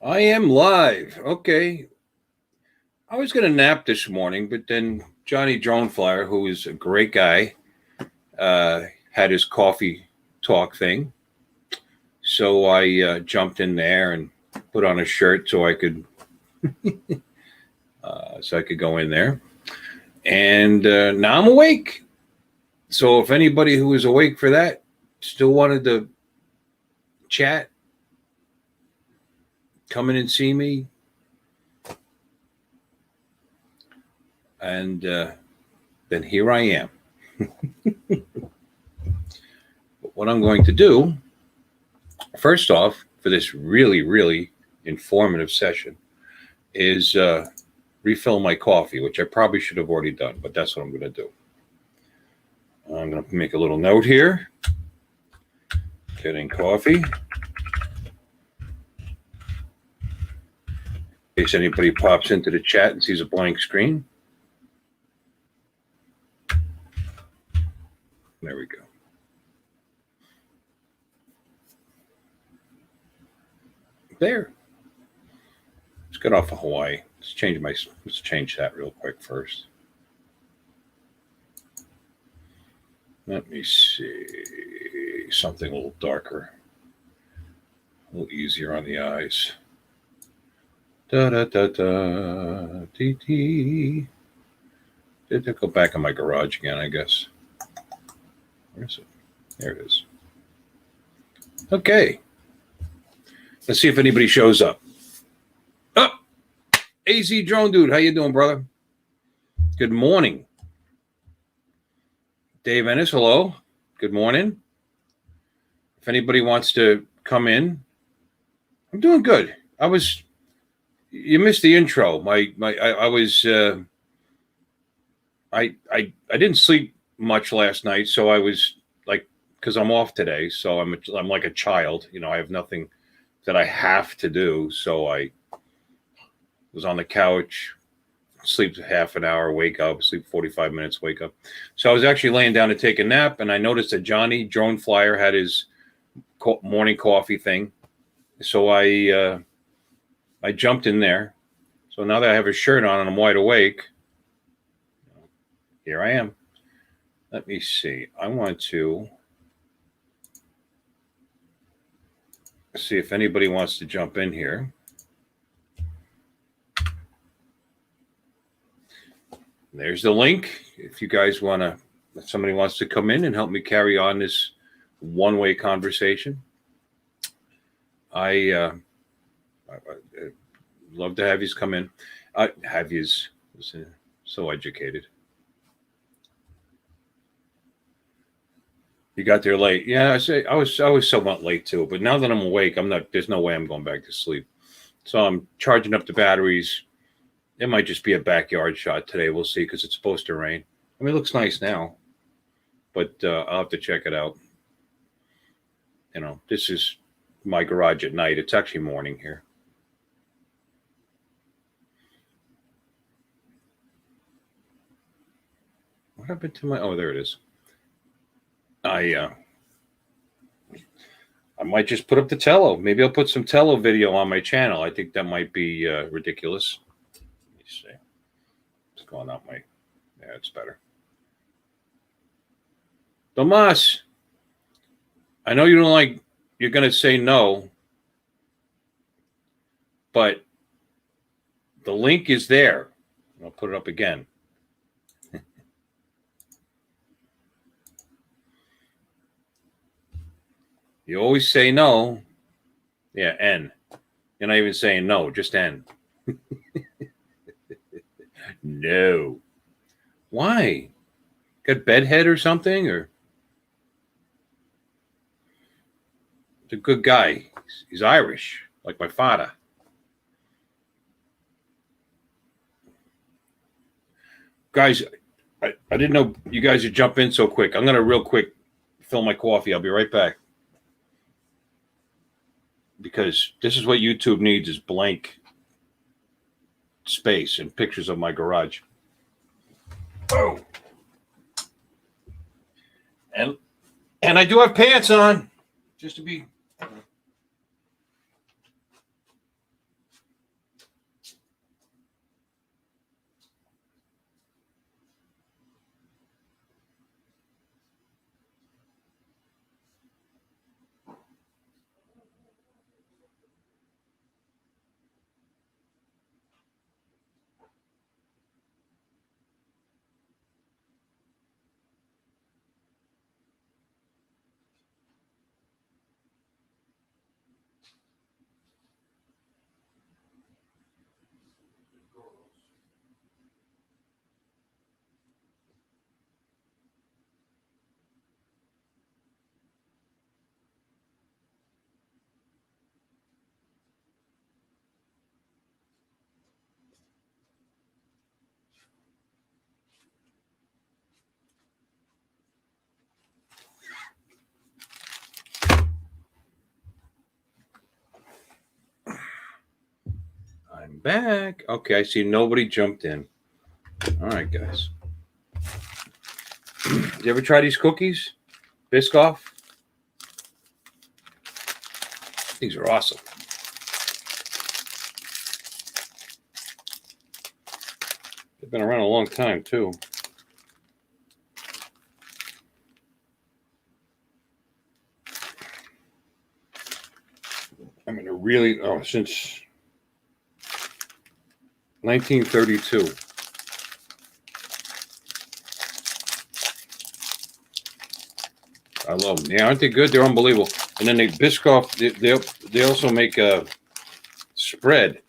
I am live. Okay. I was going to nap this morning, but then JohnnieDroneFlyer, who is a great guy, had his coffee talk thing. So I jumped in there and put on a shirt so I could go in there. And now I'm awake. So if anybody who was awake for that still wanted to chat, come in and see me. And then here I am. But what I'm going to do, first off, for this really, really informative session, is refill my coffee, which I probably should have already done, but that's what I'm going to do. I'm going to make a little note here. Getting coffee. In case anybody pops into the chat and sees a blank screen. There we go. There. Let's get off of Hawaii. Let's change that real quick first. Let me see. Something a little darker. A little easier on the eyes. Da da da da. Dee dee. Did I go back in my garage again, I guess? Where is it? There it is. Okay. Let's see if anybody shows up. Oh, AZ Drone Dude, how you doing, brother? Good morning. Dave Ennis, hello. Good morning. If anybody wants to come in, I'm doing good. You missed the intro. I didn't sleep much last night, so I was like, because I'm off today, so I'm like a child. You know, I have nothing that I have to do, so I was on the couch, sleep half an hour, wake up, sleep 45 minutes, wake up. So I was actually laying down to take a nap, and I noticed that JohnnieDroneFlyer had his morning coffee thing. So I jumped in there. So now that I have a shirt on and I'm wide awake, here I am. Let me see. I want to see if anybody wants to jump in here. There's the link. If you guys if somebody wants to come in and help me carry on this one-way conversation, I love to have yous come in. Have yous so educated. You got there late. Yeah, I was somewhat late too, but now that I'm awake, there's no way I'm going back to sleep. So I'm charging up the batteries. It might just be a backyard shot today. We'll see, because it's supposed to rain. I mean, it looks nice now, but I'll have to check it out. You know, this is my garage at night. It's actually morning here. What happened to oh, there it is. I might just put up the Tello. Maybe I'll put some Tello video on my channel. I think that might be ridiculous. Let me see. It's going out my... Yeah, it's better. Tomas, I know you don't like... You're going to say no, but the link is there. I'll put it up again. You always say no. Yeah, N. You're not even saying no, just N. No. Why? Got bedhead or something? Or he's a good guy. He's Irish, like my father. Guys, I didn't know you guys would jump in so quick. I'm going to real quick fill my coffee. I'll be right back. Because this is what YouTube needs, is blank space and pictures of my garage. Oh. And I do have pants on, just to be... back. Okay, I see nobody jumped in. All right, guys. You ever try these cookies? Biscoff? These are awesome. They've been around a long time, too. I mean, they're really, since 1932. I love them. Yeah, aren't they good? They're unbelievable. And then they Biscoff. They also make a spread,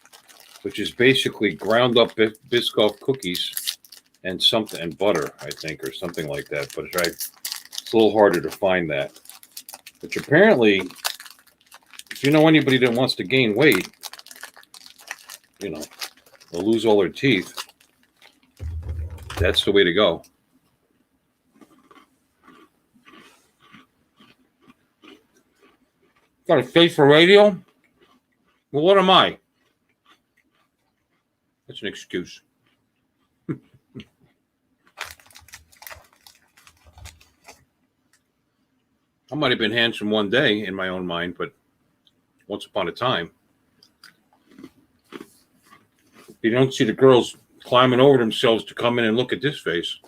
which is basically ground up Biscoff cookies and something and butter, I think, or something like that. But it's a little harder to find that. Which apparently, if you know anybody that wants to gain weight, you know, they'll lose all their teeth. That's the way to go. Got a face for radio? Well, what am I? That's an excuse. I might have been handsome one day in my own mind, but once upon a time, you don't see the girls climbing over themselves to come in and look at this face.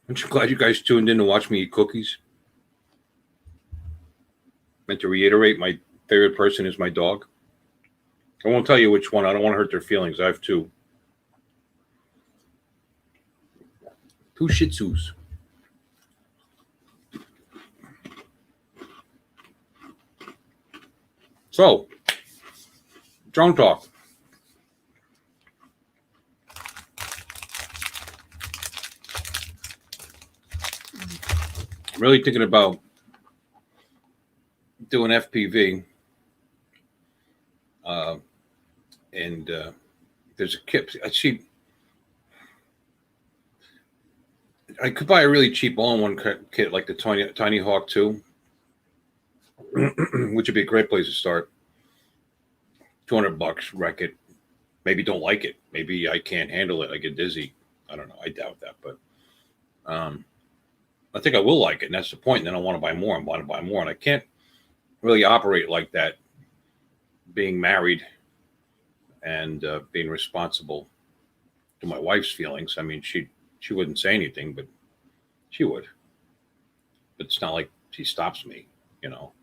Aren't you glad you guys tuned in to watch me eat cookies? And to reiterate, my favorite person is my dog. I won't tell you which one. I don't want to hurt their feelings. I have two. Two Shih Tzus. So, drone talk. I'm really thinking about doing FPV. And there's a kit. I could buy a really cheap all-in-one kit like the Tiny Hawk 2, which would be a great place to start. $200, wreck it. Maybe don't like it. Maybe I can't handle it. I get dizzy. I don't know. I doubt that, but I think I will like it, and that's the point. And then I want to buy more. And I can't really operate like that, being married and being responsible to my wife's feelings. I mean, she wouldn't say anything, but she would. But it's not like she stops me, you know.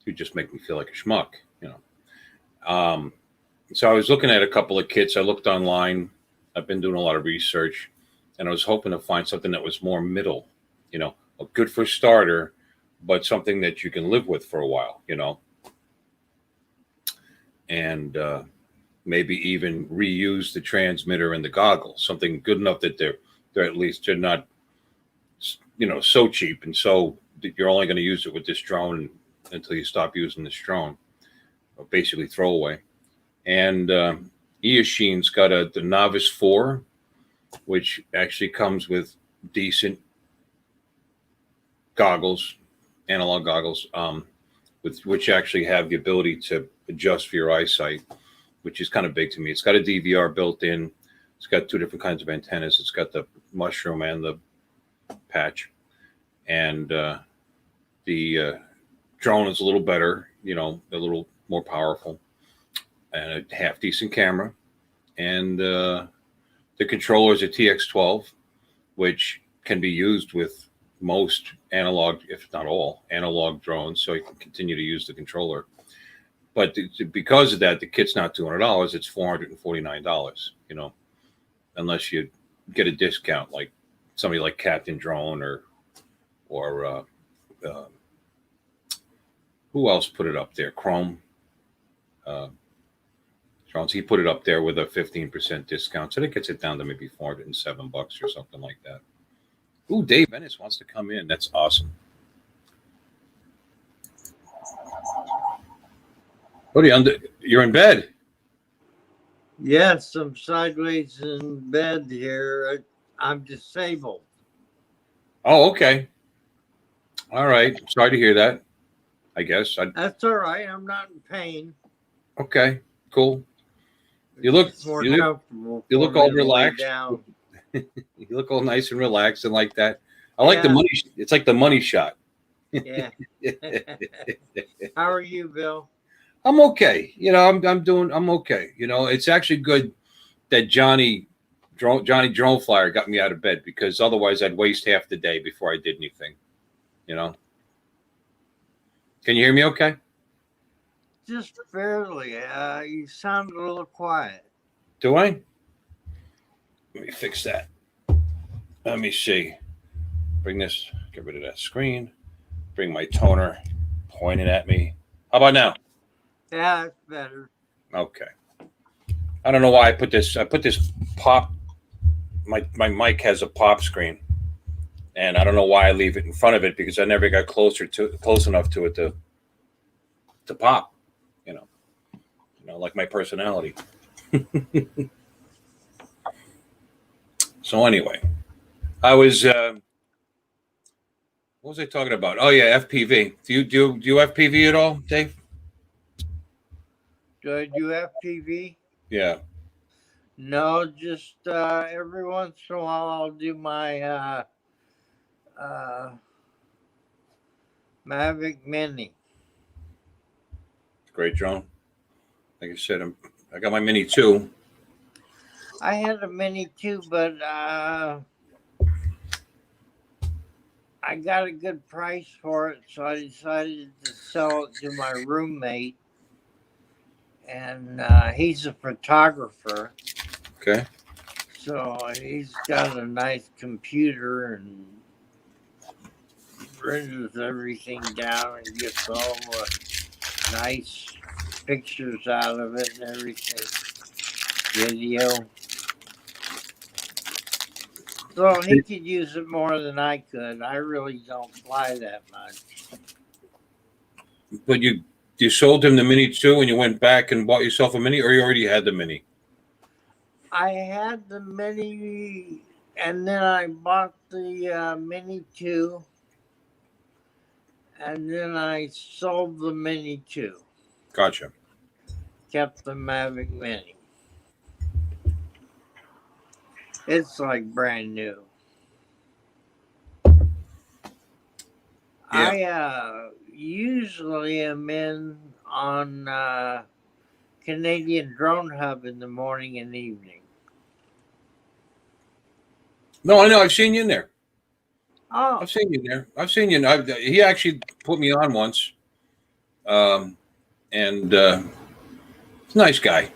She'd just make me feel like a schmuck, you know. So I was looking at a couple of kits. I looked online. I've been doing a lot of research, and I was hoping to find something that was more middle, you know, a good for starter, but something that you can live with for a while, you know. And maybe even reuse the transmitter and the goggles, something good enough that they're at least they're not, you know, so cheap and so that you're only going to use it with this drone until you stop using this drone, or basically throwaway. And Eoshin's got the Novice 4, which actually comes with decent goggles, analog goggles, which actually have the ability to adjust for your eyesight, which is kind of big to me. It's got a DVR built in. It's got two different kinds of antennas. It's got the mushroom and the patch. And the drone is a little better, you know, a little more powerful, and a half decent camera. And the controller is a TX12, which can be used with most analog, if not all, analog drones. So you can continue to use the controller. But because of that, the kit's not $200. It's $449, you know, unless you get a discount like somebody like Captain Drone or who else put it up there? Chrome drones. He put it up there with a 15% discount. So that gets it down to maybe $407 or something like that. Ooh, Dave Ennis wants to come in. That's awesome. What are you you're in bed? Yes, I'm sideways in bed here. I'm disabled. Oh, okay. All right. Sorry to hear that. I guess. That's all right. I'm not in pain. Okay. Cool. You It's look. just more You look. comfortable You for look me all to lay relaxed. down. You look all nice and relaxed and like that. I like the Yeah, money. It's like the money shot. yeah. How are you, Bill? I'm okay. I'm okay. It's actually good that Johnny Drone Flyer got me out of bed because otherwise I'd waste half the day before I did anything. You know. Can you hear me okay? Just barely. You sound a little quiet. Do I? Let me fix that. Let me see. Bring this, get rid of that screen. Bring my toner pointing at me. How about now? Yeah, it's better. Okay. I don't know why I put this pop. My mic has a pop screen, and I don't know why I leave it in front of it because I never got close enough to it to pop. You know, like my personality. So anyway, I was. What was I talking about? Oh yeah, FPV. Do you FPV at all, Dave? Do I do FPV? Yeah. No, just every once in a while I'll do my uh, Mavic Mini. Great drone. Like I said, I got my Mini 2. I had a Mini too, but I got a good price for it, so I decided to sell it to my roommate, and he's a photographer, Okay. so he's got a nice computer and renders everything down and gets all the nice pictures out of it and everything, video. So he could use it more than I could. I really don't fly that much. But you sold him the Mini 2 and you went back and bought yourself a Mini, or you already had the Mini? I had the Mini, and then I bought the Mini 2, and then I sold the Mini 2. Gotcha. Kept the Mavic Mini. It's like brand new. Yeah. I usually am in on Canadian Drone Hub in the morning and evening. No, I know. I've seen you in there. Oh, I've seen you in there. I've seen you. He actually put me on once, um, and he's a nice guy.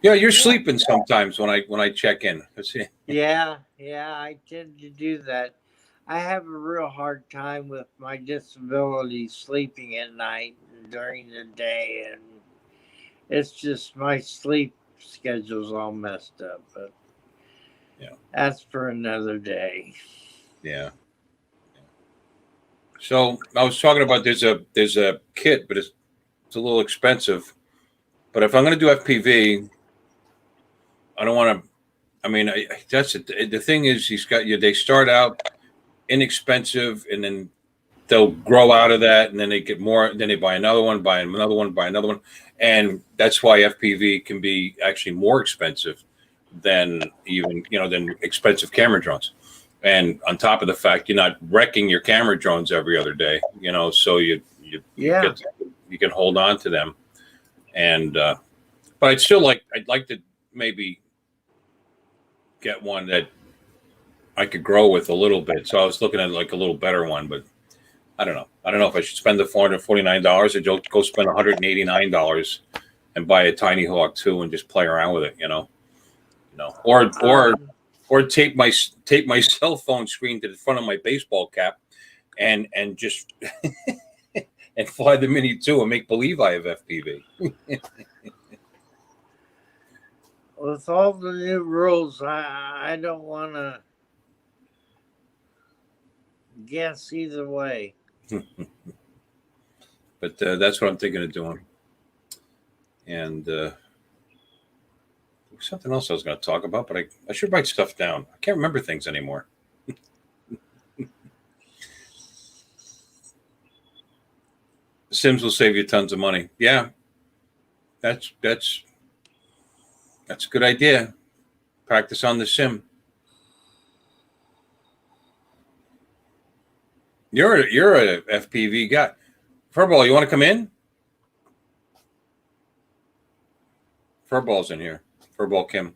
Yeah, you're yeah. sleeping sometimes when I check in. Yeah, I tend to do that. I have a real hard time with my disability sleeping at night and during the day, and it's just my sleep schedule's all messed up. But Yeah. that's for another day. Yeah. So I was talking about there's a kit, but it's a little expensive. But if I'm going to do FPV, I don't want to. I mean, that's it. The thing is, he's got you. They start out inexpensive, and then they'll grow out of that, and then they get more. Then they buy another one, buy another one, buy another one, and that's why FPV can be actually more expensive than than expensive camera drones. And on top of the fact, you're not wrecking your camera drones every other day, so you Yeah. get you can hold on to them. And but I'd like to maybe get one that I could grow with a little bit. So I was looking at like a little better one, but I don't know. I don't know if I should spend the $449 or go spend $189 and buy a Tiny Hawk 2 and just play around with it, or tape my cell phone screen to the front of my baseball cap and just and fly the Mini 2 and make believe I have FPV. With all the new rules, I don't want to guess either way. But that's what I'm thinking of doing. And something else I was going to talk about, but I should write stuff down. I can't remember things anymore. Sims will save you tons of money. Yeah, that's a good idea. Practice on the sim. You're a FPV guy. Furball, you want to come in? Furball's in here. Furball Kim.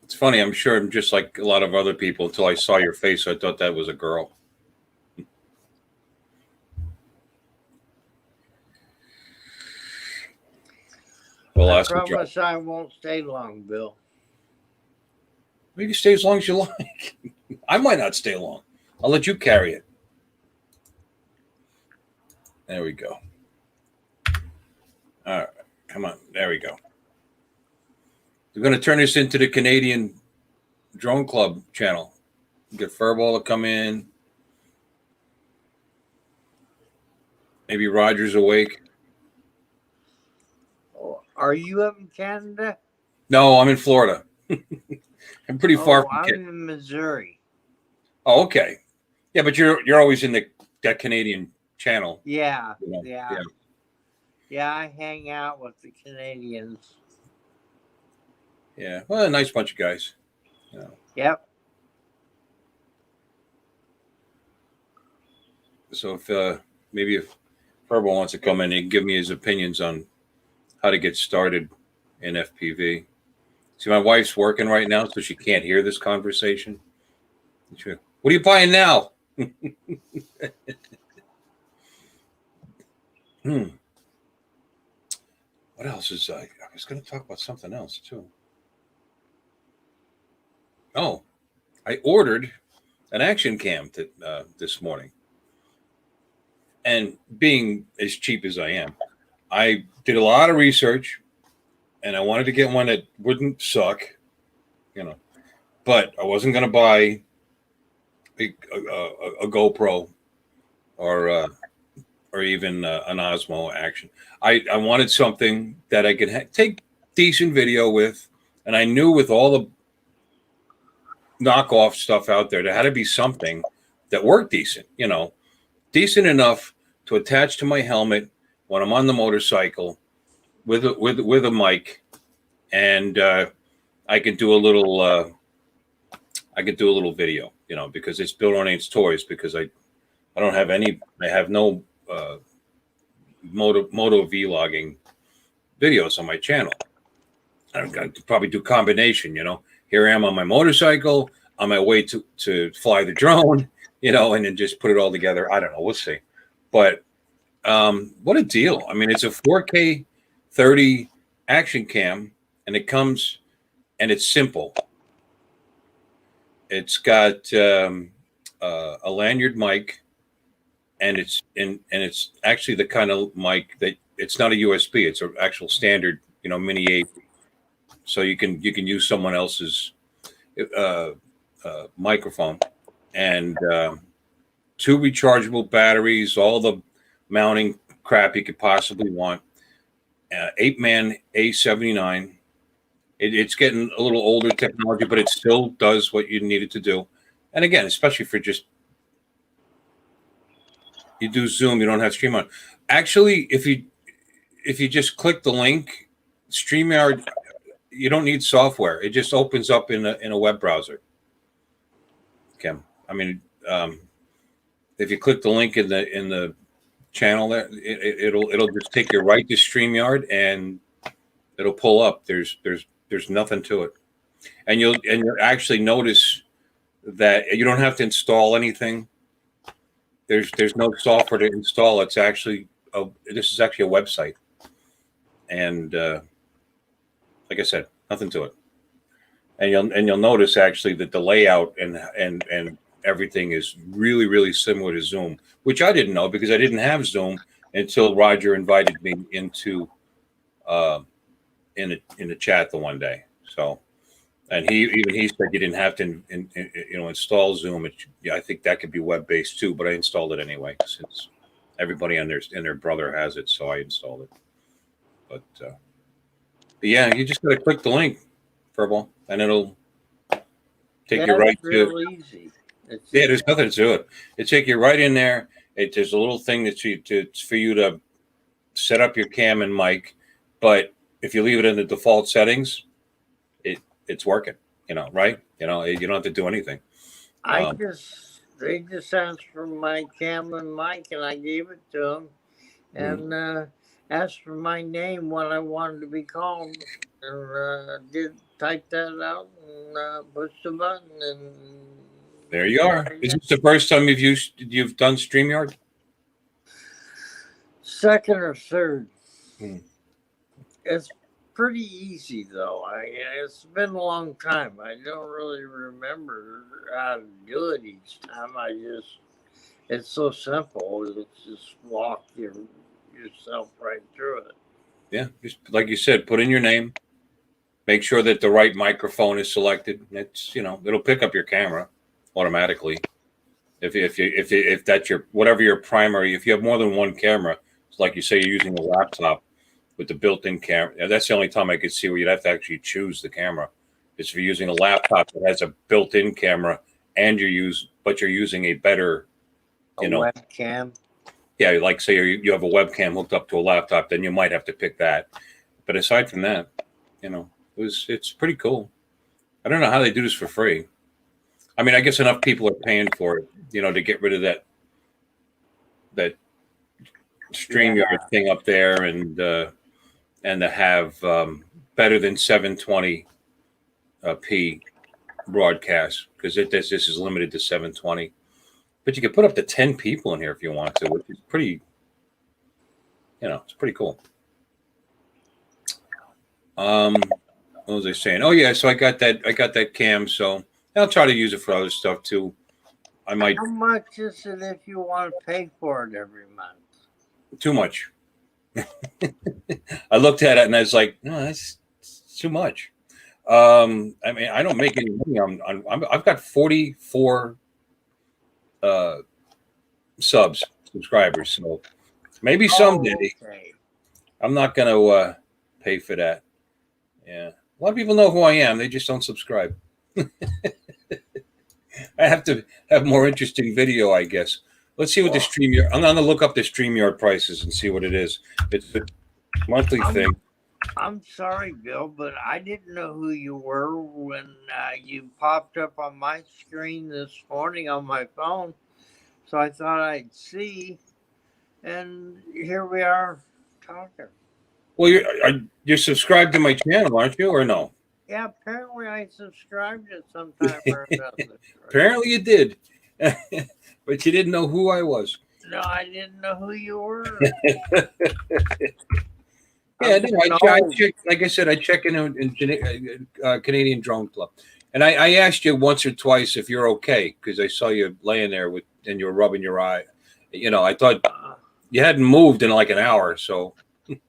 It's funny. I'm sure I'm just like a lot of other people. Until I saw your face, I thought that was a girl. Well, I ask promise I won't stay long, Bill. You can stay as long as you like. I might not stay long. I'll let you carry it. There we go. All right. Come on. There we go. We're going to turn this into the Canadian Drone Club channel. Get Furball to come in. Maybe Roger's awake. Oh, are you up in Canada? No, I'm in Florida. I'm pretty far from I'm in Missouri. Oh, okay. Yeah, but you're always in that Canadian channel. Yeah, You know? yeah. Yeah, I hang out with the Canadians. Yeah. Well, a nice bunch of guys. Yeah. Yep. So maybe if Furball wants to come in and give me his opinions on how to get started in FPV. See, my wife's working right now, so she can't hear this conversation. What are you buying now? What else is I was going to talk about something else too. Oh, I ordered an action cam this morning, and being as cheap as I am, I did a lot of research, and I wanted to get one that wouldn't suck, but I wasn't going to buy a GoPro or even an Osmo action. I wanted something that I could take decent video with, and I knew with all the knockoff stuff out there had to be something that worked decent, decent enough to attach to my helmet when I'm on the motorcycle with a mic, and I could do a little video, because it's Bill Ronay's toys, because I don't have any. I have no moto vlogging videos on my channel. I've got to probably do combination. Here I am on my motorcycle on my way to fly the drone, and then just put it all together. I don't know. We'll see. But what a deal. I mean, it's a 4K 30 action cam, and it comes, and it's simple. It's got a lanyard mic, and it's actually the kind of mic that it's not a USB. It's an actual standard, mini 8. So you can use someone else's microphone, and 2 rechargeable batteries, all the mounting crap you could possibly want. 8-man A79. It's getting a little older technology, but it still does what you need it to do. And again, especially for just you do Zoom, you don't have Stream on. Actually, if you just click the link, StreamYard, you don't need software. It just opens up in a web browser. Kim, I mean, if you click the link in the channel there, it'll just take you right to StreamYard, and it'll pull up. There's nothing to it, and you'll actually notice that you don't have to install anything. There's no software to install. It's actually this is actually a website, and like I said, nothing to it. And you'll notice actually that the layout and everything is really, really similar to Zoom, which I didn't know because I didn't have Zoom until Roger invited me into in the chat the one day. So, and he said you didn't have to install Zoom. I think that could be web based too, but I installed it anyway since everybody and their brother has it, so I installed it. But yeah, you just got to click the link, Furball, and it'll take you right real to. easy. It's Yeah, there's nothing to it. It take you right in there. There's a little thing for you to set up your cam and mic, but if you leave it in the default settings, it's working. Right? You don't have to do anything. they just asked for my camera and mic, and I gave it to them, and asked for my name, what I wanted to be called, and did type that out and push the button, and there you are. Is this the first time you've done StreamYard? Second or third. Hmm. It's pretty easy though. It's been a long time. I don't really remember how to do it each time. It's so simple. It's just walk yourself right through it. Yeah, just like you said, put in your name. Make sure that the right microphone is selected. It'll pick up your camera automatically. If that's whatever your primary. If you have more than one camera, it's like you say you're using a laptop with the built-in camera. That's the only time I could see where you'd have to actually choose the camera. Is if you're using a laptop that has a built-in camera and you're using a better, webcam. Yeah, like say you have a webcam hooked up to a laptop, then you might have to pick that. But aside from that, it's pretty cool. I don't know how they do this for free. I mean, I guess enough people are paying for it, to get rid of that StreamYard thing up there and to have better than 720p broadcast, because this is limited to 720. But you can put up to 10 people in here if you want to, which is pretty, it's pretty cool. What was I saying? Oh yeah, so I got that cam, so I'll try to use it for other stuff too. I might. How much is it if you want to pay for it every month? Too much. I looked at it and I was like, no, that's too much. I mean, I don't make any money. I've got 44 subscribers, so maybe someday. Okay. I'm not going to pay for that. Yeah, a lot of people know who I am. They just don't subscribe. I have to have more interesting video, I guess. Let's see what the StreamYard. I'm going to look up the StreamYard prices and see what it is. It's a monthly thing. I'm sorry, Bill, but I didn't know who you were when you popped up on my screen this morning on my phone. So I thought I'd see, and here we are talking. Well, you're subscribed to my channel, aren't you, or no? Yeah, apparently I subscribed at some time or another. Apparently you did, but you didn't know who I was. No, I didn't know who you were. Yeah, I check. Like I said, I check in Canadian Drone Club, and I asked you once or twice if you're okay, because I saw you laying there and you were rubbing your eye. I thought you hadn't moved in like an hour, so I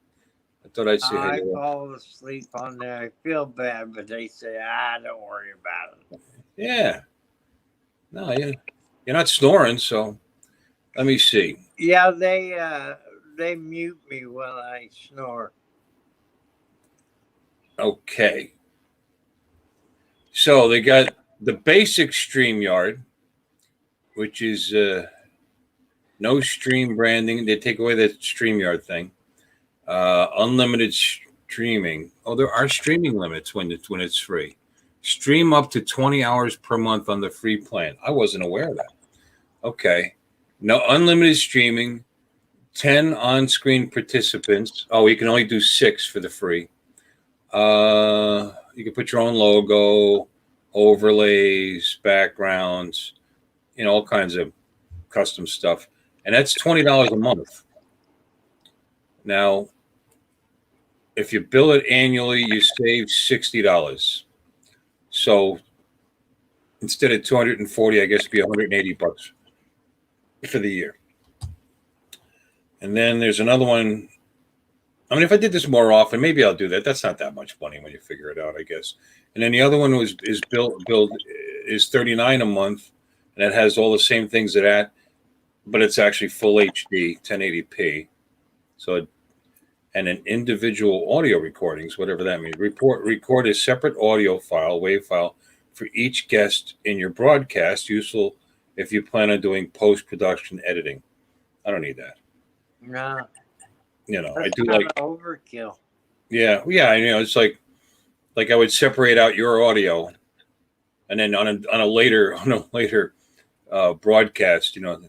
thought I'd see how you were. I fall asleep on there. I feel bad, but they say, don't worry about it. Yeah. No, you're not snoring, so let me see. Yeah, they mute me when I snore. Okay. So they got the basic StreamYard, which is no stream branding. They take away the StreamYard thing. Unlimited streaming. Oh, there are streaming limits when it's free. Stream up to 20 hours per month on the free plan. I wasn't aware of that. Okay. No unlimited streaming. 10 on-screen participants. Oh, you can only do 6 for the free. You can put your own logo, overlays, backgrounds, all kinds of custom stuff. And that's $20 a month. Now, if you bill it annually, you save $60. So instead of $240, I guess it'd be $180 for the year. And then there's another one. I mean, if I did this more often, maybe I'll do that. That's not that much money when you figure it out, I guess. And then the other one is $39 a month, and it has all the same things but it's actually full HD, 1080p. So, and an individual audio recordings, whatever that means. Record a separate audio file, WAV file, for each guest in your broadcast, useful if you plan on doing post-production editing. I don't need that. No, You know, I that's do kind like, of overkill. yeah, you know, it's like I would separate out your audio, and then on a later broadcast, you know,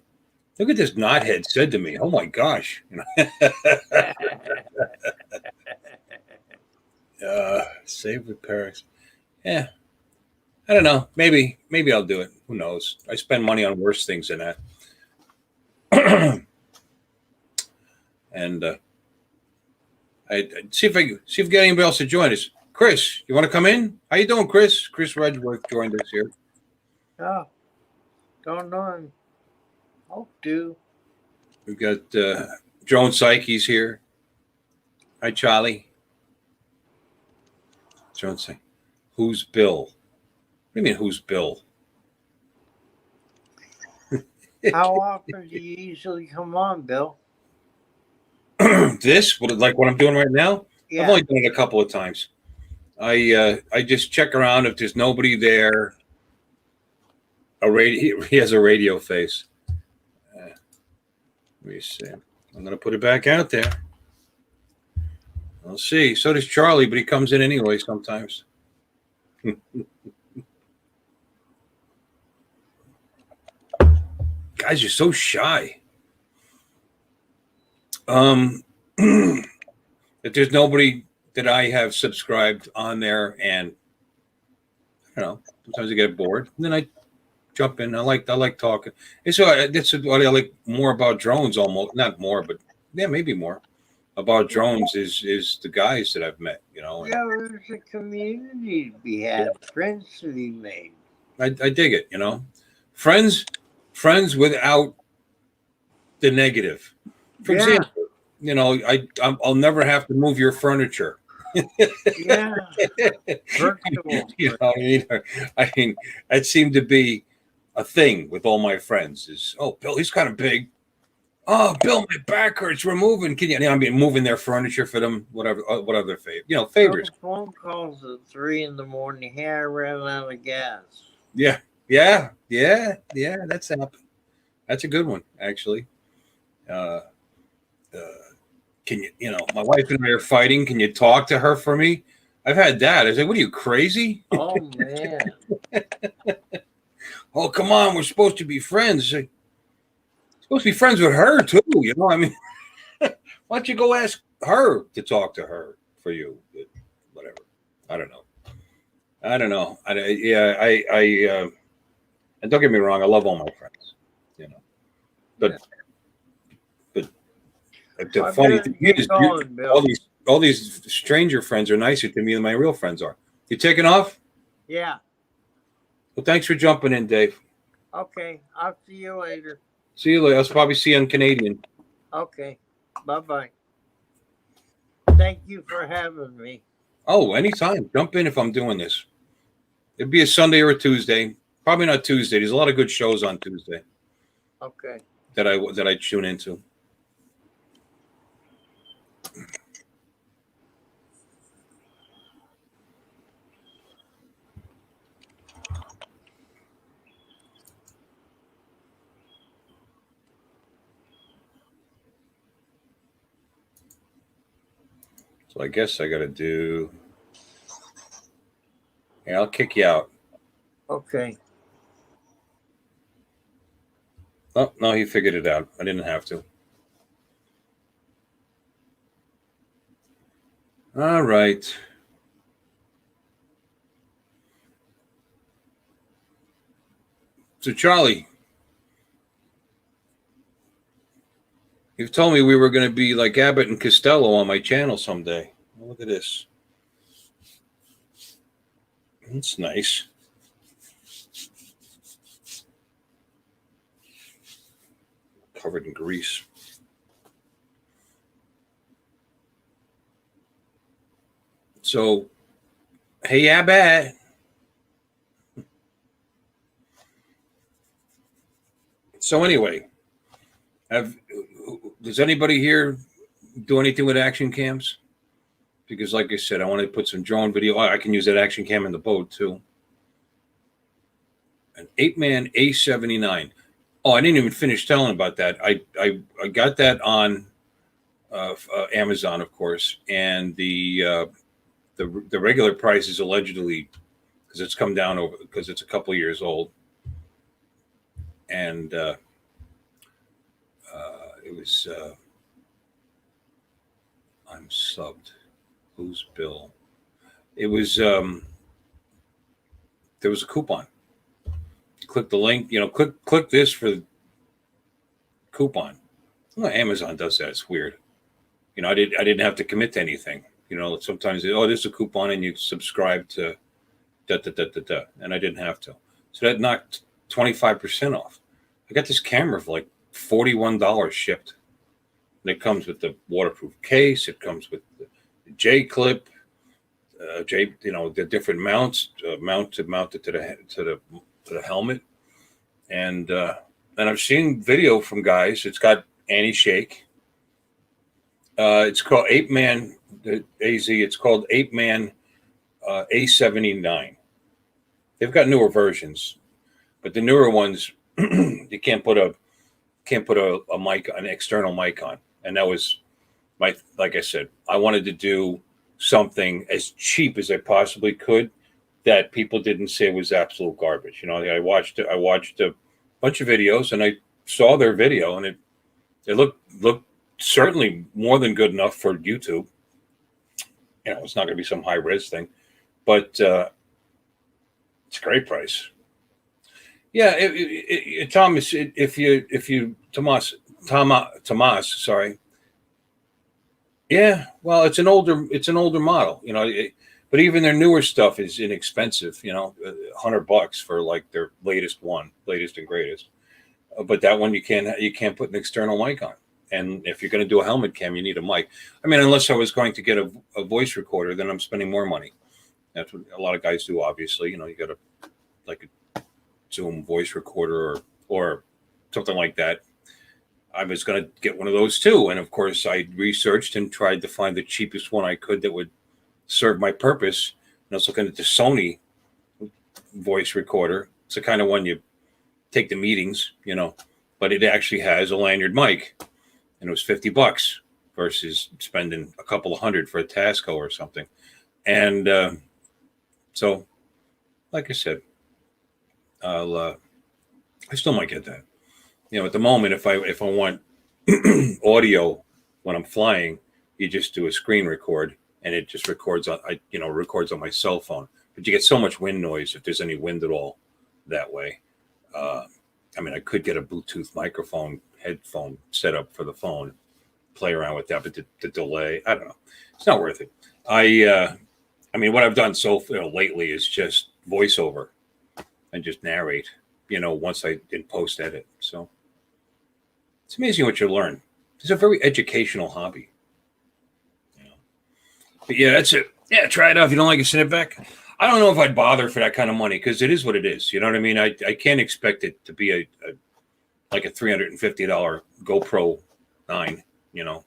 look at this knothead said to me. Oh my gosh, you know, save with Paris. Yeah, I don't know. Maybe I'll do it. Who knows? I spend money on worse things than that. And I'd see if we get anybody else to join us. Chris, you want to come in? How you doing, Chris? Chris Redworth joined us here. Oh, don't know. Hope to. We've got Joan Psyche's here. Hi, Charlie. Joan Psyche. Who's Bill? What do you mean, who's Bill? How often do you usually come on, Bill? This, like what I'm doing right now? Yeah. I've only done it a couple of times. I just check around if there's nobody there. He has a radio face. Let me see. I'm going to put it back out there. I'll see. So does Charlie, but he comes in anyway sometimes. Guys, you're so shy. If there's nobody that I have subscribed on there, and I don't know, sometimes I get bored, and then I jump in. I like talking. And so that's what I like more about drones. Almost not more, but yeah, maybe more about drones is the guys that I've met. You know, Yeah, there's a community to be had, friends to be made. I dig it. You know, friends without the negative. For example, you know, I'll never have to move your furniture. Yeah. Virtual. You know, I mean, that seemed to be a thing with all my friends. Is, oh, Bill, he's kind of big. Oh, Bill, my back hurts. We're moving. Can you? I mean, moving their furniture for them. Whatever their favors. Phone calls at 3 a.m. Hey, I ran out of gas. Yeah. That's happened. That's a good one, actually. Can you? You know, my wife and I are fighting. Can you talk to her for me? I've had that. I said, "What are you, crazy?" Oh man. Oh, come on. We're supposed to be friends. Like, supposed to be friends with her too. You know, I mean, why don't you go ask her to talk to her for you? Whatever. I don't know. And don't get me wrong. I love all my friends. You know, but the funny thing is, all these stranger friends are nicer to me than my real friends are. You taking off? Yeah. Well, thanks for jumping in, Dave. Okay. I'll see you later. See you later. I'll probably see you on Canadian. Okay. Bye-bye. Thank you for having me. Oh, anytime. Jump in if I'm doing this. It'd be a Sunday or a Tuesday. Probably not Tuesday. There's a lot of good shows on Tuesday. Okay. That I tune into. So I guess I got to do. Yeah, I'll kick you out. Okay. Oh, no, he figured it out. I didn't have to. All right. So, Charlie, you've told me we were going to be like Abbott and Costello on my channel someday. Oh, look at this. That's nice. Covered in grease. So, hey, Abbott. So anyway, does anybody here do anything with action cams? Because like I said, I want to put some drone video. I can use that action cam in the boat too. An 8-man A79. Oh, I didn't even finish telling about that. I got that on Amazon, of course, and the regular price is allegedly, because it's come down over, because it's a couple years old, and it was I'm subbed. Who's bill? It was there was a coupon. Click the link. Click this for the coupon. Well, Amazon does that. It's weird. I didn't have to commit to anything. Sometimes there's a coupon and you subscribe to da da da da da, and I didn't have to. So that knocked 25% off. I got this camera for like $41 shipped. And it comes with the waterproof case. It comes with the J clip, the different mounts, mounted to the helmet, and I've seen video from guys. It's got anti-shake. It's called 8-man AZ. It's called 8-man A79. They've got newer versions, but the newer ones you can't put a mic, an external mic on, and that was like I said, I wanted to do something as cheap as I possibly could that people didn't say was absolute garbage. I watched a bunch of videos, and I saw their video, and it looked certainly more than good enough for YouTube. It's not going to be some high res thing, but it's a great price. Yeah, Thomas, Tomas, sorry. Yeah, well, it's an older model, but even their newer stuff is inexpensive, $100 for like their latest and greatest. But that one you can't put an external mic on. And if you're going to do a helmet cam, you need a mic. I mean, unless I was going to get a voice recorder, then I'm spending more money. That's what a lot of guys do, obviously. You got like a Zoom voice recorder or something like that. I was going to get one of those too. And of course, I researched and tried to find the cheapest one I could that would serve my purpose. And I was looking at the Sony voice recorder. It's the kind of one you take to meetings, but it actually has a lanyard mic. And it was $50 versus spending a couple of $100 for a Tasco or something. And so, like I said, I still might get that. At the moment, if I want audio when I'm flying, you just do a screen record, and it just records on my cell phone. But you get so much wind noise if there's any wind at all that way. I mean, I could get a Bluetooth headphone set up for the phone, play around with that, but the delay, I don't know. It's not worth it. I mean, what I've done lately is just voiceover and just narrate, once I in post edit. So it's amazing what you learn. It's a very educational hobby. But yeah, that's it. Yeah, try it out. If you don't like it, send it back. I don't know if I'd bother for that kind of money, because it is what it is. You know what I mean? I can't expect it to be like a $350 GoPro 9. It's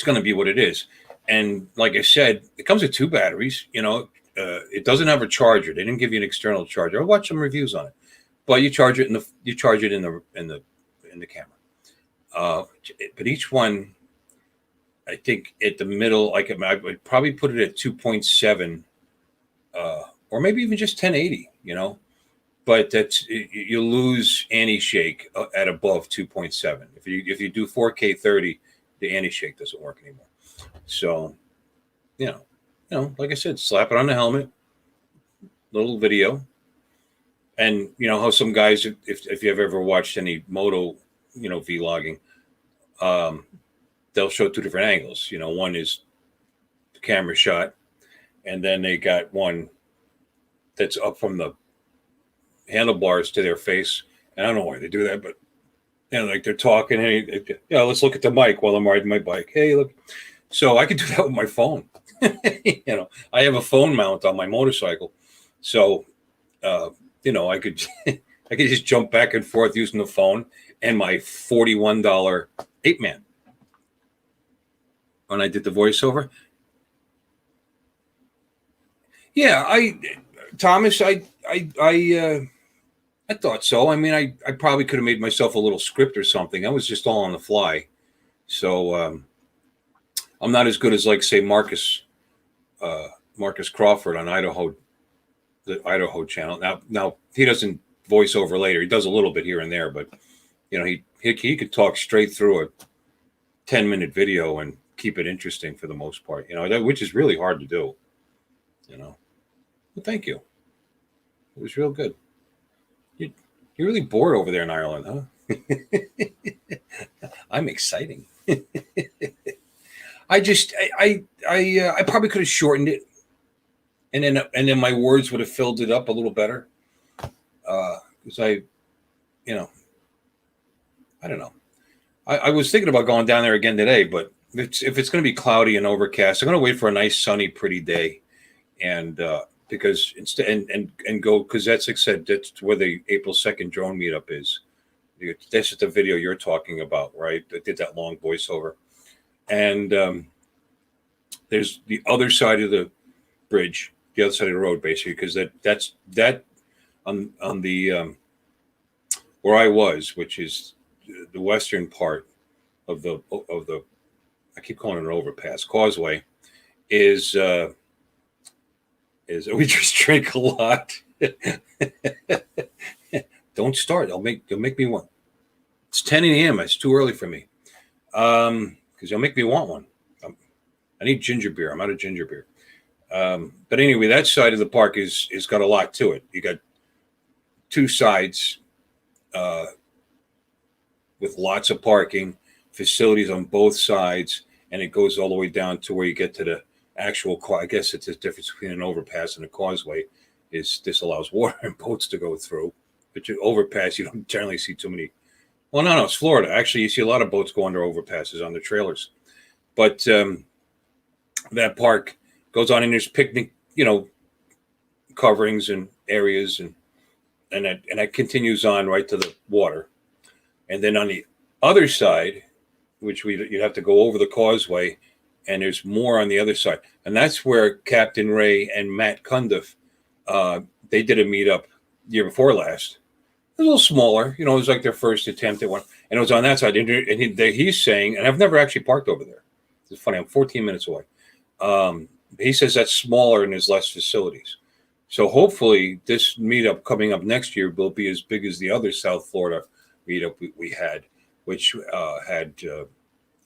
going to be what it is. And like I said, it comes with 2 batteries. It doesn't have a charger. They didn't give you an external charger. I watched some reviews on it, but you charge it in the camera. But each one, I think at the middle, I would probably put it at 2.7, or maybe even just 1080. But you lose anti-shake at above 2.7. If you do 4K 30, the anti-shake doesn't work anymore. So, like I said, slap it on the helmet, little video, and how some guys, if you've ever watched any moto, vlogging, they'll show 2 different angles. One is the camera shot, and then they got one that's up from the handlebars to their face. And I don't know why they do that, but like they're talking, hey, let's look at the mic while I'm riding my bike. Hey, look. So I could do that with my phone. I have a phone mount on my motorcycle, so I could just jump back and forth using the phone and my $41 8-man. When I did the voiceover, yeah, Thomas, I I thought so. I mean, I probably could have made myself a little script or something. I was just all on the fly. So I'm not as good as, like, say, Marcus Crawford on the Idaho channel. Now he doesn't voice over later. He does a little bit here and there, but he could talk straight through a 10-minute video and keep it interesting for the most part. Which is really hard to do. Well, thank you. It was real good. You're really bored over there in Ireland, huh? I'm exciting. I probably could have shortened it, and then my words would have filled it up a little better. Because I don't know. I was thinking about going down there again today, but if it's going to be cloudy and overcast, I'm going to wait for a nice, sunny, pretty day, and because instead and go, because that's, like I said, that's where the April 2nd drone meetup is. That's just the video you're talking about, right? I did that long voiceover, and there's the other side of the bridge, the other side of the road, basically, because that's on the where I was, which is the western part of the I keep calling it an overpass, causeway, is we just drink a lot. Don't start. They'll make me want. It's 10 a.m. It's too early for me. Because they'll make me want one. I need ginger beer. I'm out of ginger beer. But anyway, that side of the park is got a lot to it. You got two sides with lots of parking, facilities on both sides, and it goes all the way down to where you get to the actual, I guess it's the difference between an overpass and a causeway is this allows water and boats to go through. But your overpass, you don't generally see too many. Well, no, it's Florida. Actually, you see a lot of boats go under overpasses on the trailers. But that park goes on, and there's picnic, coverings and areas, and that continues on right to the water. And then on the other side, which you'd have to go over the causeway, and there's more on the other side. And that's where Captain Ray and Matt Cundiff, they did a meetup year before last. It was a little smaller, it was like their first attempt at one. And it was on that side. And he's saying, and I've never actually parked over there. It's funny, I'm 14 minutes away. He says that's smaller and there's less facilities. So hopefully this meetup coming up next year will be as big as the other South Florida meetup we had, which had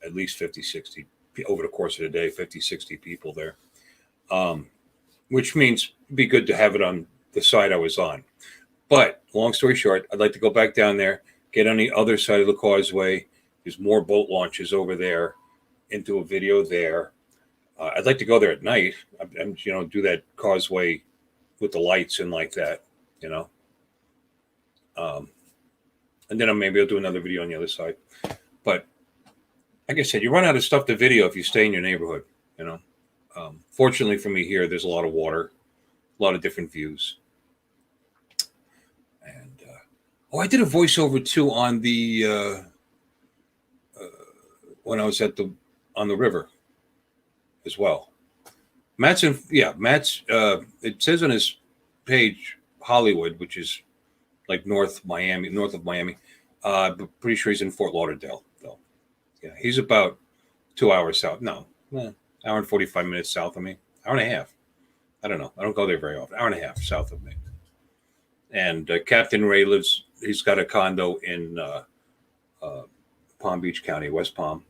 at least 50, 60 over the course of the day, 50, 60 people there, which means it'd be good to have it on the side I was on. But long story short, I'd like to go back down there, get on the other side of the causeway. There's more boat launches over there, into a video there. I'd like to go there at night, and do that causeway with the lights and like that, and then maybe I'll do another video on the other side. But like I said, you run out of stuff to video if you stay in your neighborhood, Fortunately for me here, there's a lot of water, a lot of different views. And I did a voiceover too on the when I was on the river as well. Matt's it says on his page Hollywood, which is like north of Miami. But pretty sure he's in Fort Lauderdale though. Yeah, he's about 2 hours south. No, hour and 45 minutes south of me. Hour and a half. I don't know. I don't go there very often. Hour and a half south of me. And Captain Ray he's got a condo in Palm Beach County, West Palm.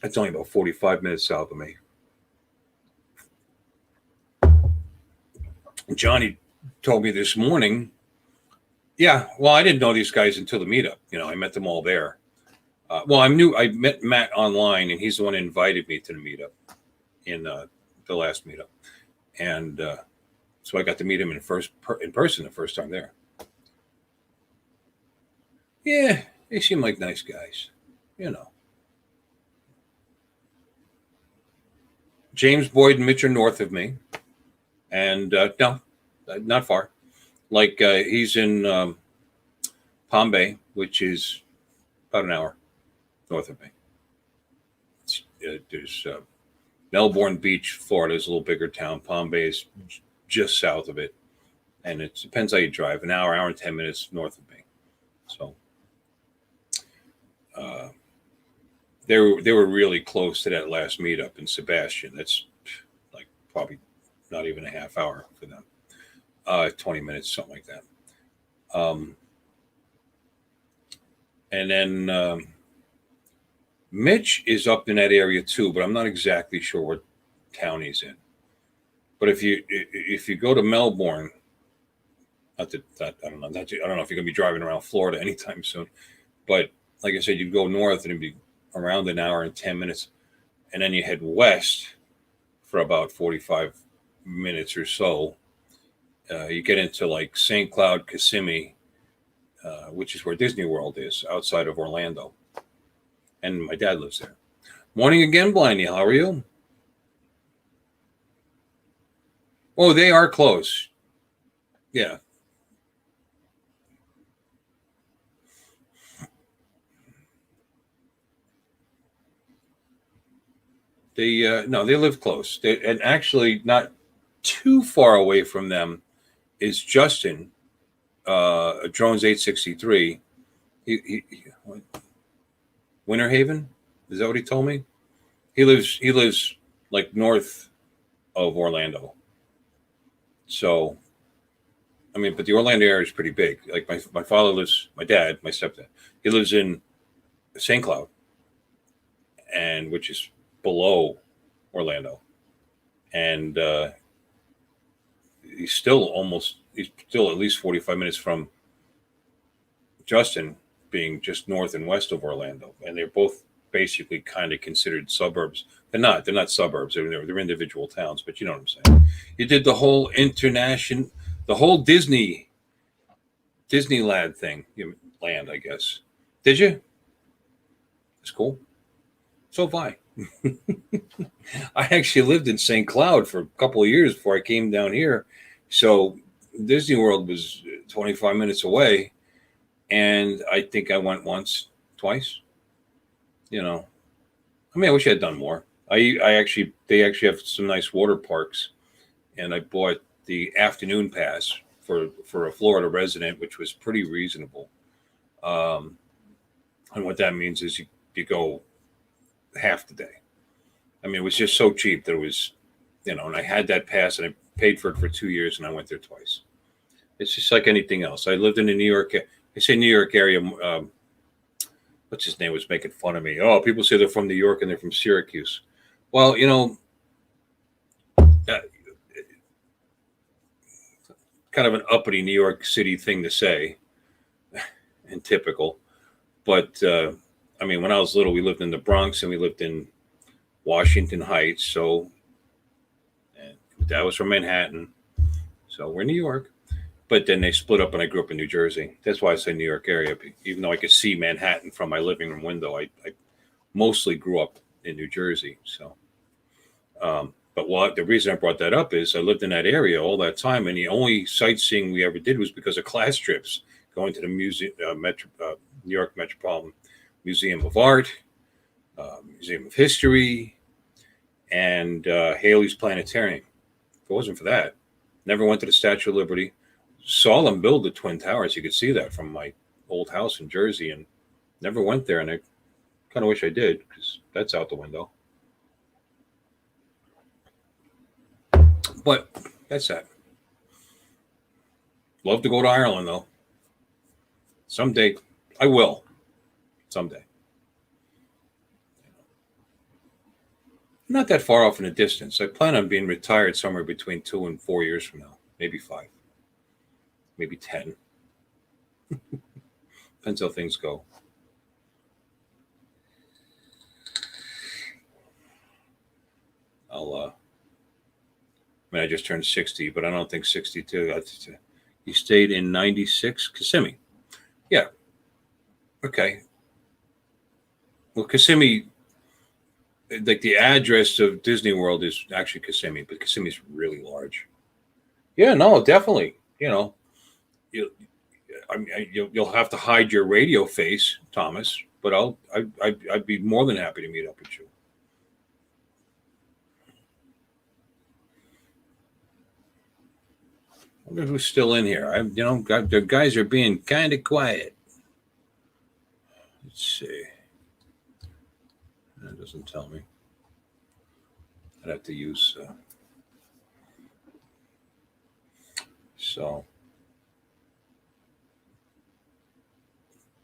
That's only about 45 minutes south of me. Johnny told me this morning, yeah, well, I didn't know these guys until the meetup. I met them all there. I met Matt online, and he's the one who invited me to the meetup in the last meetup. And so I got to meet him in person the first time there. Yeah, they seem like nice guys, James Boyd and Mitch are north of me. And no, not far. Like he's in Palm Bay, which is about an hour north of me. There's Melbourne Beach, Florida is a little bigger town. Palm Bay is just south of it. and it depends how you drive. An hour, hour and 10 minutes north of me. So they were really close to that last meetup in Sebastian. That's like probably not even a half hour for them. 20 minutes, something like that. And then Mitch is up in that area too, but I'm not exactly sure what town he's in. But if you go to Melbourne, I don't know. I don't know if you're gonna be driving around Florida anytime soon. But like I said, you go north and it'd be around an hour and 10 minutes, and then you head west for about 45 minutes or so. You get into like St. Cloud, Kissimmee, which is where Disney World is, outside of Orlando. And my dad lives there. Morning again, Blindy. How are you? Oh, they are close. Yeah. They live close. And actually, not too far away from them is Justin, Drones 863. Winter Haven, is that what he told me? He lives like north of Orlando. So, I mean, but the Orlando area is pretty big. Like my father lives, my dad, my stepdad, he lives in St. Cloud, and which is below Orlando, and he's still at least 45 minutes from Justin, being just north and west of Orlando, and they're both basically kind of considered suburbs. They're not suburbs. They're individual towns, but you know what I'm saying. You did the whole the whole Disneyland thing, land, I guess. Did you? It's cool. So have I. I actually lived in St. Cloud for a couple of years before I came down here. So Disney World was 25 minutes away. And I think I went once, twice. I mean, I wish I had done more. They actually have some nice water parks. And I bought the afternoon pass for a Florida resident, which was pretty reasonable. And what that means is you go half the day. I mean, it was just so cheap that it was, and I had that pass and I paid for it for 2 years and I went there twice. It's just like anything else. I lived in the New York, I say New York area. What's his name was making fun of me. Oh, people say they're from New York and they're from Syracuse. Well, kind of an uppity New York City thing to say and typical. But, I mean, when I was little, we lived in the Bronx and we lived in Washington Heights. So and Dad was from Manhattan. So we're New York. But then they split up and I grew up in New Jersey. That's why I say New York area. Even though I could see Manhattan from my living room window, I mostly grew up in New Jersey. So, but the reason I brought that up is I lived in that area all that time. And the only sightseeing we ever did was because of class trips, going to the New York Metropolitan Museum of Art, Museum of History, and Haley's Planetarium. If it wasn't for that, never went to the Statue of Liberty. Saw them build the Twin Towers. You could see that from my old house in Jersey, and never went there. And I kind of wish I did, because that's out the window. But that's that. Love to go to Ireland, though. Someday. I will. Someday. Not that far off in the distance. I plan on being retired somewhere between 2 and 4 years from now. Maybe 5. Maybe 10. Depends how things go. I just turned 60, but I don't think 62. You stayed in 96, Kissimmee. Yeah. Okay. Well, Kissimmee, like the address of Disney World is actually Kissimmee, but Kissimmee's really large. Yeah, no, definitely. You'll have to hide your radio face, Thomas, but I'd be more than happy to meet up with you. wonder who's still in here. The guys are being kind of quiet. Let's see. That doesn't tell me. I'd have to use. So,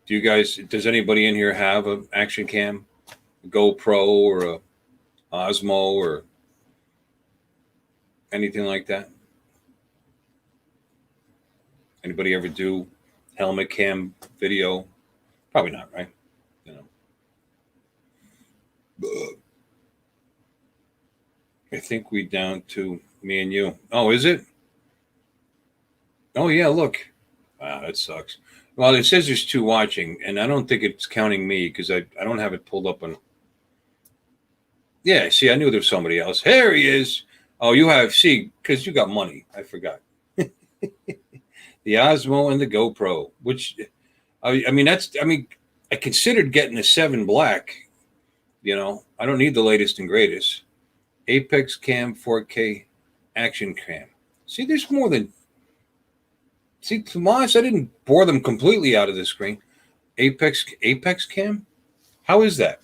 does anybody in here have an action cam, a GoPro or a Osmo or anything like that? Anybody ever do helmet cam video? Probably not, right? I think we down to me and you. Oh, is it? Oh, yeah, look. Wow, that sucks. Well, it says there's 2 watching, and I don't think it's counting me because I don't have it pulled up on. Yeah, see, I knew there was somebody else. Here he is. Oh, you have, see, because you got money. I forgot. The Osmo and the GoPro, which, I considered getting a 7 Black. I don't need the latest and greatest. Apex Cam 4K Action Cam. See, there's more than. See, Tomas, I didn't bore them completely out of the screen. Apex Cam? How is that?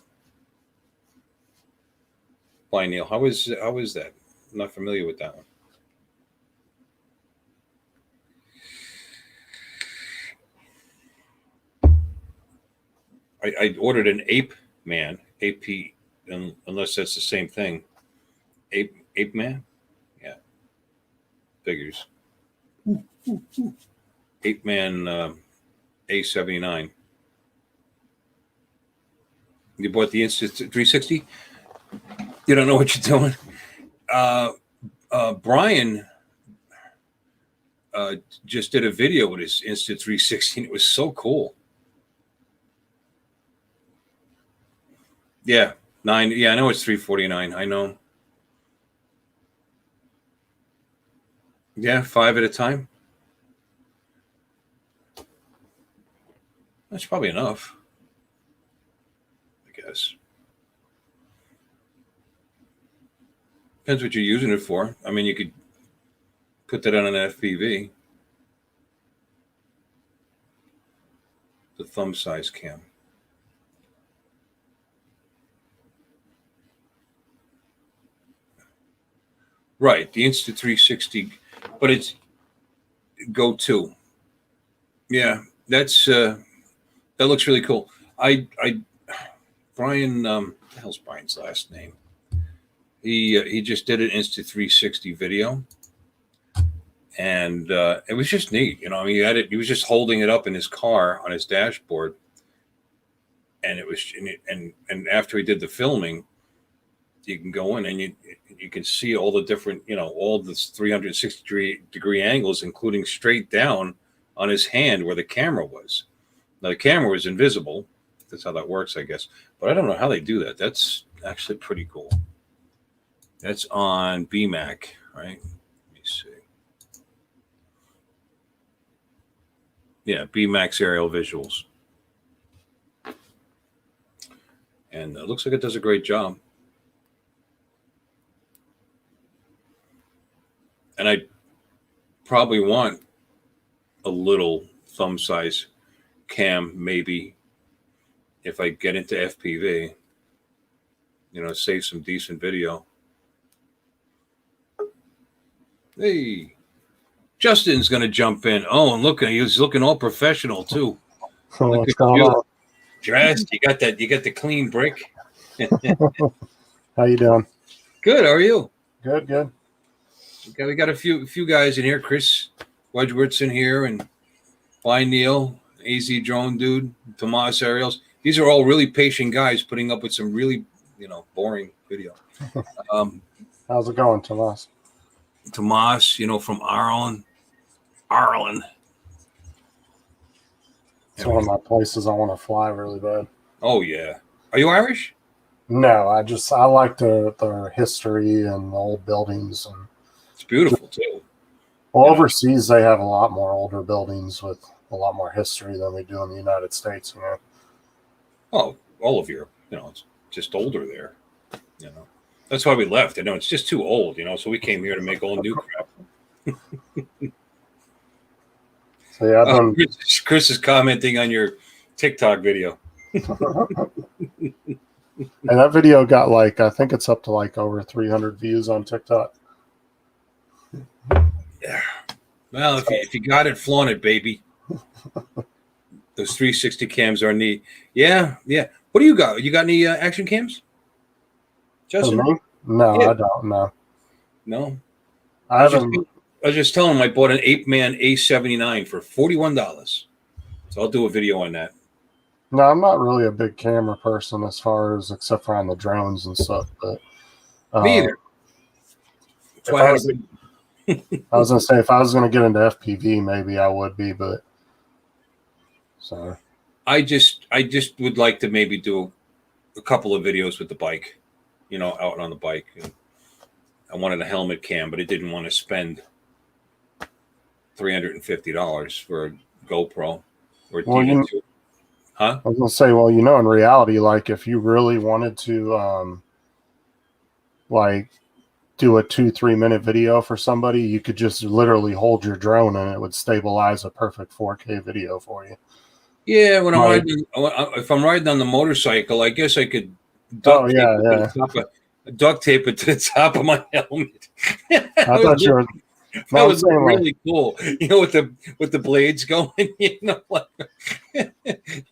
Why, Neil? How is that? I'm not familiar with that one. I ordered an Ape Man, AP, unless that's the same thing. Ape Man? Yeah. Figures. Ape Man A79. You bought the Insta 360? You don't know what you're doing? Brian just did a video with his Insta 360, and it was so cool. Yeah, 9. Yeah, I know it's 349. I know. Yeah, 5 at a time. That's probably enough, I guess. Depends what you're using it for. I mean, you could put that on an FPV. The thumb size cam. Right, the Insta 360, but it's Go 2. Yeah, that's that looks really cool. Brian, what the hell's Brian's last name? He just did an Insta 360 video, and it was just neat. He was just holding it up in his car on his dashboard, and it was and after he did the filming, you can go in and you can see all the different, all the 360-degree angles, including straight down on his hand where the camera was. Now, the camera was invisible. That's how that works, I guess. But I don't know how they do that. That's actually pretty cool. That's on BMAC, right? Let me see. Yeah, BMAX aerial visuals. And it looks like it does a great job. And I probably want a little thumb size cam, maybe, if I get into FPV, save some decent video. Hey, Justin's going to jump in. Oh, and look, he was looking all professional too. What's going on? Dressed. You got the clean brick. How you doing? Good. How are you? Good. Okay, we got a few guys in here. Chris Wedgeworth's in here, and Blind Neil, AZ Drone Dude, Tomas Ariels. These are all really patient guys putting up with some really, boring video. How's it going, Tomas? Tomas, from Ireland. It's one of my places I want to fly really bad. Oh yeah. Are you Irish? No, I like their history and the old buildings, and it's beautiful too. Well, overseas they have a lot more older buildings with a lot more history than we do in the United States. Oh, all of Europe, it's just older there. That's why we left. I know it's just too old. So we came here to make all new crap. So yeah, I've done. Chris is commenting on your TikTok video. And that video got like, I think it's up to like over 300 views on TikTok. Yeah. Well, if you got it, flaunt it, baby. Those 360 cams are neat. Yeah. What do you got? You got any action cams, Justin? For me? No, Yeah. I don't. No. No. I haven't. I was just telling him I bought an 8-man A79 for $41. So I'll do a video on that. No, I'm not really a big camera person as far as except for on the drones and stuff. But Me either. That's why I was gonna say if I was gonna get into FPV, maybe I would be, but so I just would like to maybe do a couple of videos with the bike, out on the bike. I wanted a helmet cam, but I didn't want to spend $350 for a GoPro or well, Huh? I was gonna say, well, in reality, like if you really wanted to, like do a 2-3 minute video for somebody, you could just literally hold your drone and it would stabilize a perfect 4K video for you. Yeah, when if I'm riding on the motorcycle, I guess I could duct tape it to the top of my helmet. I thought you were. That was really cool, with the blades going,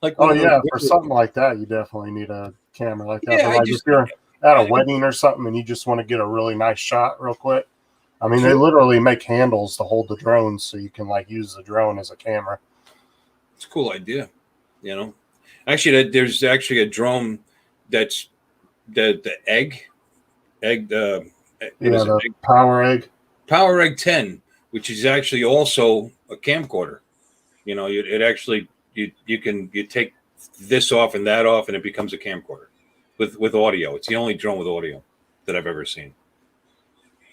like oh yeah, for something like that, you definitely need a camera like that. Yeah, but like if you're at a wedding or something and you just want to get a really nice shot real quick, I mean, they literally make handles to hold the drones, so you can like use the drone as a camera. It's a cool idea, Actually, there's actually a drone that's the egg. Power Egg 10, which is actually also a camcorder. It actually you take this off and that off, and it becomes a camcorder with audio. It's the only drone with audio that I've ever seen.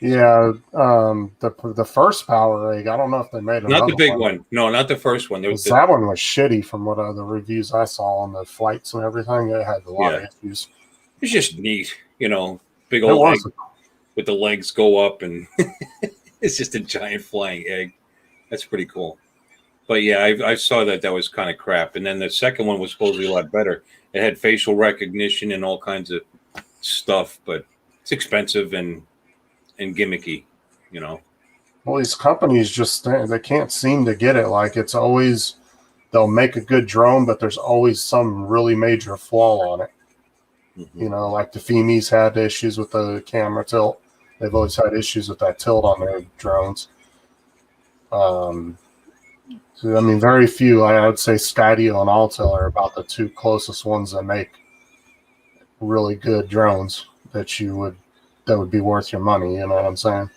Yeah, the first Power Egg, I don't know if they made not the big one. No, not the first one. That one was shitty from what the reviews I saw on the flights and everything. It had a lot of issues. It's just neat, big old egg with the legs go up, and it's just a giant flying egg. That's pretty cool. But yeah, I saw that was kind of crap. And then the second one was supposedly a lot better. It had facial recognition and all kinds of stuff, but it's expensive and gimmicky, Well, these companies just they can't seem to get it. Like it's always they'll make a good drone, but there's always some really major flaw on it. Mm-hmm. Like the FEMI's had issues with the camera tilt. They've always had issues with that tilt on their drones. So, I mean, very few. I would say Skydio and Altel are about the two closest ones that make really good drones that would be worth your money. You know what I'm saying?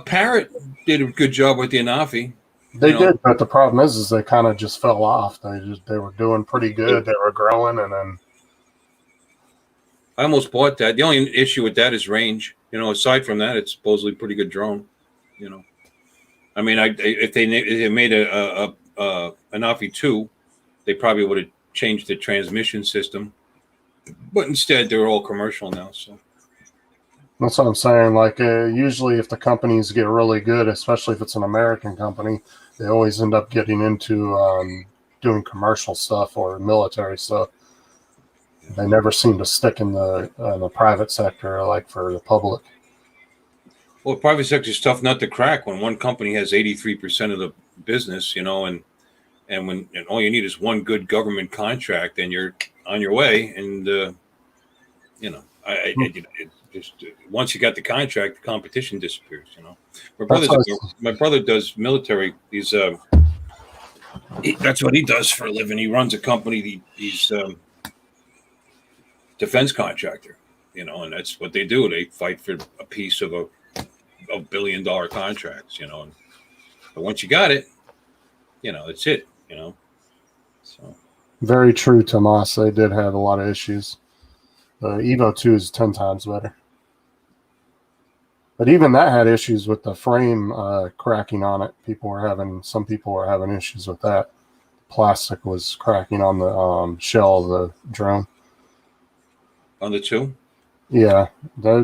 Parrot did a good job with the Anafi. They did, but the problem is they kind of just fell off. They were doing pretty good. They were growing, and then I almost bought that. The only issue with that is range. Aside from that, it's supposedly a pretty good drone. I mean, if they made a Anafi 2, they probably would have changed the transmission system. But instead, they're all commercial now. So that's what I'm saying. Like usually, if the companies get really good, especially if it's an American company, they always end up getting into doing commercial stuff or military stuff. They never seem to stick in the private sector, like for the public. Well, private sector is tough not to crack when one company has 83% of the business, and all you need is one good government contract, and you're on your way. And once you got the contract, the competition disappears. My brother does military. That's what he does for a living. He runs a company. He's defense contractor, and that's what they do. They fight for a piece of a billion-dollar contracts, but once you got it, it's it, so. Very true, Tomas. They did have a lot of issues. Evo 2 is 10 times better. But even that had issues with the frame cracking on it. Some people were having issues with that. Plastic was cracking on the shell of the drone. On the 2? Yeah.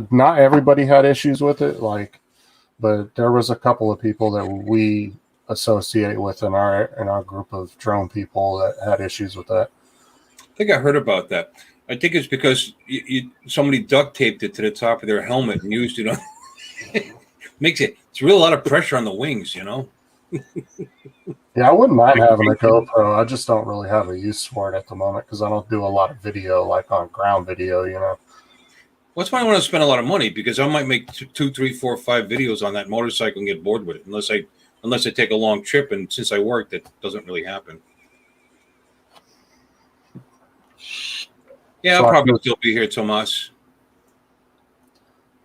Not everybody had issues with it, but there was a couple of people that we associate with in our group of drone people that had issues with that. I think I heard about that. I think it's because somebody duct taped it to the top of their helmet and used it on. Makes it's really a lot of pressure on the wings, you know. Yeah, I wouldn't mind having a GoPro. I just don't really have a use for it at the moment because I don't do a lot of video, like on ground video, you know. Well, that's why I want to spend a lot of money, because I might make 2, 3, 4, 5 videos on that motorcycle and get bored with it, unless I take a long trip. And since I work, that doesn't really happen. Yeah, So I'll probably still be here, Tomas.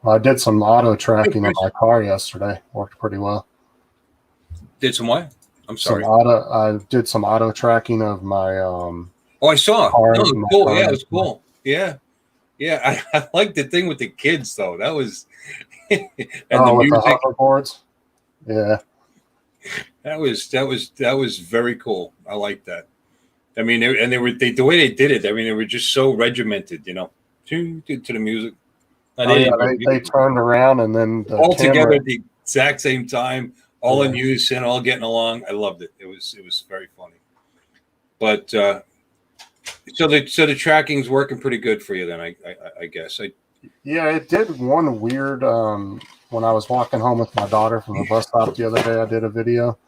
I did some auto tracking in my car yesterday. Worked pretty well. Did some what? I'm sorry. I did some auto tracking of my Oh, I saw. car. No, it was cool. Yeah, it was cool. Yeah. Yeah, I like the thing with the kids though. That was and the with music. the hoverboards. Yeah. That was very cool. I like that. I mean, the way they did it. I mean, they were just so regimented, you know, to the music. They turned around and then the all camera, together at the exact same time, all in unison, all getting along. I loved it. It was very funny. But so the tracking's working pretty good for you then, I guess. Yeah, it did one weird. When I was walking home with my daughter from the bus stop the other day, I did a video,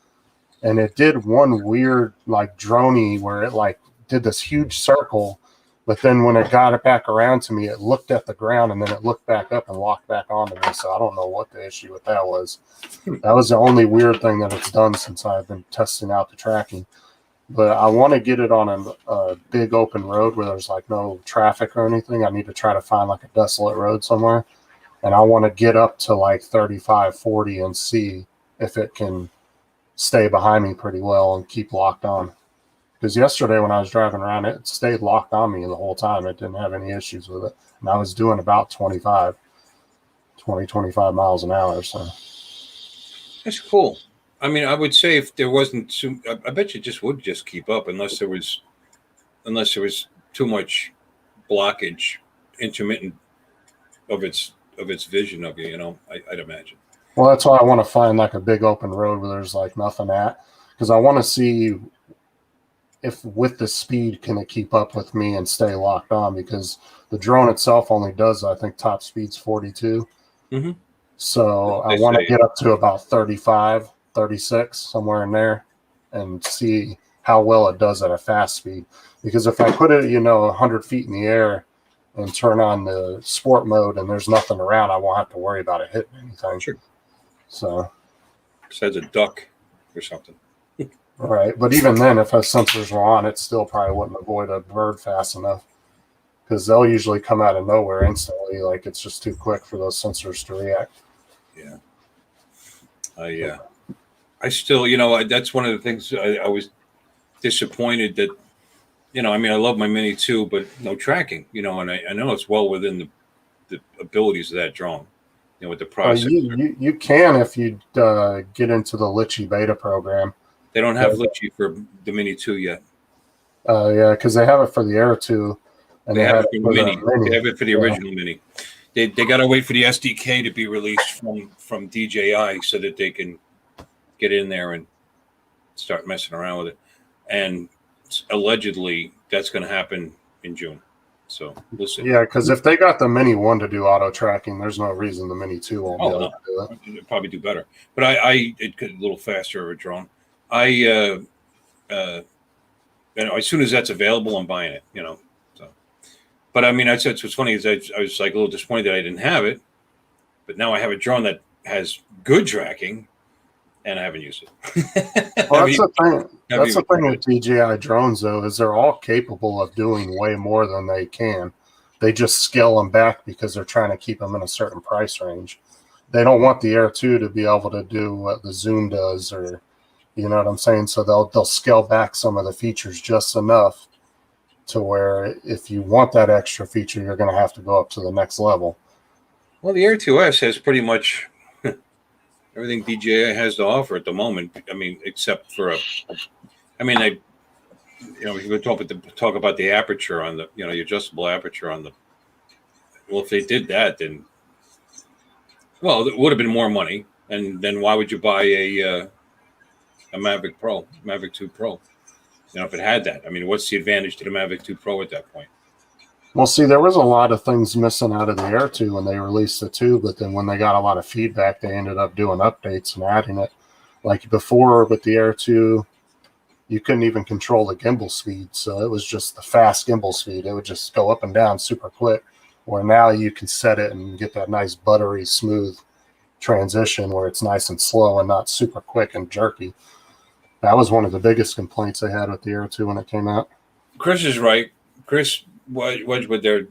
and it did one weird like droney where it like did this huge circle, but then when it got it back around to me, it looked at the ground and then it looked back up and locked back onto me. So I don't know what the issue with that was. That was the only weird thing that it's done since I've been testing out the tracking. But I want to get it on a big open road where there's like no traffic or anything. I need to try to find like a desolate road somewhere. And I want to get up to like 35, 40 and see if it can stay behind me pretty well and keep locked on. Because yesterday when I was driving around, it stayed locked on me the whole time. It didn't have any issues with it. And I was doing about 20, 25 miles an hour. So that's cool. I mean, I would say if there wasn't I bet you would just keep up unless there was too much blockage, intermittent of its vision of you. You know, I'd imagine. Well, that's why I want to find like a big open road where there's like nothing at, because I want to see if with the speed can it keep up with me and stay locked on, because the drone itself only does, I think, top speed's 42. Mm-hmm. So I want to get up to about 35, 36, somewhere in there, and see how well it does at a fast speed. Because if I put it, 100 feet in the air and turn on the sport mode and there's nothing around, I won't have to worry about it hitting anything. Sure. So besides a duck or something. Right. But even then, if our sensors were on, it still probably wouldn't avoid a bird fast enough, because they'll usually come out of nowhere instantly. Like it's just too quick for those sensors to react. Yeah. I still, that's one of the things I was disappointed that, I mean, I love my Mini too, but no tracking, and I know it's well within the abilities of that drone, with the processor. You can if you get into the Litchi beta program. They don't have Litchi for the Mini 2 yet. Yeah, because they have it for the Air 2. And they have it for the Mini. Mini. They have it for the original Mini. They got to wait for the SDK to be released from DJI so that they can get in there and start messing around with it. And allegedly, that's going to happen in June. So we'll see. Yeah, because if they got the Mini 1 to do auto tracking, there's no reason the Mini 2 won't be able to do it. It'll probably do better. But it could a little faster of a drone. As soon as that's available, I'm buying it. So, but I mean, what's funny is I was like a little disappointed that I didn't have it, but now I have a drone that has good tracking, and I haven't used it. Well, that's the thing. That's the thing with DJI drones, though, is they're all capable of doing way more than they can. They just scale them back because they're trying to keep them in a certain price range. They don't want the Air 2 to be able to do what the Zoom does, or you know what I'm saying? So they'll scale back some of the features just enough to where if you want that extra feature, you're going to have to go up to the next level. Well, the Air 2S has pretty much everything DJI has to offer at the moment. I mean, except for we would talk about the aperture on the, the adjustable aperture on the. Well, if they did that, then, well, it would have been more money. And then why would you buy a Mavic Pro, Mavic 2 Pro. You know, if it had that, I mean, what's the advantage to the Mavic 2 Pro at that point? Well, see, there was a lot of things missing out of the Air 2 when they released the 2, but then when they got a lot of feedback, they ended up doing updates and adding it. Like before with the Air 2, you couldn't even control the gimbal speed, so it was just the fast gimbal speed. It would just go up and down super quick, where now you can set it and get that nice buttery smooth transition where it's nice and slow and not super quick and jerky. That was one of the biggest complaints they had with the Air 2 when it came out. Chris is right. Chris Wedgwood there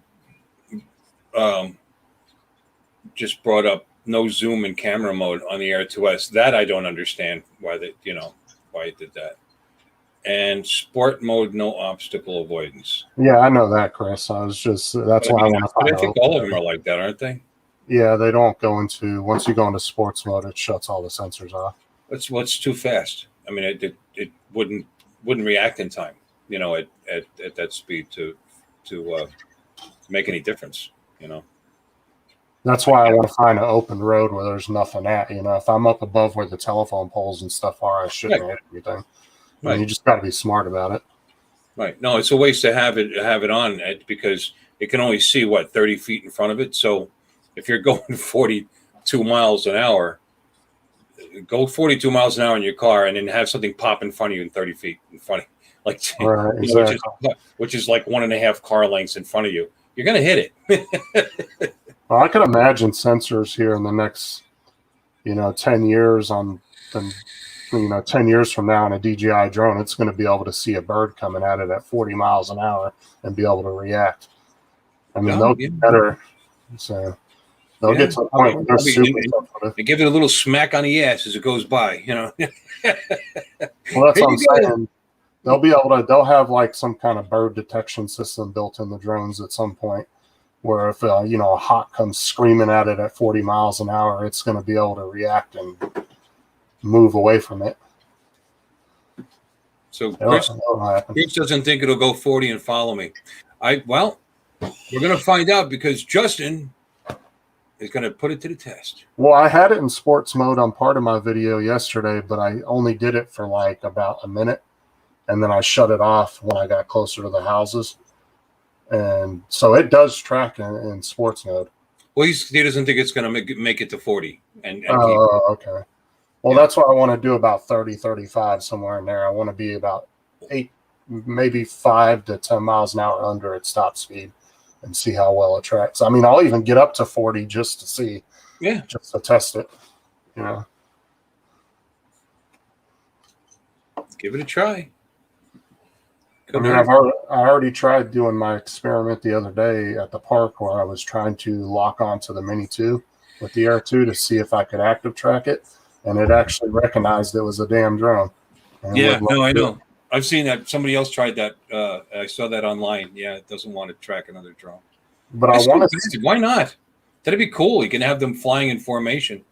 just brought up no zoom and camera mode on the Air 2S. That I don't understand why they, why it did that. And sport mode, no obstacle avoidance. Yeah, I know that, Chris. That's why I want to find out. I think all of them are like that, aren't they? Yeah, they don't go into, once you go into sports mode, it shuts all the sensors off. What's too fast? I mean, it wouldn't react in time, at that speed to make any difference, That's why I want to find an open road where there's nothing at. If I'm up above where the telephone poles and stuff are, I shouldn't hit everything. Right. You just got to be smart about it. Right. No, it's a waste to have it on it because it can only see 30 feet in front of it. So if you're going 42 miles an hour, go 42 miles an hour in your car and then have something pop in front of you in 30 feet in front of you. Like, right, exactly. which is like 1.5 car lengths in front of you. You're going to hit it. Well, I could imagine sensors here in the next, 10 years 10 years from now in a DJI drone, it's going to be able to see a bird coming at it at 40 miles an hour and be able to react. I mean, they'll get better. So they'll get to the point where they're super tough with it. They give it a little smack on the ass as it goes by, Well, that's what I'm saying. They'll have like some kind of bird detection system built in the drones at some point where if, a hawk comes screaming at it at 40 miles an hour, it's going to be able to react and move away from it. So Chris doesn't think it'll go 40 and follow me. We're going to find out because Justin is going to put it to the test. Well, I had it in sports mode on part of my video yesterday, but I only did it for like about a minute. And then I shut it off when I got closer to the houses. And so it does track in sports mode. Well, he doesn't think it's going to make it to 40. Okay. Well, that's what I want to do, about 30, 35, somewhere in there. I want to be about 8, maybe 5 to 10 miles an hour under its top speed and see how well it tracks. I mean, I'll even get up to 40 just to see. Yeah. Just to test it, Give it a try. I mean, I already tried doing my experiment the other day at the park where I was trying to lock onto the Mini 2 with the Air 2 to see if I could active track it, and it actually recognized it was a damn drone. Yeah, no, I know. I've seen that. Somebody else tried that. I saw that online. Yeah, it doesn't want to track another drone. But I want to. Why not? That'd be cool. You can have them flying in formation.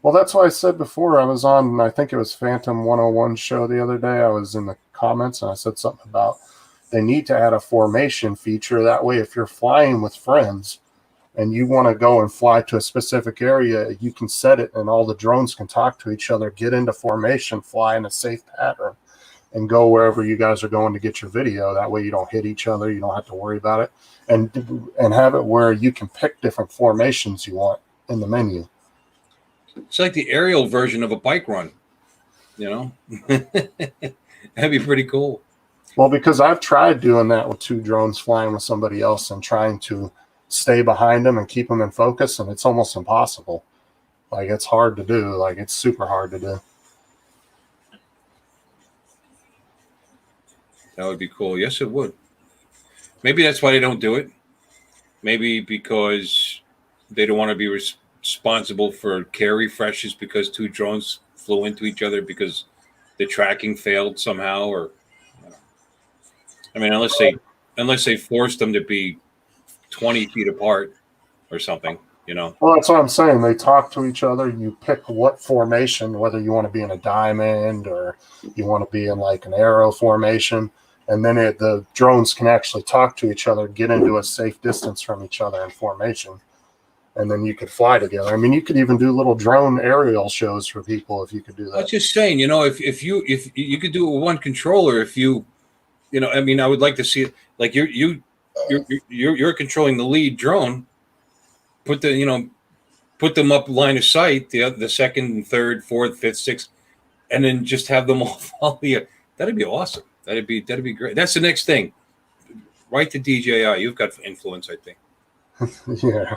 Well, that's what I said before. I was on, I think it was Phantom 101 show the other day. I was in the comments and I said something about they need to add a formation feature. That way, if you're flying with friends and you want to go and fly to a specific area, you can set it and all the drones can talk to each other, get into formation, fly in a safe pattern, and go wherever you guys are going to get your video. That way you don't hit each other. You don't have to worry about it. And have it where you can pick different formations you want in the menu. It's like the aerial version of a bike run, That'd be pretty cool. Well, because I've tried doing that with 2 drones flying with somebody else and trying to stay behind them and keep them in focus, and it's almost impossible. Like, it's hard to do. Like, it's super hard to do. That would be cool. Yes, it would. Maybe that's why they don't do it. Maybe because they don't want to be responsible for care refreshes because 2 drones flew into each other because the tracking failed somehow, or I mean, unless they forced them to be 20 feet apart or something, Well, that's what I'm saying. They talk to each other. You pick what formation, whether you want to be in a diamond or you want to be in like an arrow formation, and then the drones can actually talk to each other, get into a safe distance from each other in formation. and then you could fly together. I mean, you could even do little drone aerial shows for people if you could do I was that. just saying, if you could do it with one controller, I mean, I would like to see it. Like you're controlling the lead drone. Put them up line of sight. The second, and third, fourth, fifth, sixth, and then just have them all follow you. That'd be awesome. That'd be great. That's the next thing. Write to DJI. You've got influence, I think. Yeah.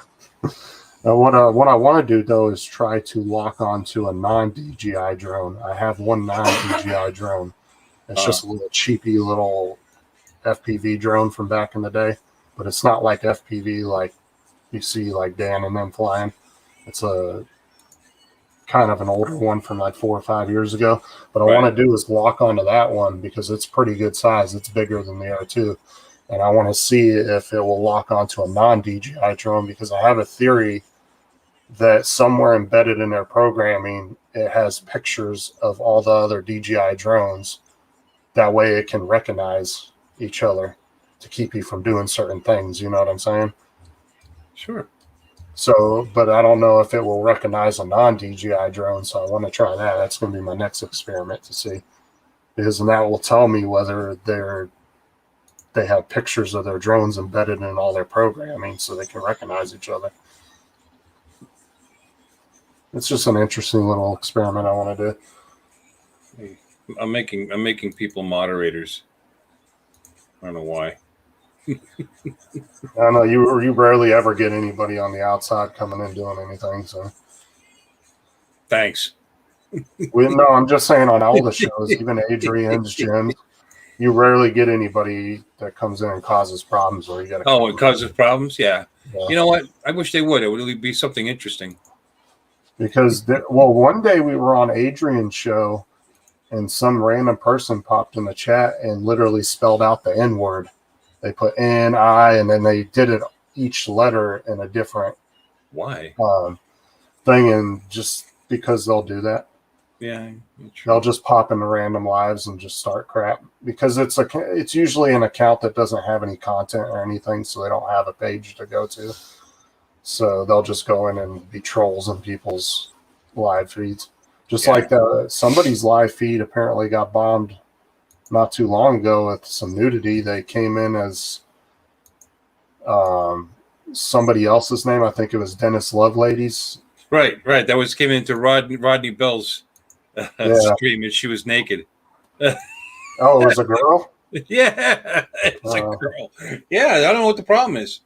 What I want to do though is try to lock onto a non-DJI drone. I have one non-DJI drone. It's just a little cheapy little FPV drone from back in the day, but it's not like FPV like you see like Dan and them flying. It's a kind of an older one from like 4 or 5 years ago. But I want to do is lock onto that one because it's pretty good size. It's bigger than the R2. And I want to see if it will lock onto a non-DJI drone because I have a theory that somewhere embedded in their programming, it has pictures of all the other DJI drones. That way it can recognize each other to keep you from doing certain things. You know what I'm saying? Sure. So, but I don't know if it will recognize a non-DJI drone. So I want to try that. That's going to be my next experiment to see. Because then that will tell me whether they have pictures of their drones embedded in all their programming so they can recognize each other. It's just an interesting little experiment I want to do. I'm making people moderators. I don't know why. I don't know. You rarely ever get anybody on the outside coming in doing anything. So thanks. No, I'm just saying on all the shows, even Adrian's, Jim's, you rarely get anybody that comes in and causes problems or you got to. Oh, it causes problems? Yeah. You know what? I wish they would. It would really be something interesting. Because, one day we were on Adrian's show and some random person popped in the chat and literally spelled out the N word. They put N, I, and then they did it each letter in a different thing. And just because they'll do that. Yeah, they'll just pop into random lives and just start crap because it's usually an account that doesn't have any content or anything, so they don't have a page to go to. So they'll just go in and be trolls in people's live feeds. Just like somebody's live feed apparently got bombed not too long ago with some nudity. They came in as somebody else's name. I think it was Dennis Loveladies. Right. That came into Rodney Bell's stream, and she was naked. Oh, it was a girl? Yeah, it's a girl. Yeah, I don't know what the problem is.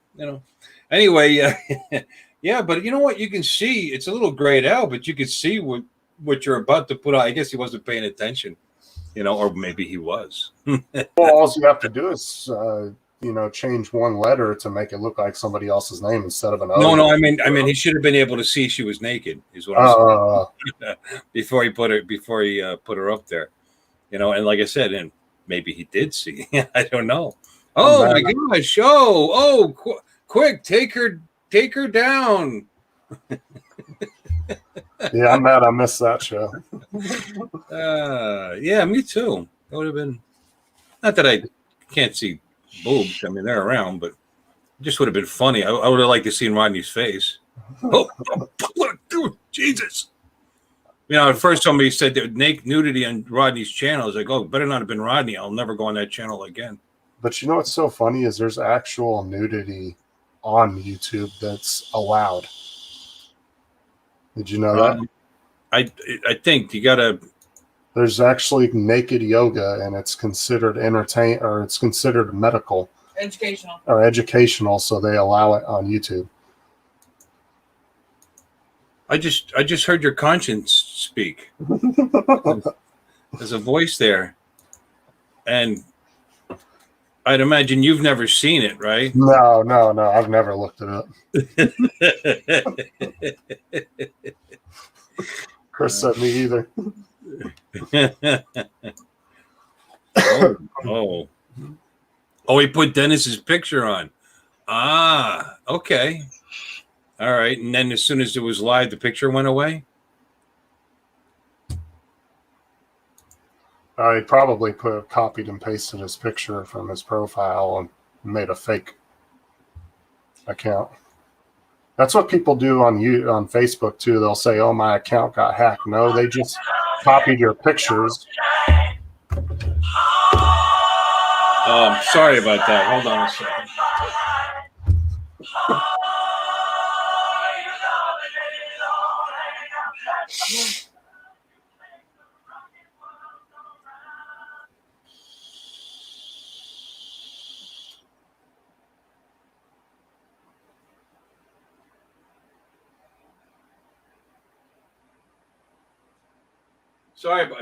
Anyway, yeah, but you know what? You can see it's a little grayed out, but you can see what you're about to put out. I guess he wasn't paying attention, or maybe he was. Well, all you have to do is change one letter to make it look like somebody else's name instead of an O. No, I mean, he should have been able to see she was naked. Is what I'm saying. Before he put her up there, and like I said, and maybe he did see. I don't know. Oh my gosh! Quick, take her down. Yeah, I'm mad I missed that show. Yeah, me too. It would have been, not that I can't see boobs. I mean, they're around, but it just would have been funny. I would have liked to see Rodney's face. Oh, Jesus. At first somebody said that nudity on Rodney's channel. I was like, oh, better not have been Rodney. I'll never go on that channel again. But what's so funny is there's actual nudity on YouTube that's allowed. Did you know that? I think you gotta. There's actually naked yoga, and it's considered it's considered medical, educational. So they allow it on YouTube. I just heard your conscience speak. There's a voice there, and I'd imagine you've never seen it, right? No, I've never looked it up. Chris said me either. Oh, he put Dennis's picture on. Okay. All right. And then as soon as it was live, the picture went away? He probably copied and pasted his picture from his profile and made a fake account. That's what people do on Facebook too. They'll say, "Oh, my account got hacked." No, they just copied your pictures. Sorry about that. Hold on a second.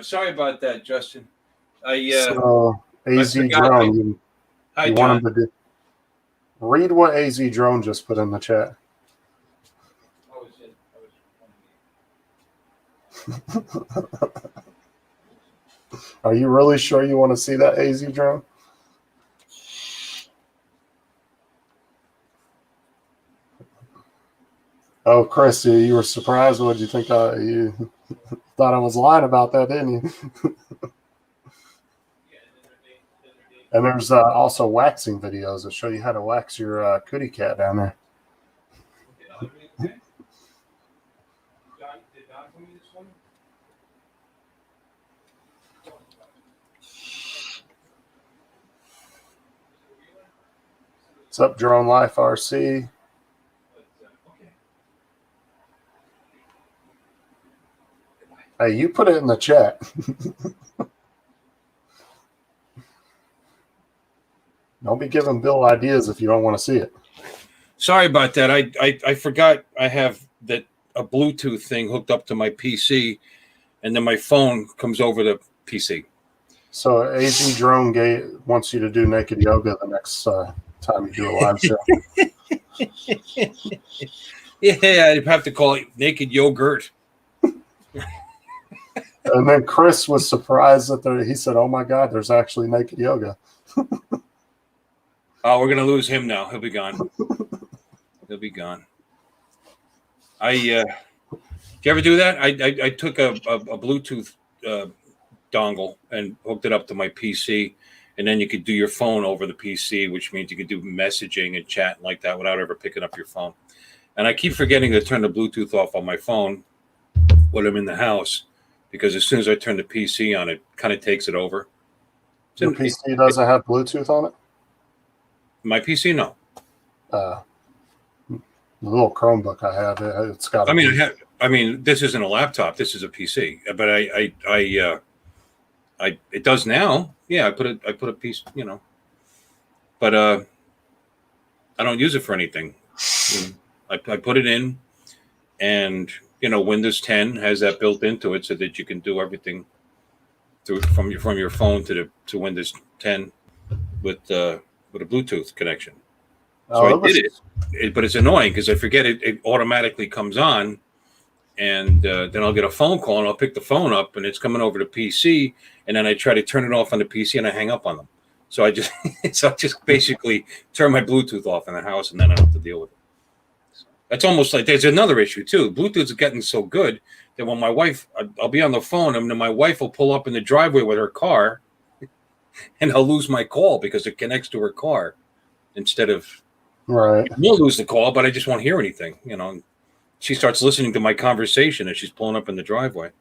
Sorry about that, Justin. So AZ forgot Drone, Hi, you John. want him to read what AZ Drone just put in the chat. Are you really sure you want to see that, AZ Drone? Oh, Chris, you were surprised. What did you think? You thought I was lying about that, didn't you? And there's also waxing videos that show you how to wax your cootie cat down there. What's up, Drone Life RC? Hey, you put it in the chat. Don't be giving Bill ideas if you don't want to see it. Sorry about that. I forgot I have a Bluetooth thing hooked up to my PC, and then my phone comes over the PC. So AZ Drone wants you to do naked yoga the next time you do a live show. Yeah, I'd have to call it naked yogurt. And then Chris was surprised that he said, "Oh my God, there's actually naked yoga." Oh, we're gonna lose him now. He'll be gone. He'll be gone. Did you ever do that? I took a Bluetooth dongle and hooked it up to my PC, and then you could do your phone over the PC, which means you could do messaging and chat like that without ever picking up your phone. And I keep forgetting to turn the Bluetooth off on my phone when I'm in the house, because as soon as I turn the PC on, it kind of takes it over. Your PC doesn't have Bluetooth on it? My PC, no. The little Chromebook I have, it's got. I mean, this isn't a laptop. This is a PC. But it does now. Yeah, I put a piece, but I don't use it for anything. I put it in, and Windows 10 has that built into it so that you can do everything from your phone to Windows 10 with a Bluetooth connection. So I did it, but it's annoying because I forget it automatically comes on, and then I'll get a phone call and I'll pick the phone up and it's coming over to PC, and then I try to turn it off on the PC and I hang up on them. So I just basically turn my Bluetooth off in the house, and then I don't have to deal with it. So that's almost like there's another issue too. Bluetooth's getting so good that when my wife, I'll be on the phone and then my wife will pull up in the driveway with her car, and I'll lose my call because it connects to her car instead of. Right. We'll lose the call, but I just won't hear anything. She starts listening to my conversation as she's pulling up in the driveway.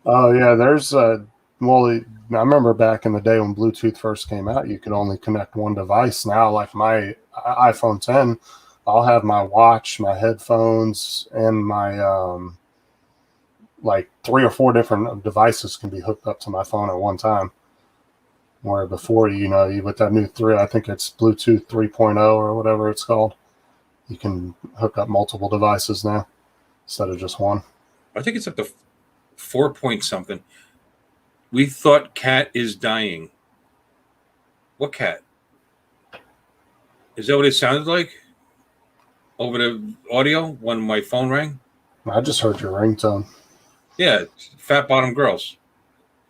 Oh yeah, there's I remember back in the day when Bluetooth first came out, you could only connect one device. Now, like my iPhone 10, I'll have my watch, my headphones, and my like 3 or 4 different devices can be hooked up to my phone at one time. Where before, with that new 3, I think it's Bluetooth 3.0 or whatever it's called, you can hook up multiple devices now instead of just one. I think it's up to 4 point something. We thought cat is dying. What cat? Is that what it sounded like over the audio when my phone rang? I just heard your ringtone. Yeah, fat bottom girls.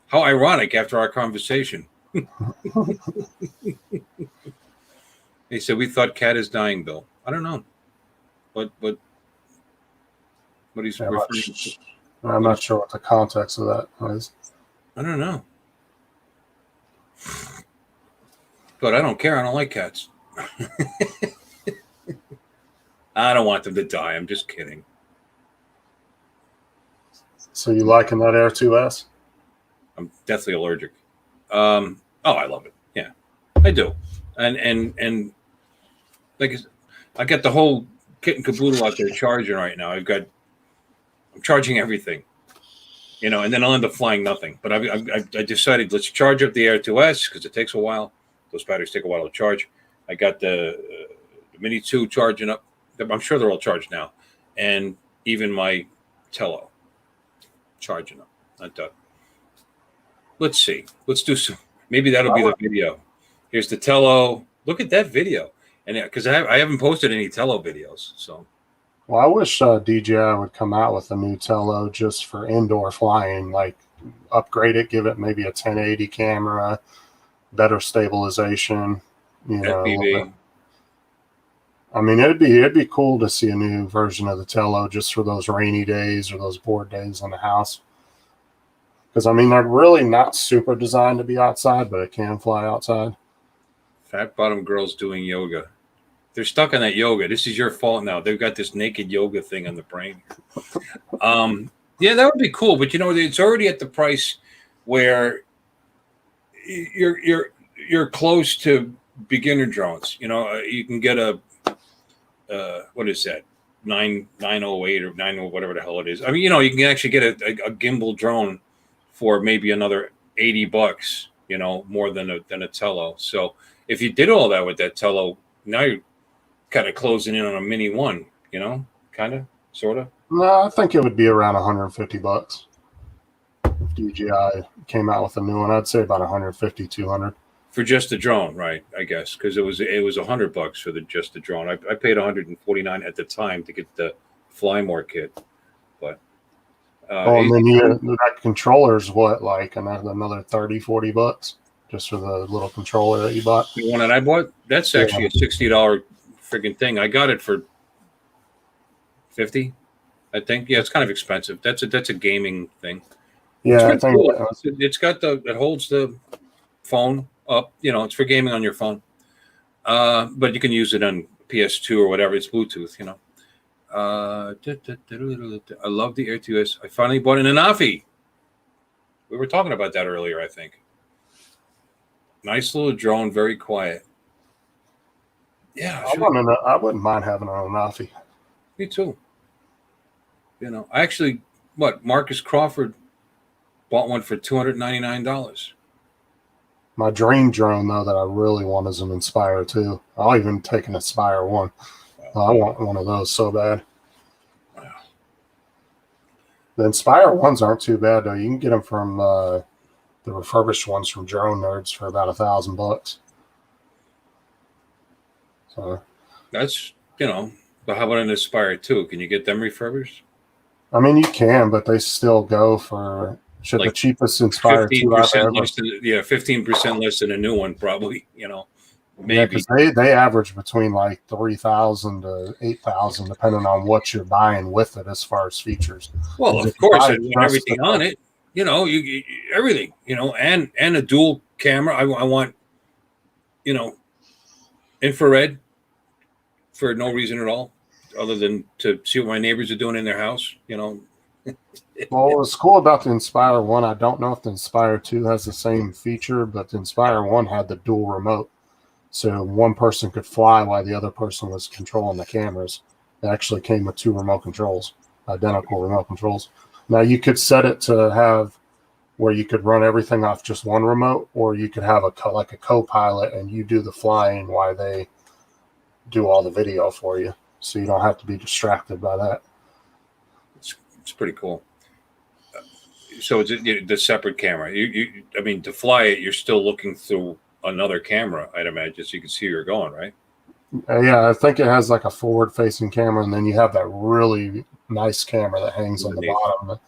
How ironic after our conversation. They said we thought cat is dying, Bill. I don't know. What he's referring to. I'm not sure what the context of that is. I don't know. But I don't care. I don't like cats. I don't want them to die. I'm just kidding. So you liking that Air 2S? I'm deathly allergic. Oh, I love it. Yeah, I do. And like I got the whole kit and caboodle out there charging right now. I'm charging everything, and then I'll end up flying nothing. But I decided let's charge up the Air 2S because it takes a while. Those batteries take a while to charge. I got the Mini 2 charging up. I'm sure they're all charged now, and even my Tello charging up. Not done. Let's see. Let's do some. Maybe that'll be the video. Here's the Tello. Look at that video, and because I haven't posted any Tello videos, so. Well, I wish DJI would come out with a new Tello just for indoor flying, like upgrade it, give it maybe a 1080 camera, better stabilization, FPV. I mean, it'd be cool to see a new version of the Tello just for those rainy days or those bored days in the house. Because I mean, they're really not super designed to be outside, but it can fly outside. Fat bottom girls doing yoga. They're stuck on that yoga. This is your fault now. They've got this naked yoga thing on the brain. Yeah, that would be cool, but it's already at the price where you're close to beginner drones. You can get a what is that, 908 or 90 whatever the hell it is. I mean, you can actually get a gimbal drone for maybe another $80. More than a Tello. So if you did all that with that Tello, now you're kind of closing in on a Mini 1. Kind of, sort of. No, I think it would be around $150. If DJI came out with a new one, I'd say about 150, 200. For just the drone, right? I guess because it was $100 for just the drone. I paid $149 at the time to get the Fly More kit, but and then that controller's what, like another 30, $40 just for the little controller that you bought. The one that I bought, that's actually a $60 freaking thing. I got it for $50, I think. Yeah, it's kind of expensive. That's a gaming thing. Yeah, I think cool. It's got it holds the phone up. It's for gaming on your phone. But you can use it on PS2 or whatever. It's Bluetooth. I love the Air 2S. I finally bought an Anafi. We were talking about that earlier, I think. Nice little drone, very quiet. Yeah, I wouldn't mind having an Anafi. Me too. I actually, Marcus Crawford bought one for $299. My dream drone, though, that I really want is an Inspire 2. I'll even take an Inspire 1. I want one of those so bad. Wow. The Inspire 1s aren't too bad, though. You can get them from the refurbished ones from Drone Nerds for about $1,000. So that's, but how about an Inspire 2? Can you get them refurbished? I mean, you can, but they still go for the cheapest Inspire 2 I've ever. 15% less than a new one, probably, maybe. Yeah, because they average between like 3,000 to 8,000, depending on what you're buying with it as far as features. Well, of course, everything on it, you everything, and a dual camera. I want, infrared for no reason at all, other than to see what my neighbors are doing in their house, Well, what's cool about the Inspire 1, I don't know if the Inspire 2 has the same feature, but the Inspire 1 had the dual remote. So one person could fly while the other person was controlling the cameras. It actually came with 2 remote controls, identical remote controls. Now, you could set it to have where you could run everything off just one remote, or you could have a co-pilot and you do the flying while they do all the video for you. So you don't have to be distracted by that. It's pretty cool. So it's the separate camera. I mean, to fly it, you're still looking through another camera, I'd imagine, so you can see where you're going, right? Yeah, I think it has like a forward-facing camera, and then you have that really nice camera that hangs on the bottom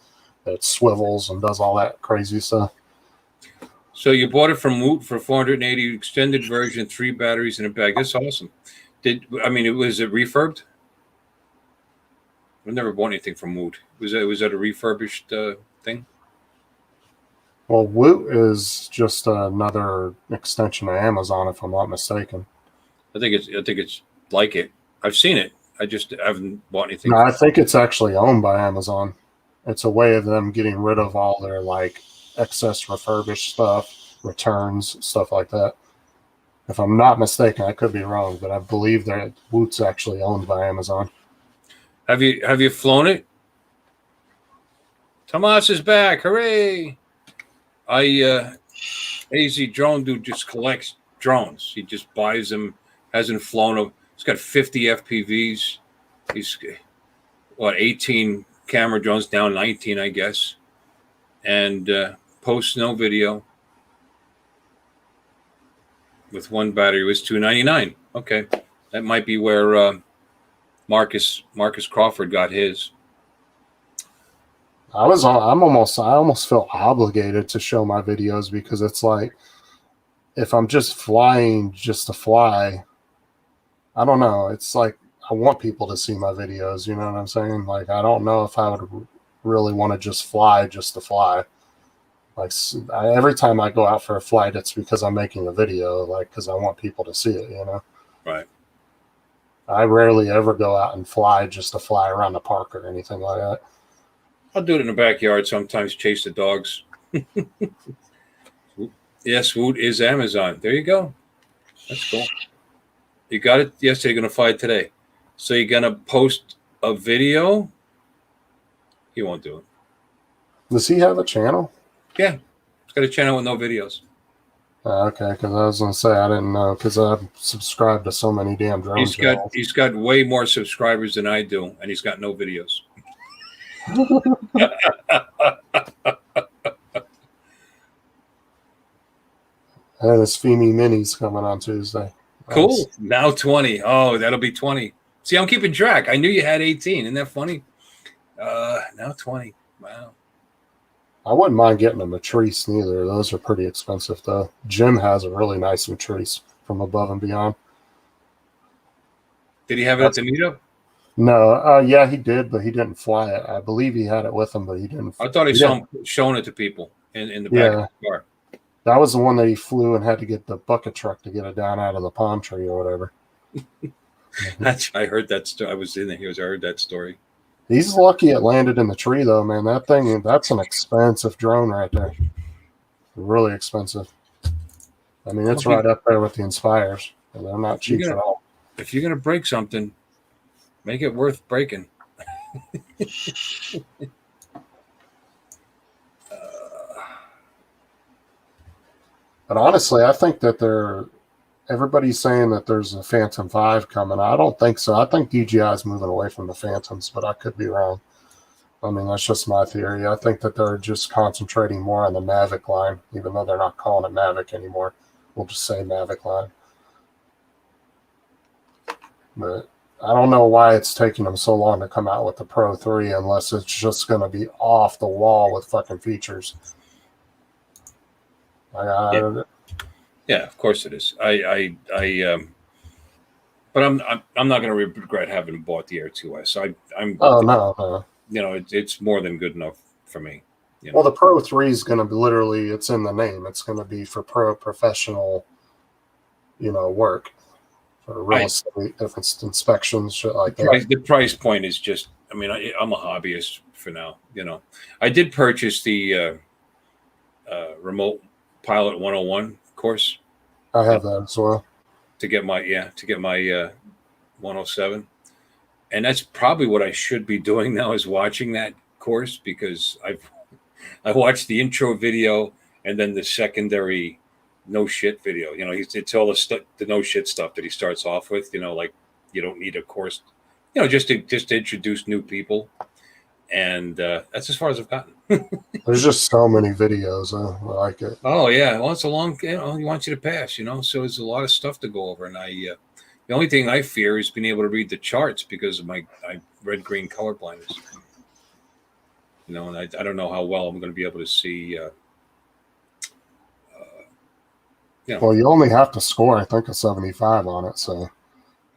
that swivels and does all that crazy stuff. So you bought it from Woot for $480, extended version, 3 batteries in a bag. That's awesome. Was it refurbed? I've never bought anything from Woot. Was that a refurbished thing? Well, Woot is just another extension of Amazon, if I'm not mistaken. I think it's like it. I've seen it. I just haven't bought anything. No, I think it's actually owned by Amazon. It's a way of them getting rid of all their like excess refurbished stuff, returns, stuff like that. If I'm not mistaken, I could be wrong, but I believe that Woot's actually owned by Amazon. Have you flown it? Tomas is back! Hooray! AZ Drone Dude just collects drones. He just buys them. Hasn't flown them. He's got 50 FPVs. He's 18 camera drones, now 19, I guess, and posts no video. With one battery, it was $299. Okay, that might be where Marcus Crawford got his. I almost feel obligated to show my videos because it's like, if I'm just flying just to fly, I don't know. It's like, I want people to see my videos. You know what I'm saying? Like, I don't know if I would really want to just fly just to fly. Like, every time I go out for a flight, it's because I'm making a video, like, because I want people to see it, you know? Right. I rarely ever go out and fly just to fly around the park or anything like that. I'll do it in the backyard sometimes, chase the dogs. Yes, Woot is Amazon. There you go. That's cool. You got it yesterday, you're going to fly it today. So you're going to post a video? He won't do it. Does he have a channel? Yeah. He's got a channel with no videos. Okay, because I was going to say, I didn't know, because I've subscribed to so many damn drone channels. He's got way more subscribers than I do, and he's got no videos. And his Femi Minis coming on Tuesday. Cool. Nice. Now 20. Oh, that'll be 20. See, I'm keeping track. I knew you had 18. Isn't that funny? Now 20. Wow. I wouldn't mind getting a Matrice neither. Those are pretty expensive, though. Jim has a really nice Matrice from Above and Beyond. Did he have it at the meetup? No, yeah, he did, but he didn't fly it. I believe he had it with him, but he didn't. I thought he saw him showing it to people in the back of the car. That was the one that he flew and had to get the bucket truck to get it down out of the palm tree or whatever. I heard that story. I was in there. I heard that story. He's lucky it landed in the tree, though, man. That thing, that's an expensive drone right there. Really expensive. I mean, it's right up there with the Inspires. And they're not cheap at all. If you're going to break something, make it worth breaking. But honestly, I think that everybody's saying that there's a Phantom 5 coming. I don't think so. I think DJI is moving away from the Phantoms, but I could be wrong. I mean, that's just my theory. I think that they're just concentrating more on the Mavic line, even though they're not calling it Mavic anymore. We'll just say Mavic line. But I don't know why it's taking them so long to come out with the Pro 3 unless it's just going to be off the wall with fucking features. Yeah, of course it is. But I'm not going to regret having bought the Air 2S. No. You know, it's more than good enough for me. You know? Well, the Pro 3 is going to be literally, it's in the name. It's going to be for professional, work. For real estate, if it's inspections, shit like that. The price point is just, I mean, I'm a hobbyist for now. I did purchase the remote pilot 101 course. I have that as well. To get my 107. And that's probably what I should be doing now, is watching that course, because I watched the intro video and then the secondary no shit video. It's all the no shit stuff that he starts off with, like you don't need a course, just to introduce new people. And that's as far as I've gotten. There's just so many videos. I like it. Oh yeah. Well, it's a long, he wants you to pass, so there's a lot of stuff to go over. And the only thing I fear is being able to read the charts because of my red-green color blindness. And I don't know how well I'm going to be able to see. Well, you only have to score, I think, a 75 on it. So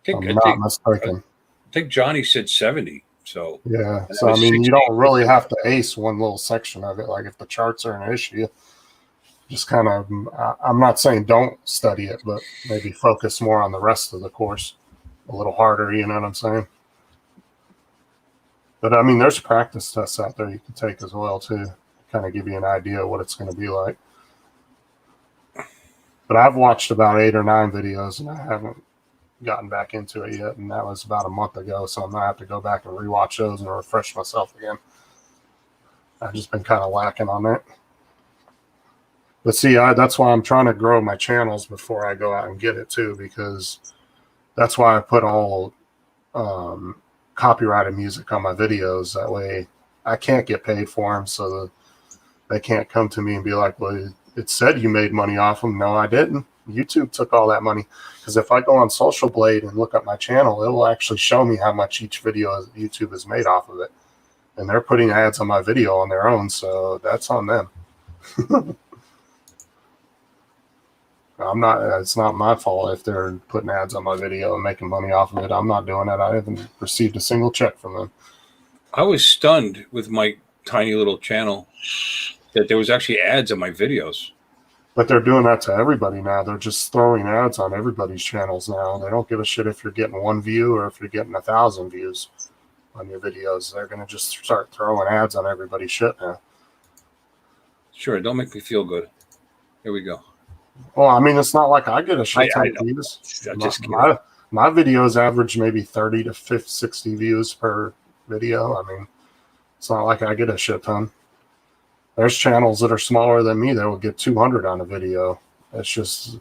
I'm not mistaken. I think Johnny said 70. So yeah. So I mean, you don't really have to ace one little section of it. Like if the charts are an issue, just kind of, I'm not saying don't study it, but maybe focus more on the rest of the course a little harder. You know what I'm saying? But I mean, there's practice tests out there you can take as well too, kind of give you an idea of what it's going to be like. But I've watched about 8 or 9 videos and I haven't gotten back into it yet, and that was about a month ago, so I'm gonna have to go back and rewatch those and refresh myself again. I've just been kind of lacking on that. But see, that's why I'm trying to grow my channels before I go out and get it too, because that's why I put all copyrighted music on my videos. That way I can't get paid for them, so that they can't come to me and be like, well, it said you made money off them. No, I didn't. YouTube took all that money. Because if I go on Social Blade and look up my channel, it will actually show me how much each video YouTube has made off of it. And they're putting ads on my video on their own, so that's on them. It's not my fault if they're putting ads on my video and making money off of it. I'm not doing that. I haven't received a single check from them. I was stunned with my tiny little channel that there was actually ads on my videos. But they're doing that to everybody now. They're just throwing ads on everybody's channels now. They don't give a shit if you're getting 1 view or if you're getting 1,000 views on your videos. They're going to just start throwing ads on everybody's shit now. Sure, don't make me feel good. Here we go. Well, I mean, it's not like I get a shit ton of views. My videos average maybe 30 to 50, 60 views per video. I mean, it's not like I get a shit ton. There's channels that are smaller than me that will get 200 on a video. It's just,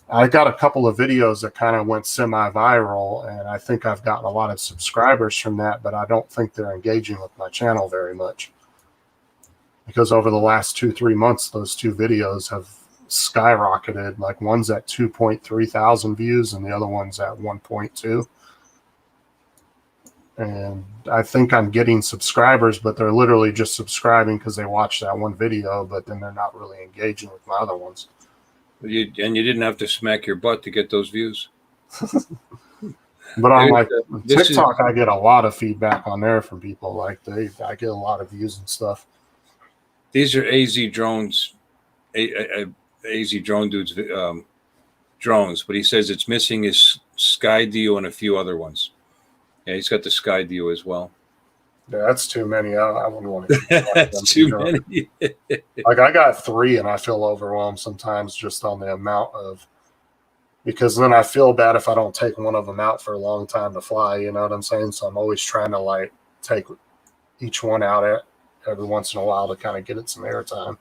I got a couple of videos that kind of went semi-viral, and I think I've gotten a lot of subscribers from that, but I don't think they're engaging with my channel very much. Because over the last 2-3 months, those 2 videos have skyrocketed. Like one's at 2.3 thousand views and the other one's at 1.2. And I think I'm getting subscribers, but they're literally just subscribing because they watched that one video, but then they're not really engaging with my other ones. And you didn't have to smack your butt to get those views. But on like TikTok, I get a lot of feedback on there from people. Like I get a lot of views and stuff. These are AZ drones, AZ drone dudes drones, but he says it's missing his Skydio and a few other ones. Yeah, he's got the Skydio as well. Yeah, that's too many. I wouldn't want to. That's too many. Like I got 3, and I feel overwhelmed sometimes just on the amount of. Because then I feel bad if I don't take one of them out for a long time to fly. You know what I'm saying? So I'm always trying to like take each one out every once in a while to kind of get it some airtime.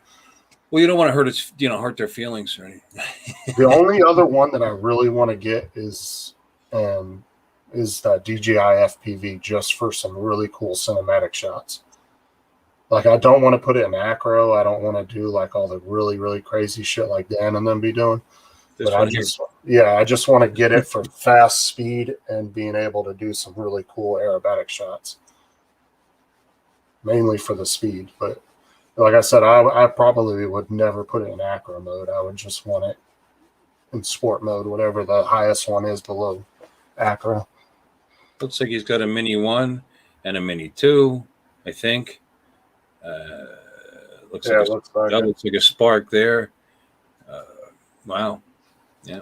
Well, you don't want to hurt their feelings or anything. The only other one that I really want to get is that DJI FPV, just for some really cool cinematic shots. Like I don't want to put it in acro. I don't want to do like all the really, really crazy shit like Dan and them be doing. But I just want to get it for fast speed and being able to do some really cool aerobatic shots. Mainly for the speed. But like I said, I probably would never put it in acro mode. I would just want it in sport mode, whatever the highest one is below acro. Looks like he's got a Mini 1 and a Mini 2, I think. Looks like a Spark there. Wow. Yeah.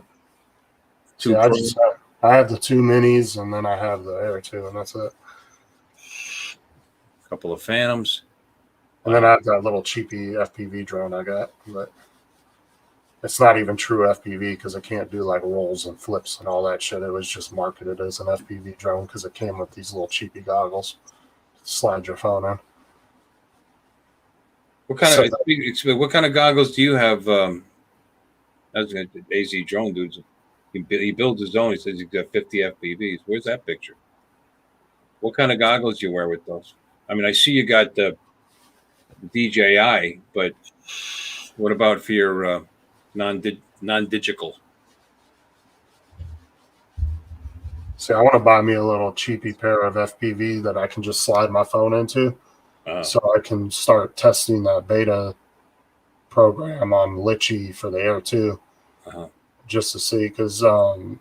I have the 2 minis, and then I have the Air 2, and that's it. A couple of Phantoms. And then I have that little cheapy FPV drone I got, but it's not even true FPV because it can't do like rolls and flips and all that shit. It was just marketed as an FPV drone because it came with these little cheapy goggles. Slide your phone in. What kind of goggles do you have? As an AZ drone dudes, he builds his own. He says he's got 50 FPVs. Where's that picture? What kind of goggles do you wear with those? I mean, I see you got the DJI, but what about for your non-digital? See, I want to buy me a little cheapy pair of FPV that I can just slide my phone into, so I can start testing that beta program on Litchi for the Air 2, just to see. Because I don't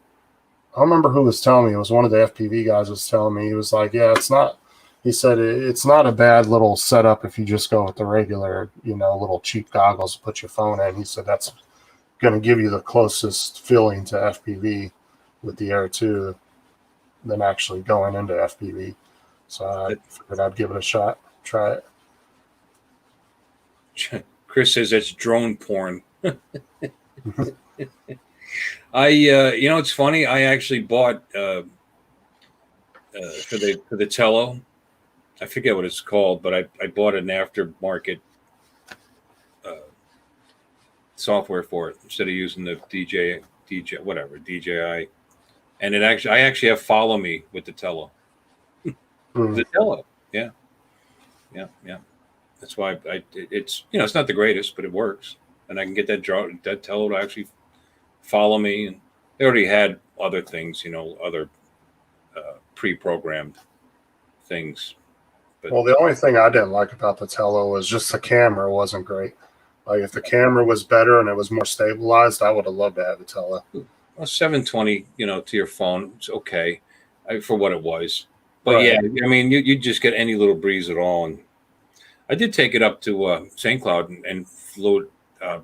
remember who was telling me. It was one of the FPV guys was telling me. He was like, "Yeah, it's not." He said it's not a bad little setup if you just go with the regular, little cheap goggles to put your phone in. He said that's going to give you the closest feeling to FPV with the Air 2 than actually going into FPV. So I figured I'd give it a shot, try it. Chris says that's drone porn. It's funny. I actually bought for the Tello. I forget what it's called, but I bought an aftermarket software for it instead of using the DJI, and I actually have Follow Me with the Tello. The Tello, yeah. That's why it's it's not the greatest, but it works, and I can get that Tello to actually follow me. And they already had other things, other pre-programmed things. But, well, the only thing I didn't like about the Tello was just the camera wasn't great. Like if the camera was better and it was more stabilized, I would have loved to have the Tello. Well, 720, to your phone, it's okay for what it was. But Right. yeah, I mean, you just get any little breeze at all. And I did take it up to St. Cloud and flew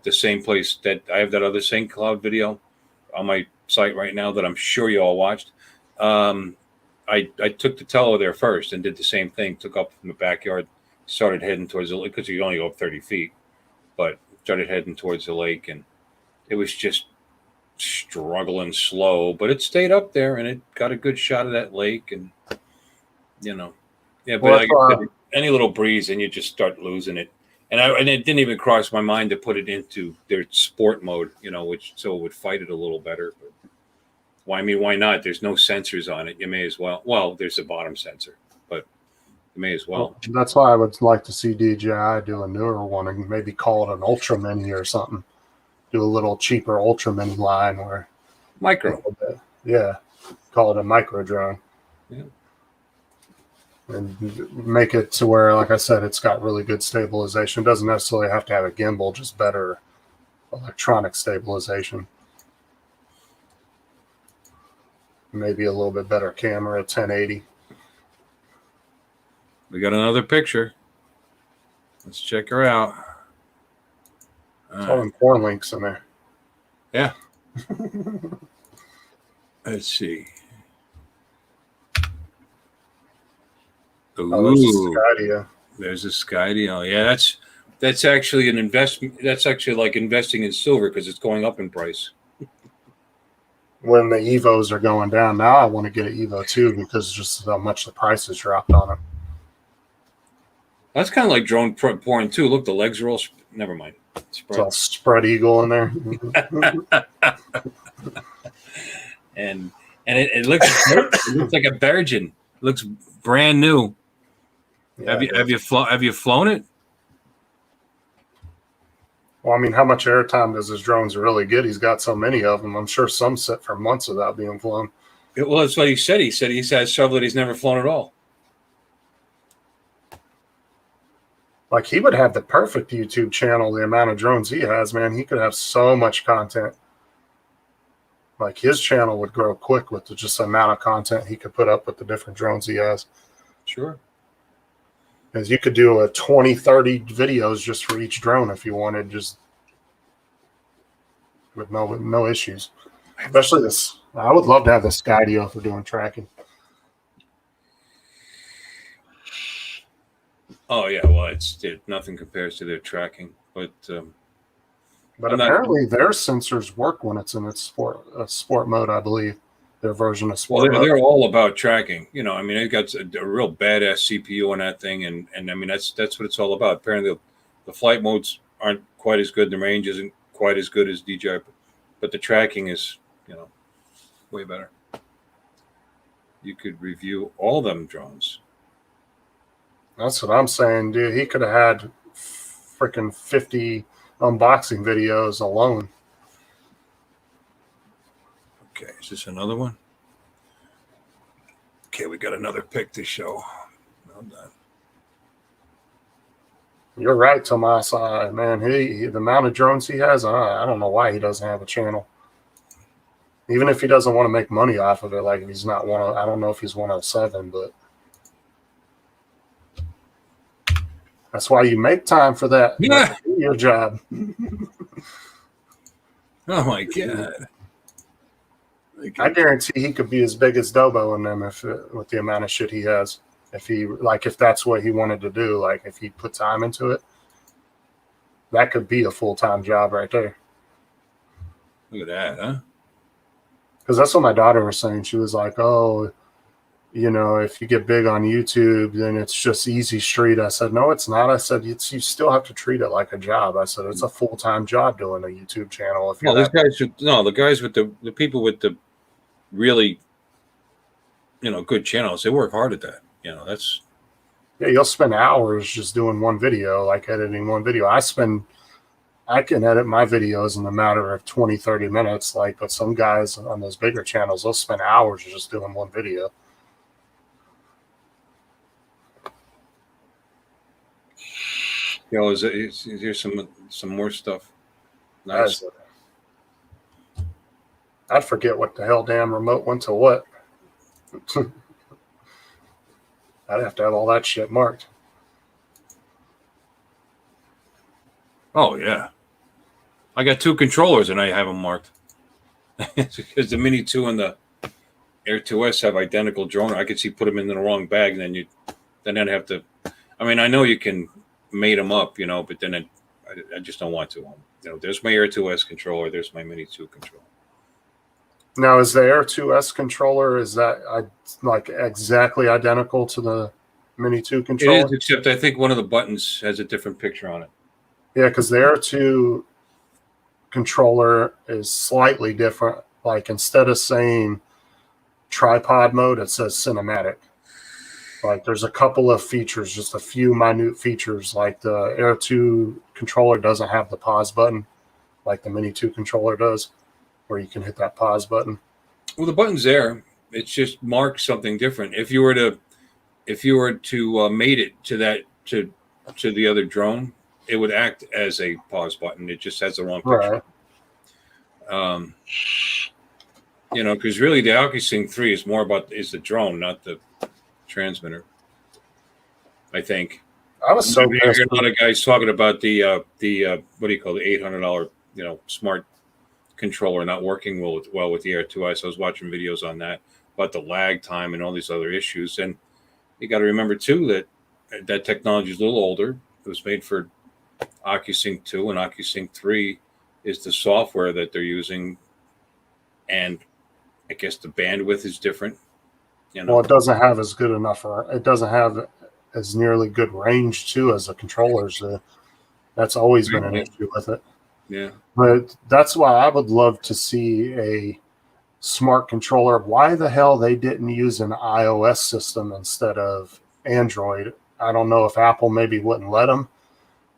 the same place that I have that other St. Cloud video on my site right now that I'm sure you all watched. I took the Tello there first and did the same thing. Took up from the backyard, started heading towards the lake because you only go up 30 feet, but started heading towards the lake, and it was just struggling slow, but it stayed up there and it got a good shot of that lake, and yeah. But Well, like I said, any little breeze and you just start losing it. And it didn't even cross my mind to put it into their sport mode, which so it would fight it a little better. But why not? There's no sensors on it. You may as well. Well, there's a bottom sensor, but you may as well. That's why I would like to see DJI do a newer one and maybe call it an Ultra Mini or something. Do a little cheaper Ultra Mini line where Micro. Yeah. Call it a micro drone. Yeah. And make it to where, like I said, it's got really good stabilization. It doesn't necessarily have to have a gimbal, just better electronic stabilization. Maybe a little bit better camera, 1080. We got another picture. Let's check her out. All them porn links in there. Yeah. Let's see. Ooh, there's a Skydio. Yeah, that's actually an investment. That's actually like investing in silver because it's going up in price. When the Evos are going down now, I want to get an Evo too because just how much the price has dropped on it. That's kind of like drone porn too. Look, the legs are all. Never mind. It's all spread eagle in there. and it looks like a Virgin. It looks brand new. Yeah, have you flown it? Well, I mean, how much airtime does his drones really get? He's got so many of them. I'm sure some sit for months without being flown. Well, that's what he said. He said he has several that he's never flown at all. Like, he would have the perfect YouTube channel, the amount of drones he has, man. He could have so much content. Like, his channel would grow quick with just the amount of content he could put up with the different drones he has. Sure. Because you could do a 20, 30 videos just for each drone if you wanted, just with no issues. Especially this. I would love to have the Skydio for doing tracking. Oh yeah, well, nothing compares to their tracking, but apparently their sensors work when it's in its sport mode. I believe their version of sport. Well, they're all about tracking. I mean, they've got a real badass CPU on that thing, and I mean that's what it's all about. Apparently, the flight modes aren't quite as good. The range isn't quite as good as DJI, but the tracking is way better. You could review all them drones. That's what I'm saying, dude. He could have had freaking 50 unboxing videos alone. Okay, is this another one? Okay, we got another pic to show. Well done. You're right, Tomas. Man, the amount of drones he has, I don't know why he doesn't have a channel. Even if he doesn't want to make money off of it, like if he's not I don't know if he's 107, but that's why you make time for that. Yeah. That's your job. Oh my God. I guarantee he could be as big as Dobo in them with the amount of shit he has. if that's what he wanted to do, like if he put time into it, that could be a full-time job right there. Look at that, huh? Because that's what my daughter was saying. She was like, oh, if you get big on YouTube, then it's just easy street. I said, no, it's not. I said, you still have to treat it like a job. I said, it's a full-time job doing a YouTube channel. If you're the guys with the people with the really, good channels, they work hard at that. That's. Yeah, you'll spend hours just doing one video, like editing one video. I can edit my videos in a matter of 20, 30 minutes. But some guys on those bigger channels, they'll spend hours just doing one video. Here's some more stuff. Nice. I'd forget what the hell damn remote went to what. I'd have to have all that shit marked. Oh yeah, I got 2 controllers and I have them marked. It's because the Mini 2 and the Air 2S have identical drone. I could see put them in the wrong bag, and then I'd have to. I mean, I know you can mate them up, but then I just don't want to. There's my Air 2S controller. There's my Mini 2 controller. Now, is the Air 2S controller, is that like exactly identical to the Mini 2 controller? It is, except I think one of the buttons has a different picture on it. Yeah, because the Air 2 controller is slightly different. Like instead of saying tripod mode, it says cinematic. Like there's a couple of features, just a few minute features. Like the Air 2 controller doesn't have the pause button like the Mini 2 controller does, where you can hit that pause button. Well, the button's there. It's just marked something different. If you were to mate it to the other drone, it would act as a pause button. It just has the wrong picture. Right. Because really the AccuSync 3 is the drone, not the transmitter. I think. I was so I hear a lot of guys talking about the what do you call the $800 smart controller not working well with the Air 2S. I was watching videos on that about the lag time and all these other issues. And you got to remember too that technology is a little older. It was made for AccuSync 2, and AccuSync 3 is the software that they're using, and I guess the bandwidth is different. Well, it doesn't have as good enough, or it doesn't have as nearly good range too as the controllers. That's always been an issue with it. Yeah, but that's why I would love to see a smart controller. Why the hell they didn't use an iOS system instead of Android? I don't know if Apple maybe wouldn't let them,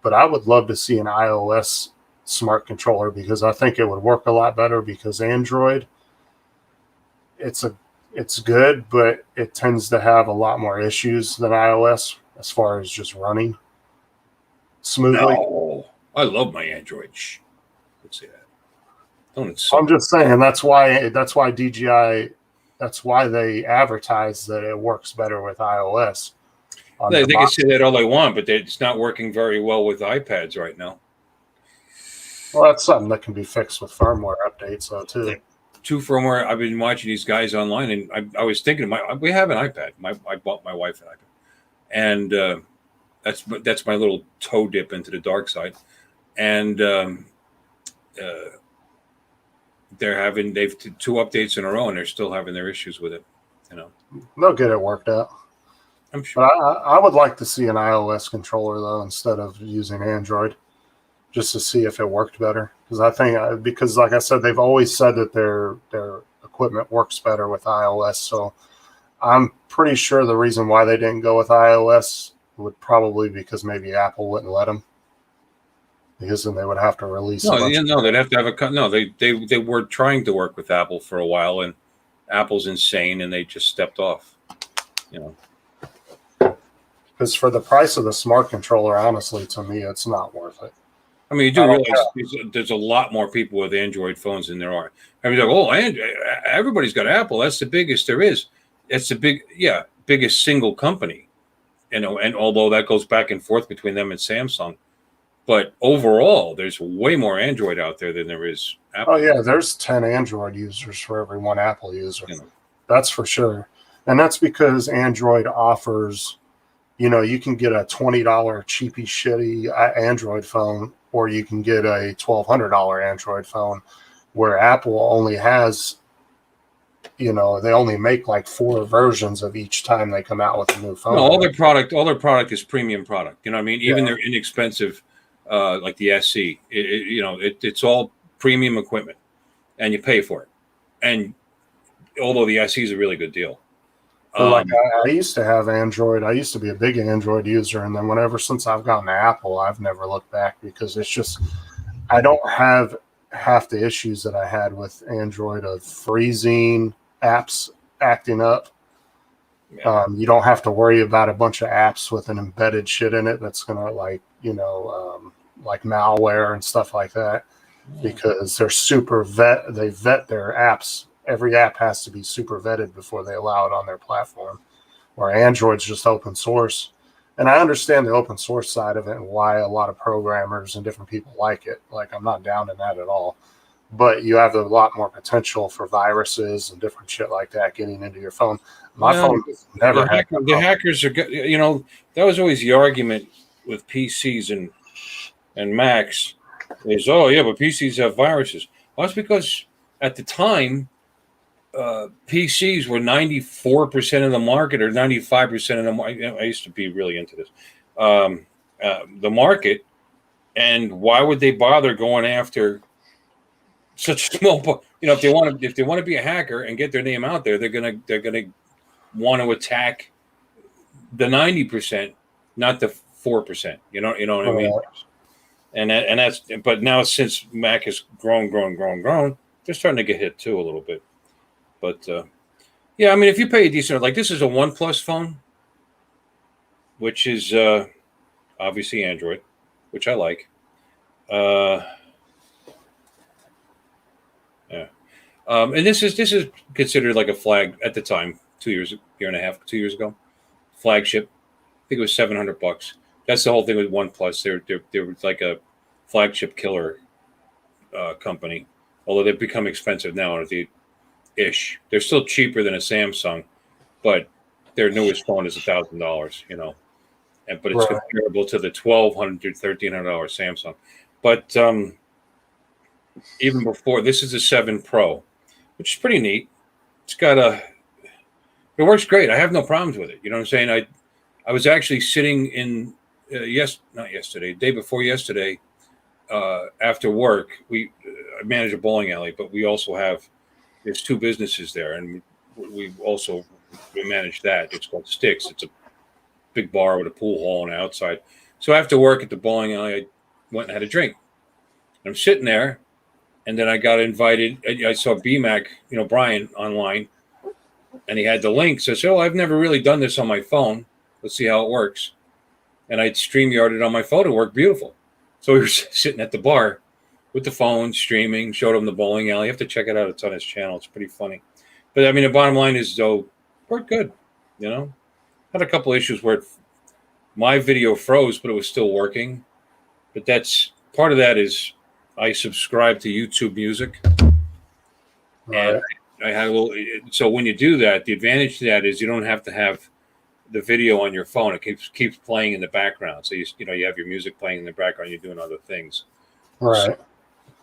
but I would love to see an iOS smart controller because I think it would work a lot better. Because Android, it's good, but it tends to have a lot more issues than iOS as far as just running smoothly. No, I love my Android. Let's say that. Don't insult. I'm just saying that's why DJI. That's why they advertise that it works better with iOS. They can say that all they want, but it's not working very well with iPads right now. Well, that's something that can be fixed with firmware updates, though, too. 2 firmware. I've been watching these guys online, and I was thinking, we have an iPad. I bought my wife an iPad, and that's my little toe dip into the dark side. And they've 2 updates in a row, and they're still having their issues with it. They'll get it worked out. I'm sure. But I would like to see an iOS controller though instead of using Android, just to see if it worked better. Because like I said, they've always said that their equipment works better with iOS. So I'm pretty sure the reason why they didn't go with iOS would probably because maybe Apple wouldn't let them. Because then they would have to release. They'd have to have they were trying to work with Apple for a while, and Apple's insane, and they just stepped off. Because for the price of the smart controller, honestly, to me, it's not worth it. I mean, you do realize there's a lot more people with Android phones than there are. I mean, everybody's got Apple. That's the biggest there is. It's the biggest single company. And although that goes back and forth between them and Samsung, but overall, there's way more Android out there than there is Apple. Oh yeah, there's 10 Android users for every 1 Apple user. That's for sure. And that's because Android offers, you can get a $20 cheapy shitty Android phone, or you can get a $1,200 Android phone, where Apple only has, they only make like 4 versions of each time they come out with a new phone. No, all their product is premium product. You know what I mean? Even their inexpensive, like the SE, it's all premium equipment, and you pay for it. And although the SE is a really good deal. But like I used to have Android. I used to be a big Android user, and then since I've gotten to Apple, I've never looked back, because it's just, I don't have half the issues that I had with Android of freezing, apps acting up. Yeah. You don't have to worry about a bunch of apps with an embedded shit in it that's gonna like malware and stuff like that, because they're they vet their apps. Every app has to be super vetted before they allow it on their platform, where Android's just open source. And I understand the open source side of it and why a lot of programmers and different people like it. Like, I'm not down in that at all. But you have a lot more potential for viruses and different shit like that getting into your phone. My phone never had the hackers are, that was always the argument with PCs and Macs is, oh yeah, but PCs have viruses. Well, that's because at the time, PCs were 94% of the market, or 95% of the market. I used to be really into this, the market. And why would they bother going after such a small? If they want to be a hacker and get their name out there, they're gonna want to attack the 90%, not the 4%. You know what I mean? And that's, but now since Mac has grown, they're starting to get hit too a little bit. But yeah, I mean, if you pay a decent, like this is a OnePlus phone, which is obviously Android, which I like. Yeah, and this is considered like a flag at the time, 2 years ago, flagship. I think it was $700. That's the whole thing with OnePlus. They're like a flagship killer company, although they've become expensive now. They're still cheaper than a Samsung, but their newest phone is $1,000. But it's comparable to the $1,200, $1,300 Samsung. But even before, this is a 7 Pro, which is pretty neat. It works great. I have no problems with it. You know what I'm saying? I was actually sitting in day before yesterday, after work. I manage a bowling alley, but we also there's 2 businesses there, and we manage that. It's called Sticks. It's a big bar with a pool hall on the outside. So after work at the bowling alley, I went and had a drink. I'm sitting there, and then I got invited. I saw BMAC, Brian, online, and he had the link. So I said, I've never really done this on my phone. Let's see how it works. And I'd StreamYarded on my phone. It worked beautiful. So we were sitting at the bar with the phone, streaming, showed him the bowling alley. You have to check it out. It's on his channel. It's pretty funny. But I mean, the bottom line is, though, worked good. Had a couple issues where my video froze, but it was still working. But that's part of that is I subscribe to YouTube Music. And I had a little. So when you do that, the advantage to that is you don't have to have the video on your phone. It keeps playing in the background. So you have your music playing in the background. You're doing other things. Right.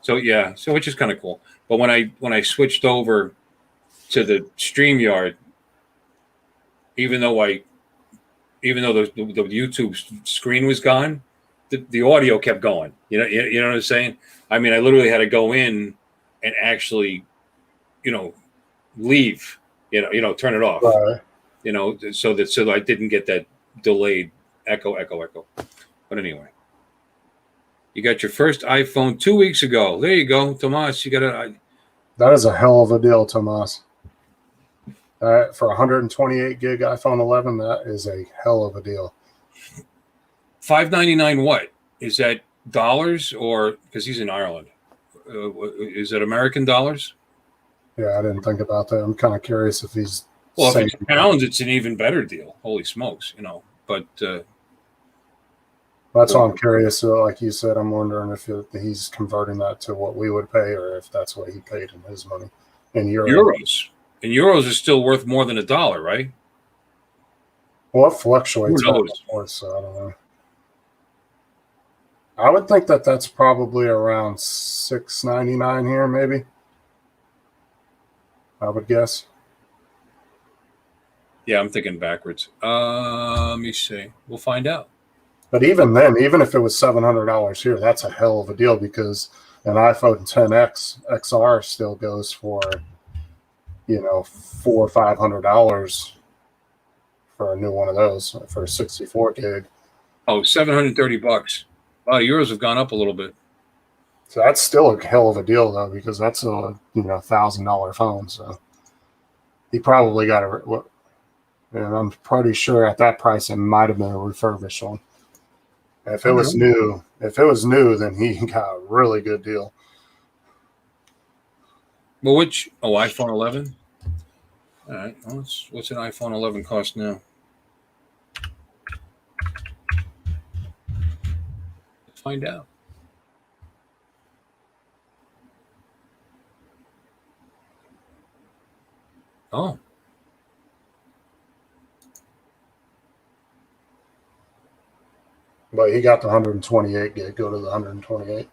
So which is kind of cool. But when I switched over to the StreamYard, even though the YouTube screen was gone, the audio kept going. You know what I'm saying? I mean, I literally had to go in and actually, leave. Turn it off. Right. So that I didn't get that delayed echo. But anyway. You got your first iPhone 2 weeks ago. There you go, Tomas. You got That is a hell of a deal, Tomas. For 128 gig iPhone 11, that is a hell of a deal. $599. What is that, dollars, or because he's in Ireland? Is it American dollars? Yeah, I didn't think about that. I'm kind of curious if he's. Well, if it's pounds, it's an even better deal. Holy smokes, But that's why I'm curious. Like you said, I'm wondering if he's converting that to what we would pay, or if that's what he paid in his money in euros. And euros are still worth more than $1, right? Well, it fluctuates. Who knows? Back and forth, so I don't know. I would think that that's probably around $6.99 here, maybe. I would guess. Yeah, I'm thinking backwards. Let me see. We'll find out. But even then, even if it was $700 here, that's a hell of a deal because an iPhone XR XR still goes for, $400 or $500 for a new one of those for 64 gig. Oh, $730. Wow, the euros have gone up a little bit. So that's still a hell of a deal though, because that's a $1,000 phone. So he probably got and I'm pretty sure at that price it might have been a refurbished one. If it was new, then he got a really good deal. Well, iPhone 11? All right. Well, what's an iPhone 11 cost now? Let's find out. Oh. But he got the 128 gig. Go to the 128.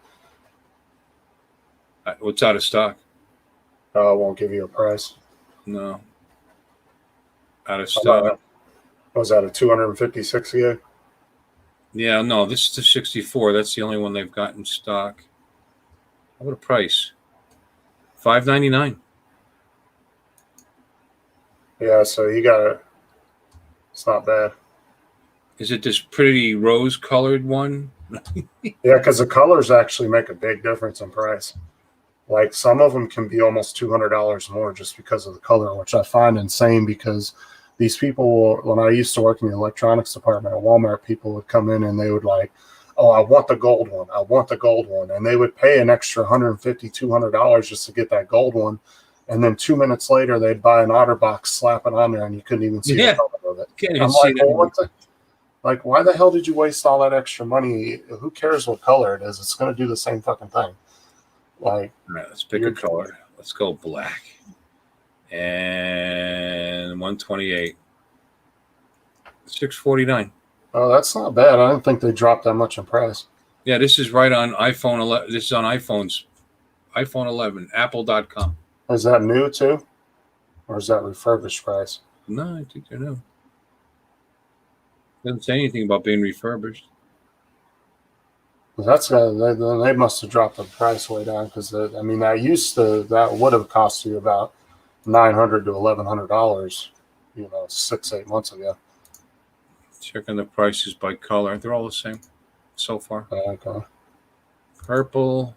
What's out of stock? I won't give you a price. No. Out of stock. Was that a 256 gig? Yeah, no, this is the 64. That's the only one they've got in stock. What a price. $599. Yeah, so he got it. It's not bad. Is it this pretty rose-colored one? Yeah, because the colors actually make a big difference in price. Like some of them can be almost $200 more just because of the color, which I find insane because these people, when I used to work in the electronics department at Walmart, people would come in and they would like, oh, I want the gold one. I want the gold one. And they would pay an extra $150, $200 just to get that gold one. And then 2 minutes later, they'd buy an OtterBox, slap it on there, and you couldn't even see the color of it. Can't even I'm see like, well, like, why the hell did you waste all that extra money? Who cares what color it is? It's going to do the same fucking thing. Like, all right, let's pick a color. Let's go black. And 128. $649. Oh, that's not bad. I didn't think they dropped that much in price. Yeah, this is right on iPhone 11. This is on iPhone 11, apple.com. Is that new too? Or is that refurbished price? No, I think they're new. Doesn't say anything about being refurbished. They must have dropped the price way down because that would have cost you about $900 to $1,100, 6-8 months ago. Checking the prices by color. They're all the same so far. Okay. Purple.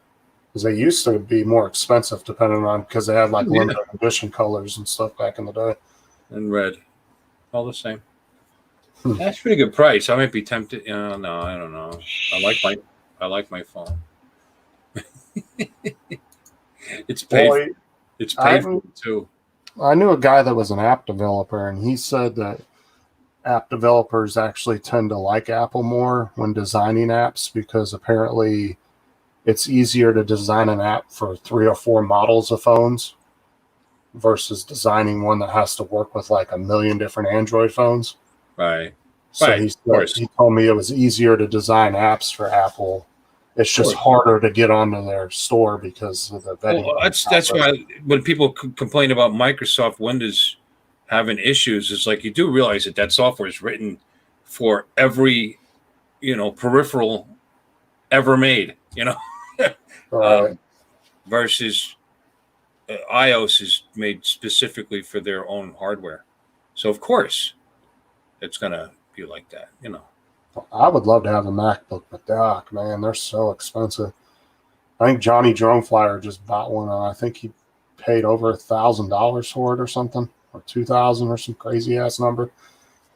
Because they used to be more expensive depending on because they had like limited edition colors and stuff back in the day. And red. All the same. That's a pretty good price. I might be tempted. No, I don't know. I like my phone. It's paid. Well, it's paid for too. I knew a guy that was an app developer, and he said that app developers actually tend to like Apple more when designing apps because apparently it's easier to design an app for 3 or 4 models of phones versus designing one that has to work with like 1 million different Android phones. Right. So right. He told me it was easier to design apps for Apple. It's just harder to get onto their store because of the vetting. Well, that's why when people complain about Microsoft Windows having issues, it's like you do realize that software is written for every, peripheral ever made, Right. Versus iOS is made specifically for their own hardware. So, of course, it's going to be like that, I would love to have a MacBook, but man, they're so expensive. I think JohnnieDroneFlyer just bought one, and I think he paid over $1,000 for it or something, or $2,000 or some crazy ass number.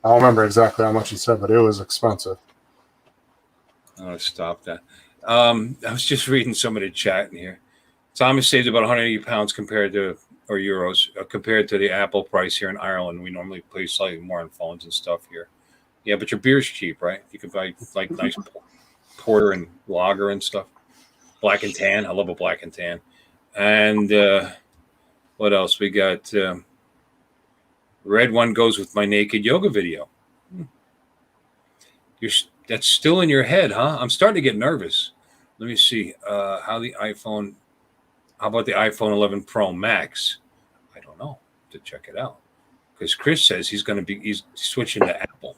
I don't remember exactly how much he said, but it was expensive. I'll stop that. I was just reading some of the chat in here. Thomas saved about 180 pounds or euros compared to the Apple price here in Ireland. We normally pay slightly more on phones and stuff here. Yeah, but your beer's cheap, right? You can buy like nice porter and lager and stuff. Black and tan. I love a black and tan. And what else? We got Red one goes with my naked yoga video. That's still in your head, huh? I'm starting to get nervous. Let me see how about the iPhone 11 Pro Max? I don't know, to check it out, because Chris says he's switching to Apple.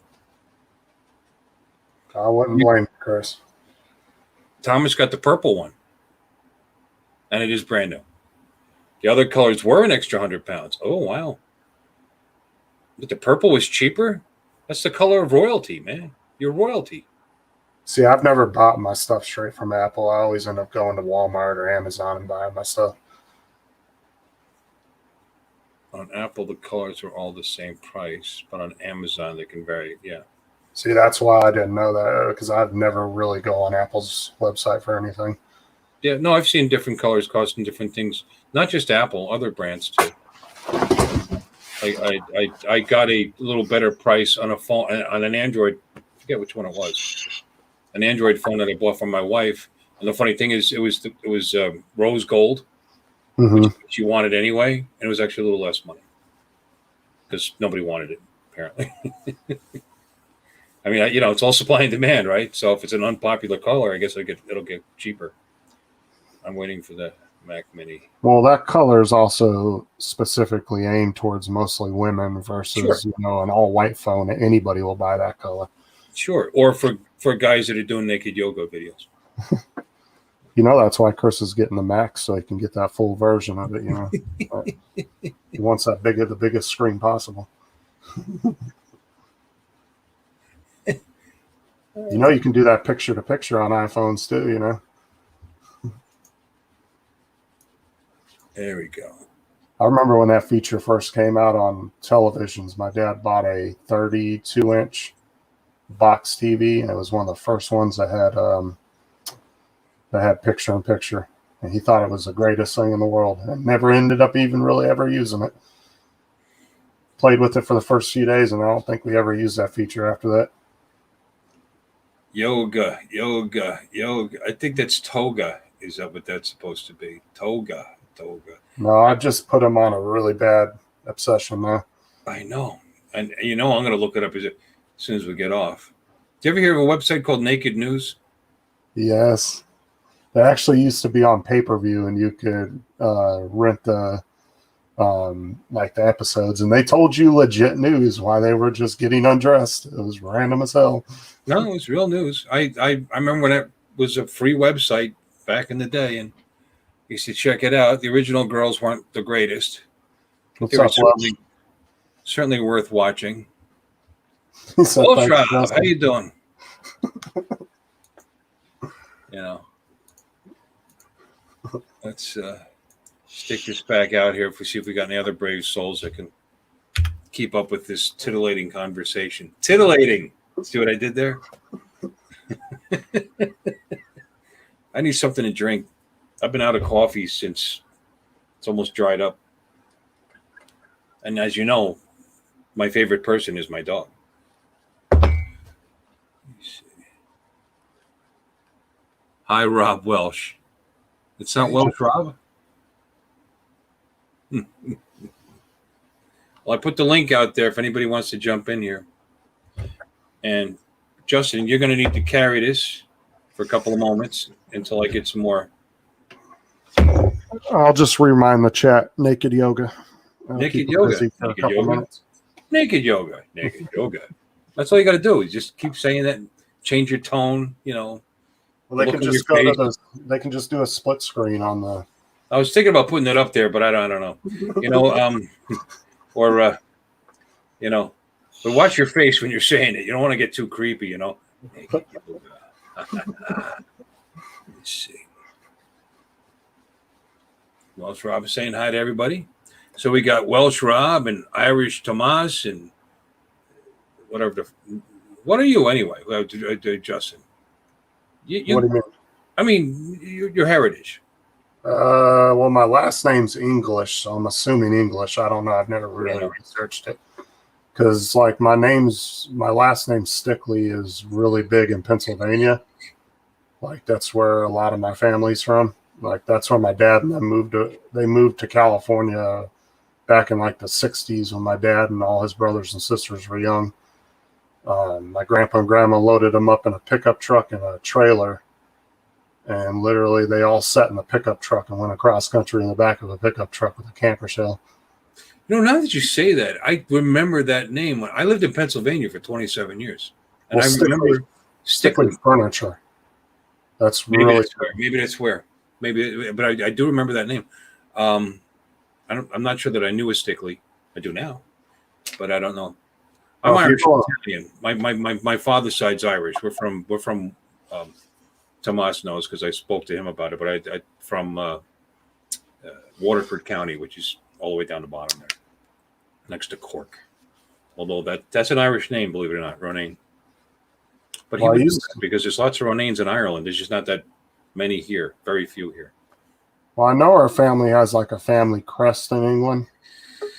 I wouldn't blame Chris. Thomas got the purple one, and it is brand new. The other colors were an extra 100 pounds. Oh, wow. But the purple was cheaper? That's the color of royalty, man. You're royalty. See, I've never bought my stuff straight from Apple. I always end up going to Walmart or Amazon and buying my stuff. On Apple, the colors are all the same price, but on Amazon, they can vary. Yeah. See, that's why I didn't know that, because I'd never really go on Apple's website for anything. Yeah, no, I've seen different colors costing different things. Not just Apple, other brands too. I got a little better price on a phone, on an Android. I forget which one it was. An Android phone that I bought from my wife. And the funny thing is, it was rose gold, which she wanted anyway, and it was actually a little less money because nobody wanted it, apparently. I mean, it's all supply and demand, right? So if it's an unpopular color, I guess it'll get cheaper. I'm waiting for the Mac Mini. Well, that color is also specifically aimed towards mostly women versus, an all-white phone. Anybody will buy that color. Sure. Or for guys that are doing naked yoga videos. That's why Chris is getting the Max, so he can get that full version of it, He wants the biggest screen possible. You can do that picture-to-picture on iPhones too, There we go. I remember when that feature first came out on televisions. My dad bought a 32-inch box TV, and it was one of the first ones that had picture-in-picture, and he thought it was the greatest thing in the world, and never ended up even really ever using it. Played with it for the first few days, and I don't think we ever used that feature after that. Yoga. I think that's toga. Is that what that's supposed to be? Toga. No, I just put him on a really bad obsession now. I know. And I'm going to look it up as soon as we get off. Do you ever hear of a website called Naked News? Yes. That actually used to be on pay-per-view, and you could rent the episodes, and they told you legit news while they were just getting undressed. It was random as hell. No, it was real news. I remember when it was a free website back in the day, and you should check it out. The original girls weren't the greatest. What's up, certainly worth watching. Hello, how you doing? Let's stick this back out here if we see if we got any other brave souls that can keep up with this titillating conversation. Titillating. See what I did there? I need something to drink. I've been out of coffee since it's almost dried up. And as you know, my favorite person is my dog. Let me see. Hi, Rob Welsh. It's not Welsh, Rob? Well, I put the link out there if anybody wants to jump in here. And Justin, you're going to need to carry this for a couple of moments until I get some more. I'll just remind the chat, naked yoga. Naked yoga. Naked yoga. That's all you got to do is just keep saying that, change your tone, Well, they can just they can just do a split screen on the. I was thinking about putting it up there, but I don't know. But watch your face when you're saying it. You don't want to get too creepy, Naked yoga. Let's see. Welsh Rob is saying hi to everybody. So we got Welsh Rob and Irish Tomas and whatever. What are you anyway, Justin? What do you mean? I mean, your heritage. Well, my last name's English, so I'm assuming English. I don't know. I've never really researched it. Because, my last name Stickley is really big in Pennsylvania. That's where a lot of my family's from. That's where my dad and them moved to California back in like the 60s when my dad and all his brothers and sisters were young. My grandpa and grandma loaded them up in a pickup truck and a trailer. And literally they all sat in the pickup truck and went across country in the back of a pickup truck with a camper shell. You know, now that you say that, I remember that name. When I lived in Pennsylvania for 27 years. And Well, I remember Stickley Furniture. That's maybe really that's where. Maybe that's where. Maybe, but I do remember that name. I'm not sure that I knew a Stickley. I do now, but I don't know. I'm Irish Italian. My father's side's Irish. We're from Tomas knows because I spoke to him about it. But I from Waterford County, which is all the way down the bottom there, next to Cork. Although that's an Irish name, believe it or not, Ronayne. But he would use that because there's lots of Ronaynes in Ireland. There's just not that many here. Very few here. Well, I know our family has like a family crest in England,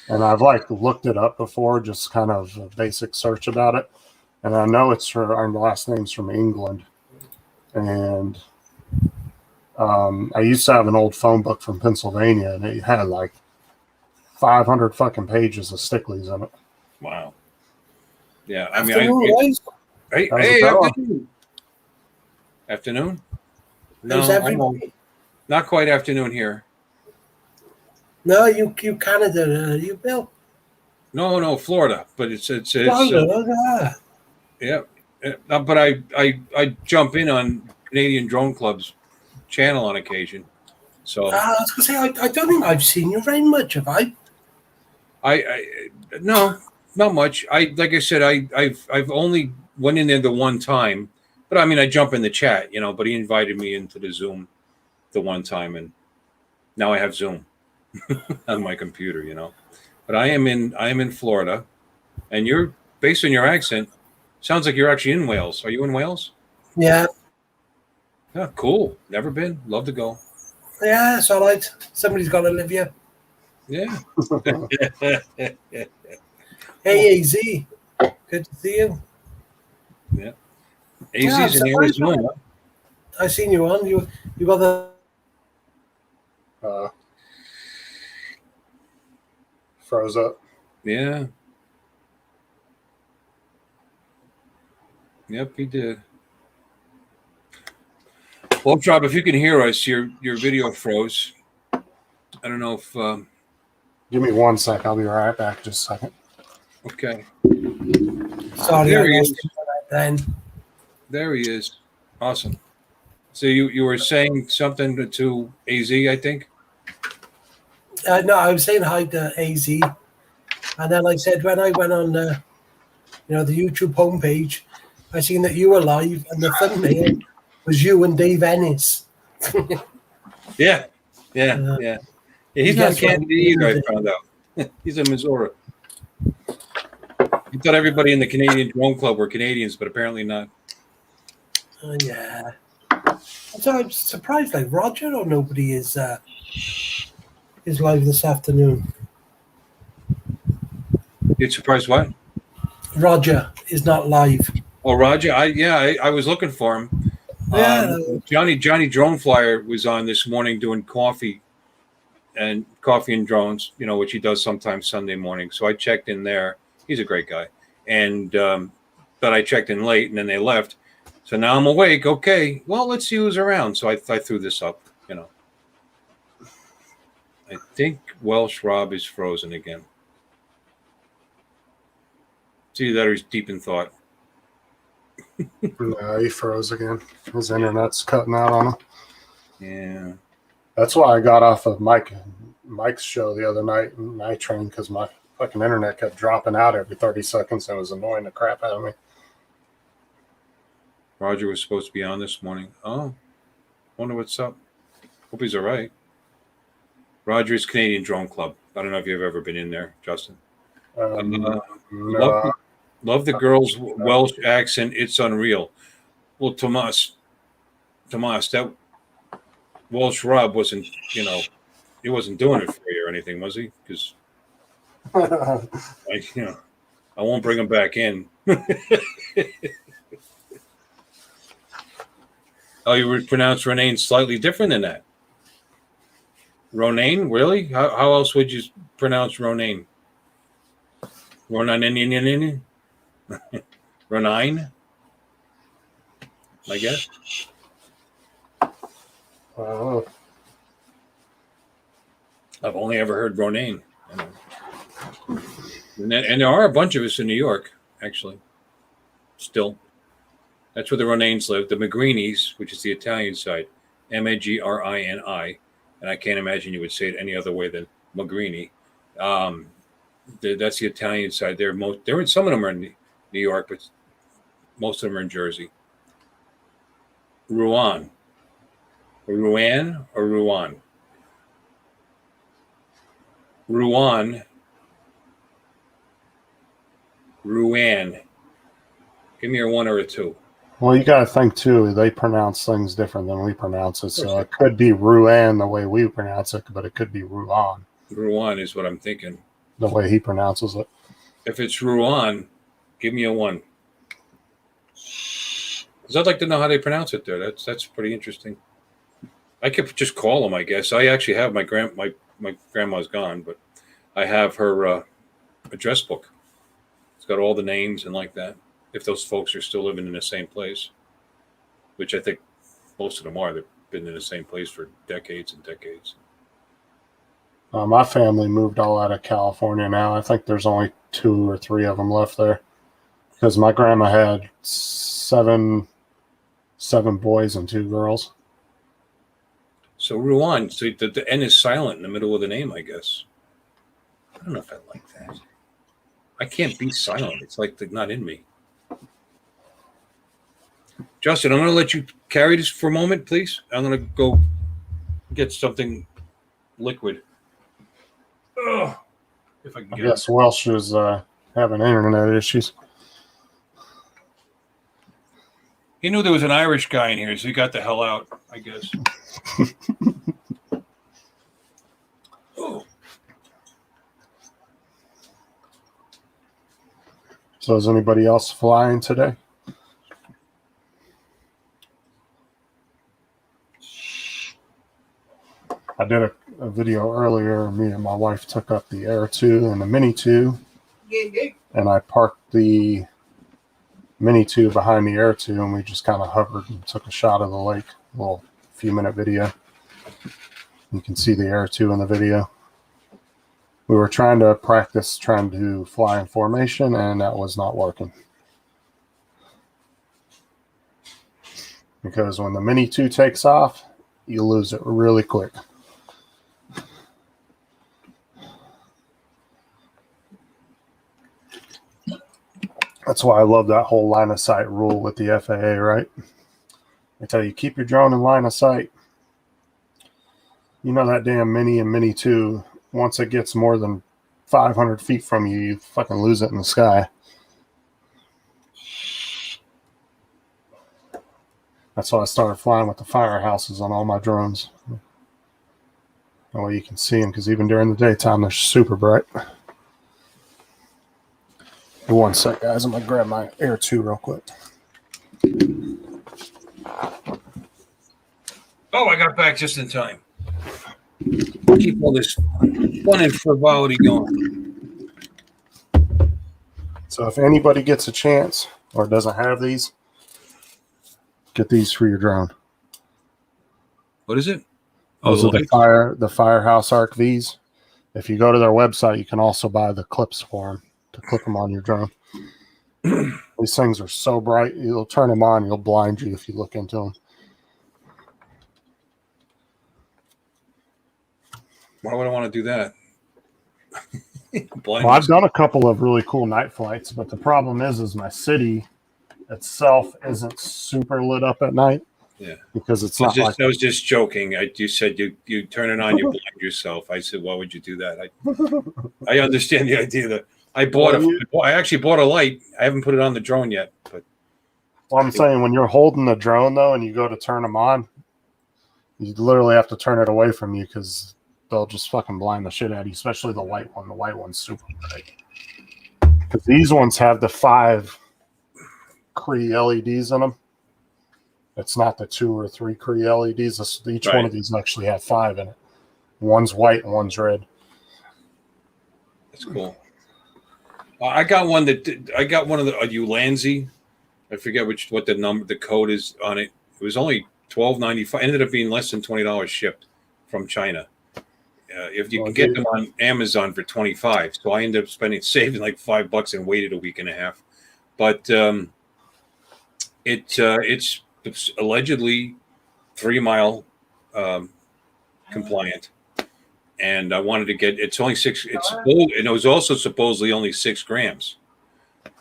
and I've like looked it up before, just kind of a basic search about it. And I know it's our last name's from England. And I used to have an old phone book from Pennsylvania, and it had like 500 fucking pages of Stickleys in it. Wow. Yeah, I mean, hey, afternoon. No, not quite afternoon here. No, you Canada, you Bill. No, Florida, but it's Florida, yeah. But I jump in on Canadian Drone Club's channel on occasion. So I was gonna say I don't think I've seen you very much, have I? No, not much. Like I said, I've only went in there the one time, but I mean I jump in the chat, you know. But he invited me into the Zoom the one time, and now I have Zoom on my computer, you know. But I am in Florida, and you're based on your accent. Sounds like you're actually in Wales. Are you in Wales? Yeah. Yeah, cool. Never been. Love to go. Yeah, it's all right. Somebody's got to live here. Yeah. Hey, AZ. Good to see you. Yeah. AZ's in Arizona. I seen you on. You got the froze up. Yeah. Yep, he did. Well, Rob, if you can hear us, your video froze. I don't know if. Give me 1 sec. I'll be right back. Just a second. Okay. Sorry, there he is. Then. There he is. Awesome. So you were saying something to AZ, I think? No, I was saying hi to AZ. And then I said when I went on the YouTube homepage, I seen that you were live and the thumbnail was you and Dave Ennis. Yeah. He's not Canada either, I found out. He's in Missouri. He thought everybody in the Canadian Drone Club were Canadians, but apparently not. Yeah. So I'm surprised, like Roger or nobody is live this afternoon. You're surprised what? Roger is not live. Oh, Roger. I was looking for him. Yeah. JohnnieDroneFlyer was on this morning doing coffee and drones, you know, which he does sometimes Sunday morning. So I checked in there. He's a great guy. And but I checked in late and then they left. So now I'm awake. Okay. Well, let's see who's around. So I threw this up, you know. I think Welsh Rob is frozen again. See that or he's deep in thought. No, he froze again. His internet's cutting out on him. Yeah. That's why I got off of Mike's show the other night in night train, because my fucking internet kept dropping out every 30 seconds and it was annoying the crap out of me. Roger was supposed to be on this morning. Oh, wonder what's up. Hope he's all right. Roger's Canadian Drone Club. I don't know if you've ever been in there, Justin. No, Love the girl's Welsh accent. It's unreal. Well, Tomas, that Welsh Rob wasn't, you know, he wasn't doing it for you or anything, was he? Because, I won't bring him back in. Oh, you would pronounce Ronayne slightly different than that. Ronaine, really? How else would you pronounce Ronaine? Ronaine? Ronine? I guess. Oh, I've only ever heard Ronaine. And there are a bunch of us in New York, actually. Still. That's where the Ronaines live. The Magrinis, which is the Italian side. Magrini. And I can't imagine you would say it any other way than Magrini. That's the Italian side. Some of them are in New York, but most of them are in Jersey. Rouen or Rouen. Rouen. Give me a 1 or a 2. well, you got to think too. They pronounce things different than we pronounce it, so it could be Rouen the way we pronounce it, but it could be Rouen. Rouen is what I'm thinking. The way he pronounces it. If it's Rouen, give me a 1. Because I'd like to know how they pronounce it there. That's pretty interesting. I could just call them, I guess. I actually have my grandma's gone, but I have her address book. It's got all the names and like that. If those folks are still living in the same place, which I think most of them are. They've been in the same place for decades and decades. My family moved all out of California now. I think there's only 2 or 3 of them left there. Because my grandma had seven boys and 2 girls. So Rouen, so the N is silent in the middle of the name, I guess. I don't know if I like that. I can't be silent. It's like they're not in me. Justin, I'm going to let you carry this for a moment, please. I'm going to go get something liquid. Ugh, if I can I get guess Welsh is having internet issues. He knew there was an Irish guy in here, so he got the hell out, I guess. Oh. So is anybody else flying today? I did a video earlier. Me and my wife took up the Air 2 and the Mini 2. And I parked the Mini 2 behind the Air 2, and we just kind of hovered and took a shot of the lake. A little few-minute video. You can see the Air 2 in the video. We were trying to practice trying to fly in formation, and that was not working. Because when the Mini 2 takes off, you lose it really quick. That's why I love that whole line of sight rule with the FAA, right? They tell you, keep your drone in line of sight. You know that damn Mini and Mini 2, once it gets more than 500 feet from you, you fucking lose it in the sky. That's why I started flying with the firehouses on all my drones. That way you can see them, because even during the daytime, they're super bright. Hey, 1 sec, guys. I'm going to grab my Air 2 real quick. Oh, I got back just in time. Keep all this fun and frivolity going. So if anybody gets a chance or doesn't have these, get these for your drone. What is it? Those are the Firehouse Arc Vs. If you go to their website, you can also buy the clips for them to clip them on your drone. These things are so bright, you'll turn them on, you'll blind you if you look into them. Why would I want to do that? Well, I've done a couple of really cool night flights, but the problem is my city itself isn't super lit up at night. Yeah, because it's not like I was just joking. You said you turn it on, you blind yourself. I said, why would you do that? I understand the idea that I actually bought a light. I haven't put it on the drone yet, but well, I'm saying when you're holding the drone though, and you go to turn them on, you literally have to turn it away from you because they'll just fucking blind the shit out of you. Especially the white one. The white one's super bright. Because these ones have the 5 Cree LEDs in them. It's not the 2 or 3 Cree LEDs. Each one of these actually have 5 in it. One's white and one's red. That's cool. I got one of the Ulanzi. I forget what the code is on it. It was only $12.95. Ended up being less than $20 shipped from China. If you can get them on Amazon for $25, so I ended up saving like $5 and waited a week and a half. But it's allegedly 3 mile compliant. And I wanted to get, it's only 6, and it was also supposedly only 6 grams,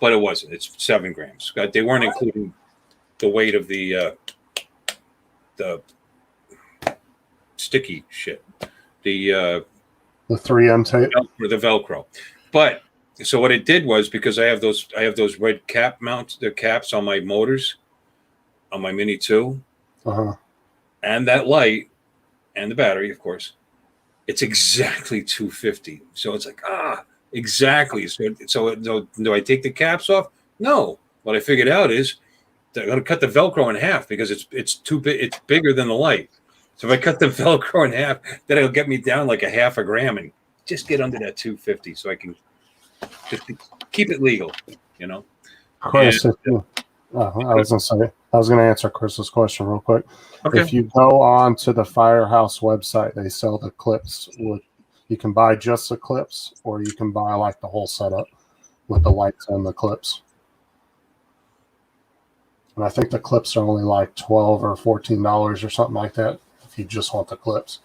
but it wasn't. It's 7 grams. They weren't including the weight of the sticky shit, the 3M tape, the Velcro. But so what it did was, because I have those red cap mounts, the caps on my motors, on my Mini 2, and that light, and the battery, of course. It's exactly 250. So it's like, exactly. So do I take the caps off? No. What I figured out is that I'm going to cut the Velcro in half, because it's too big. It's bigger than the light. So if I cut the Velcro in half, then it'll get me down like a half a gram and just get under that 250, so I can just keep it legal, Chris, I was going to answer Chris's question real quick. Okay. If you go on to the Firehouse website, they sell the clips. You can buy just the clips, or you can buy like the whole setup with the lights and the clips. And I think the clips are only like $12 or $14 or something like that if you just want the clips.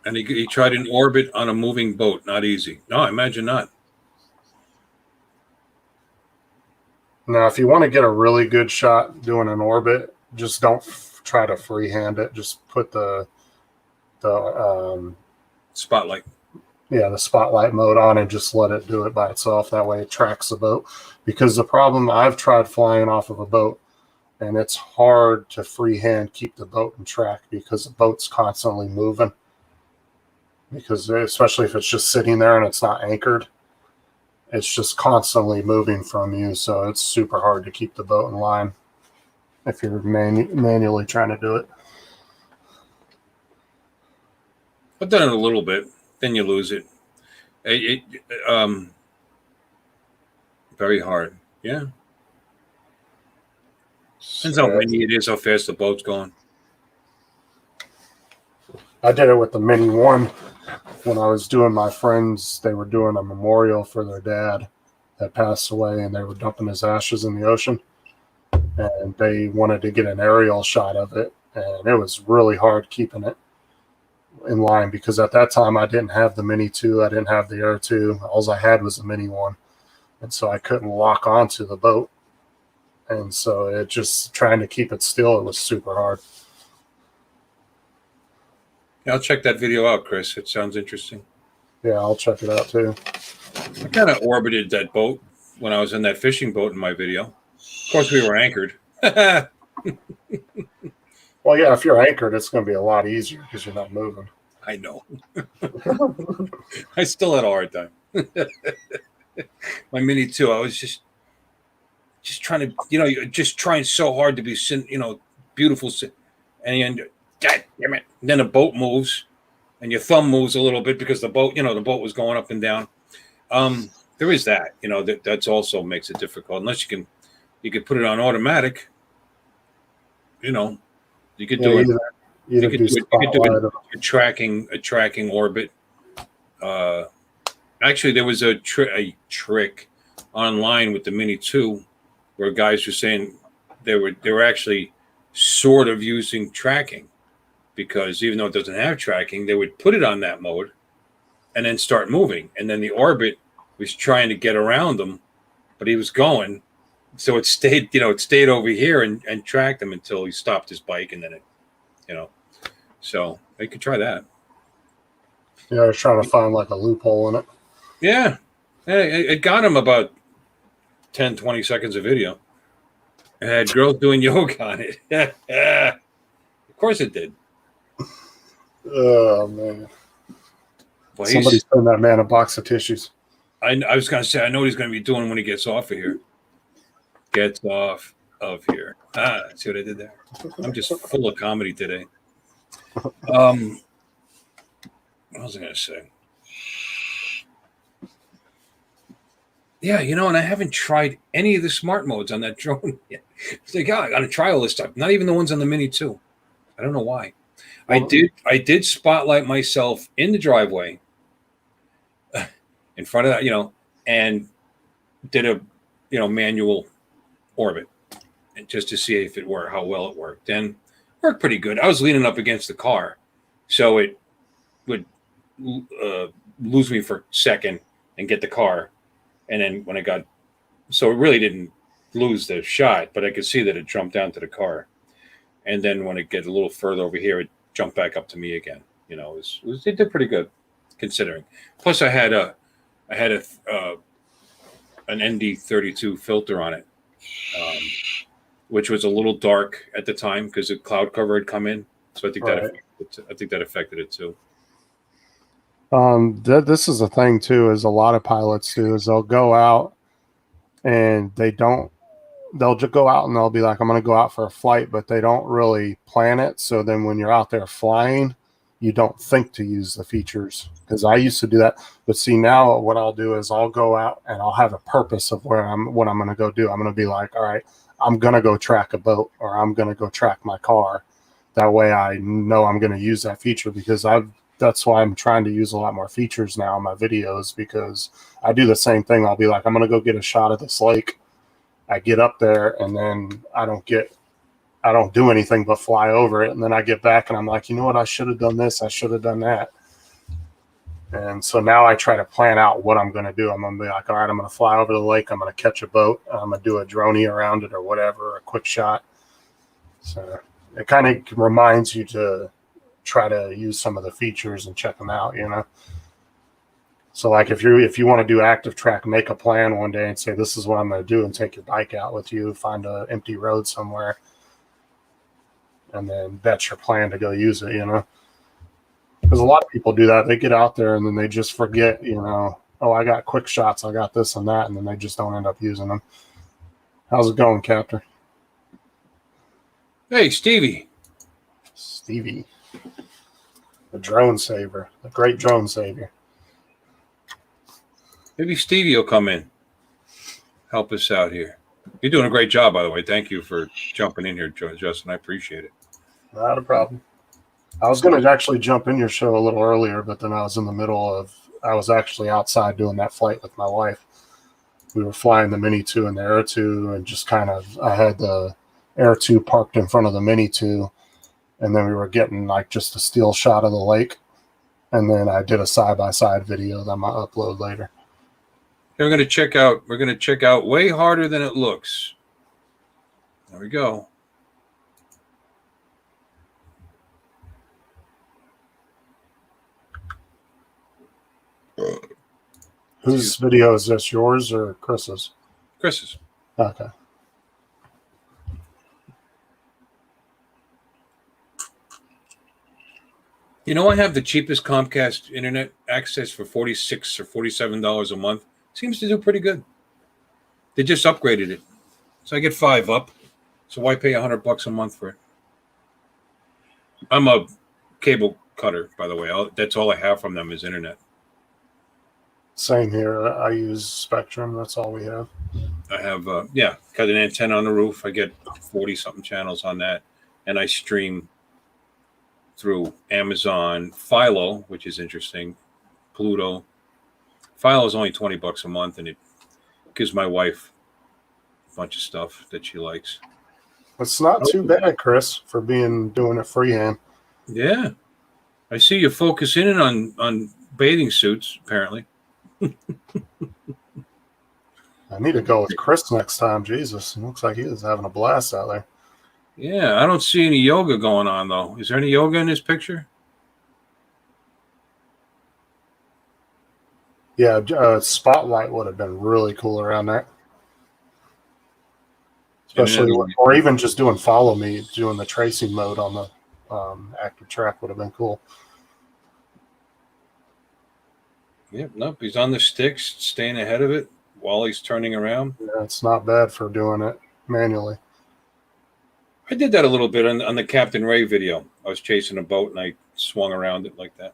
And he tried an orbit on a moving boat. Not easy. No, I imagine not. Now, if you want to get a really good shot doing an orbit, just don't try to freehand it. Just put the spotlight. Yeah, the spotlight mode on and just let it do it by itself. That way it tracks the boat. Because the problem, I've tried flying off of a boat, and it's hard to freehand keep the boat in track because the boat's constantly moving. Because especially if it's just sitting there and it's not anchored, it's just constantly moving from you. So it's super hard to keep the boat in line if you're manually trying to do it. I've done it a little bit. Then you lose it. Very hard. Yeah. Depends how windy it is, how fast the boat's going. I did it with the Mini 1 when I was doing my friends. They were doing a memorial for their dad that passed away, and they were dumping his ashes in the ocean. And they wanted to get an aerial shot of it, and it was really hard keeping it in line because at that time I didn't have the Mini 2, I didn't have the Air 2. All I had was the Mini 1, and so I couldn't lock onto the boat, and so it just trying to keep it still, it was super hard. Yeah, I'll check that video out, Chris. It sounds interesting. Yeah, I'll check it out too. I kind of orbited that boat when I was in that fishing boat in my video. Of course, we were anchored. Well, yeah, if you're anchored, it's going to be a lot easier because you're not moving. I know. I still had a hard time. My Mini 2, I was just trying to, just trying so hard to be, beautiful. And God damn it. And then the boat moves and your thumb moves a little bit because the boat was going up and down. There is that, that's also makes it difficult. Unless you can put it on automatic, you could do it. You could do a tracking orbit. Actually, there was a trick online with the Mini 2 where guys were saying they were actually sort of using tracking, because even though it doesn't have tracking, they would put it on that mode and then start moving, and then the orbit was trying to get around them, but he was going, so it stayed over here and tracked him until he stopped his bike, and then it. So they could try that. Yeah, I was trying to find like a loophole in it. Yeah. It got him about 10, 20 seconds of video. It had girls doing yoga on it. Of course it did. Oh, man. Well, Somebody send that man a box of tissues. I was going to say, I know what he's going to be doing when he gets off of here. Gets off of here. See what I did there? I'm just full of comedy today. What was I going to say? Yeah, and I haven't tried any of the smart modes on that drone yet. It's like, I got to try all this stuff. Not even the ones on the Mini 2. I don't know why. Well, I did spotlight myself in the driveway in front of that, and did a, manual orbit and just to see if it worked, how well it worked. And it worked pretty good. I was leaning up against the car, so it would lose me for a second and get the car. And then when so it really didn't lose the shot, but I could see that it jumped down to the car. And then when it get a little further over here, it jumped back up to me again. It did pretty good considering. Plus I had an ND32 filter on it, which was a little dark at the time because the cloud cover had come in. So I think that affected it too. This is a thing too, is a lot of pilots do, is they'll go out and they'll just go out and they'll be like, I'm going to go out for a flight, but they don't really plan it. So then when you're out there flying, you don't think to use the features, because I used to do that. But see, now what I'll do is I'll go out and I'll have a purpose of what I'm going to go do. I'm going to be like, all right, I'm going to go track a boat, or I'm going to go track my car. That way I know I'm going to use that feature, because that's why I'm trying to use a lot more features now in my videos, because I do the same thing. I'll be like, I'm going to go get a shot of this lake. I get up there and then I don't do anything but fly over it. And then I get back and I'm like, you know what? I should have done this. I should have done that. And so now I try to plan out what I'm going to do. I'm going to be like, all right, I'm going to fly over the lake. I'm going to catch a boat. I'm going to do a droney around it or whatever, a quick shot. So it kind of reminds you to try to use some of the features and check them out, So like if you want to do active track, make a plan one day and say, this is what I'm going to do, and take your bike out with you, find an empty road somewhere. And then that's your plan to go use it, Because a lot of people do that. They get out there and then they just forget, oh, I got quick shots, I got this and that, and then they just don't end up using them. How's it going, Captain? Hey, Stevie, the drone saver, the great drone savior. maybe Stevie will come in, help us out here. You're doing a great job, by the way. Thank you for jumping in here, Justin. I appreciate it. Not a problem. I was going to actually jump in your show a little earlier, but then I was actually outside doing that flight with my wife. We were flying the Mini 2 and the Air 2, and just I had the Air 2 parked in front of the Mini 2, and then we were getting like just a still shot of the lake. And then I did a side-by-side video that I might upload later. We're going to check out Way Harder Than It Looks. There we go. Whose video is this, yours or Chris's? Chris's. Okay. I have the cheapest Comcast internet access for $46 or $47 a month. Seems to do pretty good. They just upgraded it, so I get 5 up. So why pay $100 a month for it? I'm a cable cutter, by the way. That's all I have from them is internet. Same here. I use Spectrum. That's all we have. I have, got an antenna on the roof. I get 40-something channels on that, and I stream through Amazon Philo, which is interesting. Pluto. Philo is only $20 a month, and it gives my wife a bunch of stuff that she likes. It's not too bad, Chris, for doing it freehand. Yeah, I see you focus in on bathing suits. Apparently, I need to go with Chris next time. Jesus, it looks like he is having a blast out there. Yeah, I don't see any yoga going on though. Is there any yoga in this picture? Yeah, spotlight would have been really cool around that. Especially, or even just doing follow me, doing the tracing mode on the active track would have been cool. Yep, nope. He's on the sticks, staying ahead of it while he's turning around. Yeah, it's not bad for doing it manually. I did that a little bit on the Captain Ray video. I was chasing a boat and I swung around it like that.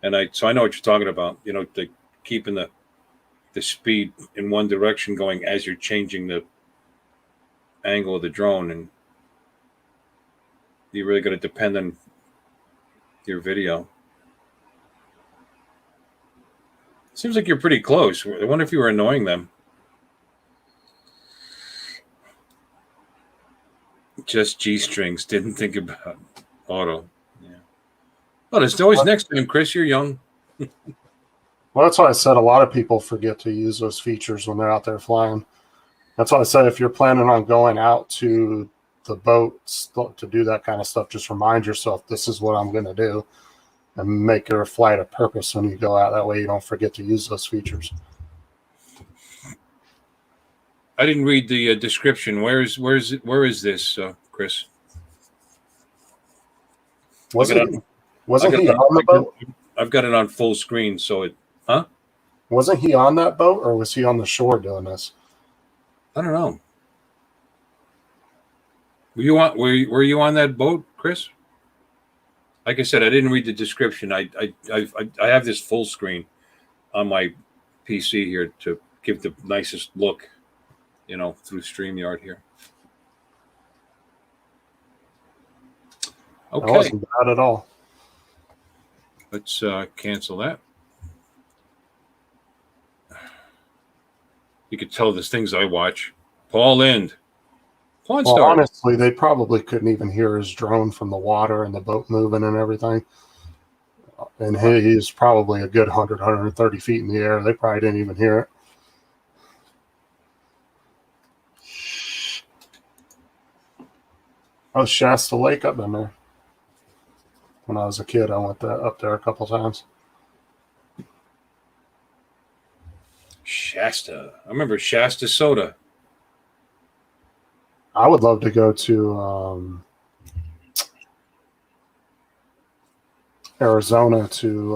And so I know what you're talking about. You know, keeping the speed in one direction going as you're changing the angle of the drone, and you really got to depend on your video. Seems like you're pretty close. I wonder if you were annoying them. Just G-strings. Didn't think about auto. Yeah. Well, there's always next time, Chris. You're young. Well, that's why I said a lot of people forget to use those features when they're out there flying. That's why I say if you're planning on going out to the boats to do that kind of stuff, just remind yourself, this is what I'm going to do, and make your flight a purpose when you go out. That way you don't forget to use those features. I didn't read the description. Where is this, Chris? Wasn't he on the boat? I've got it on full screen, so it. Huh? Wasn't he on that boat, or was he on the shore doing this? I don't know. Were you on that boat, Chris? Like I said, I didn't read the description. I have this full screen on my PC here to give the nicest look, you know, through StreamYard here. Okay. That wasn't bad at all. Let's cancel that. You could tell there's things I watch. Paul Lind. Pawn Well, Star. honestly, they probably couldn't even hear his drone from the water and the boat moving and everything. And he's probably a good 100, 130 feet in the air. They probably didn't even hear it. Oh, Shasta Lake up in there. When I was a kid, I went up there a couple times. Shasta. I remember Shasta Soda. I would love to go to Arizona to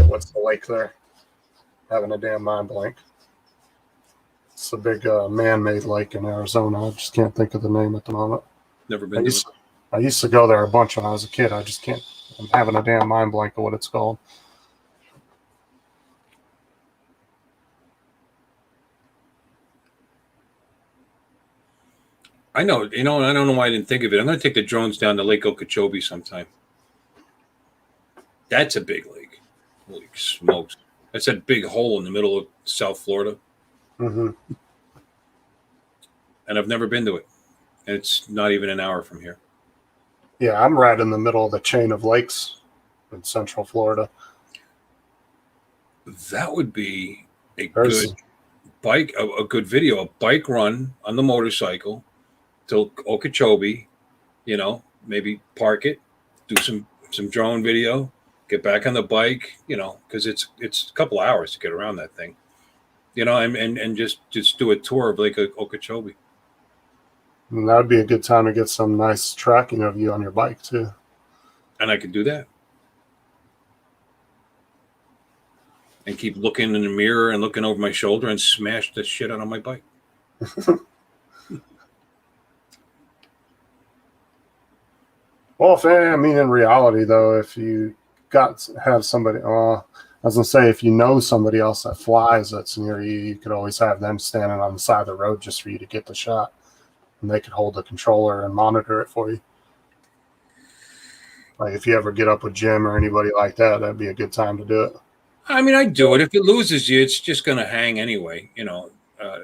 what's the lake there? Having a damn mind blank. It's a big man-made lake in Arizona. I just can't think of the name at the moment. Never been to it. I used to go there a bunch when I was a kid. I just can't. I'm having a damn mind blank of what it's called. I know, you know, and I don't know why I didn't think of it. I'm going to take the drones down to Lake Okeechobee sometime. That's a big lake. Holy smokes. That's that big hole in the middle of South Florida. Mm-hmm. And I've never been to it. And it's not even an hour from here. Yeah, I'm right in the middle of the chain of lakes in Central Florida. That would be a good bike, a good video, a bike run on the motorcycle till Okeechobee, you know, maybe park it, do some drone video, get back on the bike, you know, because it's a couple hours to get around that thing, you know, and just do a tour of Lake Okeechobee. And that would be a good time to get some nice tracking of you on your bike too. And I could do that. And keep looking in the mirror and looking over my shoulder and smash the shit out of my bike. Well, I mean, in reality, though, if you have somebody, I was gonna say, if you know somebody else that flies that's near you, you could always have them standing on the side of the road just for you to get the shot, and they could hold the controller and monitor it for you. Like if you ever get up with Jim or anybody like that, that'd be a good time to do it. I mean, I'd do it. If it loses you, it's just going to hang anyway. You know, I'll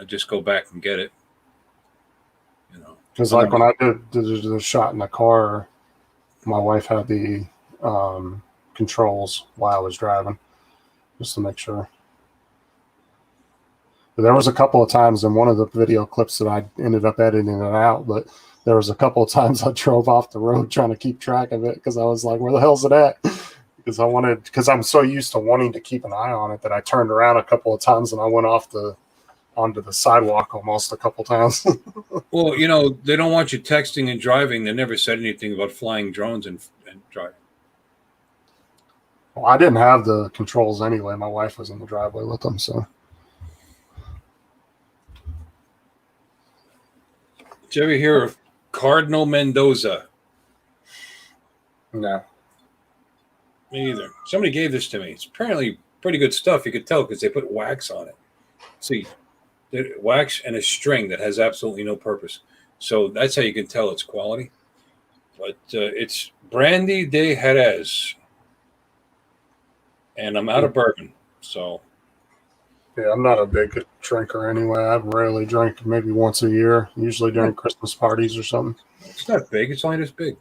just go back and get it. You know, because like when I did the shot in the car, my wife had the controls while I was driving, just to make sure. But there was a couple of times in one of the video clips that I ended up editing it out, but there was a couple of times I drove off the road trying to keep track of it because I was like, where the hell's it at? Because I'm so used to wanting to keep an eye on it that I turned around a couple of times and I went onto the sidewalk almost a couple times. Well, you know, they don't want you texting and driving. They never said anything about flying drones and driving. Well, I didn't have the controls anyway. My wife was in the driveway with them, so. Did you ever hear of Cardinal Mendoza? No. Me either. Somebody gave this to me. It's apparently pretty good stuff. You could tell because they put wax on it. See, wax and a string that has absolutely no purpose. So that's how you can tell it's quality. But it's Brandy de Jerez. And I'm out of bourbon. So. Yeah, I'm not a big drinker anyway. I rarely drink, maybe once a year, usually during Christmas parties or something. It's not big. It's only this big.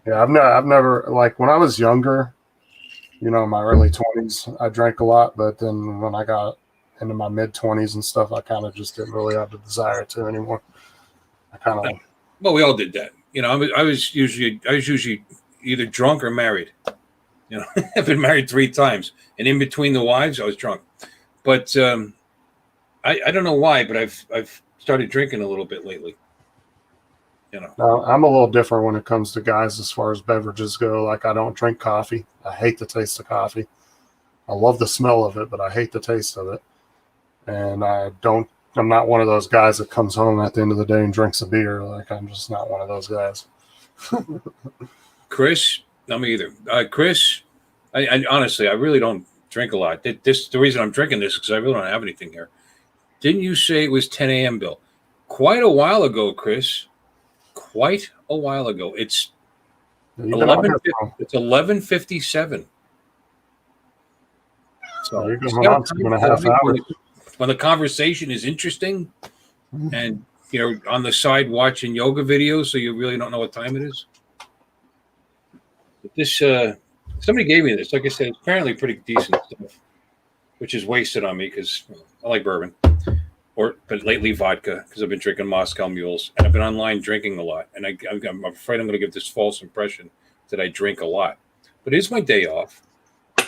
Yeah, I've never, like when I was younger, in my early 20s, I drank a lot. But then when I got into my mid 20s and stuff, I kind of just didn't really have the desire to anymore. Well, we all did that. I was usually either drunk or married. I've been married 3 times, and in between the wives, I was drunk. But I don't know why, but I've started drinking a little bit lately. Now, I'm a little different when it comes to guys as far as beverages go. Like, I don't drink coffee. I hate the taste of coffee. I love the smell of it, but I hate the taste of it. And I'm not one of those guys that comes home at the end of the day and drinks a beer. Like, I'm just not one of those guys. Chris, not me either. Chris, I honestly, I really don't drink a lot. The reason I'm drinking this is because I really don't have anything here. Didn't you say it was 10 a.m., Bill? Quite a while ago, Chris. Quite a while ago. It's 11:57. So you're going on 2.5 hours. When the conversation is interesting, and you're on the side watching yoga videos, so you really don't know what time it is. But this somebody gave me this. Like I said, it's apparently pretty decent stuff, which is wasted on me because I like bourbon, but lately vodka because I've been drinking Moscow Mules and I've been online drinking a lot, and I'm afraid I'm going to give this false impression that I drink a lot. But it's my day off,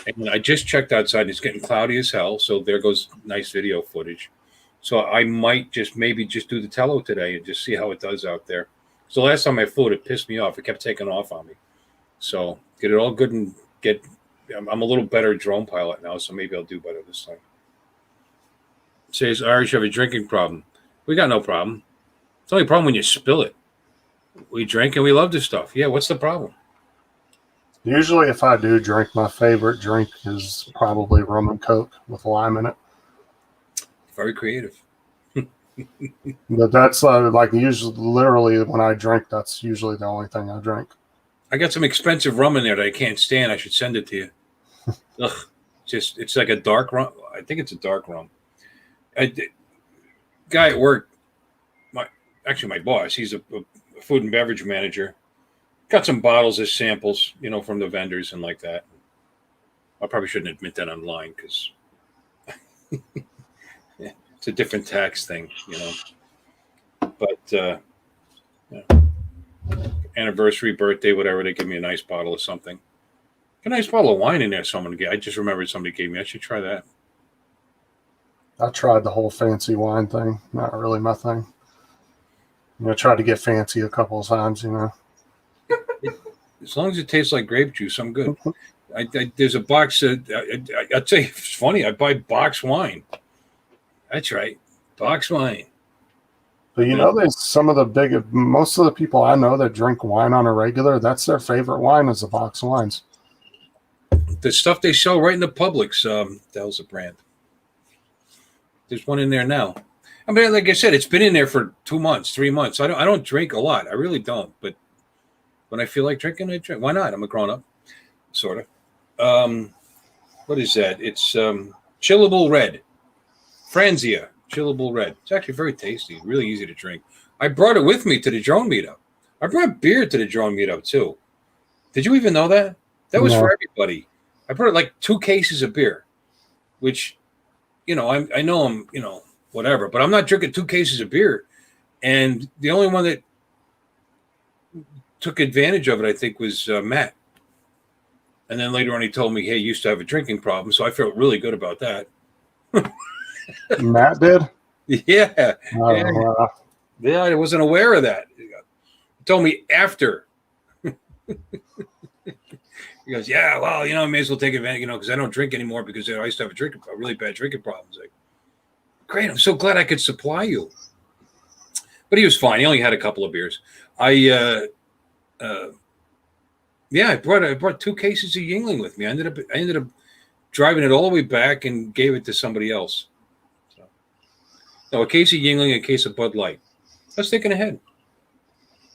and I just checked outside and it's getting cloudy as hell. So there goes nice video footage. So I might maybe just do the tello today and just see how it does out there. So last time I flew it pissed me off. It kept taking off on me. So get it all good and I'm a little better drone pilot now, so maybe I'll do better this time. It says Irish have a drinking problem. We got no problem. It's the only problem when you spill it. We drink and we love this stuff. Yeah, what's the problem? Usually if I do drink, my favorite drink is probably rum and Coke with lime in it. Very creative. But that's like usually, literally when I drink, that's usually the only thing I drink. I got some expensive rum in there that I can't stand. I should send it to you. Ugh, it's like a dark rum. I think it's a dark rum. Guy at work, my boss, he's a food and beverage manager. Got some bottles as samples, from the vendors and like that. I probably shouldn't admit that online because it's a different tax thing, But anniversary, birthday, whatever, they give me a nice bottle of something. A nice bottle of wine in there. I just remembered somebody gave me. I should try that. I tried the whole fancy wine thing. Not really my thing. I tried to get fancy a couple of times, As long as it tastes like grape juice, I'm good. There's a box. I'd say it's funny. I buy box wine. That's right, box wine. But there's most of the people I know that drink wine on a regular, that's their favorite wine is the box wines. The stuff they sell right in the Publix, that was a brand. There's one in there now. I mean, like I said, it's been in there for 2 months, 3 months. I don't drink a lot. I really don't. But when I feel like drinking, I drink. Why not? I'm a grown-up, sort of. What is that? It's chillable red. Franzia, chillable red. It's actually very tasty. Really easy to drink. I brought it with me to the drone meetup. I brought beer to the drone meetup, too. Did you even know that? That was for everybody. I brought like 2 cases of beer, which, I know I'm, whatever, but I'm not drinking 2 cases of beer. And the only one that took advantage of it, I think, was Matt. And then later on, he told me, hey, you used to have a drinking problem. So I felt really good about that. Matt did? Yeah. Yeah, I wasn't aware of that. He told me after. He goes, yeah, well, I may as well take advantage, because I don't drink anymore because I used to have a really bad drinking problem. Like, great, I'm so glad I could supply you. but he was fine. He only had a couple of beers. I brought 2 cases of Yingling with me. I ended up driving it all the way back and gave it to somebody else. So, a case of Yingling, a case of Bud Light. I was thinking ahead.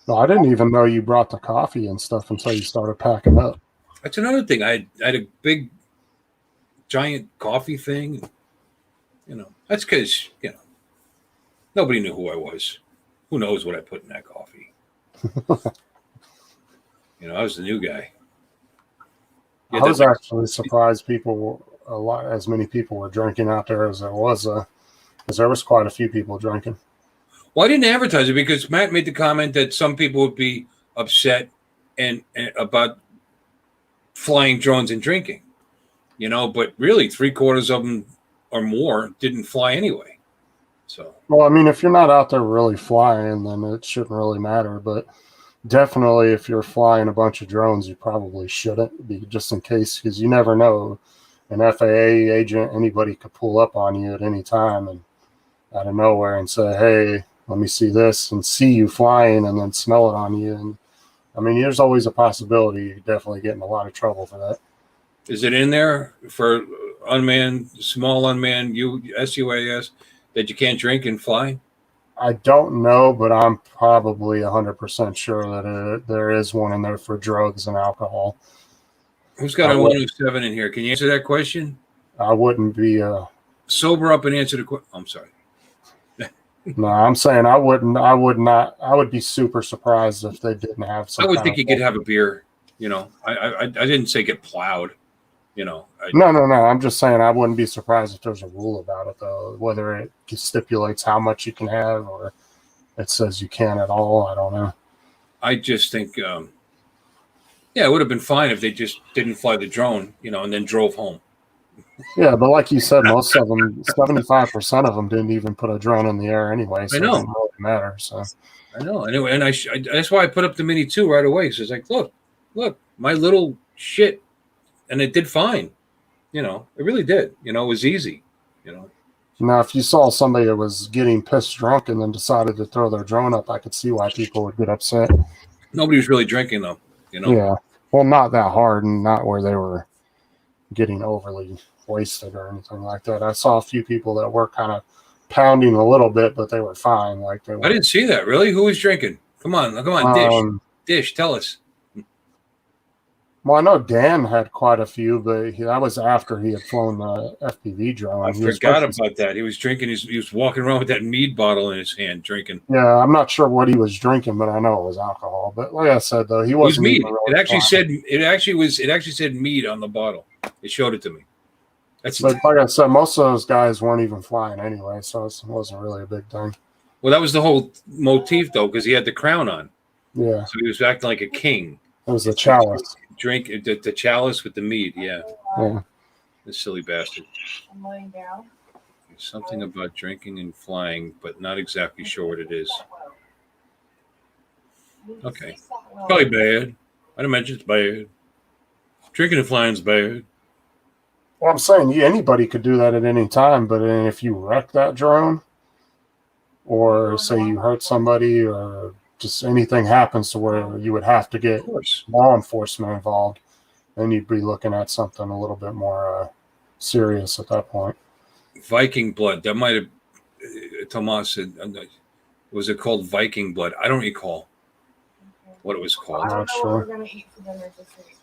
No, I didn't even know you brought the coffee and stuff until you started packing up. That's another thing. I had a big, giant coffee thing. That's because nobody knew who I was. Who knows what I put in that coffee? I was the new guy. I was actually surprised as many people were drinking out there as there was, because there was quite a few people drinking. Well, I didn't advertise it because Matt made the comment that some people would be upset and about flying drones and drinking, but really 3/4 of them or more didn't fly anyway. So, well, I mean, if you're not out there really flying, then it shouldn't really matter. But definitely, if you're flying a bunch of drones, you probably shouldn't be, just in case, because you never know. An FAA agent, anybody could pull up on you at any time and out of nowhere and say, "Hey, let me see this," and see you flying and then smell it on you. And I mean, there's always a possibility you definitely get in a lot of trouble for that. is it in there for unmanned, small unmanned SUAS that you can't drink and fly? I don't know, but I'm probably 100% sure that there is one in there for drugs and alcohol. Who's got a 107 in here? Can you answer that question? I wouldn't be. Sober up and answer the question. I'm sorry. No, I'm saying I wouldn't. I would not. I would be super surprised if they didn't have some. I would think you could have a beer. I didn't say get plowed. No. I'm just saying I wouldn't be surprised if there's a rule about it, though. Whether it stipulates how much you can have or it says you can't at all, I don't know. I just think, it would have been fine if they just didn't fly the drone, and then drove home. Yeah, but like you said, most of them, 75% of them didn't even put a drone in the air anyway, so I know. it doesn't really matter. So I know, and that's why I put up the Mini 2 right away. So it's like, look, my little shit, and it did fine. It really did. It was easy. Now, if you saw somebody that was getting pissed drunk and then decided to throw their drone up, I could see why people would get upset. Nobody was really drinking though. Yeah, well, not that hard, and not where they were getting overly wasted or anything like that. I saw a few people that were kind of pounding a little bit, but they were fine. I didn't see that. Really? Who was drinking? Come on, Dish, tell us. Well, I know Dan had quite a few, but that was after he had flown the FPV drone. I forgot about that. He was drinking. He was walking around with that mead bottle in his hand, drinking. Yeah, I'm not sure what he was drinking, but I know it was alcohol. But like I said, though, he wasn't. It was mead. It actually said mead on the bottle. It showed it to me. But like I said, most of those guys weren't even flying anyway, so it wasn't really a big thing. Well, that was the whole motif, though, because he had the crown on. Yeah. So he was acting like a king. It was the chalice. Drink the chalice with the mead. Yeah. Yeah. The silly bastard. I'm laying down. There's something about drinking and flying, but not exactly sure what it is. Okay. Probably bad. I didn't mention it's bad. Drinking and flying is bad. Well, I'm saying anybody could do that at any time, but if you wreck that drone, or say you hurt somebody, or just anything happens to where you would have to get law enforcement involved, then you'd be looking at something a little bit more serious at that point. Viking blood. That might have, Tomas said, was it called Viking blood? I don't recall what it was called. I don't know sure. what we're going to eat for dinner this week.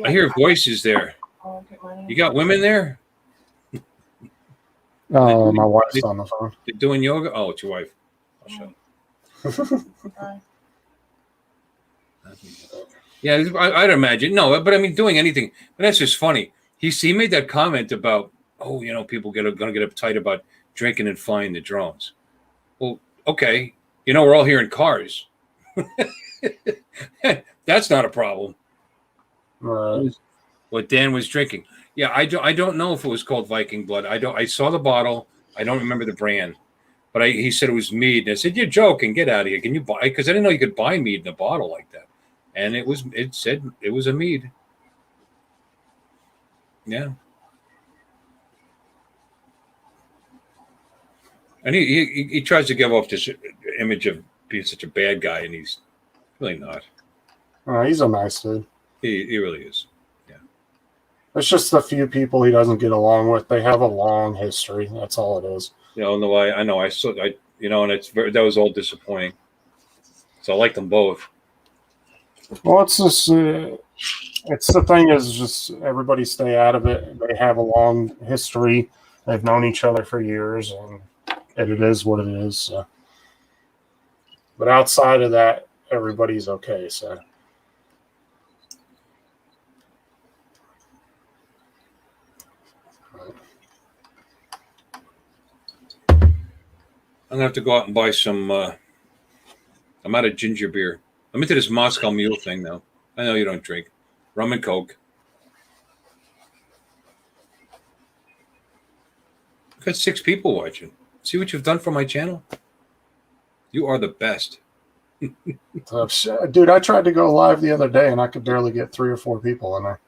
I hear voices there. You got women there? Oh, my wife's on the phone. They're doing yoga? Oh, it's your wife. I'll show. Yeah, I'd imagine. No, but I mean, doing anything. But that's just funny. He made that comment about, people going to get uptight about drinking and flying the drones. Well, okay. We're all here in cars. That's not a problem. What Dan was drinking. Yeah, I don't know if it was called Viking blood. I saw the bottle. I don't remember the brand. But he said it was mead. And I said, "You're joking. Get out of here. Can you buy?" Because I didn't know you could buy mead in a bottle like that. And it said it was a mead. Yeah. And he tries to give off this image of being such a bad guy, and he's really not. He's a nice dude. He really is. It's just a few people he doesn't get along with. They have a long history. That's all it is. No, I know. And that was all disappointing. So I like them both. Well, it's just, it's the thing is just everybody stay out of it. They have a long history. They've known each other for years, and it is what it is. So. But outside of that, everybody's okay. So. I'm gonna have to go out and buy some. I'm out of ginger beer. I'm into this Moscow Mule thing now. I know you don't drink rum and Coke. I've got 6 people watching. See what you've done for my channel? You are the best. Dude, I tried to go live the other day, and I could barely get 3 or 4 people in there.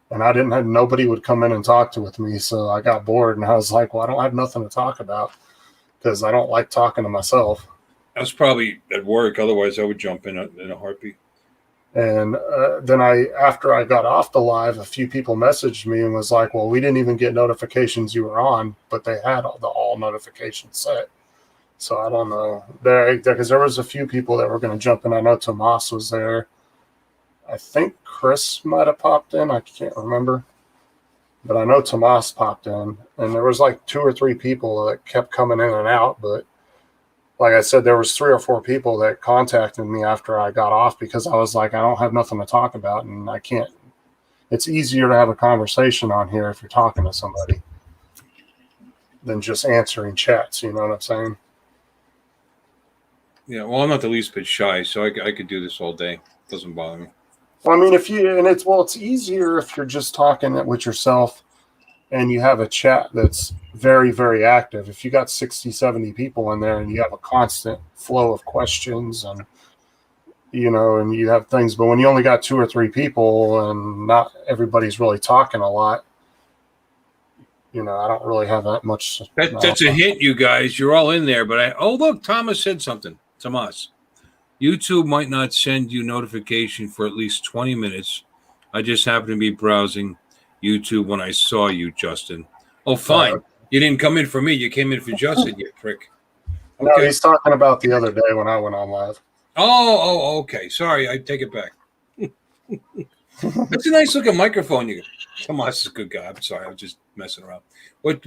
And I didn't have nobody would come in and talk to with me, so I got bored, and I was like, well, I don't have nothing to talk about because I don't like talking to myself. I was probably at work. Otherwise, I would jump in a heartbeat. And then after I got off the live, a few people messaged me and was like, well, we didn't even get notifications you were on, but they had all notifications set. So I don't know. Because there was a few people that were going to jump in. I know Tomas was there. I think Chris might have popped in. I can't remember. But I know Tomas popped in. And there was like 2 or 3 people that kept coming in and out. But like I said, there was 3 or 4 people that contacted me after I got off because I was like, I don't have nothing to talk about. And I can't. It's easier to have a conversation on here if you're talking to somebody than just answering chats. You know what I'm saying? Yeah, well, I'm not the least bit shy, so I could do this all day. Doesn't bother me. Well, I mean, it's easier if you're just talking with yourself and you have a chat that's very, very active. If you got 60, 70 people in there and you have a constant flow of questions and, and you have things, but when you only got 2 or 3 people and not everybody's really talking a lot, I don't really have that much. That's a hint, you guys. You're all in there, but look, Thomas said something. Tomas, YouTube might not send you notification for at least 20 minutes. I just happened to be browsing YouTube when I saw you, Justin. Oh, fine. You didn't come in for me. You came in for Justin, you prick. Okay. No, he's talking about the other day when I went on live. Oh, okay. Sorry, I take it back. That's a nice looking microphone. Tomas is a good guy. I'm sorry, I was just messing around. What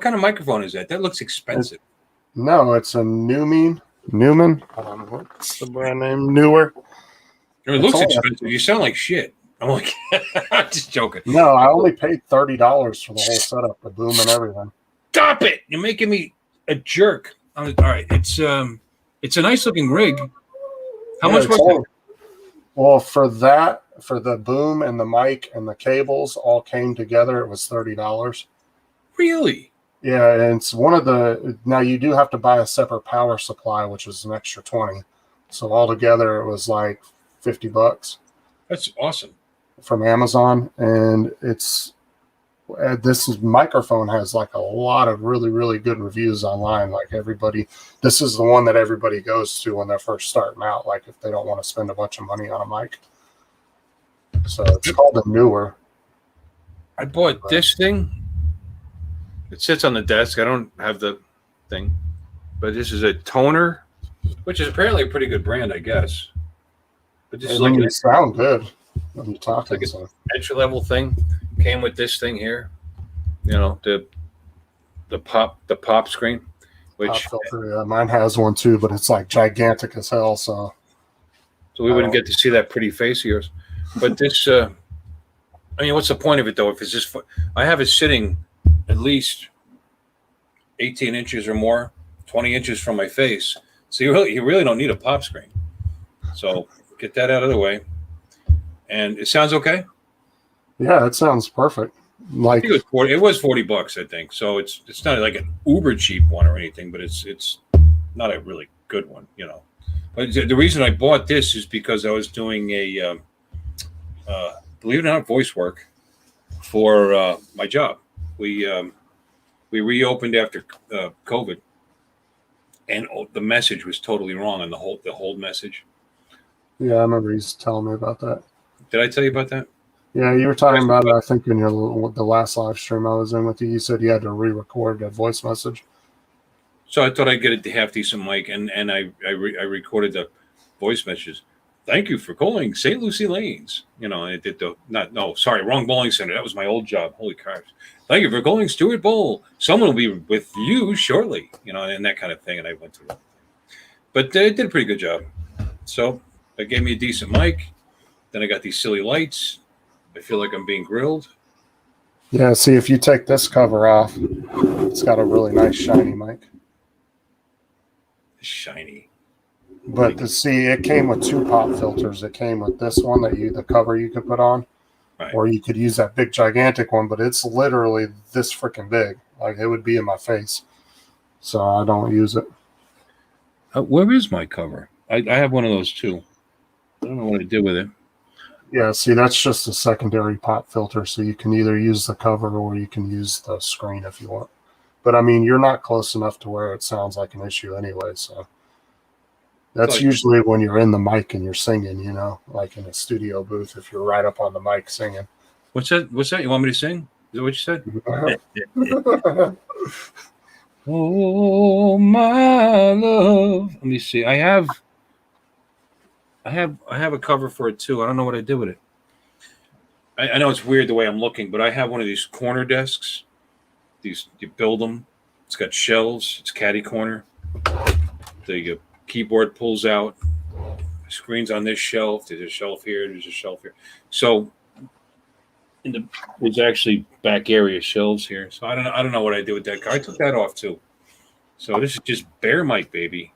kind of microphone is that? That looks expensive. No, it's a Newman. What's the brand name? Newer. It looks expensive. You sound like shit. I'm like, I'm just joking. No, I only paid $30 for the whole setup, the boom and everything. Stop it! You're making me a jerk. All right, it's a nice looking rig. How much was it? Well, for the boom and the mic and the cables all came together, it was $30. Really? Yeah, and it's now you do have to buy a separate power supply, which is an extra 20. So altogether it was like $50. That's awesome. From Amazon. And this microphone has like a lot of really, really good reviews online. Like this is the one that everybody goes to when they're first starting out, like if they don't want to spend a bunch of money on a mic. So it's called the Newer. I bought this thing. It sits on the desk. I don't have the thing, but this is a toner, which is apparently a pretty good brand, I guess. But this is like you sound good when you talk. Like an entry level thing. Came with this thing here, the pop screen, which pop filter, yeah, mine has one too, but it's like gigantic as hell. So we wouldn't get to see that pretty face of yours. But this, what's the point of it though? If it's just, I have it sitting at least 18 inches or more, 20 inches from my face. So you really don't need a pop screen. So get that out of the way. And it sounds okay. Yeah, it sounds perfect. Like it was $40, I think. So it's not like an uber cheap one or anything, but it's not a really good one, But the reason I bought this is because I was doing a believe it or not, voice work for my job. We reopened after COVID, and the message was totally wrong on the hold message. Yeah, I remember he's telling me about that. Did I tell you about that? Yeah, you were talking about it, I think, in the last live stream I was in with you. You said you had to re-record that voice message. So I thought I'd get a half decent mic, and I recorded the voice messages. Thank you for calling St. Lucie Lanes. And I did wrong bowling center. That was my old job. Holy cars. Thank you for calling Stuart Bowl. Someone will be with you shortly. And that kind of thing. And I went through that. But they did a pretty good job. So they gave me a decent mic. Then I got these silly lights. I feel like I'm being grilled. Yeah, see, if you take this cover off, it's got a really nice shiny mic. Shiny. But see, it came with 2 pop filters. It came with this one the cover you could put on, right. Or you could use that big gigantic one, but it's literally this freaking big. Like it would be in my face. So I don't use it. Where is my cover? I have one of those too. I don't know what I did with it. Yeah, see, that's just a secondary pop filter. So you can either use the cover or you can use the screen if you want. But I mean, you're not close enough to where it sounds like an issue anyway. So that's usually when you're in the mic and you're singing, like in a studio booth, if you're right up on the mic singing. What's that? You want me to sing? Is that what you said? Oh, my love. Let me see. I have a cover for it too. I don't know what I did with it. I know it's weird the way I'm looking, but I have one of these corner desks. You build them. It's got shelves. It's caddy corner. The keyboard pulls out. The screen's on this shelf. There's a shelf here. There's a shelf here. So there's actually back area shelves here. So I don't know what I did with that car. I took that off too. So this is just bare mic, baby.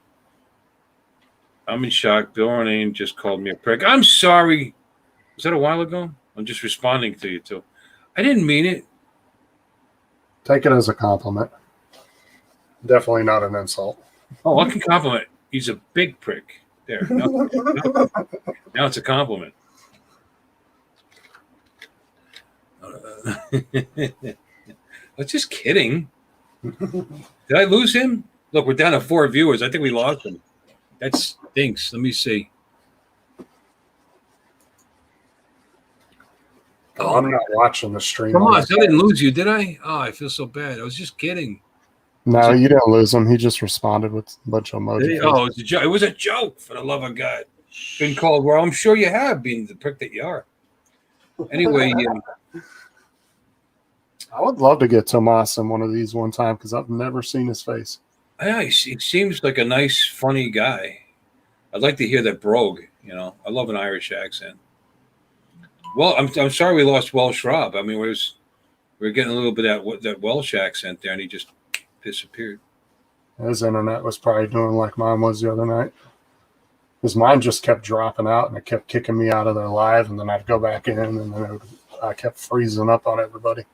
I'm in shock. Bill Renane just called me a prick. I'm sorry. Was that a while ago? I'm just responding to you too. I didn't mean it. Take it as a compliment. Definitely not an insult. Oh, I can compliment. He's a big prick. There. Now it's a compliment. I was just kidding. Did I lose him? Look, we're down to 4 viewers. I think we lost him. That stinks. Let me see. Oh, I'm not watching the stream. Come on, I didn't lose you, did I? Oh, I feel so bad. I was just kidding. No, you didn't lose him. He just responded with a bunch of emojis. Oh, it's a joke. It was a joke, for the love of God. Been called, well, I'm sure you have, being the prick that you are. Anyway, I would love to get Tomas in one of these one time because I've never seen his face. yeah, he seems like a nice, funny guy. I'd like to hear that brogue. I love an Irish accent. Well, I'm sorry we lost Welsh Rob. I mean, we were getting a little bit of that Welsh accent there, and he just disappeared. His internet was probably doing like mine was the other night. Because mine just kept dropping out, and it kept kicking me out of their live, and then I'd go back in, and then I kept freezing up on everybody.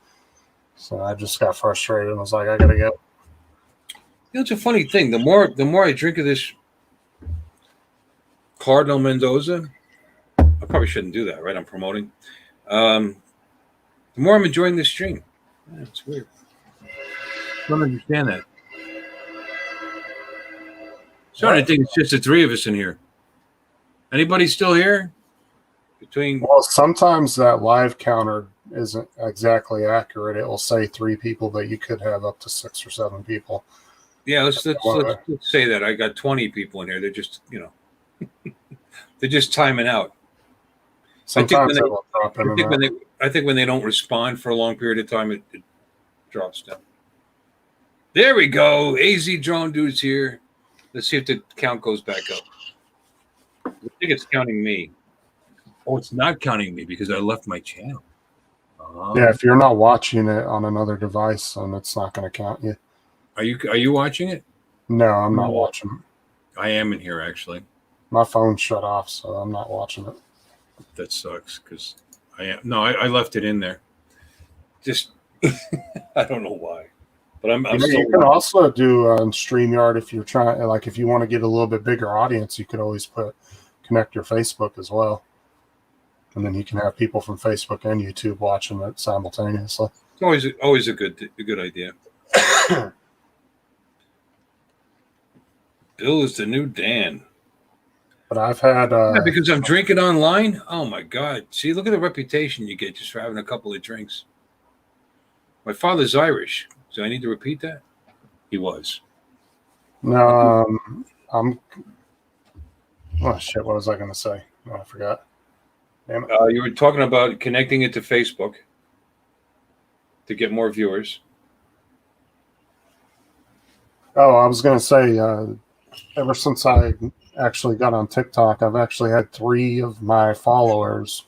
So I just got frustrated and was like, I gotta go. It's a funny thing. The more I drink of this Cardinal Mendoza, I probably shouldn't do that, right? I'm promoting. The more I'm enjoying this stream. Yeah, it's weird. I don't understand that. Sorry, I think it's just the 3 of us in here. Anybody still here? Well, sometimes that live counter isn't exactly accurate. It will say 3 people, but you could have up to 6 or 7 people. Yeah, let's say that. I got 20 people in here. They're just, they're just timing out. Sometimes it will drop in. I think when they don't respond for a long period of time, it drops down. There we go. AZ Drone Dude's here. Let's see if the count goes back up. I think it's counting me. Oh, it's not counting me because I left my channel. Yeah, if you're not watching it on another device, then it's not going to count you. Are you watching it? No, I'm not watching it. I am in here, actually. My phone's shut off, so I'm not watching it. That sucks because I am. No, I left it in there. Just, I don't know why. But I'm still. You can also do on StreamYard if you're trying, like if you want to get a little bit bigger audience, you could always connect your Facebook as well. And then you can have people from Facebook and YouTube watching it simultaneously. It's always a good idea. Bill is the new Dan. But I've had Yeah, because I'm drinking online. Oh my God! See, look at the reputation you get just for having a couple of drinks. My father's Irish. Do I need to repeat that? He was. no, I'm. Oh shit! What was I going to say? Oh, I forgot. Damn it. You were talking about connecting it to Facebook to get more viewers. Oh, I was going to say. Ever since I actually got on TikTok, I've actually had 3 of my followers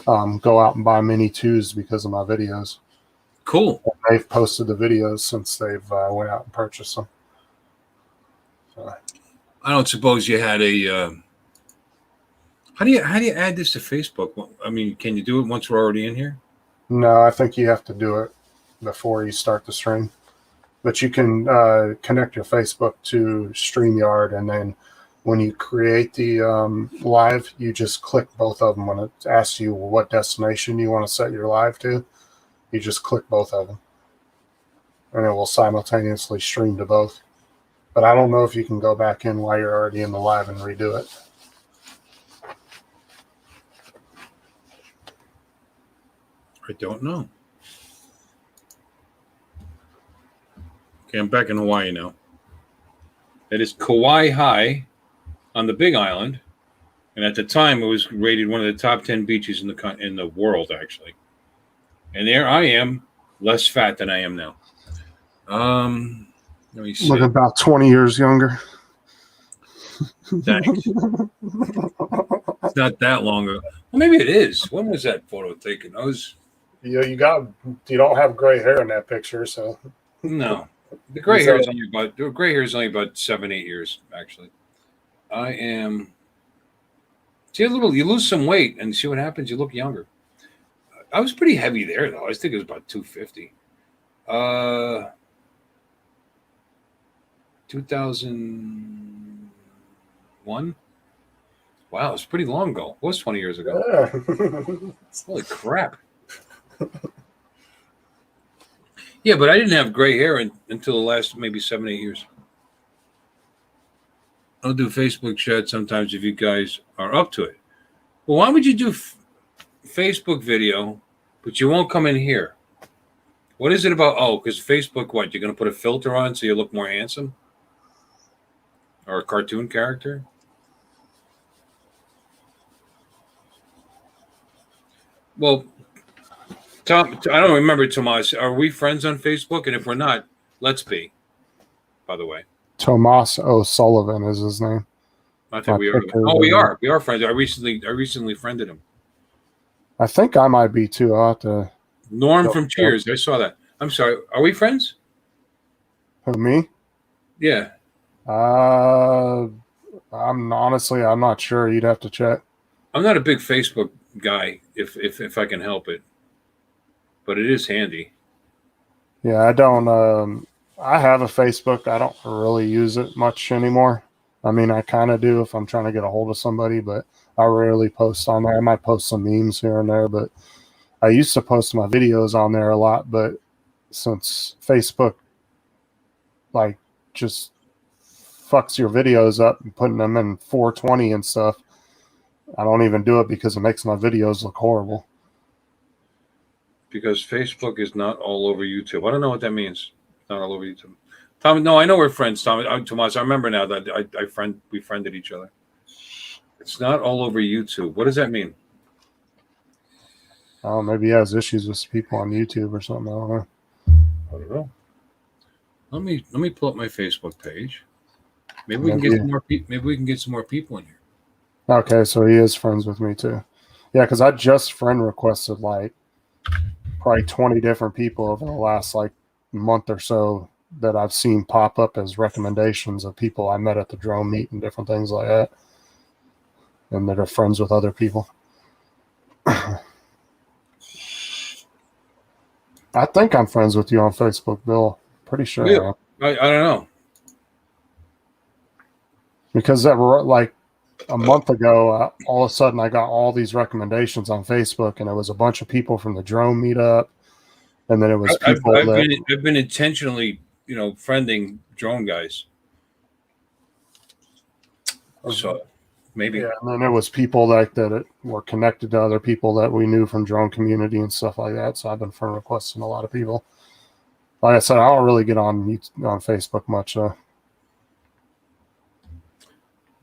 go out and buy Mini 2s because of my videos. Cool. And they've posted the videos since they've went out and purchased them. So, I don't suppose you had a. How do you add this to Facebook? Well, I mean, can you do it once we're already in here? no, I think you have to do it before you start the stream. But you can connect your Facebook to StreamYard, and then when you create the live, you just click both of them. When it asks you what destination you want to set your live to, you just click both of them, and it will simultaneously stream to both. But I don't know if you can go back in while you're already in the live and redo it. I don't know. Okay, I'm back in Hawaii now. It is Kauai High on the Big Island, and at the time it was rated one of the top 10 beaches in the world, actually. And there I am, less fat than I am now. Let me see. Looking about 20 years younger. Thanks. It's not that long ago. Well, maybe it is. When was that photo taken? I was You don't have gray hair in that picture, so no. The gray hair is only about 7-8 years, actually. I am. See, you lose some weight and see what happens. You look younger. I was pretty heavy there, though. I think it was about 250. 2001. Wow, it was pretty long ago. It was 20 years ago. yeah. Holy crap. Yeah, but I didn't have gray hair until the last maybe 7-8 years. I'll do Facebook chat sometimes if you guys are up to it. Well, why would you do Facebook video, but you won't come in here? What is it about? Oh, because Facebook, what? You're going to put a filter on so you look more handsome? Or a cartoon character? Well, Tom, I don't remember, Tomas. Are we friends on Facebook? And if we're not, let's be, by the way. Tomas O'Sullivan is his name. I think we are. Oh, we are. We are friends. I recently friended him. I think I might be too. I'll have to. Norm from Cheers. I saw that. I'm sorry. Are we friends? Who, me? Yeah. I'm not sure. You'd have to check. I'm not a big Facebook guy, if I can help it, but it is handy. Yeah, I don't. I have a Facebook. I don't really use it much anymore. I mean, I kind of do if I'm trying to get a hold of somebody, but I rarely post on there. I might post some memes here and there, but I used to post my videos on there a lot. But since Facebook, like, just fucks your videos up and putting them in 420 and stuff, I don't even do it because it makes my videos look horrible. Because Facebook is not all over YouTube. I don't know what that means. Not all over YouTube. Tom, no, I know we're friends, Tom. Tomas, I remember now that we friended each other. It's not all over YouTube. What does that mean? Oh, maybe he has issues with people on YouTube or something. I don't know. I don't know. Let me pull up my Facebook page. Maybe we can get some more people. Maybe we can get some more people in here. Okay, so he is friends with me too. Yeah, because I just friend requested like probably 20 different people over the last like month or so that I've seen pop up as recommendations of people I met at the drone meet and different things like that, and that are friends with other people. I think I'm friends with you on Facebook, Bill. Pretty sure. Yeah. I don't know. Because that were like a month ago, all of a sudden I got all these recommendations on Facebook, and it was a bunch of people from the drone meetup, and then it was people I've been intentionally, friending drone guys. So maybe. Yeah, and then it was people that were connected to other people that we knew from drone community and stuff like that. So I've been friend requesting a lot of people. Like I said, I don't really get on Facebook much. Let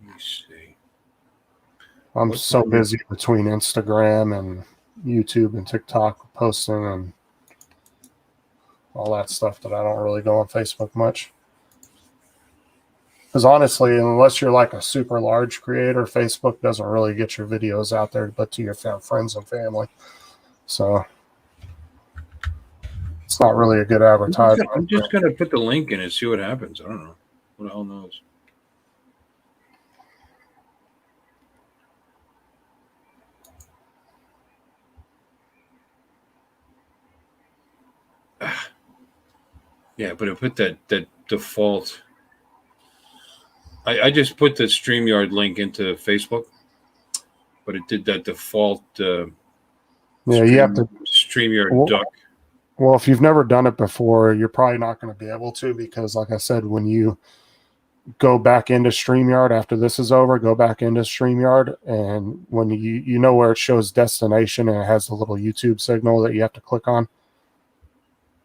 me see. I'm What's so the- busy between Instagram and YouTube and TikTok posting and all that stuff that I don't really go on Facebook much. Because honestly, unless you're like a super large creator, Facebook doesn't really get your videos out there but to your friends and family. So it's not really a good advertisement. I'm just going to put the link in and see what happens. I don't know. Who the hell knows? Yeah, but it put that default. I just put the StreamYard link into Facebook, but it did that default. Yeah, you have to StreamYard duck. Well, if you've never done it before, you're probably not going to be able to because, like I said, when you go back into StreamYard after this is over, go back into StreamYard, and when you know where it shows destination and it has the little YouTube signal that you have to click on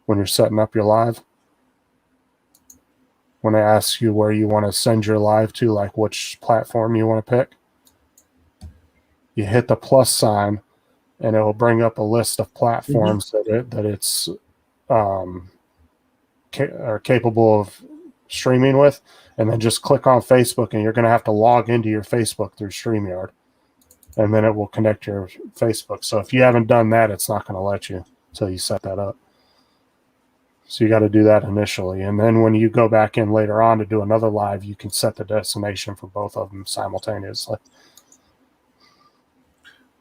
when you're setting up your live. When it asks you where you want to send your live to, like which platform you want to pick, you hit the plus sign, and it will bring up a list of platforms that it's are capable of streaming with, and then just click on Facebook, and you're going to have to log into your Facebook through StreamYard, and then it will connect your Facebook. So if you haven't done that, it's not going to let you until you set that up. So you got to do that initially, and then when you go back in later on to do another live, you can set the destination for both of them simultaneously.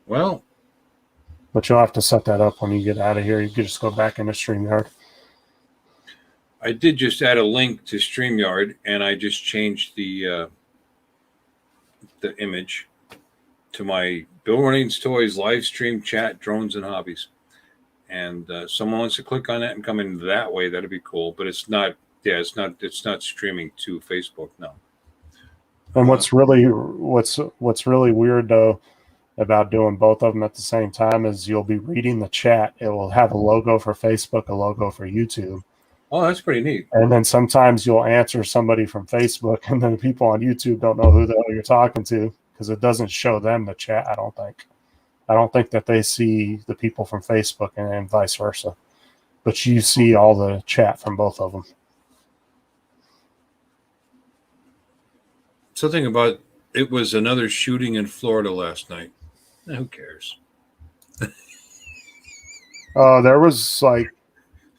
Well, but you'll have to set that up when you get out of here. You can just go back into StreamYard. I did just add a link to StreamYard, and I just changed the image to my Bill Runnings Toys live stream chat, drones and hobbies. And someone wants to click on that and come in that way, that'd be cool. But it's not. Yeah, it's not streaming to Facebook. No. And what's really weird though about doing both of them at the same time is you'll be reading the chat. It will have a logo for Facebook, a logo for YouTube. Oh, that's pretty neat. And then sometimes you'll answer somebody from Facebook, and then the people on YouTube don't know who the hell you're talking to because it doesn't show them the chat. I don't think that they see the people from Facebook and vice versa. But you see all the chat from both of them. Something about it was another shooting in Florida last night. Who cares? There was like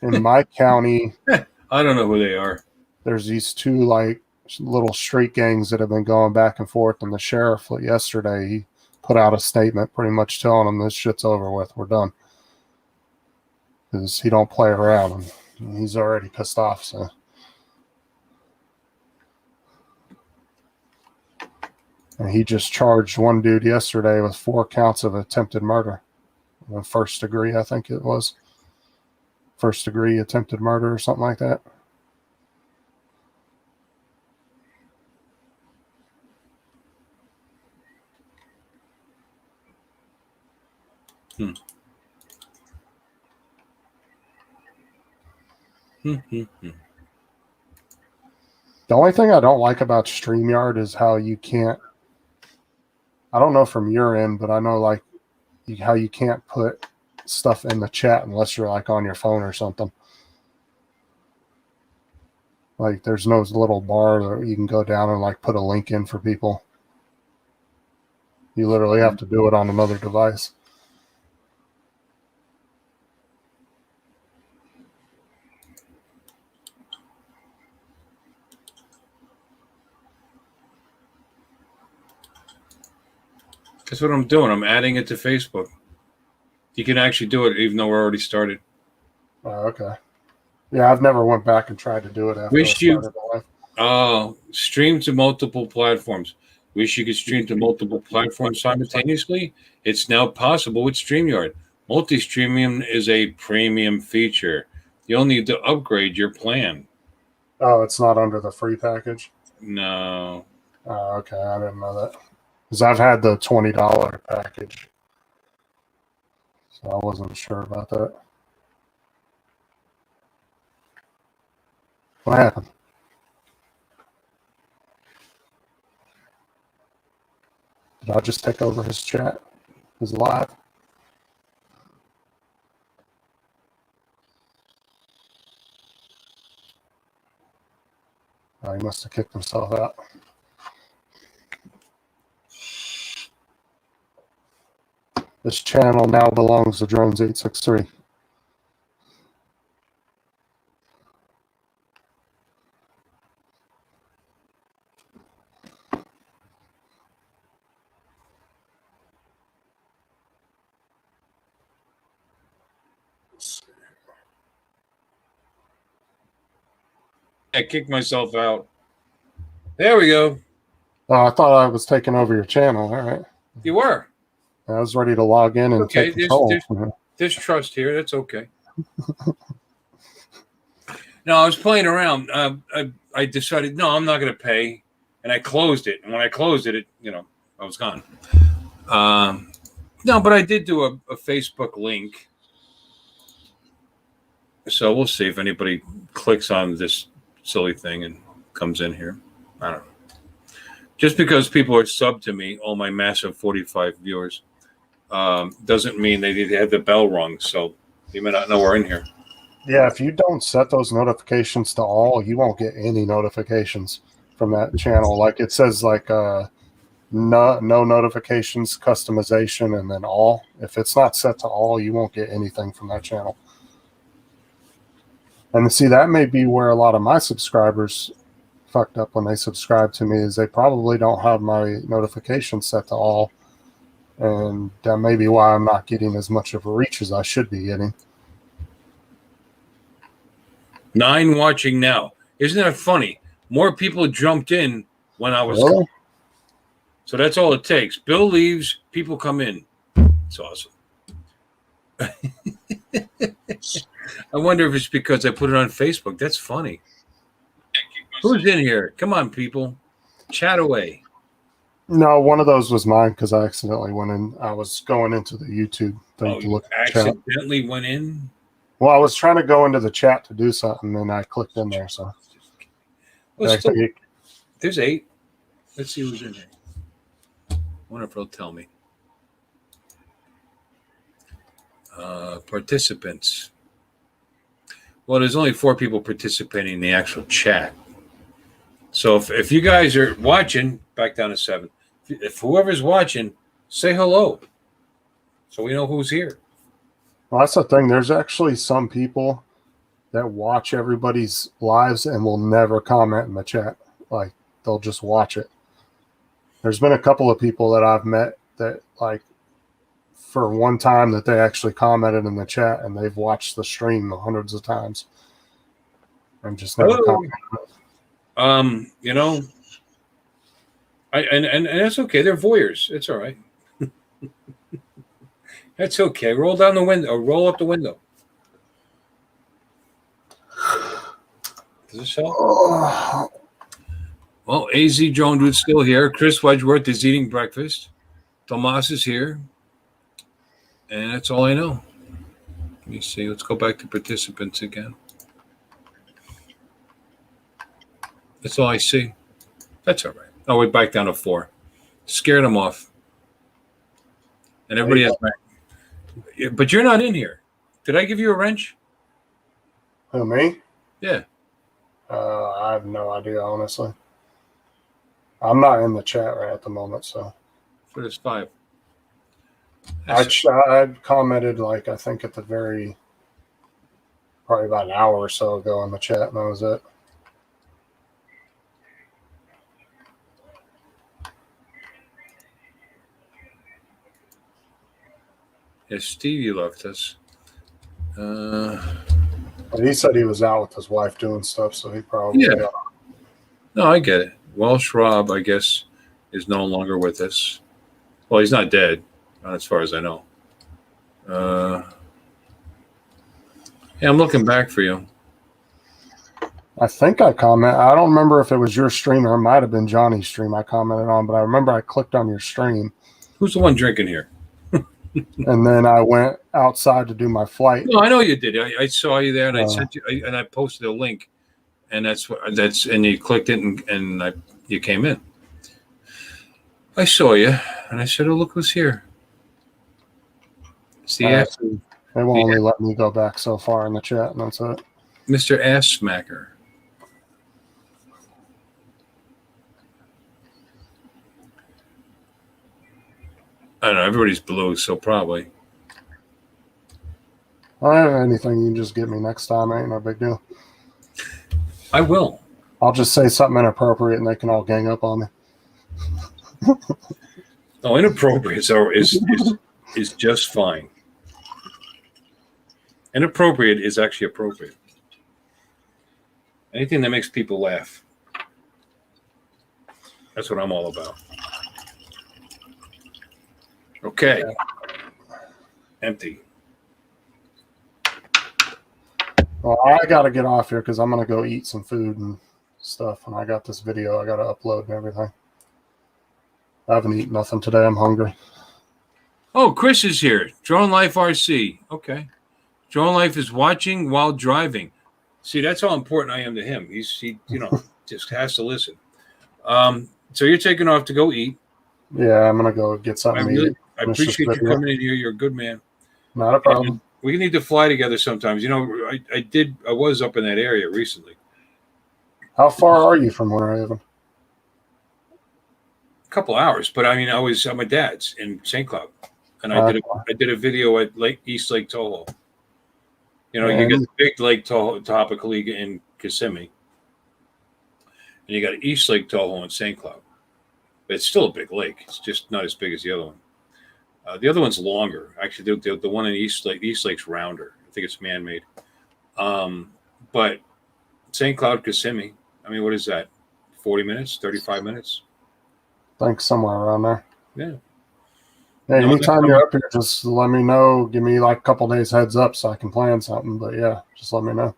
in my county. I don't know who they are. There's these two like little street gangs that have been going back and forth, and the sheriff yesterday he put out a statement pretty much telling them this shit's over with. We're done. Because he don't play around. And he's already pissed off. So. And he just charged one dude yesterday with 4 counts of attempted murder. First degree, I think it was. First degree attempted murder or something like that. The only thing I don't like about StreamYard is how you can't, I don't know from your end, but I know like how you can't put stuff in the chat unless you're like on your phone or something. Like there's no little bar that you can go down and like put a link in for people. You literally have to do it on another device. That's what I'm doing. I'm adding it to Facebook. You can actually do it even though we're already started. Oh, okay. Yeah, I've never went back and tried to do it after I started the live. Stream to multiple platforms. Wish you could stream to multiple platforms simultaneously? It's now possible with StreamYard. Multi-streaming is a premium feature. You'll need to upgrade your plan. Oh, it's not under the free package? No. Okay, I didn't know that. Because I've had the $20 package. So I wasn't sure about that. What happened? Did I just take over his chat? His live? Oh, he must have kicked himself out. This channel now belongs to Drones863. I kicked myself out. There we go. Oh, I thought I was taking over your channel. All right. You were. I was ready to log in and Okay, take control. There's trust here. That's okay. No, I was playing around. I decided, no, I'm not going to pay. And I closed it. And when I closed it, I was gone. No, but I did do a Facebook link. So we'll see if anybody clicks on this silly thing and comes in here. I don't know. Just because people are subbed to me, all my massive 45 viewers, doesn't mean they need to have the bell rung. So you may not know we're in here. Yeah, if you don't set those notifications to all, you won't get any notifications from that channel. Like it says, like no notifications, customization, and then all. If it's not set to all, you won't get anything from that channel. And see, that may be where a lot of my subscribers fucked up when they subscribe to me, is they probably don't have my notifications set to all. And that may be why I'm not getting as much of a reach as I should be getting. 9 watching now. Isn't that funny? More people jumped in when I was Really? gone. So that's all it takes. Bill leaves, people come in. It's awesome. I wonder if it's because I put it on Facebook. That's funny. Who's in here? Come on, people. Chat away. No, one of those was mine because I accidentally went in. I was going into the YouTube thing to You look at the chat. accidentally went in? Well, I was trying to go into the chat to do something, and I clicked in there. So Well, still, actually, there's 8. Let's see who's in here. I wonder if they'll tell me. Participants. Well, there's only 4 people participating in the actual chat. So if you guys are watching, back down to 7. If whoever's watching, say hello, so we know who's here. well, that's the thing. There's actually some people that watch everybody's lives and will never comment in the chat. Like, they'll just watch it. There's been a couple of people that I've met that, like, for one time that they actually commented in the chat, and they've watched the stream hundreds of times and just never commented. And that's okay. They're voyeurs. It's all right. That's okay. Roll down the window. Or roll up the window. Does this help? Well, AZ Drone Dude's still here. Chris Wedgeworth is eating breakfast. Tomas is here. And that's all I know. Let me see. Let's go back to participants again. That's all I see. That's all right. Oh, we're back down to 4. Scared them off. And everybody has back. But you're not in here. Did I give you a wrench? Who, me? Yeah. I have no idea, honestly. I'm not in the chat right at the moment, so. So there's 5. I commented, like, I think at the probably about an hour or so ago in the chat, and that was it. Yes, Stevie left us. He said he was out with his wife doing stuff, so he probably. Yeah. No, I get it. Welsh Rob, I guess, is no longer with us. Well, he's not dead, not as far as I know. Yeah, I'm looking back for you. I think I comment. I don't remember if it was your stream or it might have been Johnny's stream I commented on, but I remember I clicked on your stream. Who's the one drinking here? And then I went outside to do my flight. No, I know you did. I saw you there, and I Uh, sent you, and I posted a link, and and you clicked it, and you came in. I saw you, and I said, "Oh, look who's here." It's the ass, It won't only let me go back so far in the chat, and that's it. Mr. Ass Smacker. I don't know. Everybody's blue, so probably. I don't have anything you can just get me next time. Ain't no big deal. I will. I'll just say something inappropriate, and they can all gang up on me. Oh, inappropriate is just fine. Inappropriate is actually appropriate. Anything that makes people laugh. That's what I'm all about. Okay. Empty. Well, I got to get off here because I'm going to go eat some food and stuff, and I got this video I got to upload and everything. I haven't eaten nothing today. I'm hungry. Oh, Chris is here. Drone Life RC. Okay. Drone Life is watching while driving. See, that's how important I am to him. He just has to listen. So you're taking off to go eat. Yeah, I'm going to go get something to eat. I appreciate you coming in here. You're a good man. Not a problem. And we need to fly together sometimes. You know, I was up in that area recently. How far are you from where I live? A couple hours, but I mean, I was at my dad's in St. Cloud, and I did a video at East Lake Toho. You know, you get the big Lake Toho, Topeka in Kissimmee, and you got East Lake Toho in St. Cloud. It's still a big lake. It's just not as big as the other one. The other one's longer. Actually, the one in East Lake's rounder. I think it's man-made. But St. Cloud, Kissimmee, I mean, what is that? 40 minutes, 35 minutes? I think somewhere around there. Yeah. Hey, anytime you're up here, just let me know. Give me like a couple days heads up so I can plan something. But yeah, just let me know.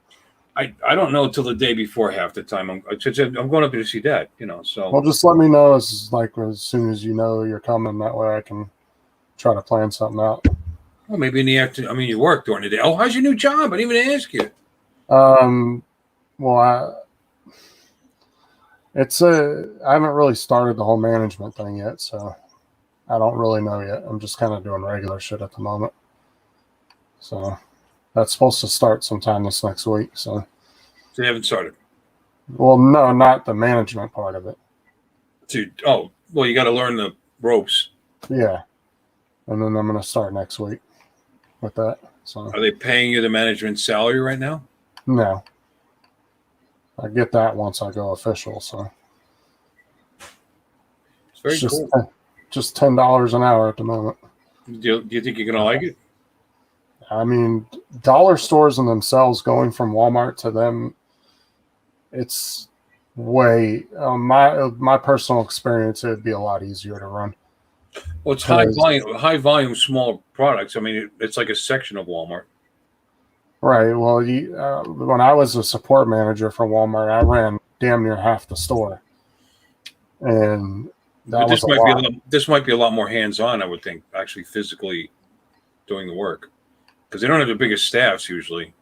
I don't know till the day before half the time. I'm going up there to see Dad, you know. So well, just let me know as soon as you know you're coming. That way I can try to plan something out. Well, maybe in the afternoon. I mean, you work during the day. Oh, how's your new job? I didn't even ask you. Well, I haven't really started the whole management thing yet, so I don't really know yet. I'm just kind of doing regular shit at the moment. So that's supposed to start sometime this next week. So you haven't started? Well, no, not the management part of it. You got to learn the ropes. Yeah. And then I'm going to start next week with that. So are they paying you the management salary right now? No. I get that once I go official. So it's very cool. Just $10 an hour at the moment. Do you think you're going to like it? I mean, dollar stores in themselves, going from Walmart to them, it's way my personal experience. It'd be a lot easier to run. Well, it's high volume, small products. I mean, it's like a section of Walmart. Right. Well, when I was a support manager for Walmart, I ran damn near half the store, and this might be a lot more hands-on. I would think, actually, physically doing the work, because they don't have the biggest staffs usually.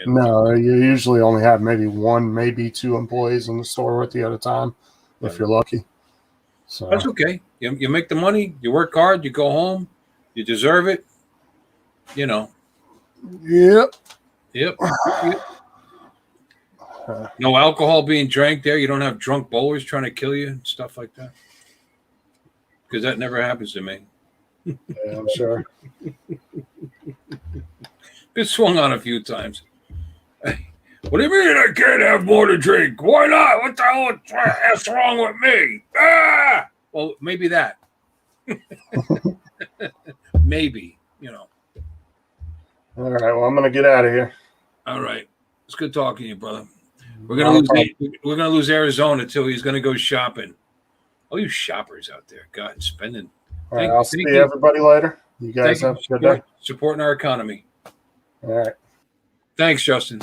No, you usually only have maybe one, maybe two employees in the store with you at a time, if you're lucky. So that's okay. You make the money, you work hard, you go home, you deserve it. You know. Yep. No alcohol being drank there. You don't have drunk bowlers trying to kill you and stuff like that. Because that never happens to me. Yeah, I'm sure. Been swung on a few times. What do you mean I can't have more to drink? Why not? What the hell is wrong with me? Ah! Well, maybe that. Maybe, you know. All right. Well, I'm going to get out of here. All right. It's good talking to you, brother. We're gonna lose Arizona too. He's gonna go shopping. All you shoppers out there, God, spending. All right, I'll see everybody later. You guys have a good day. Supporting our economy. All right. Thanks, Justin.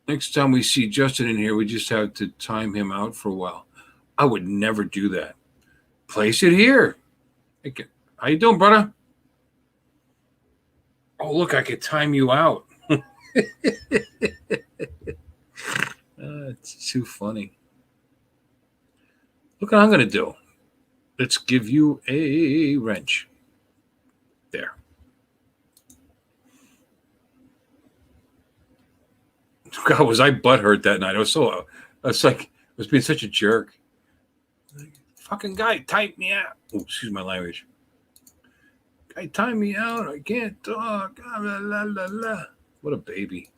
Next time we see Justin in here, we just have to time him out for a while. I would never do that. Place it here. Okay. How you doing, brother? Oh, look, I could time you out. It's too funny. Look what I'm going to do. Let's give you a wrench. There. God, was I butthurt that night? I was like, I was being such a jerk. Fucking guy, type me out. Oh, excuse my language. Guy, time me out. I can't talk. La, la, la, la. What a baby.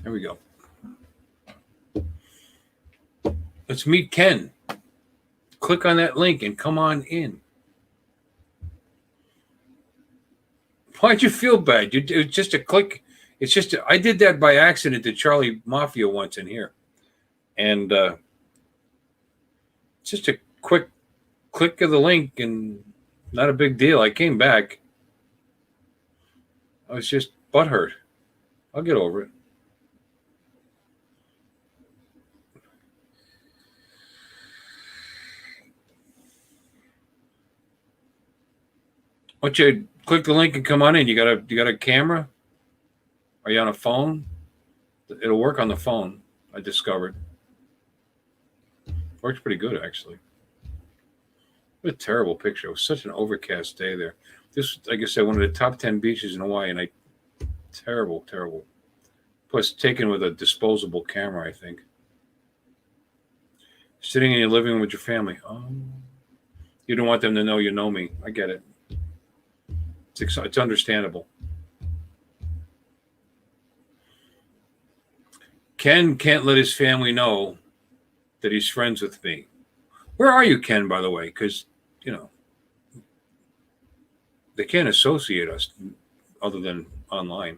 There we go. Let's meet Ken. Click on that link and come on in. Why'd you feel bad? It was just a click. It's just I did that by accident to Charlie Mafia once in here. And just a quick click of the link and not a big deal. I came back. I was just butthurt. I'll get over it. Once you click the link and come on in, you got a camera? Are you on a phone? It'll work on the phone, I discovered. Works pretty good, actually. What a terrible picture. It was such an overcast day there. This, like I said, one of the top 10 beaches in Hawaii, and terrible, terrible. Plus, taken with a disposable camera, I think. Sitting in your living room with your family. Oh, you don't want them to know you know me. I get it. It's understandable. Ken can't let his family know that he's friends with me. Where are you, Ken, by the way? Because, they can't associate us other than online.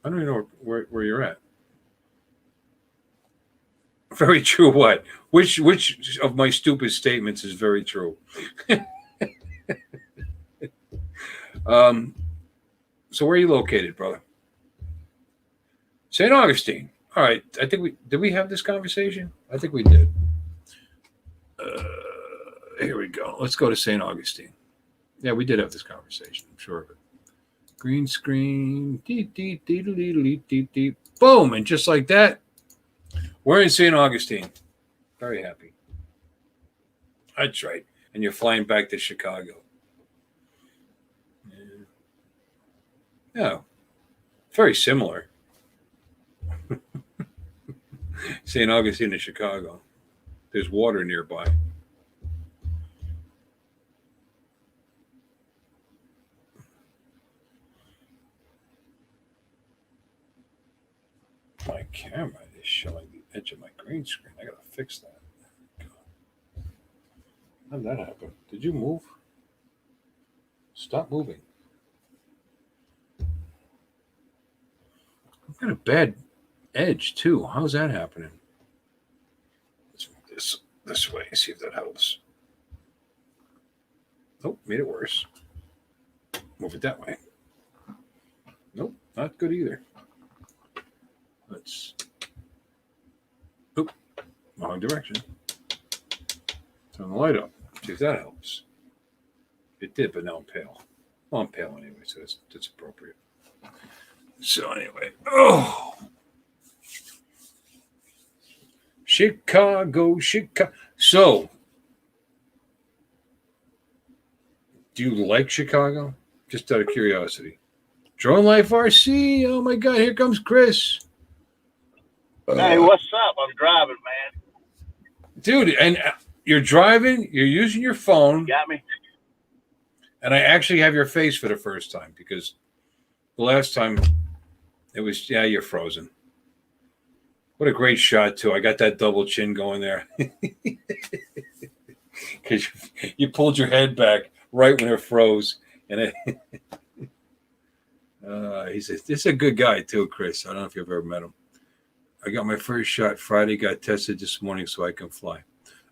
I don't even know where you're at. Very true. What? Which of my stupid statements is very true? So where are you located, brother? St. Augustine. All right. I think did we have this conversation? I think we did. Here we go. Let's go to St. Augustine. Yeah, we did have this conversation. I'm sure of it. Green screen. Boom. And just like that, we're in St. Augustine. Very happy. That's right. And you're flying back to Chicago. Yeah. Very similar. St. Augustine to Chicago. There's water nearby. My camera is showing the edge of my green screen. I gotta fix that. How did that happen? Did you move? Stop moving. I've got a bad edge too. How's that happening? Let's move this way. See if that helps. Nope, made it worse. Move it that way. Nope, not good either. Let's. Oop, wrong direction. Turn the light up. See if that helps. It did, but now I'm pale. Well, I'm pale anyway, so that's appropriate. So anyway, Chicago. So, do you like Chicago? Just out of curiosity. Drone Life RC. Oh my God, here comes Chris. Hey, what's up? I'm driving, man. Dude, and you're driving, you're using your phone. You got me? And I actually have your face for the first time because the last time it was, yeah, you're frozen. What a great shot, too. I got that double chin going there. Because you pulled your head back right when it froze. And he's a good guy, too, Chris. I don't know if you've ever met him. I got my first shot Friday, got tested this morning so I can fly.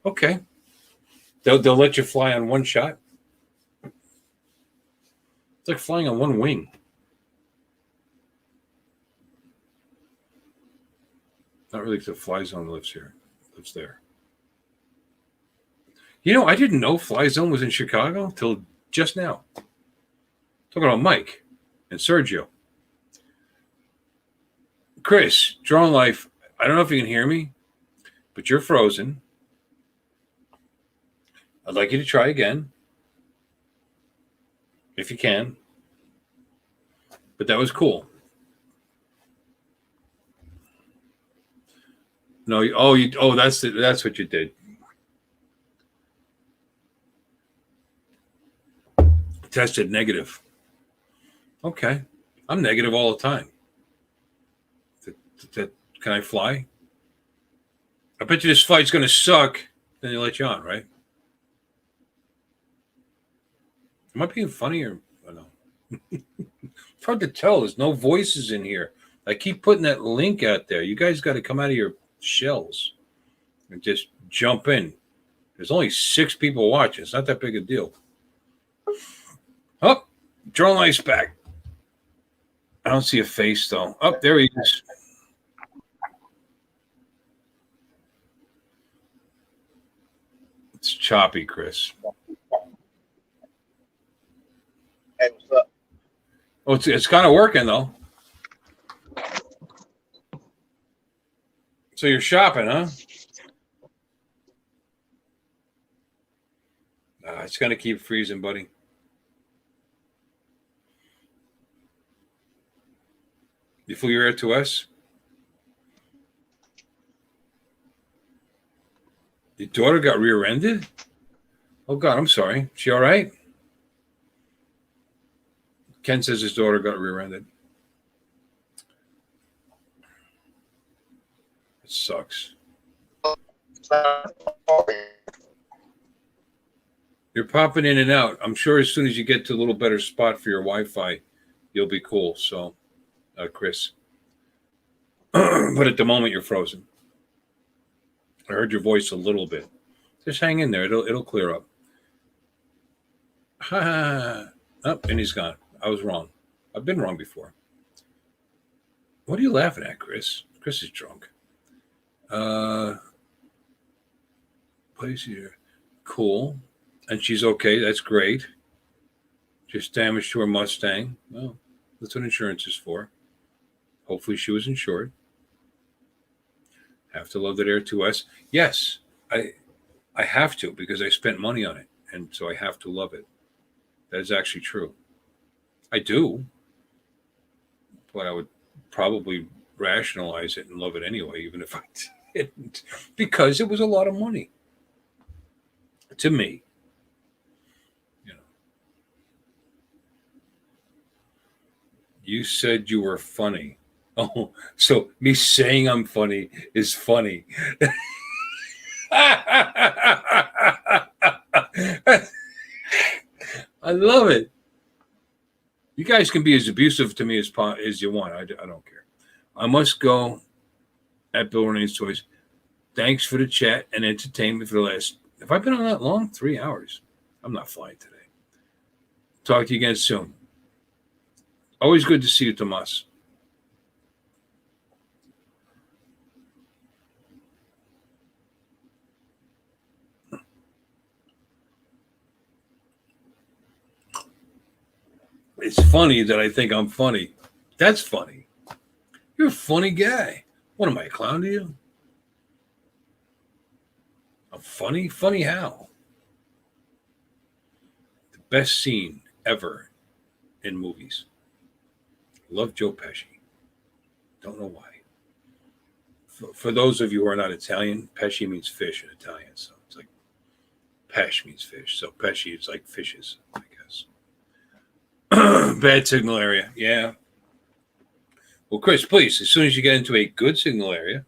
Okay. They'll let you fly on one shot. It's like flying on one wing. Not really, because the Fly Zone lives there. You know, I didn't know Fly Zone was in Chicago till just now. Talking about Mike and Sergio. Chris, Drone Life, I don't know if you can hear me, but you're frozen. I'd like you to try again, if you can. But that was cool. No, that's what you did. Tested negative. Okay, I'm negative all the time. Can I fly? I bet you this flight's going to suck. Then they let you on, right? Am I being funny or no? It's hard to tell. There's no voices in here. I keep putting that link out there. You guys got to come out of your shells and just jump in. There's only 6 people watching. It's not that big a deal. Oh, Drone Life's back. I don't see a face, though. Oh, there he is. It's choppy, Chris. Hey, what's up? Oh, it's kind of working, though. So you're shopping, huh? It's going to keep freezing, buddy. You flew your Air to us? Your daughter got rear-ended? Oh, God, I'm sorry. She all right? Ken says his daughter got rear-ended. It sucks. You're popping in and out. I'm sure as soon as you get to a little better spot for your Wi-Fi, you'll be cool. So, Chris. But at the moment, you're frozen. I heard your voice a little bit. Just hang in there. It'll clear up. Ha! Up, and he's gone. I was wrong. I've been wrong before. What are you laughing at, Chris? Chris is drunk. Place here. Cool. And she's okay. That's great. Just damage to her Mustang. Well, that's what insurance is for. Hopefully she was insured. Have to love that Air 2S. Yes, I have to because I spent money on it. And so I have to love it. That is actually true. I do. But I would probably rationalize it and love it anyway, even if I didn't. Because it was a lot of money. To me. You know. You said you were funny. Oh, so me saying I'm funny is funny. I love it. You guys can be as abusive to me as you want. I don't care. I must go at Bill Renee's Toys. Thanks for the chat and entertainment for the last. Have I been on that long? 3 hours. I'm not flying today. Talk to you again soon. Always good to see you, Tomas. It's funny that I think I'm funny. That's funny. You're a funny guy. What am I, a clown to you? I'm funny? Funny how? The best scene ever in movies. Love Joe Pesci. Don't know why. For those of you who are not Italian, Pesci means fish in Italian. So it's like Pesh means fish. So Pesci is like fishes, I guess. Bad signal area. Yeah. Well, Chris, please, as soon as you get into a good signal area,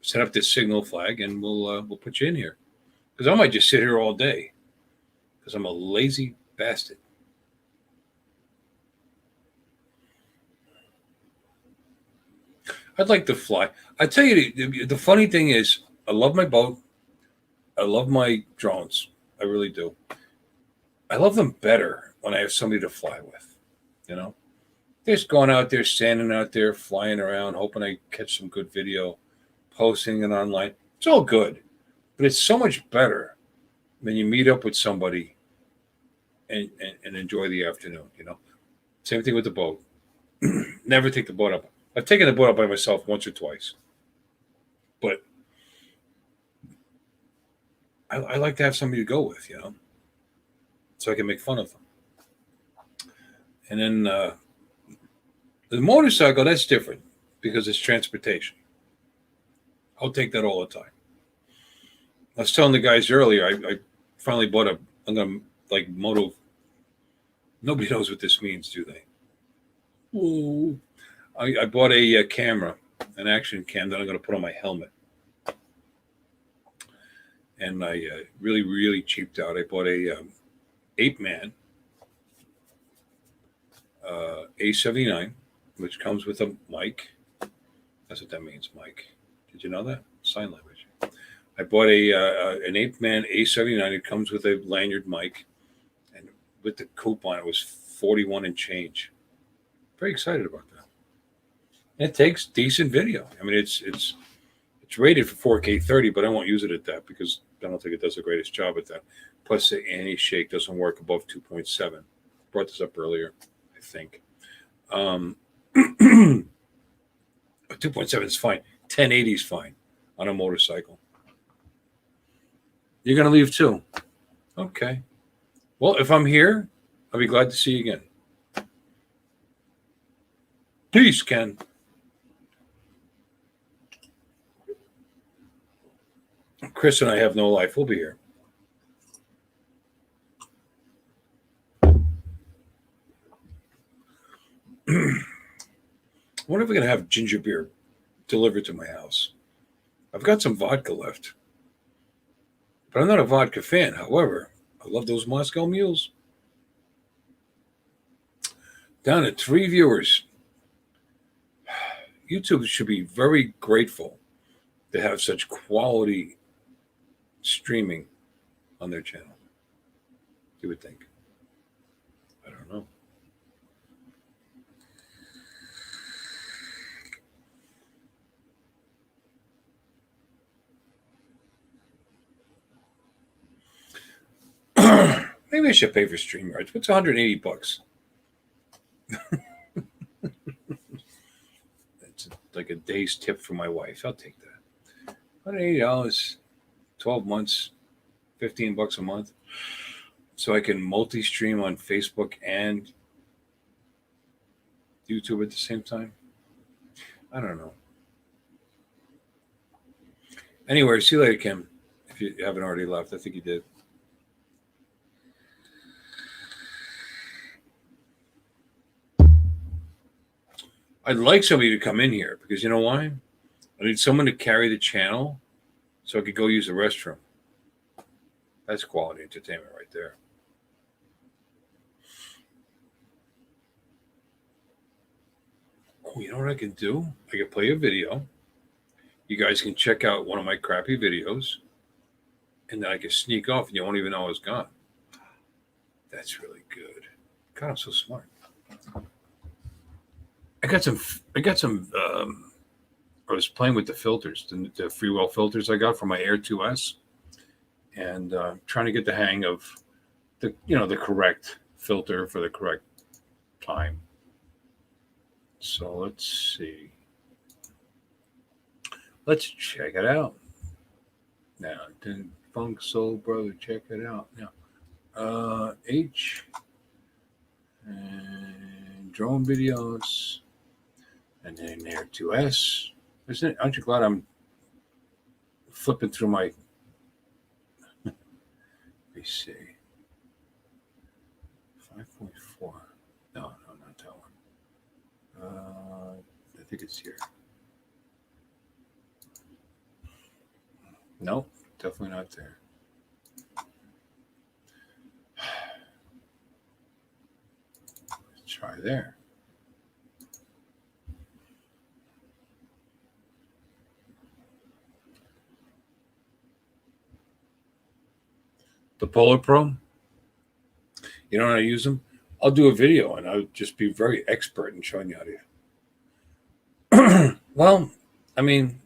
set up this signal flag and we'll put you in here. Because I might just sit here all day. Because I'm a lazy bastard. I'd like to fly. I tell you, the funny thing is, I love my boat. I love my drones. I really do. I love them better when I have somebody to fly with. You know, just going out there, standing out there, flying around, hoping I catch some good video, posting it online. It's all good, but it's so much better when you meet up with somebody and enjoy the afternoon. You know, same thing with the boat. Never take the boat up. I've taken the boat up by myself once or twice, but I like to have somebody to go with, you know, so I can make fun of them. And then the motorcycle, that's different because it's transportation. I'll take that all the time. I was telling the guys earlier, I finally bought I'm going to like moto. Nobody knows what this means, do they? Ooh. I bought a camera, an action cam that I'm going to put on my helmet. And I really, really cheaped out. I bought a 8-man A79, which comes with a mic. That's what that means, mic. Did you know that? Sign language. I bought an 8-man A79. It comes with a lanyard mic, and with the coupon, it was 41 and change. Very excited about that. And it takes decent video. I mean, it's rated for 4K 30, but I won't use it at that because I don't think it does the greatest job at that. Plus, the anti-shake doesn't work above 2.7. Brought this up earlier, I think. 2.7 is fine. 1080 is fine on a motorcycle. You're going to leave too? Okay. Well, if I'm here, I'll be glad to see you again. Peace, Ken. Chris and I have no life. We'll be here. I wonder if we're going to have ginger beer delivered to my house. I've got some vodka left, but I'm not a vodka fan. However, I love those Moscow mules. Down to 3 viewers. YouTube should be very grateful to have such quality streaming on their channel. You would think. I don't know. Maybe I should pay for StreamYards. What's $180? It's like a day's tip for my wife. I'll take that. $180, 12 months, $15 a month. So I can multi-stream on Facebook and YouTube at the same time. I don't know. Anyway, see you later, Kim. If you haven't already left, I think you did. I'd like somebody to come in here because you know why? I need someone to carry the channel so I could go use the restroom. That's quality entertainment right there. Oh, you know what I can do? I can play a video. You guys can check out one of my crappy videos. And then I can sneak off and you won't even know I was gone. That's really good. God, I'm so smart. I was playing with the filters, the freewheel filters I got from my Air 2S, and trying to get the hang of the correct filter for the correct time. So let's see. Let's check it out. Now, then Funk Soul Brother, check it out. Now, H and drone videos. And then there 2S. Aren't you glad I'm flipping through my... Let me see. 5.4. No, not that one. I think it's here. Nope, definitely not there. Let's try there. the Polar Pro. You know how to use them? I'll do a video and I'll just be very expert in showing you how to. Well, I mean,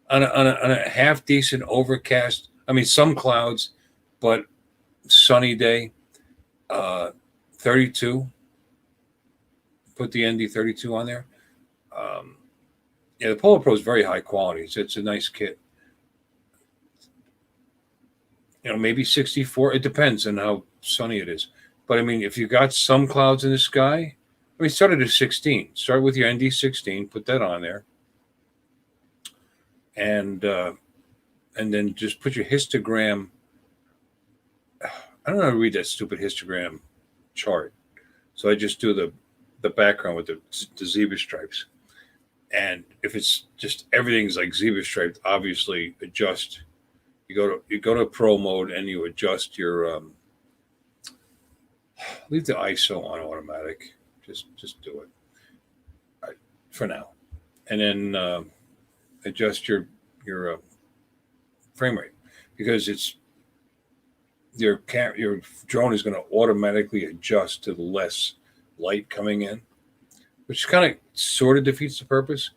on a half decent overcast, I mean, some clouds, but sunny day, 32. Put the ND32 on there. Yeah, the Polar Pro is very high quality. It's a nice kit. You know, maybe 64. It depends on how sunny it is. But I mean, if you got some clouds in the sky, I mean, start at a 16. Start with your ND16. Put that on there, and then just put your histogram. I don't know how to read that stupid histogram chart, so I just do the background with the zebra stripes. And if it's just everything's like zebra striped, obviously adjust. You go to pro mode and you adjust your leave the ISO on automatic. Just do it for now, and then adjust your frame rate, because it's your drone is going to automatically adjust to the less light coming in, which kind of sort of defeats the purpose.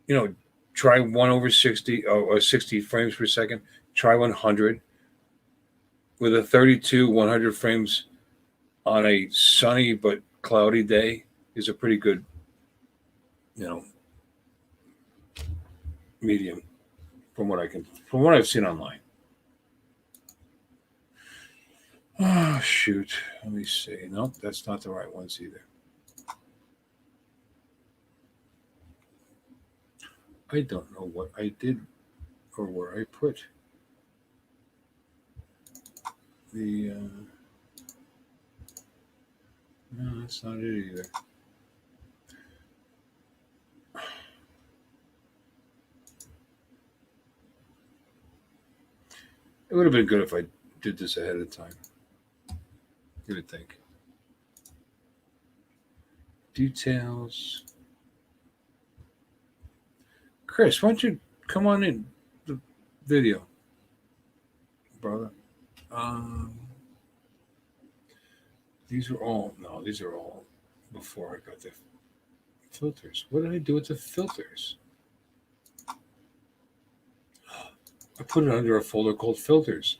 You know, try 1/60 or 60 frames per second. Try 100 with a 32. 100 frames on a sunny but cloudy day is a pretty good, medium from what I've seen online. Oh shoot! Let me see. Nope, that's not the right ones either. I don't know what I did or where I put the. No, that's not it either. It would have been good if I did this ahead of time. You would think. Details. Chris, why don't you come on in the video, brother? These are all before I got the filters. What did I do with the filters? I put it under a folder called filters.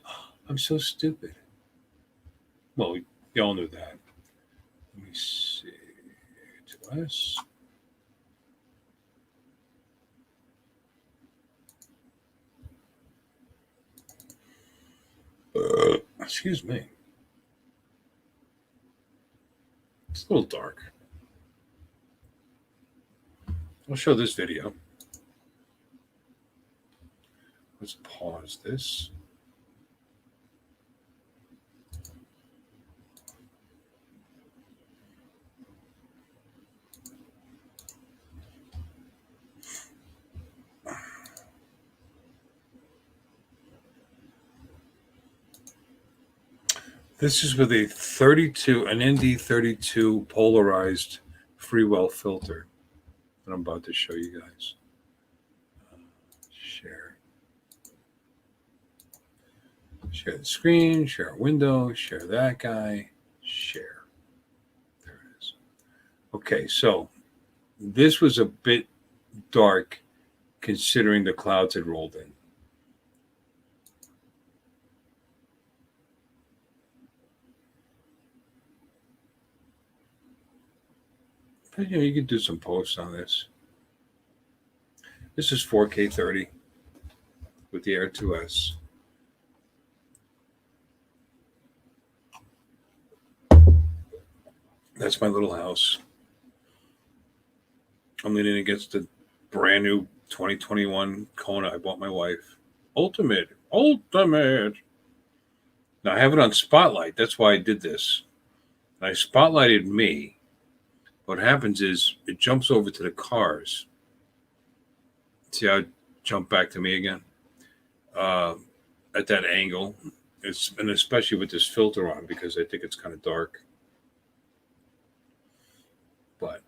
I'm so stupid. Well, you all knew that. Let me see. To us. Excuse me. It's a little dark. I'll show this video. Let's pause this. This is with a 32, an ND32 polarized freewell filter that I'm about to show you guys. Share the screen, share a window, share that guy, share. There it is. Okay, so this was a bit dark considering the clouds had rolled in. But you could do some posts on this. This is 4K 30 with the Air 2S. That's my little house. I'm leaning against the brand new 2021 Kona I bought my wife. Ultimate. Now I have it on spotlight. That's why I did this. I spotlighted me. What happens is it jumps over to the cars. See how it jumped back to me again? At that angle. And especially with this filter on, because I think it's kind of dark. But,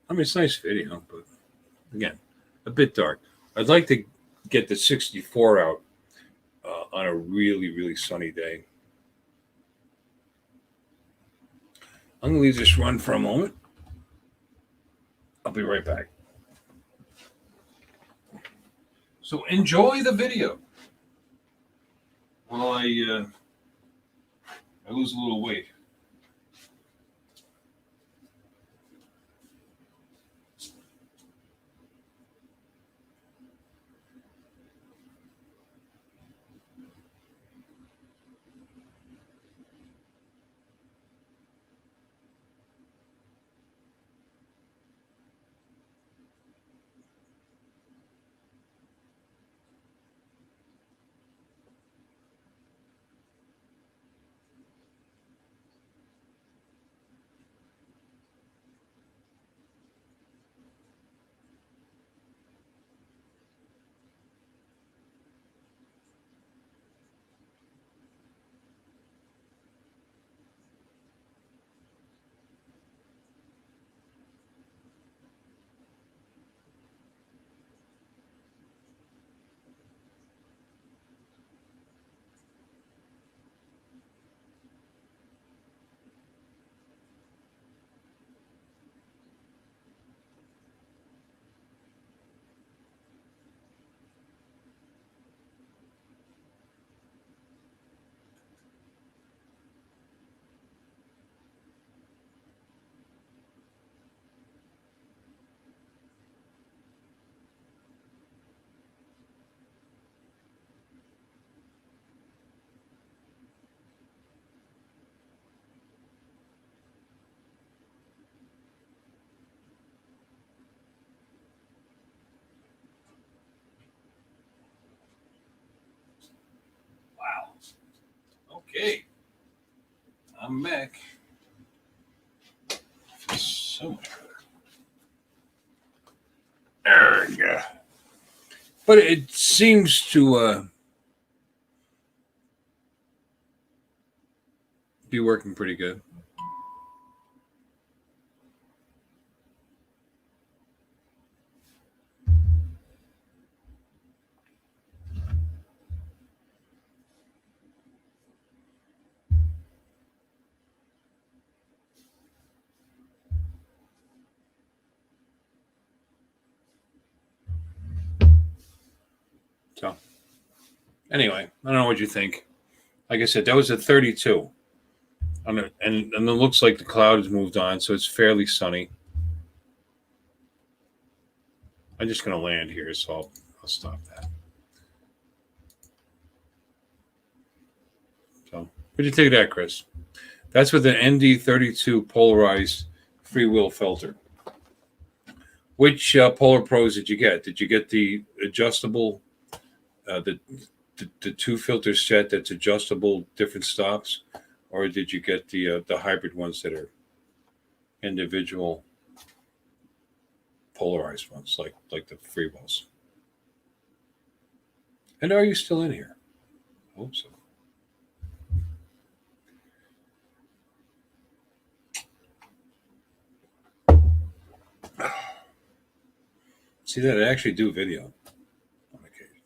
I mean, it's a nice video, but again, a bit dark. I'd like to get the 64 out on a really, really sunny day. I'm going to leave this run for a moment. I'll be right back. So enjoy the video while I lose a little weight. Wow. Okay. I'm back. So much better. There we go. But it seems to be working pretty good. So, anyway, I don't know what you think. Like I said, that was a 32. And it looks like the cloud has moved on, so it's fairly sunny. I'm just going to land here, so I'll stop that. So, what'd you think of that, Chris? That's with an ND32 polarized freewheel filter. Which Polar Pros did you get? Did you get the adjustable, the two filter set that's adjustable, different stops, or did you get the hybrid ones that are individual polarized ones, like the freewheels? And are you still in here? I hope so. See that? I actually do video on occasion.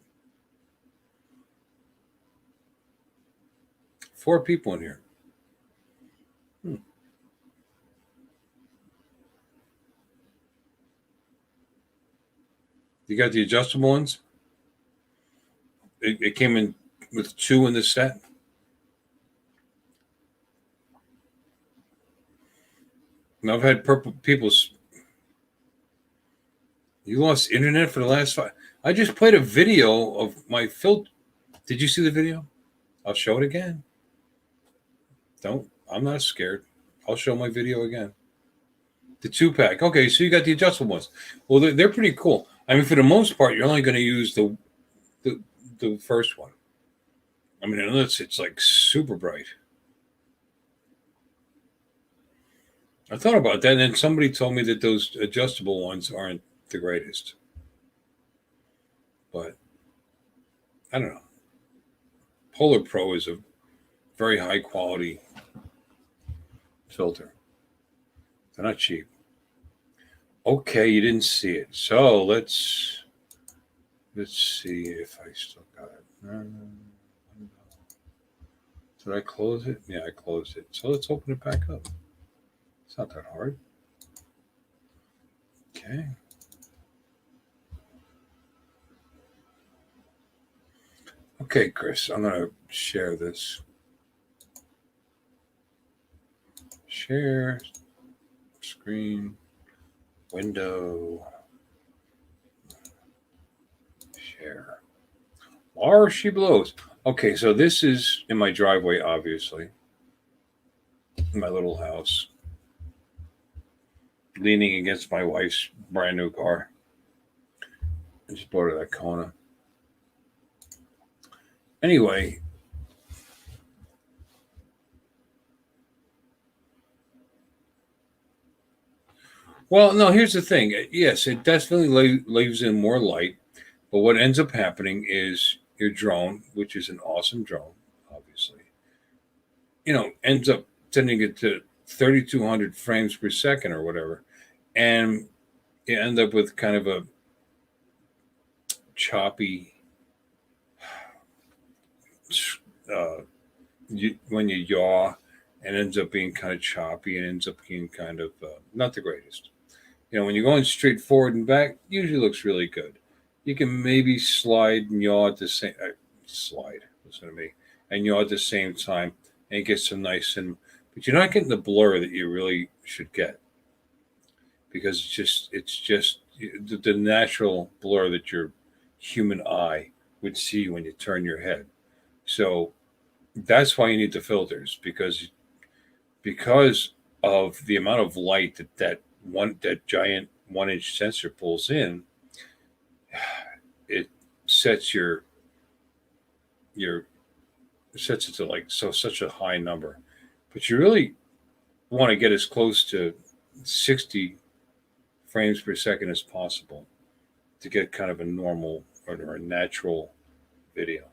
4 people in here. You got the adjustable ones? It came in with 2 in the set. Now I've had people. You lost internet for the last 5. I just played a video of my filter. Did you see the video? I'll show it again. I'm not scared. I'll show my video again. The 2-pack. Okay, so you got the adjustable ones. Well, they're pretty cool. I mean, for the most part, you're only going to use the first one. I mean, unless it's like super bright. I thought about that, and then somebody told me that those adjustable ones aren't the greatest. But I don't know. Polar Pro is a very high quality filter. They're not cheap. Okay, you didn't see it. So let's see if I still got it. Did I close it? Yeah, I closed it. So let's open it back up. It's not that hard. Okay. Okay, Chris, I'm going to share this. Share screen, window, share. Or she blows. Okay, so this is in my driveway, obviously. In my little house. Leaning against my wife's brand new car. I just bought her that Kona. Anyway. Well, no, here's the thing. Yes, it definitely leaves in more light. But what ends up happening is your drone, which is an awesome drone, obviously, ends up sending it to 3,200 frames per second or whatever. And you end up with kind of a choppy, when you yaw, and ends up being kind of choppy and ends up being kind of not the greatest. When you're going straight forward and back, usually looks really good. You can maybe slide and yaw at the same listen to me, and yaw at the same time and get some nice but you're not getting the blur that you really should get, because it's just the natural blur that your human eye would see when you turn your head. So that's why you need the filters, because of the amount of light that giant 1-inch sensor pulls in. It sets sets it to such a high number, but you really want to get as close to 60 frames per second as possible to get kind of a normal or a natural video.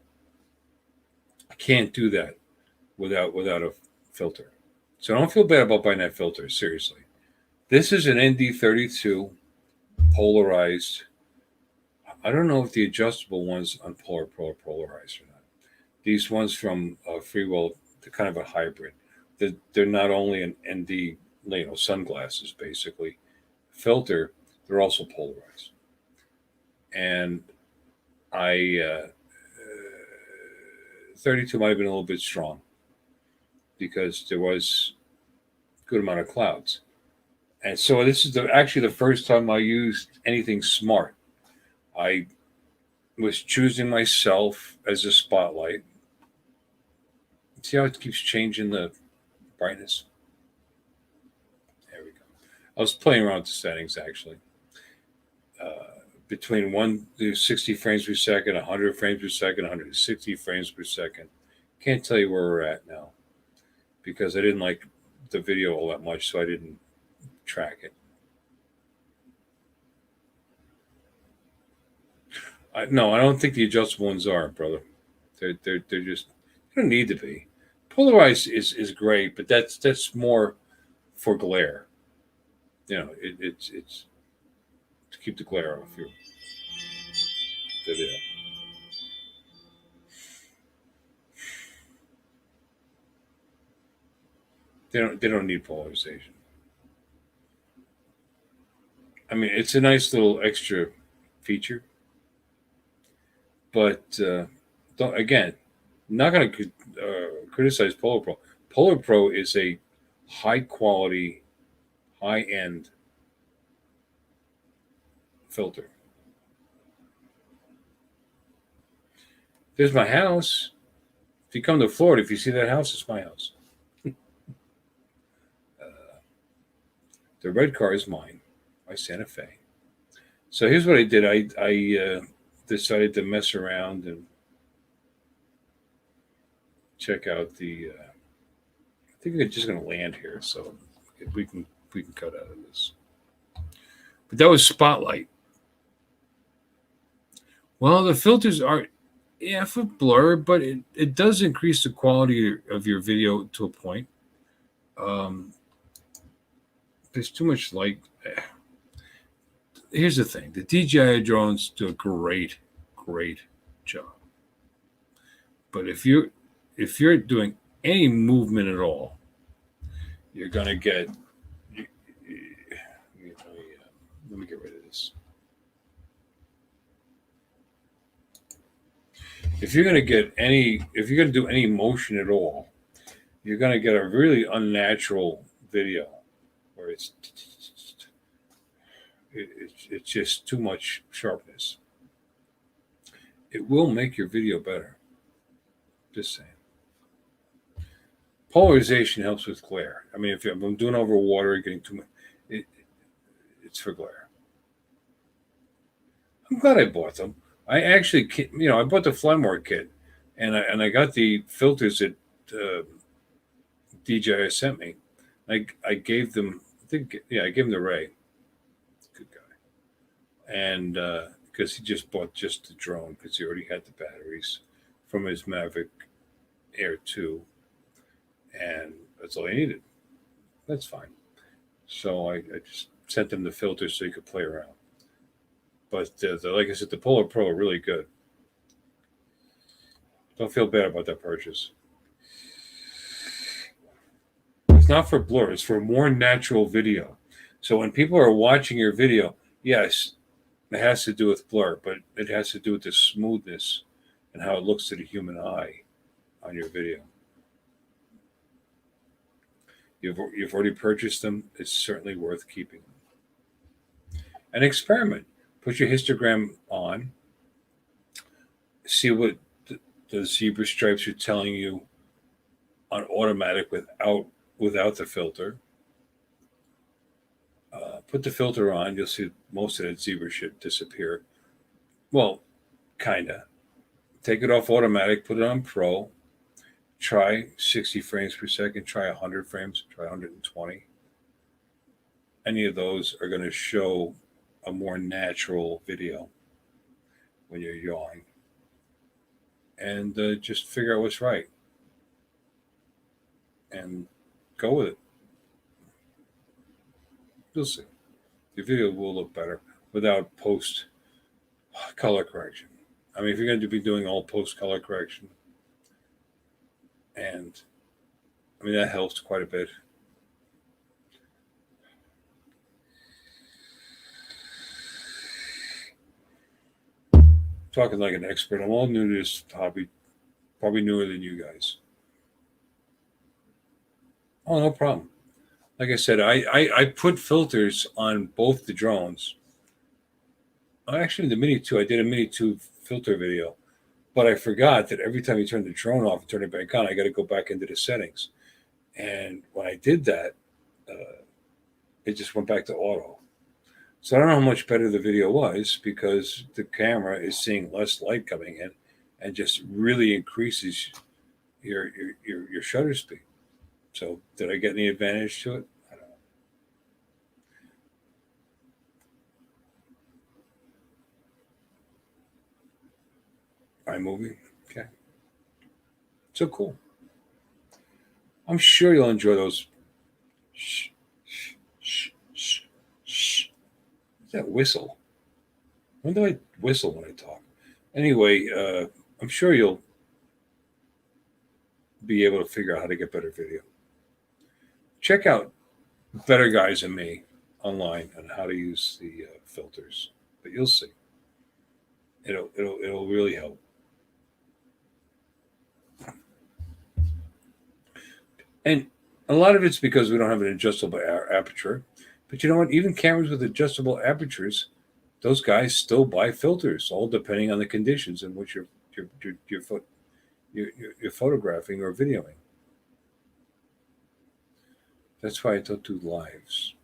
I can't do that without a filter. So don't feel bad about buying that filter. Seriously, this is an ND32 polarized. I don't know if the adjustable ones on Polar Pro are polarized or not. These ones from Freewell, they're kind of a hybrid. They're not only an ND, sunglasses basically filter, they're also polarized. And 32 might have been a little bit strong because there was a good amount of clouds. And so this is actually the first time I used anything smart. I was choosing myself as a spotlight. See how it keeps changing the brightness? There we go. I was playing around with the settings, actually. Between 60 frames per second, 100 frames per second, 160 frames per second. Can't tell you where we're at now because I didn't like the video all that much, so I didn't track it. No, I don't think the adjustable ones are, brother. They're just, they don't need to be. Polarized is great, but that's more for glare. It's to keep the glare off your video. They don't need polarization. I mean, it's a nice little extra feature, but not going to criticize Polar Pro. Polar Pro is a high quality, high end filter. There's my house. If you come to Florida, if you see that house, it's my house. The red car is mine, my Santa Fe. So here's what I did. I decided to mess around and check out the. I think we're just going to land here, so we can cut out of this. But that was Spotlight. Well, the filters are, for blur, but it does increase the quality of your video to a point. There's too much light. Here's the thing: the DJI drones do a great job. But if you're doing any movement at all, you're going to get. Let me get rid of this. If you're going to do any motion at all, you're going to get a really unnatural video where it's just too much sharpness. It will make your video better. Just saying. Polarization helps with glare. I mean, if I'm doing over water, getting too much, it's for glare. I'm glad I bought them. I actually, I bought the Flymore kit, and I got the filters that DJI sent me. I gave them, I gave him the Ray. Good guy. And because he just bought just the drone because he already had the batteries from his Mavic Air 2, and that's all he needed. That's fine. So I just sent him the filters so he could play around. But like I said, the Polar Pro are really good. Don't feel bad about that purchase. It's not for blur. It's for more natural video. So when people are watching your video, yes, it has to do with blur, but it has to do with the smoothness and how it looks to the human eye on your video. You've already purchased them. It's certainly worth keeping them. An experiment. Put your histogram on. See what the zebra stripes are telling you on automatic without the filter. Put the filter on. You'll see most of that zebra shit disappear. Well, kinda. Take it off automatic. Put it on Pro. Try 60 frames per second. Try 100 frames. Try 120. Any of those are going to show a more natural video when you're yawing, and just figure out what's right and go with it. You'll see. Your video will look better without post color correction. I mean, if you're going to be doing all post color correction, and I mean, that helps quite a bit. Talking like an expert. I'm all new to this hobby, probably newer than you guys. Oh, no problem. Like I said, I put filters on both the drones. Actually, the Mini 2, I did a Mini 2 filter video, but I forgot that every time you turn the drone off and turn it back on, I got to go back into the settings. And when I did that, it just went back to auto. So I don't know how much better the video was because the camera is seeing less light coming in and just really increases your shutter speed. So did I get any advantage to it? I don't know. iMovie, okay. So cool. I'm sure you'll enjoy those. Shh, shh, shh, shh, shh. What's that whistle? When do I whistle when I talk? Anyway, I'm sure you'll be able to figure out how to get better video. Check out Better Guys Than Me online on how to use the filters, but you'll see. It'll really help. And a lot of it's because we don't have an adjustable aperture. But you know what? Even cameras with adjustable apertures, those guys still buy filters, all depending on the conditions in which you're photographing or videoing. That's why I don't do lives.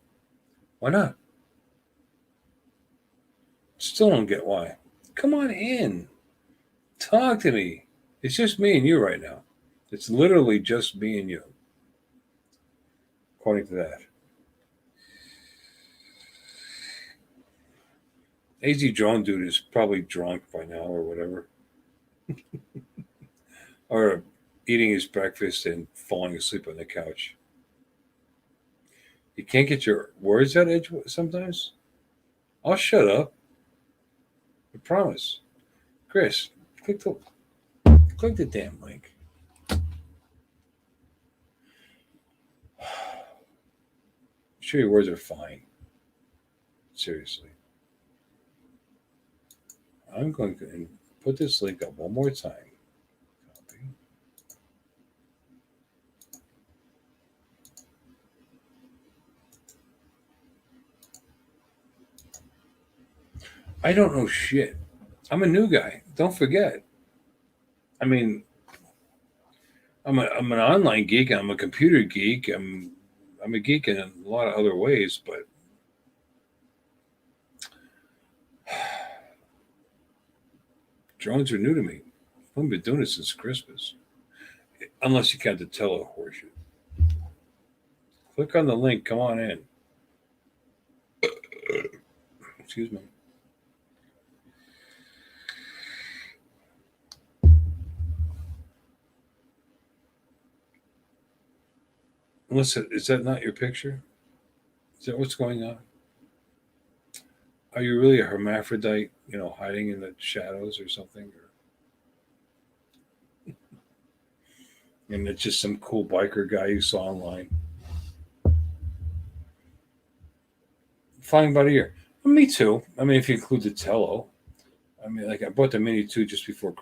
Why not? Still don't get why. Come on in. Talk to me. It's just me and you right now. It's literally just me and you. According to that. AZ Drone Dude is probably drunk by now or whatever. Or eating his breakfast and falling asleep on the couch. You can't get your words out edge sometimes? I'll shut up. I promise. Chris, click the damn link. Sure, your words are fine. Seriously. I'm going to put this link up one more time. Copy. I don't know shit. I'm a new guy. Don't forget. I mean, I'm an online geek. I'm a computer geek. I'm a geek in a lot of other ways, but drones are new to me. I've been doing it since Christmas, unless you count the horseshit. Click on the link. Come on in. Excuse me. Listen, is that not your picture? Is that what's going on? Are you really a hermaphrodite, hiding in the shadows or something? And it's just some cool biker guy you saw online. Flying by the ear. Well, me too. I mean, if you include the Tello. I mean, like I bought the Mini 2 just before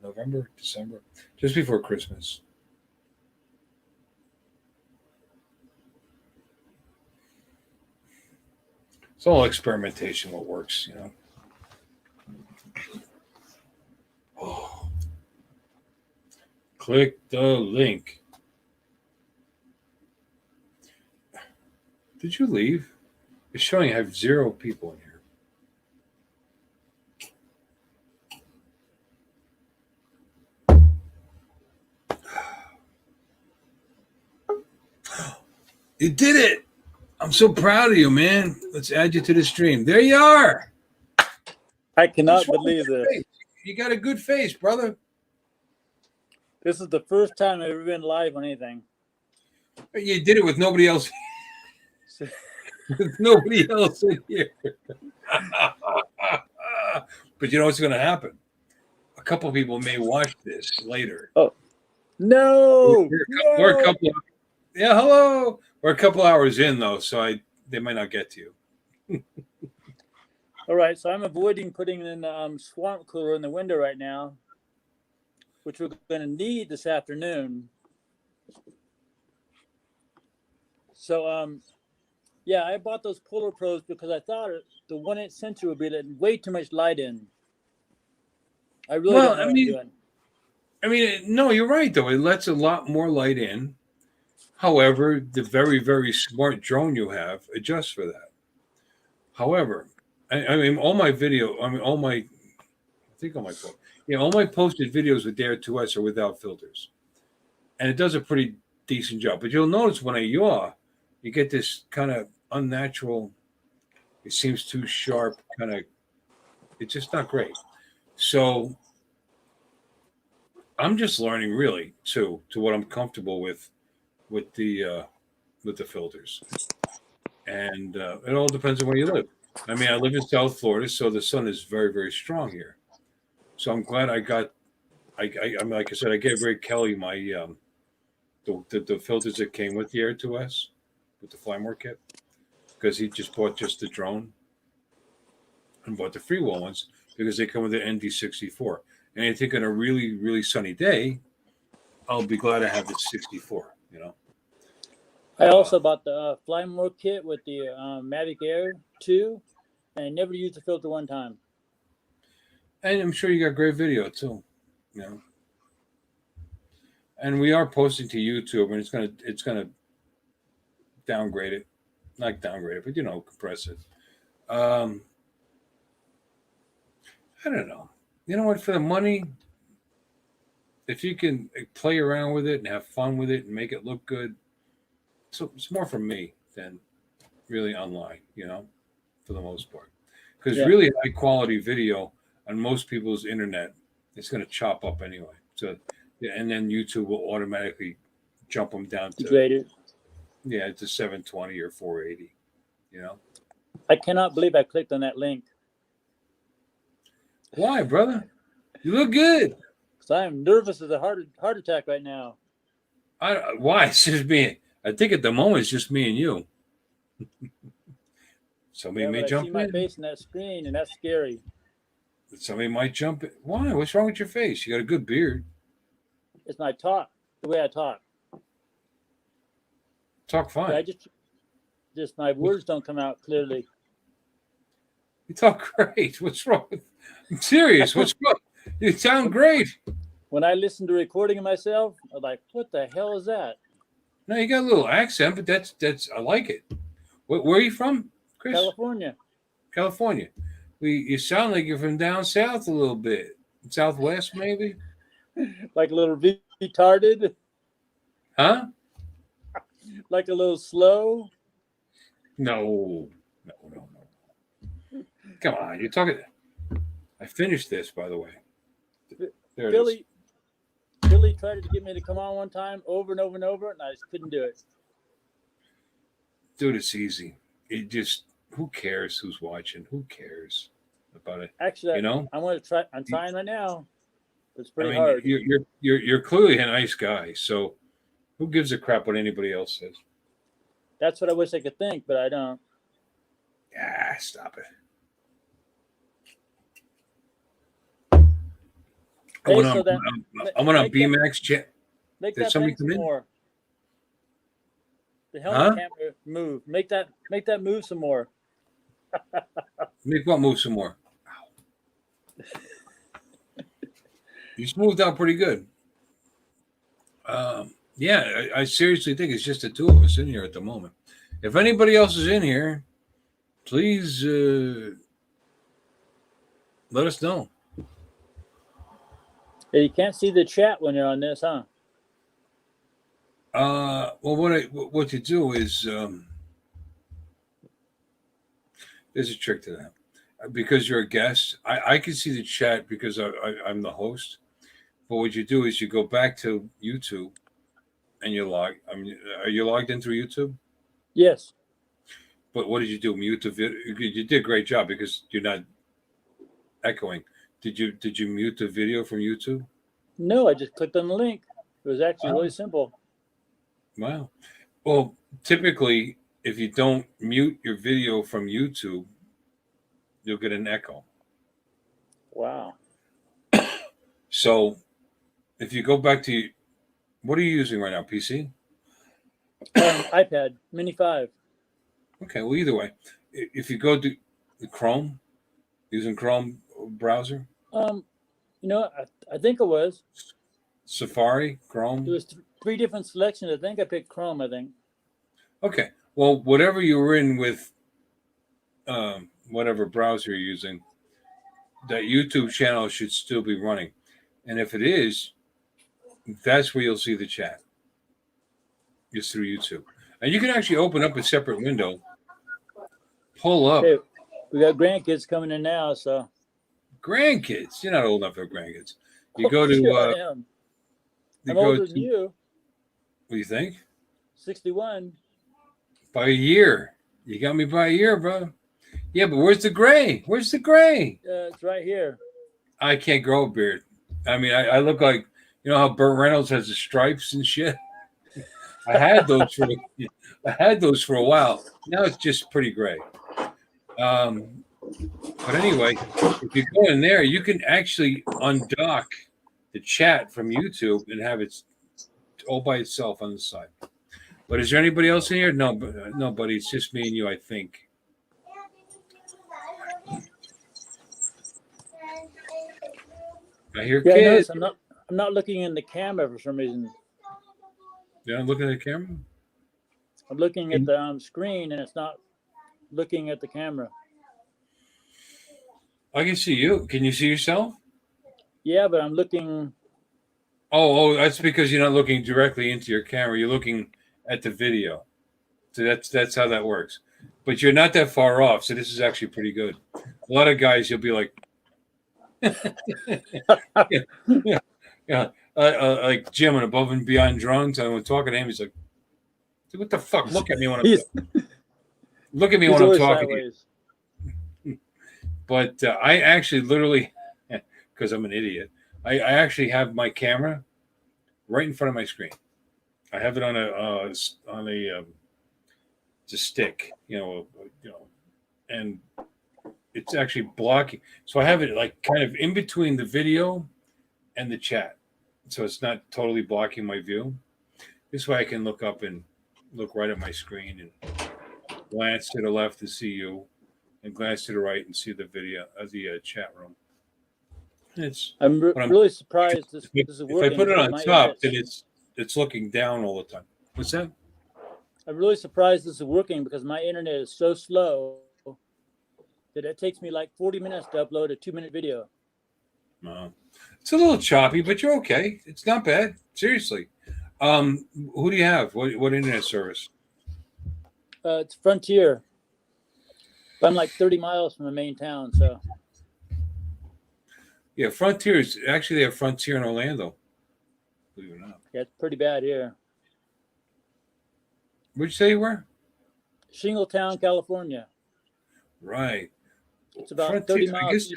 November, December, just before Christmas. It's all experimentation, what works, Oh. Click the link. Did you leave? It's showing I have 0 people in here. You did it! I'm so proud of you, man. Let's add you to the stream. There you are. I cannot believe this. You got a good face, brother. This is the first time I've ever been live on anything. You did it with nobody else. With nobody else in here. But you know what's going to happen? A couple people may watch this later. Oh, no. We're a couple. Yeah, hello. We're a couple hours in though, so they might not get to you. All right, so I'm avoiding putting in swamp cooler in the window right now, which we're going to need this afternoon. So, yeah, I bought those Polar Pros because I thought the 1/8 sensor would be letting way too much light in. I really don't know what I'm doing. I mean, no, you're right though. It lets a lot more light in. However, the very, very smart drone you have adjusts for that. However, I mean, all my posted videos with Dare 2S are without filters. And it does a pretty decent job. But you'll notice when I yaw, you get this kind of unnatural, it seems too sharp, kind of, it's just not great. So I'm just learning really to what I'm comfortable with the filters. And it all depends on where you live. I mean, I live in South Florida, so the sun is very, very strong here. So I'm glad I got. I mean, like I said, I gave Ray Kelly my the filters that came with the Air 2S with the Flymore kit because he just bought just the drone and bought the freewheel ones because they come with the ND64. And I think on a really, really sunny day, I'll be glad I have the 64. I also bought the Flymore kit with the Mavic Air 2, and I never used the filter one time. And I'm sure you got great video too, And we are posting to YouTube, and it's gonna downgrade it, not downgrade it, but compress it. I don't know. You know what? For the money, if you can play around with it and have fun with it and make it look good, so it's more for me than really online, for the most part. Because really high quality video on most people's internet, it's going to chop up anyway. So, and then YouTube will automatically jump them down to to 720 or 480. I cannot believe I clicked on that link. Why, brother? You look good. Because I am nervous as a heart attack right now. Why? It's just me. I think at the moment it's just me and you. Somebody Yeah, may but I see jump my in. face in that screen, and that's scary. Somebody might jump in. Why? What's wrong with your face? You got a good beard. It's my talk, the way I talk. Talk fine. Yeah, I just my words don't come out clearly. You talk great. What's wrong? I'm serious. What's wrong? You sound great. When I listen to recording of myself, I'm like, what the hell is that? No, you got a little accent, but that's I like it. Where are you from, Chris? California. California. You sound like you're from down south a little bit. Southwest, maybe? Like a little retarded, Huh? like a little slow. No. Come on, you're talking. I finished this, by the way. There it is. Billy tried to get me to come on one time over and over and over, and I just couldn't do it. Dude, it's easy. It just, who cares who's watching? Who cares about it? Actually, You know? I want to try. I'm trying right now. It's pretty I mean, hard. you're clearly a nice guy, so who gives a crap what anybody else says? That's what I wish I could think, but I don't. Ah, stop it. I Hey, went so on, that I went on make that- BMAX jet. make Did that somebody thing some come in? more. The helmet camera move. Make that move some more. Make what move some more? You smoothed out pretty good. Yeah, I seriously think it's just the two of us in here at the moment. If anybody else is in here, please let us know. Yeah, you can't see the chat when you're on this, huh? Well, what you do is there's a trick to that. Because you're a guest, I can see the chat because I'm the host. But what you do is you go back to YouTube and you log. I mean, are you logged in through YouTube? Yes. But what did you do? Mute the video. You did a great job because you're not echoing. Did you mute the video from YouTube? No, I just clicked on the link. It was actually really simple. Wow. Well, typically, if you don't mute your video from YouTube, you'll get an echo. Wow. So if you go back to, what are you using right now? PC? iPad Mini 5. Okay. Well, either way, if you go to the Chrome, using Chrome browser, I think it was. Safari, Chrome. There was three different selections. I think I picked Chrome. I think. Okay. Well, whatever you were in with, whatever browser you're using, that YouTube channel should still be running. And if it is, that's where you'll see the chat. It's through YouTube. And you can actually open up a separate window, pull up. Hey, we got grandkids coming in now, so. Grandkids. You're not old enough for grandkids. You go Sure I to, am. I'm older than you. What do you think? 61. By a year. You got me by a year, bro. Yeah, but where's the gray? Where's the gray? It's right here. I can't grow a beard. I mean, I look like, you know how Burt Reynolds has the stripes and shit? I had those for a while. Now it's just pretty gray. But anyway, if you go in there, you can actually undock the chat from YouTube and have it all by itself on the side. But is there anybody else in here? No, buddy. It's just me and you, I think. I hear Yeah, kids. I'm not looking in the camera for some reason. You're not looking at the camera? I'm looking at the screen, and it's not looking at the camera. I can see you. Can you see yourself? Yeah, but I'm looking. Oh, that's because you're not looking directly into your camera. You're looking at the video. So that's how that works. But you're not that far off. So this is actually pretty good. A lot of guys, you'll be like, yeah. Like Jim on Above and Beyond Drones. And we're talking to him. He's like, dude, what the fuck? Look at me when I'm talking to you. But I actually literally, because I'm an idiot, I actually have my camera right in front of my screen. I have it on a to stick, and it's actually blocking. So I have it like kind of in between the video and the chat, so it's not totally blocking my view. This way I can look up and look right at my screen and glance to the left to see you, and glance to the right and see the video of the chat room. I'm really surprised this is If working. I put it on My top, then internet's- it's looking down all the time. What's that? I'm really surprised this is working because my internet is so slow that it takes me like 40 minutes to upload a 2-minute video. It's a little choppy, but you're okay. It's not bad. Seriously. Who do you have? What internet service? It's Frontier. I'm like 30 miles from the main town, so. Yeah, Frontier is actually they have Frontier in Orlando. Believe it or not. Yeah, it's pretty bad here. Where'd you say you were? Shingletown, California. Right. It's about Frontier, 30 miles. I guess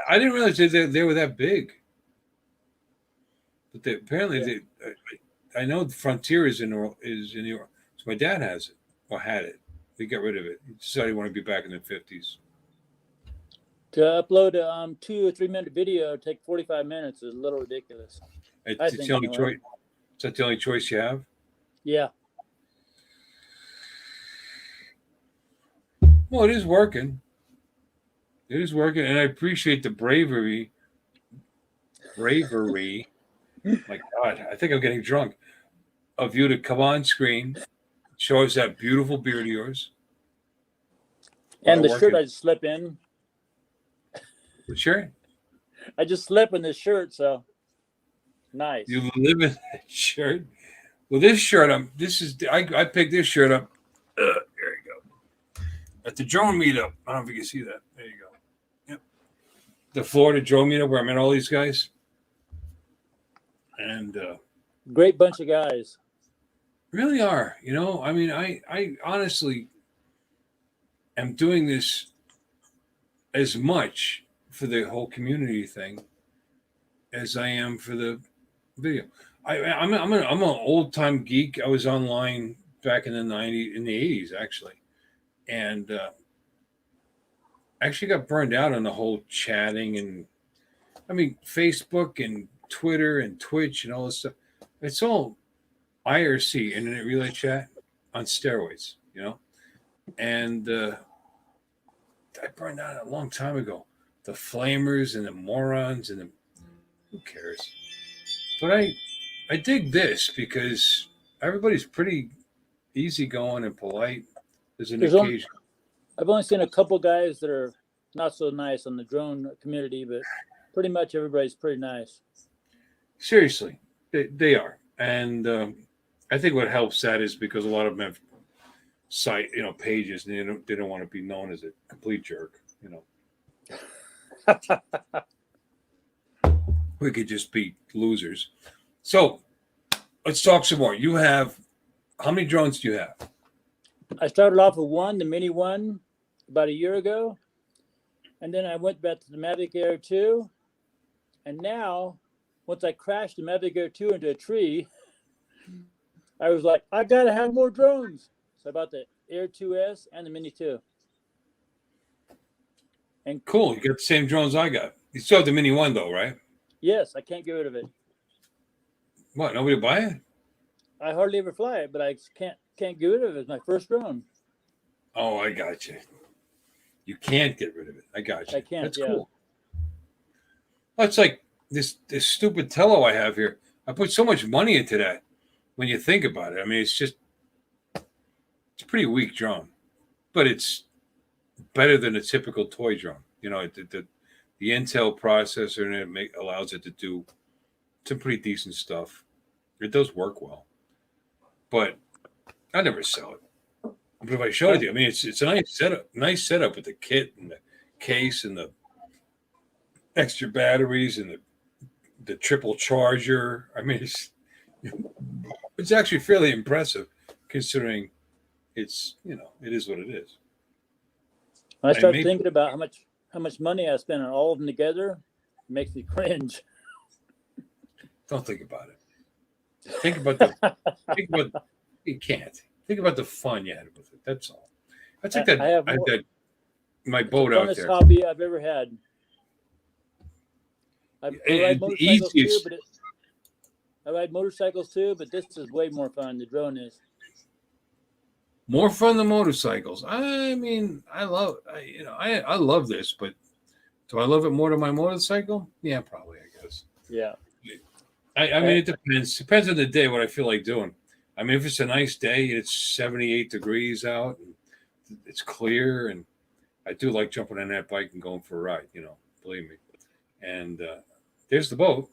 I didn't realize they were that big. But apparently I know the Frontier is in New York. So my dad has it or had it. They got rid of it. He decided he wanted to be back in the 50s. To upload a 2 or 3 minute video, take 45 minutes is a little ridiculous. It's the only choice. Is that the only choice you have? Yeah. Well, it is working. It is working, and I appreciate the bravery. My God, I think I'm getting drunk. Of you to come on screen, show us that beautiful beard of yours. And the shirt I just slept in. The shirt? I just slept in this shirt, so nice. You live in that shirt. Well, this shirt, I picked this shirt up. There you go. At the drone meetup. I don't know if you can see that. There you go. Yep. The Florida drone meetup where I met all these guys. And great bunch of guys. Really are. I mean, I honestly am doing this as much for the whole community thing as I am for the video. I'm an old time geek. I was online back in the 80s actually, and actually got burned out on the whole chatting and Facebook and Twitter and Twitch and all this stuff. It's all IRC, Internet Relay Chat, on steroids, and I burned out a long time ago. The flamers and the morons and who cares? But I dig this because everybody's pretty easygoing and polite. There's occasion. I've only seen a couple guys that are not so nice on the drone community, but pretty much everybody's pretty nice. Seriously, they are, and I think what helps that is because a lot of them have pages, and they don't want to be known as a complete jerk. We could just be losers. So let's talk some more. You have how many drones do you have? I started off with one, the Mini One, about a year ago, and then I went back to the Mavic Air 2, and now once I crashed the Mavic Air 2 into a tree, I was like, I gotta have more drones. So I bought the Air 2S and the Mini 2. And cool, you got the same drones I got. You still have the Mini 1 though, right? Yes, I can't get rid of it. What? Nobody buy it? I hardly ever fly it, but I can't get rid of it. It's my first drone. Oh, I got you. You can't get rid of it. I got you. I can't. That's yeah. cool. Well, it's like this stupid Tello I have here. I put so much money into that. When you think about it, I mean, it's a pretty weak drone, but it's better than a typical toy drone. The Intel processor and it allows it to do some pretty decent stuff. It does work well, but I never sell it. But if I showed it to you, I mean, it's a nice setup with the kit and the case and the extra batteries and the triple charger. I mean, it's actually fairly impressive considering it is what it is. When I start thinking about how much money I spent on all of them together, it makes me cringe. Don't think about it. Think about you can't. think about the fun you had with it. That's all. I took I that. have I had more- that my It's the boat out funnest there. hobby I've ever had. I ride The motorcycles too, easiest. but I ride motorcycles too, but this is way more fun. The drone is. More fun than motorcycles. I mean, I love this, but do I love it more than my motorcycle? Yeah, probably. I guess. Yeah. I mean, it depends. Depends on the day what I feel like doing. I mean, if it's a nice day and it's 78 degrees out and it's clear, and I do like jumping on that bike and going for a ride. Believe me. And there's the boat.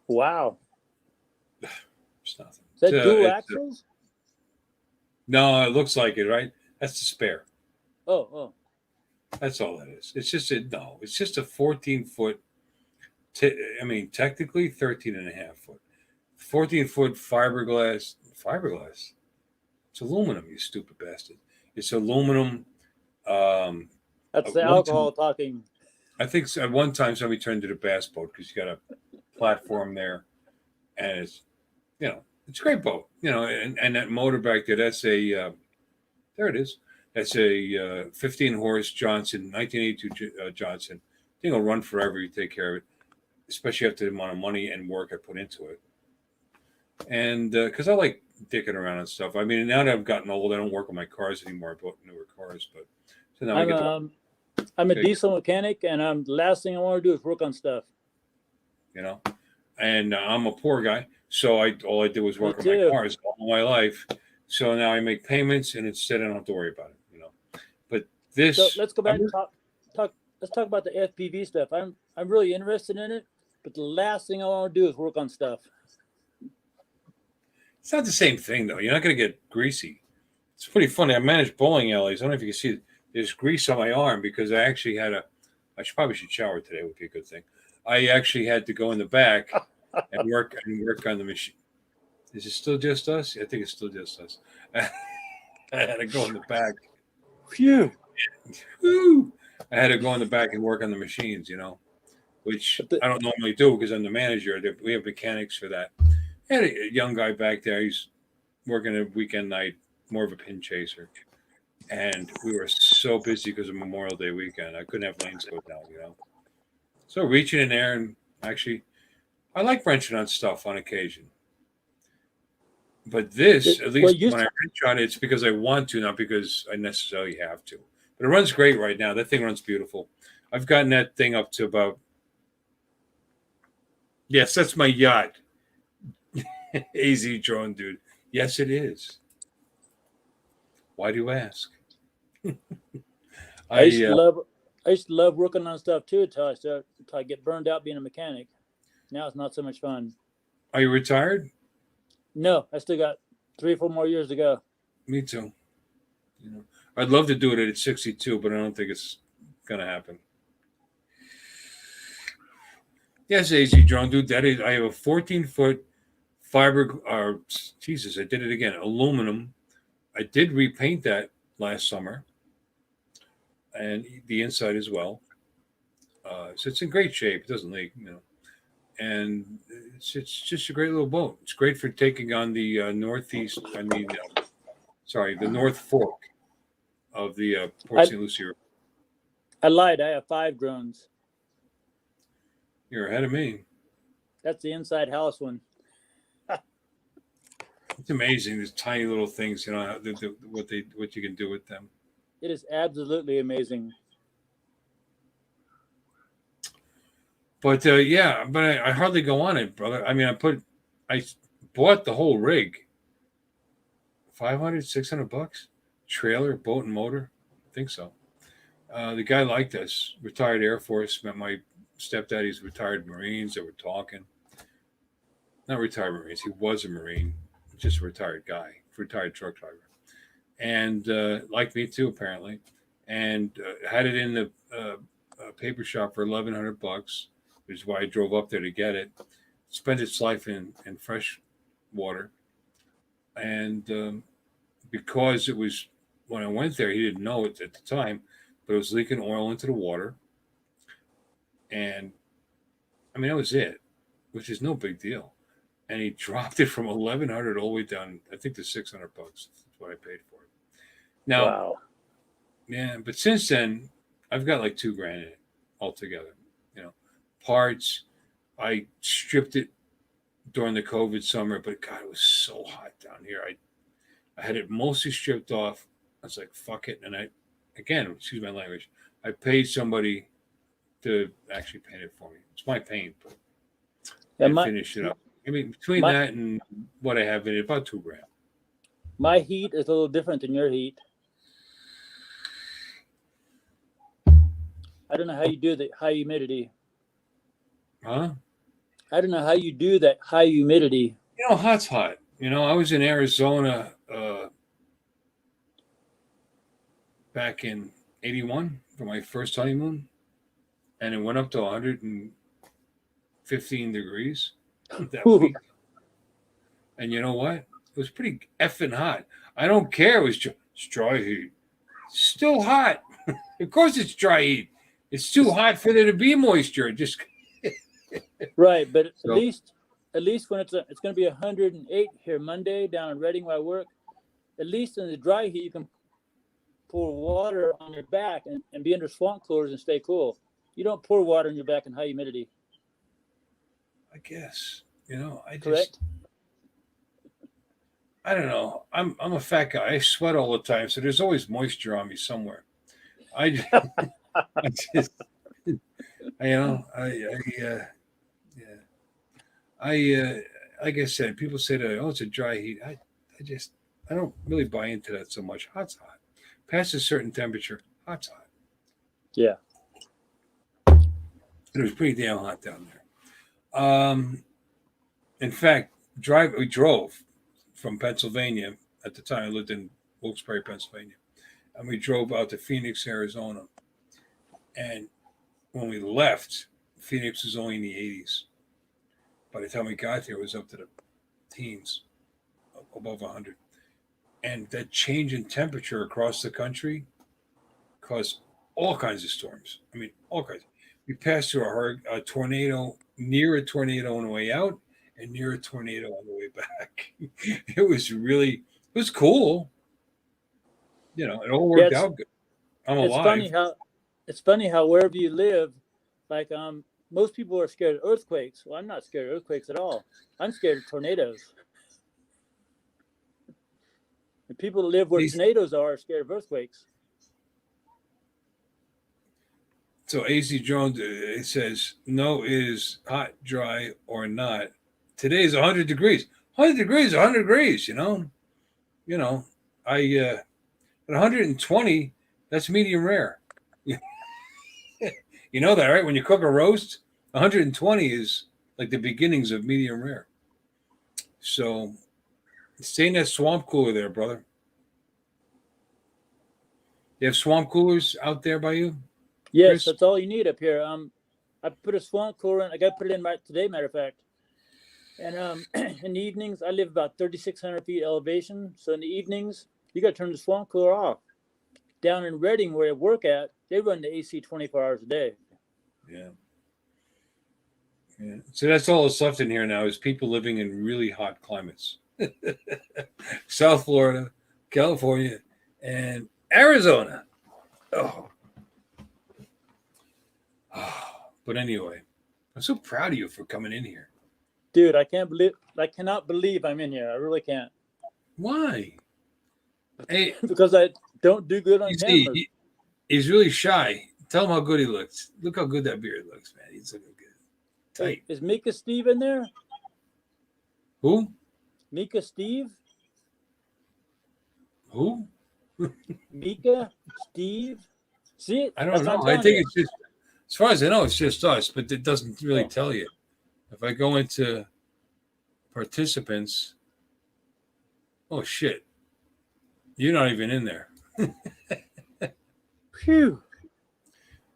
Wow. It's nothing. Is that dual It's, axles? no, it looks like it, right? That's the spare. Oh. That's all that is. It's just a 14-foot. I mean, technically 13 and a half foot. 14-foot fiberglass. Fiberglass. It's aluminum, you stupid bastard. It's aluminum. That's the one alcohol talking. I think at one time somebody turned it a bass boat because you got a platform there, and it's it's a great boat. And that motor back there, that's a there it is. That's a 15 horse Johnson, 1982 Johnson. Thing will run forever. You take care of it, especially after the amount of money and work I put into it. And because I like dicking around and stuff. I mean, now that I've gotten old, I don't work on my cars anymore. I bought newer cars, but so now I get to, I'm a Okay. diesel mechanic, and the last thing I want to do is work on stuff. and I'm a poor guy, so all I did was work Me on my too. cars all my life. So now I make payments, and instead I don't have to worry about it. But this, So let's go back and talk. Let's talk about the FPV stuff. I'm really interested in it, but the last thing I want to do is work on stuff. It's not the same thing, though. You're not going to get greasy. It's pretty funny. I manage bowling alleys. I don't know if you can see. There's grease on my arm because I actually had I probably should shower today. Would be a good thing. I actually had to go in the back and work on the machine. Is it still just us? I think it's still just us. I had to go in the back. Phew. Woo! I had to go in the back and work on the machines, which I don't normally do because I'm the manager. We have mechanics for that. I had a young guy back there. He's working a weekend night, more of a pin chaser. And we were so busy because of Memorial Day weekend. I couldn't have lanes go down, So reaching in there and actually, I like wrenching on stuff on occasion. But this, at least when I wrench on it, it's because I want to, not because I necessarily have to. But it runs great right now. That thing runs beautiful. I've gotten that thing up to about. Yes, that's my yacht. AZ drone, dude. Yes, it is. Why do you ask? I used to love working on stuff too until I get burned out being a mechanic. Now it's not so much fun. Are you retired? No, I still got 3 or 4 more years to go. Me too. I'd love to do it at 62, but I don't think it's gonna happen. Yes, AZ drone, dude. That is. I have a 14-foot fiber. Jesus, I did it again. Aluminum. I did repaint that last summer, and the inside as well. So it's in great shape. It doesn't leak, and it's just a great little boat. It's great for taking on the northeast. I mean, the North Fork of the Port St. Lucie. I lied. I have 5 drones. You're ahead of me. That's the inside house one. It's amazing. These tiny little things, what you can do with them. It is absolutely amazing. But I hardly go on it, brother. I mean, I bought the whole rig. $500-$600, trailer, boat, and motor. I think so. The guy liked us. Retired Air Force. Met my stepdaddy's retired Marines that were talking. Not retired Marines. He was a Marine, just a retired guy, retired truck driver, and liked me too apparently, and had it in the paper shop for $1,100, which is why I drove up there to get it. Spent its life in fresh water, and because it was when I went there, he didn't know it at the time, but it was leaking oil into the water, and I mean that was it, which is no big deal. and he dropped it from 1,100 all the way down, I think, to $600. That's what I paid for it. Now, Wow. yeah, but since then, I've got like $2,000 in it altogether. You know, parts. I stripped it during the COVID summer, but God, it was so hot down here. I had it mostly stripped off. I was like, fuck it. And again, excuse my language, I paid somebody to actually paint it for me. It's my paint, but Yeah, I finished it up. I mean, between that and what I have in it, about $2,000. my heat is a little different than your heat. I don't know how you do the high humidity. Huh? I don't know how you do that high humidity. You know, hot's hot. You know, I was in Arizona back in '81 for my first honeymoon, and it went up to 115 degrees that Ooh. week. And you know what? It was pretty effing hot. I don't care. It was it's dry heat. Still hot. Of course it's dry heat. It's too hot for there to be moisture. Just Right, but So- at least when it's going to be 108 here Monday down in Reading where I work, at least in the dry heat you can pour water on your back and be under swamp coolers and stay cool. You don't pour water on your back in high humidity. I guess, you know, Correct? I don't know. I'm a fat guy. I sweat all the time, so there's always moisture on me somewhere. I just, like I said, people say that, oh, it's a dry heat. I don't really buy into that so much. Hot's hot. Past a certain temperature, hot's hot. Yeah. It was pretty damn hot down there. In fact, we drove from Pennsylvania. At the time, I lived in Wilkes-Barre, Pennsylvania, and we drove out to Phoenix, Arizona. And when we left, Phoenix was only in the 80s. By the time we got there, it was up to the teens, above 100. And that change in temperature across the country caused all kinds of storms. I mean, all kinds. We passed through a tornado, near a tornado on the way out, and near a tornado on the way back. It was cool. You know, it all worked out good. I'm alive. It's funny how wherever you live, like most people are scared of earthquakes. Well, I'm not scared of earthquakes at all. I'm scared of tornadoes. And people that live where tornadoes are scared of earthquakes. So AZ Jones, it says, no, it is hot, dry, or not. Today is 100 degrees. 100 degrees, 100 degrees, you know. At 120, that's medium rare. You know that, right? When you cook a roast, 120 is like the beginnings of medium rare. So stay in that swamp cooler there, brother. You have swamp coolers out there by you? Yes, Chris? that's all you need up here. I put a swamp cooler in. I got to put it in right today, matter of fact. And in the evenings, I live about 3,600 feet elevation. So in the evenings, you got to turn the swamp cooler off. Down in Reading, where I work at, they run the AC 24 hours a day. Yeah. So that's all that's left in here now is people living in really hot climates. South Florida, California, and Arizona. Oh. But anyway, I'm so proud of you for coming in here. Dude, I cannot believe I'm in here. I really can't. Why? Hey, Because I don't do good on camera. He's really shy. Tell him how good he looks. Look how good that beard looks, man. He's looking good. Tight. Is Mika Steve in there? Who? Mika Steve? Who? Mika Steve? See, I don't know. I think it's just, as far as I know, it's just us, but it doesn't really tell you. If I go into participants, oh shit, you're not even in there. Phew.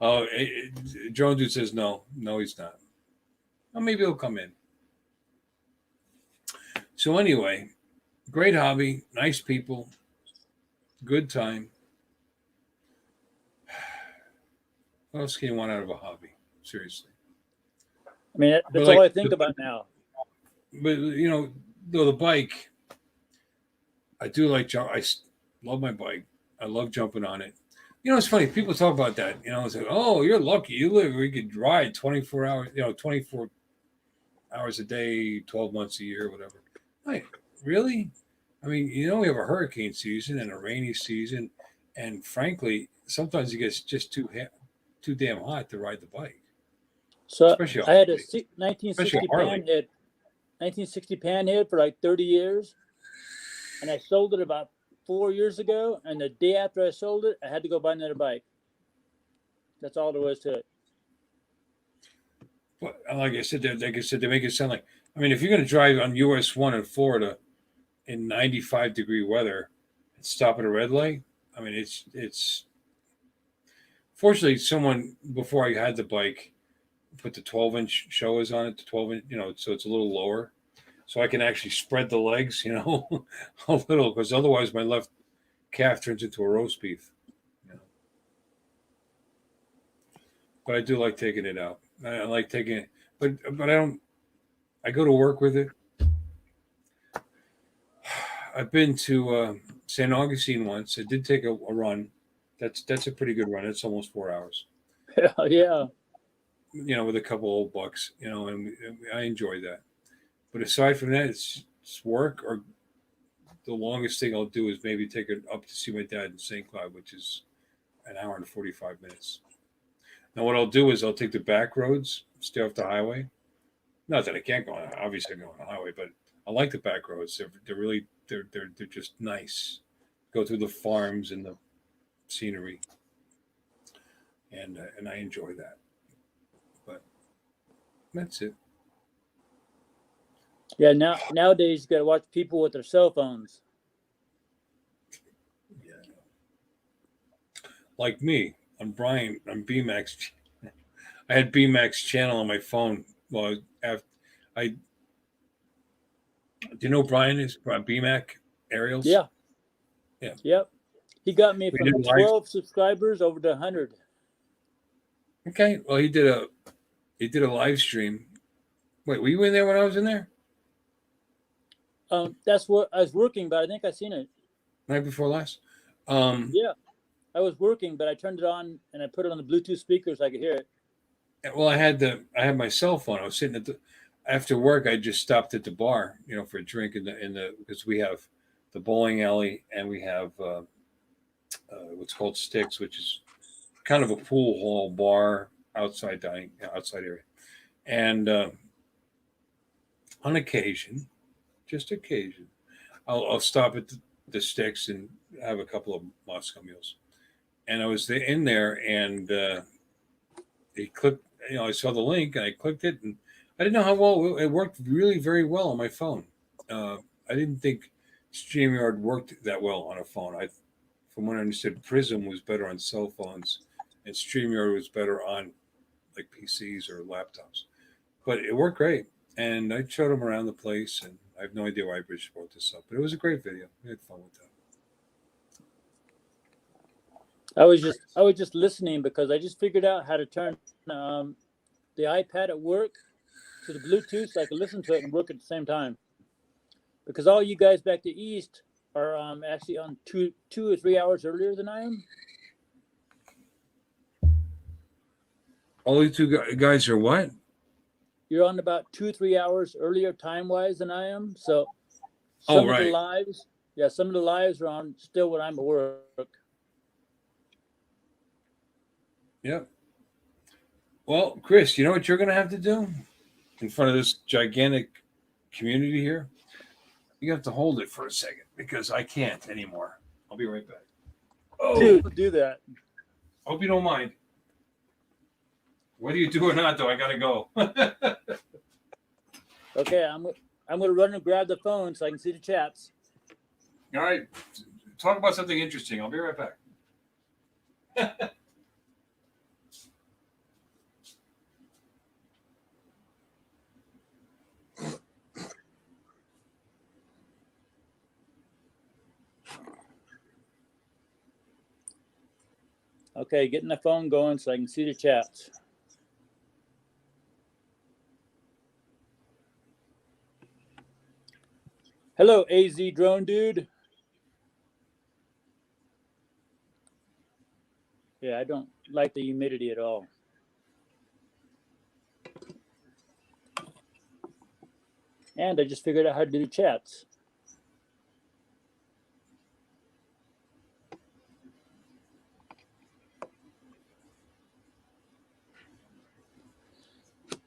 Oh, Joan Dude says no, he's not. Well, maybe he'll come in. So anyway, great hobby, nice people, good time. What else can you want out of a hobby? Seriously. I mean, that's all I think about now. but you know, though the bike, I do like jump. Love my bike. I love jumping on it. You know, it's funny. People talk about that. You know, it's like, oh, you're lucky. You live where you could ride 24 hours. You know, 24 hours a day, 12 months a year, whatever. Like, really? I mean, you know, we have a hurricane season and a rainy season, and frankly, sometimes it gets just too damn hot to ride the bike, So especially I had a especially 1960 Harley. panhead, 1960 panhead for like 30 years, and I sold it about 4 years ago. And the day after I sold it, I had to go buy another bike. That's all there was to it. But like I said, they make it sound like. I mean, if you're going to drive on US 1 in Florida in 95-degree weather and stop at a red light, I mean, it's. Fortunately, someone before I had the bike put the 12-inch showers on it, the 12-inch, you know, so it's a little lower, so I can actually spread the legs, you know, a little, because otherwise my left calf turns into a roast beef. You know. But I do like taking it out. I like taking it, but I don't. I go to work with it. I've been to St. Augustine once. I did take a run. That's a pretty good run. It's almost 4 hours. Yeah. You know, with a couple old bucks. You know, and I enjoy that. But aside from that, it's work, or the longest thing I'll do is maybe take it up to see my dad in St. Cloud, which is an hour and 45 minutes. Now, what I'll do is I'll take the back roads, stay off the highway. Not that I can't go on, obviously, I go on the highway, but I like the back roads. They're really they're just nice. Go through the farms and the scenery, and I enjoy that. But that's it. Yeah. Nowadays, you got to watch people with their cell phones. Yeah. Like me, I'm Brian. I'm BMAX. I had BMAX channel on my phone. Well, after I do you know Brian is BMAC aerials? Yeah. Yeah. Yep. He got me We from did live. 12 subscribers over to 100. Okay. Well, he did a live stream. Wait, were you in there when I was in there? That's what I was working, but I think I seen it. Night before last. Um, Yeah, I was working, but I turned it on and I put it on the Bluetooth speaker so I could hear it. well, I had my cell phone. I was sitting after work. I just stopped at the bar, you know, for a drink because we have the bowling alley and we have what's called Sticks, which is kind of a pool hall bar outside area. And on occasion, just occasion, I'll stop at the Sticks and have a couple of Moscow mules. And I was in there, and he clicked. You know, I saw the link, and I clicked it, and I didn't know how well it worked. Really, very well on my phone. I didn't think StreamYard worked that well on a phone. From what I understood, Prism was better on cell phones, and StreamYard was better on like PCs or laptops. But it worked great, and I showed him around the place, and I have no idea why Bridge brought this up, but it was a great video. We had fun with that. I was just listening because I just figured out how to turn the iPad at work to the Bluetooth so I could listen to it and work at the same time. Because all you guys back to East are actually on 2 or 3 hours earlier than I am. All these two guys are what? You're on about 2 or 3 hours earlier time wise than I am. So some of the lives, some of the lives are on still when I'm at work. Yep. Well, Chris, you know what you're going to have to do in front of this gigantic community here? You have to hold it for a second because I can't anymore. I'll be right back. Oh, dude, do that. Hope you don't mind. Whether you do or not, though, I got to go. Okay, I'm going to run and grab the phone so I can see the chats. All right. Talk about something interesting. I'll be right back. Okay, getting the phone going so I can see the chats. Hello, AZ drone dude. Yeah, I don't like the humidity at all. And I just figured out how to do the chats.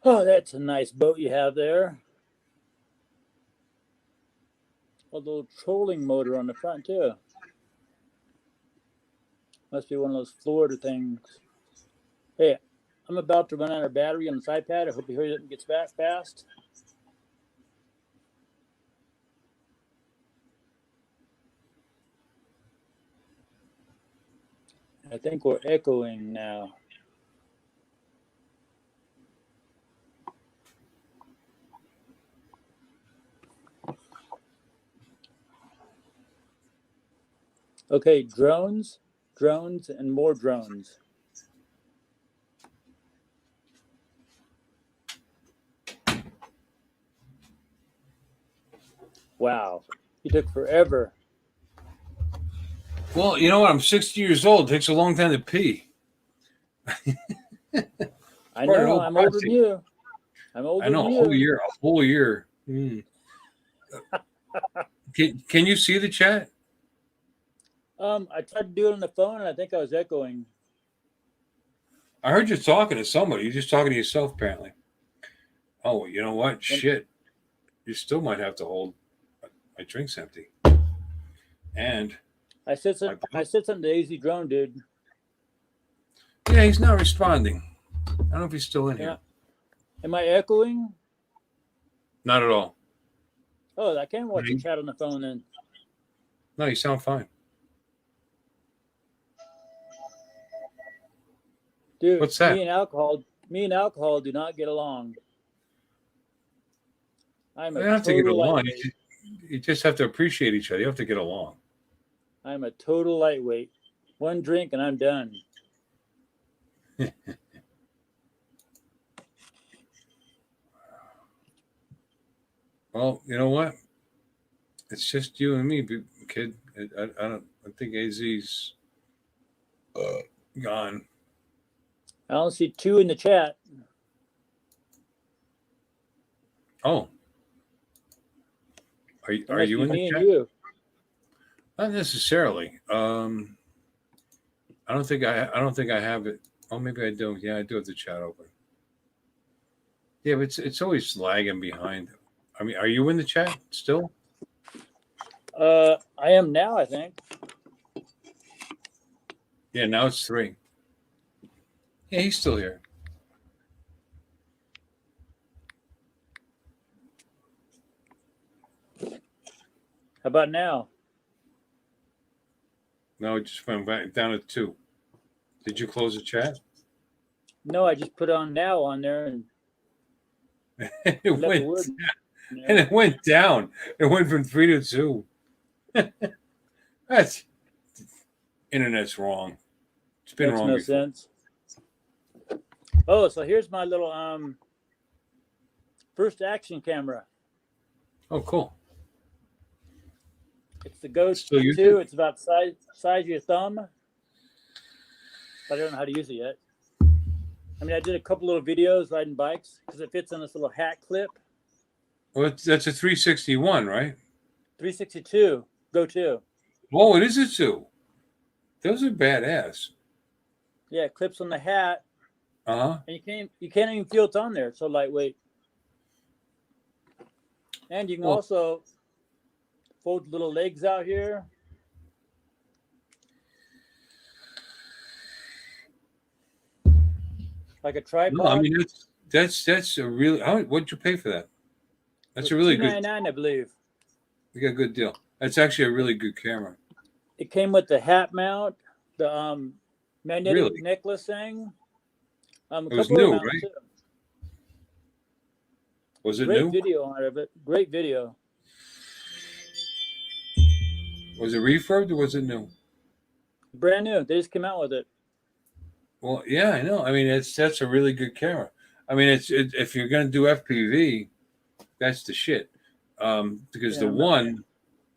Oh, that's a nice boat you have there. A little trolling motor on the front too. Must be one of those Florida things. Hey, I'm about to run out of battery on this iPad. I hope you hurry up and gets back fast. I think we're echoing now. Okay, drones, and more drones. Wow, he took forever. Well, you know what? I'm 60 years old. It takes a long time to pee. I Part of the know, whole I'm older process. than you. I'm older I know, than a whole you. year. A whole year. Can you see the chat? I tried to do it on the phone, and I think I was echoing. I heard you talking to somebody. You're just talking to yourself, apparently. Oh, you know what? Shit. You still might have to hold. My drink's empty. And I said something to AZ drone, dude. yeah, he's not responding. I don't know if he's still in here. Am I echoing? Not at all. Oh, I can watch the chat on the phone then. No, you sound fine. Dude, What's that? Me and alcohol do not get along. I'm You a don't have to get total along. lightweight. You just have to appreciate each other. You have to get along. I'm a total lightweight. One drink and I'm done. Well, you know what? It's just you and me, kid. I think AZ's gone. I only see 2 in the chat. Oh, are you in the me chat? and you. Not necessarily. I don't think I have it. Oh, maybe I do. Yeah, I do have the chat open. Yeah, but it's always lagging behind. I mean, are you in the chat still? I am now, I think. Yeah, now it's 3. Yeah, he's still here. How about now? No, it just went back down to 2. Did you close the chat? No, I just put on now on there and It left the went word. and it went down. It went from 3 to 2. That's internet's wrong. It's been Makes wrong no before. sense. Oh, so here's my little first action camera. Oh, cool. It's the Ghost Still use 2. it? It's about size of your thumb. But I don't know how to use it yet. I mean, I did a couple little videos riding bikes because it fits on this little hat clip. Well, that's a 361, right? 362, Go 2. Oh, it is a 2. Those are badass. Yeah, it clips on the hat, Uh-huh. and you can't even feel it's on there. It's so lightweight. And you can Well- also fold the little legs out here. Like a tripod. No, I mean that's a really. What'd you pay for that? That's a really good. $299, I believe. You got a good deal. That's actually a really good camera. It came with the hat mount, the magnetic Really? necklace thing. A It was couple of new, mounts right? too. Was it Great new? video out of it. Great video. Was it refurbed or was it new? Brand new. They just came out with it. Well, yeah, I know. I mean, that's a really good camera. I mean, if you're gonna do FPV, that's the shit. because Yeah, the I'm not- one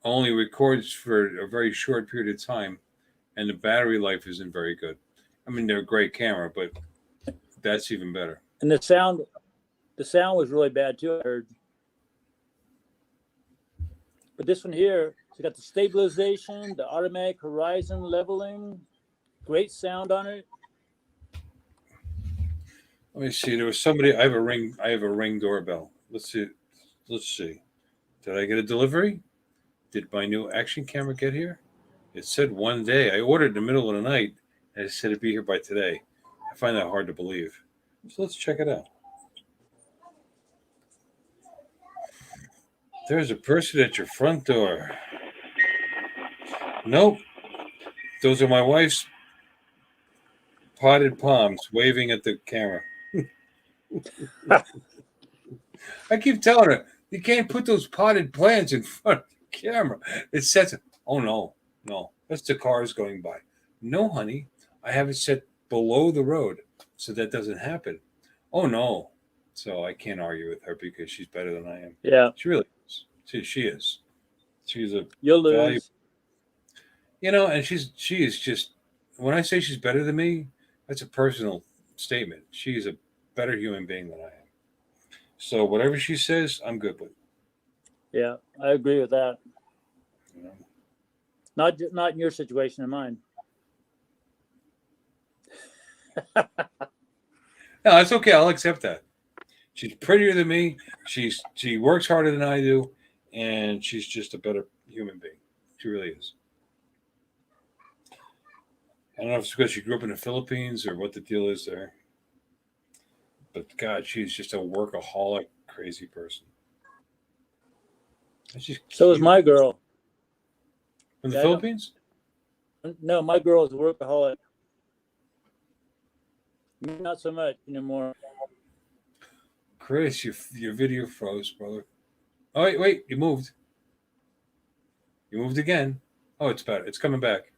only records for a very short period of time, and the battery life isn't very good. I mean, they're a great camera, but that's even better. And the sound was really bad too, I heard. But this one here, it's got the stabilization, the automatic horizon leveling, great sound on it. Let me see. There was somebody. I have a ring doorbell. Let's see. Did I get a delivery? Did my new action camera get here? It said one day. I ordered in the middle of the night, and it said it'd be here by today. I find that hard to believe. So let's check it out. There's a person at your front door. Nope. Those are my wife's potted palms waving at the camera. I keep telling her, you can't put those potted plants in front of the camera. It says, oh, no, that's the cars going by. No, honey, I have it set below the road so that doesn't happen. Oh, no. So I can't argue with her because she's better than I am. Yeah, She really is. She is. She's a you'll valuable, lose. and she is just, when I say she's better than me, that's a personal statement. She's a better human being than I am. So whatever she says, I'm good with. Yeah, I agree with that. You know? Not in your situation, in mine. No, it's okay. I'll accept that. She's prettier than me. She works harder than I do, and she's just a better human being. She really is. I don't know if it's because she grew up in the Philippines or what the deal is there. But God, she's just a workaholic, crazy person. And she's So is cute. my girl. From the Yeah, I don't- Philippines? No, my girl is a workaholic. Me, not so much anymore. Chris, your video froze, brother. Oh, wait, you moved. You moved again. Oh, it's better. It's coming back.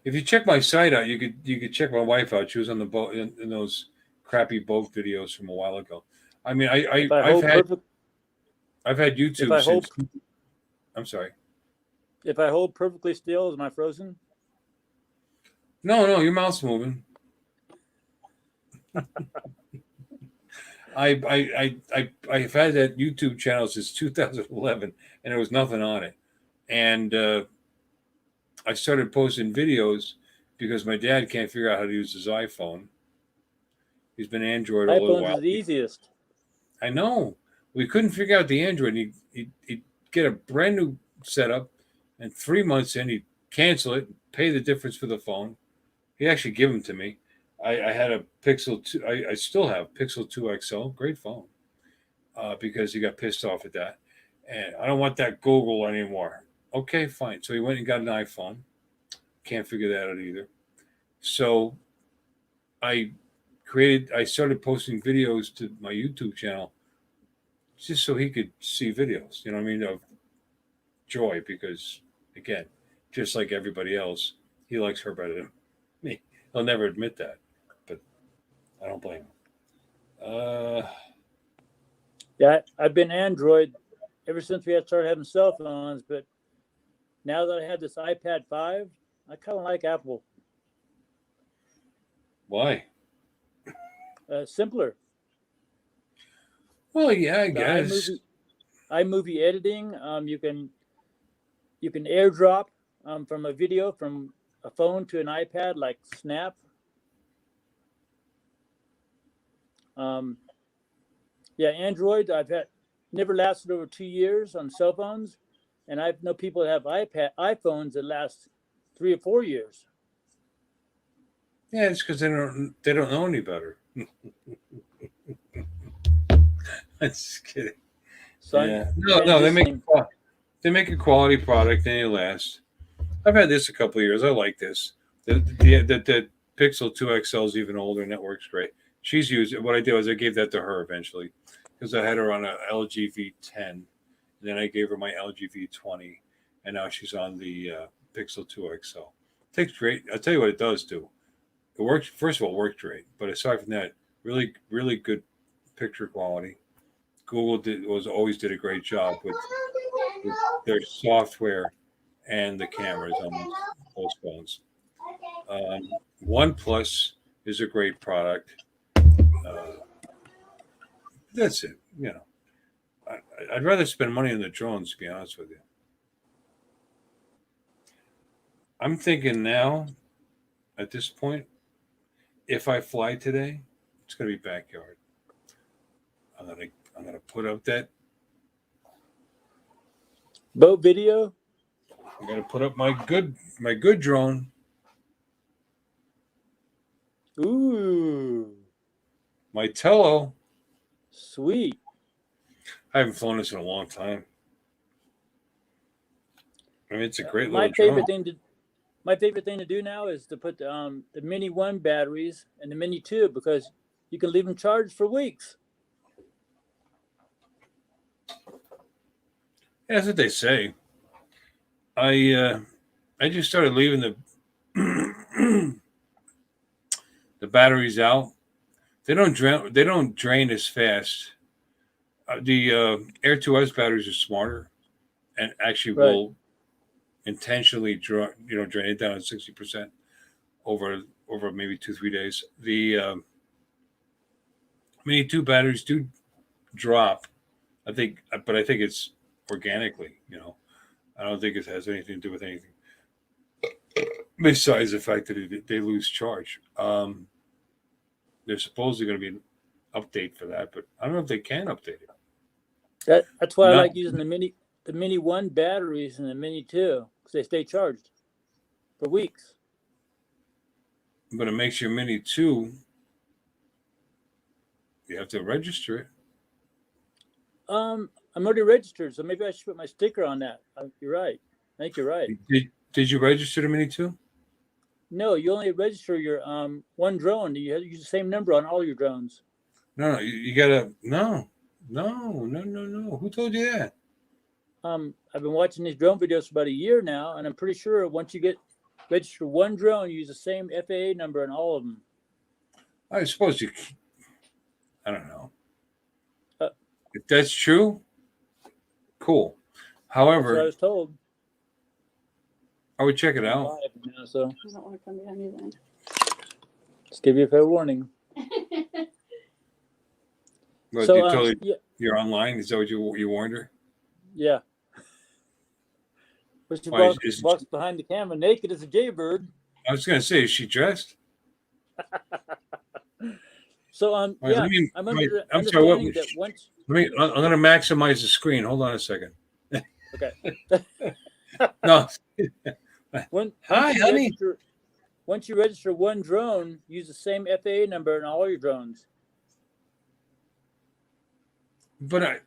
If you check my site out, you could check my wife out. She was on the boat in those crappy boat videos from a while ago. I mean, If I I've hold had perfect, I've had YouTube if I hold, since. I'm sorry. if I hold perfectly still, am I frozen? No, your mouth's moving. I've had that YouTube channel since 2011, and there was nothing on it. And I started posting videos because my dad can't figure out how to use his iPhone. He's been Android a little iPhones while. is the easiest. I know. We couldn't figure out the Android. He'd get a brand new setup, and 3 months in, he'd cancel it, pay the difference for the phone. He actually gave them to me. I had a Pixel 2. I still have Pixel 2 XL. Great phone. Because he got pissed off at that. And I don't want that Google anymore. Okay, fine. So he went and got an iPhone. Can't figure that out either. So I started posting videos to my YouTube channel just so he could see videos, you know what I mean, of Joy, because again, just like everybody else, he likes her better than me. He'll never admit that, but I don't blame him. Yeah, I've been Android ever since we had started having cell phones, but now that I have this iPad 5, I kind of like Apple. Why? Simpler. Well, yeah, I The guess. iMovie editing, you can airdrop from a video from a phone to an iPad like Snap. Yeah, Android, I've had never lasted over 2 years on cell phones, and I know people that have iPhones that last 3 or 4 years. Yeah, it's because they don't know any better. I'm just kidding. So Yeah. I'm No, transitioning. they make a quality product and they last. I've had this a couple of years. I like this. The Pixel 2 XL is even older, and that works great. She's used it. What I did was I gave that to her eventually because I had her on a LG V10, and then I gave her my LG V20, and now she's on the Pixel 2 XL. Takes great. I'll tell you what it does do. It works. First of all, it worked great, but aside from that, really, really good picture quality. always did a great job with their software and the cameras on those phones. OnePlus is a great product. That's it. You know, I'd rather spend money on the drones, to be honest with you. I'm thinking now, at this point, if I fly today, it's going to be backyard. I'm gonna put up that. Boat video. I'm gonna put up my good drone. Ooh, My Tello. sweet. I haven't flown this in a long time. I mean, it's a great My little drone. My favorite thing to do now is to put the Mini 1 batteries and the Mini 2 because you can leave them charged for weeks. Yeah, that's what they say. I just started leaving the the batteries out. They don't drain as fast. The Air 2S batteries are smarter and actually Right. will intentionally drain it down to 60% over maybe 2-3 days. The Mini 2 batteries do drop. I think it's organically. I don't think it has anything to do with anything besides the fact that they lose charge. There's supposedly going to be an update for that, but I don't know if they can update it. That's why I like using the Mini 1 batteries and the Mini 2 because they stay charged for weeks. But it makes your Mini 2, you have to register it. I'm already registered, so maybe I should put my sticker on that. You're right. I think you're right. Did you register the Mini 2? No, you only register your one drone. You have to use the same number on all your drones. No, you gotta no. Who told you that? I've been watching these drone videos for about a year now, and I'm pretty sure once you get registered one drone, you use the same FAA number on all of them. I suppose you. I don't know. Uh, If that's true, cool. That's what I However, was told. I would check it out. Live now, so I don't want to come behind you then. just give you a fair warning. But So, you told her yeah, you're online. Is that what you warned her? yeah. But she Why, walks behind the camera naked as a jaybird. I was gonna say, is she dressed? So Wait, yeah, let me- I'm wait, under I'm sorry, what understanding was- that once. I'm gonna maximize the screen. Hold on a second. Okay. No. Once Hi, you honey. once you register one drone, use the same FAA number on all your drones. But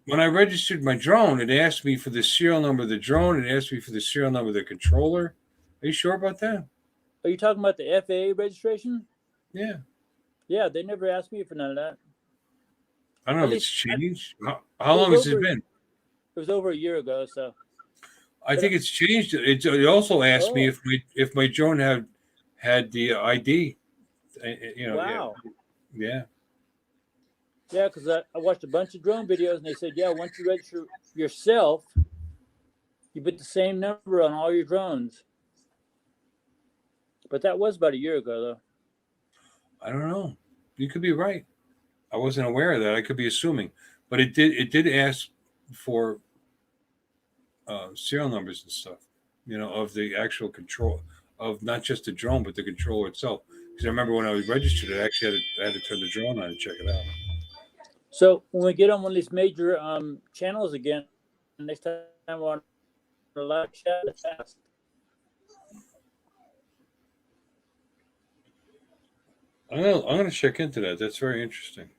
when I registered my drone, it asked me for the serial number of the drone. It asked me for the serial number of the controller. Are you sure about that? Are you talking about the FAA registration? Yeah. Yeah, they never asked me for none of that. I don't know At if it's least changed. How long has it been? It was over a year ago, so I think it's changed. It also asked me if my drone had the ID. wow. Yeah. Yeah, because I watched a bunch of drone videos and they said, yeah, once you register yourself, you put the same number on all your drones. But that was about a year ago, though. I don't know. You could be right. I wasn't aware of that. I could be assuming, but it did ask for serial numbers and stuff. Of the actual control of not just the drone but the controller itself. Because I remember when I was registered, I actually had to turn the drone on and check it out. So when we get on one of these major channels again, next time we're on a live chat, let's ask. I'm gonna check into that. That's very interesting.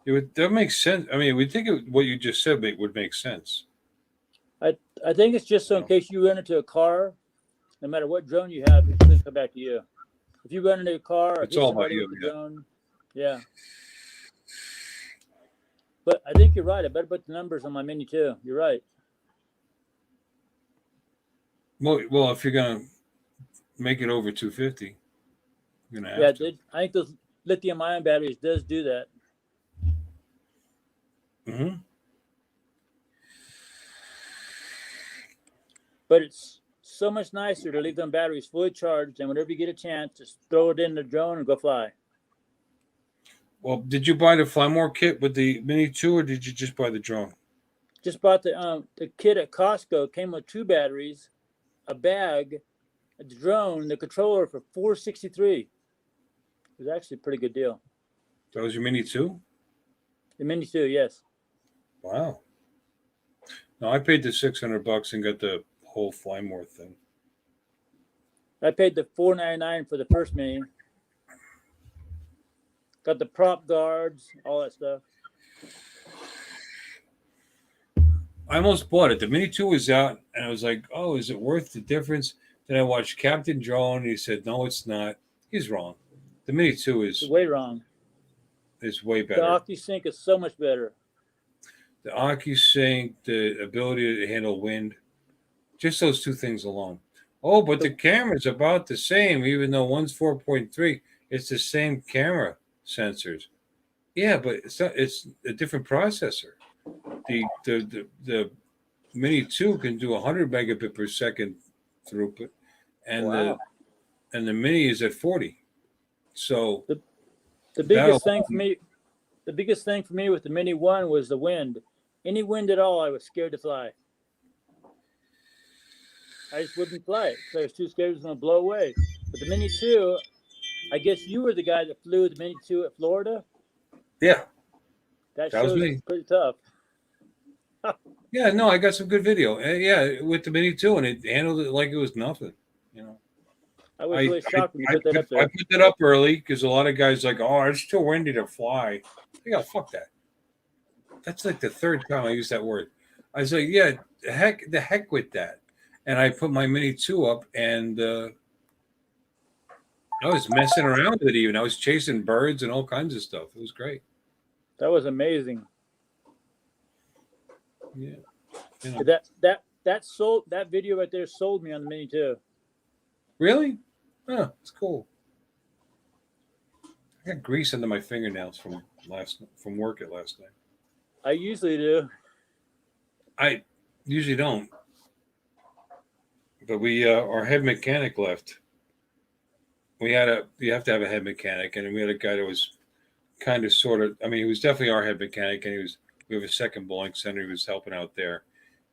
That makes sense. I mean, we think what you just said would make sense. I think it's just so in case you run into a car, no matter what drone you have, it's going to come back to you. If you run into a car or It's hit all about somebody you, with the yeah. drone, yeah. But I think you're right. I better put the numbers on my Mini too. You're right. Well, if you're gonna make it over 250, you're gonna have Yeah, to. I think those lithium-ion batteries does do that. Mm-hmm. But it's so much nicer to leave them batteries fully charged, and whenever you get a chance, just throw it in the drone and go fly. Well, did you buy the Fly More kit with the Mini 2, or did you just buy the drone? Just bought the kit at Costco. Came with 2 batteries, a bag, a drone, the controller for $463. It was actually a pretty good deal. That was your Mini 2? The Mini 2, yes. Wow. No, I paid the $600 and got the whole Fly More thing. I paid the $499 for the first Mini. Got the prop guards, all that stuff. I almost bought it. The Mini 2 was out, and I was like, oh, is it worth the difference? Then I watched Captain Drone, and he said, no, it's not. He's wrong. The Mini 2 It's way wrong. is way The better. OcuSync is so much better. The OcuSync, the ability to handle wind, just those 2 things alone. Oh, but the camera's about the same, even though one's 4.3. It's the same camera sensors. Yeah, but it's a different processor. The Mini 2 can do 100 megabit per second throughput, and Wow. the Mini is at 40. So The biggest thing for me with the Mini 1 was the wind. Any wind at all, I was scared to fly. I just wouldn't fly it because I was too scared it was going to blow away. But the Mini 2, I guess you were the guy that flew the Mini 2 at Florida. yeah, That was shows me. it's pretty tough. yeah, no, I got some good video. Yeah, with the Mini 2, and it handled it like it was nothing. You know, I was really shocked when you put that up I there. put that up early because a lot of guys like, oh, it's too windy to fly. Yeah, fuck that. That's like the 3rd time I used that word. I was like, yeah, the heck with that. And I put my Mini 2 up, and I was messing around with it even. I was chasing birds and all kinds of stuff. It was great. That was amazing. Yeah. You know. That video right there sold me on the Mini 2. Really? Oh, it's cool. I got grease under my fingernails from work at last night. I usually do. I usually don't. But we our head mechanic left. You have to have a head mechanic, and we had a guy that was kind of sort of, I mean, he was definitely our head mechanic, and we have a second bowling center. He was helping out there,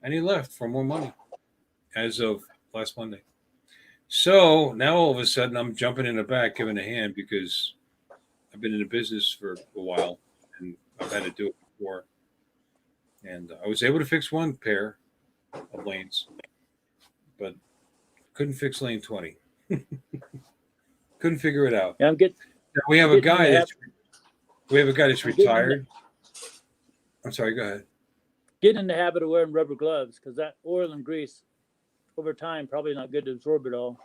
and he left for more money as of last Monday. So now all of a sudden I'm jumping in the back, giving a hand because I've been in the business for a while and I've had to do it before. And I was able to fix one pair of lanes, but couldn't fix lane 20. Couldn't figure it out. Yeah, We have a guy that's I'm retired. I'm sorry, go ahead. getting in the habit of wearing rubber gloves because that oil and grease over time probably not good to absorb it all.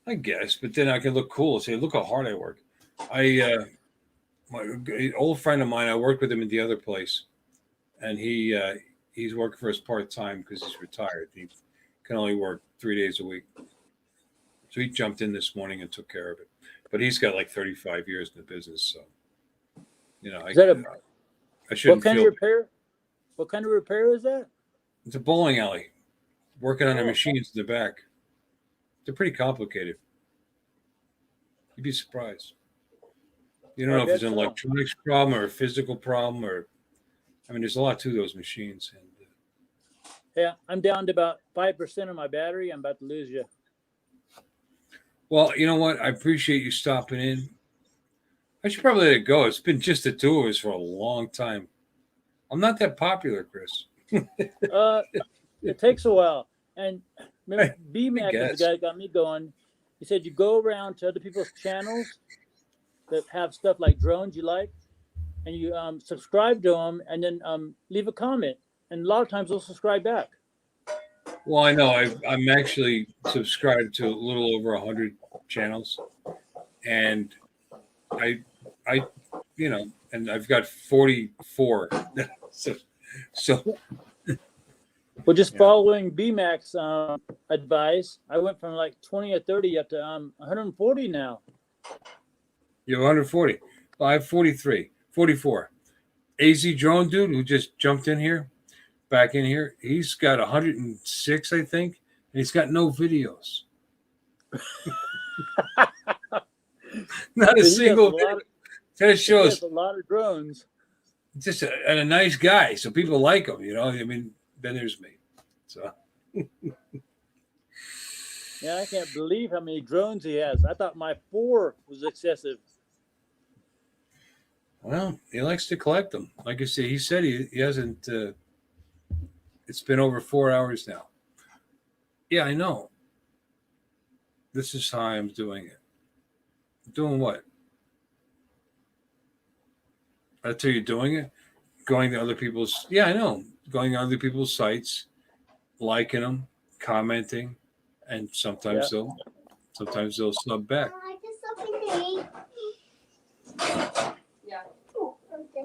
I guess, but then I can look cool. Say, look how hard I work. My old friend of mine, I worked with him in the other place, and he's working for us part time because he's retired. He can only work 3 days a week. So he jumped in this morning and took care of it. But he's got like 35 years in the business, so I shouldn't. What kind of repair? What kind of repair is that? It's a bowling alley. Working on the machines in the back. They're pretty complicated. You'd be surprised. You don't know if it's an electronics problem or a physical problem, or there's a lot to those machines. And yeah, I'm down to about 5% of my battery. I'm about to lose you. Well, you know what? I appreciate you stopping in. I should probably let it go. It's been just the 2 of us for a long time. I'm not that popular, Chris. It takes a while. And remember, B-Mac is the guy that got me going. He said you go around to other people's channels that have stuff like drones you like, and you subscribe to them, and then leave a comment. And a lot of times they'll subscribe back. Well, I know. I'm actually subscribed to a little over 100 channels, and I and I've got 44. so. Well, just following BMAC's advice, I went from like 20 or 30 up to 140 now. You're 140. Well, I have 44. AZ drone dude who just jumped in here, back in here, he's got 106, I think, and he's got no videos. Not a He has single a video. lot. That He has shows a lot of drones. just a nice guy, so people like him. You know, I mean, then there's me. So Yeah, I can't believe how many drones he has. I thought my 4 was excessive. well, he likes to collect them. Like I said, he said he hasn't. It's been over 4 hours now. Yeah, I know. This is how I'm doing it. Doing what? That's how you're doing it? Going to other people's. Yeah, I know. Going to other people's sites, liking them, commenting, and sometimes they'll sub back. Yeah.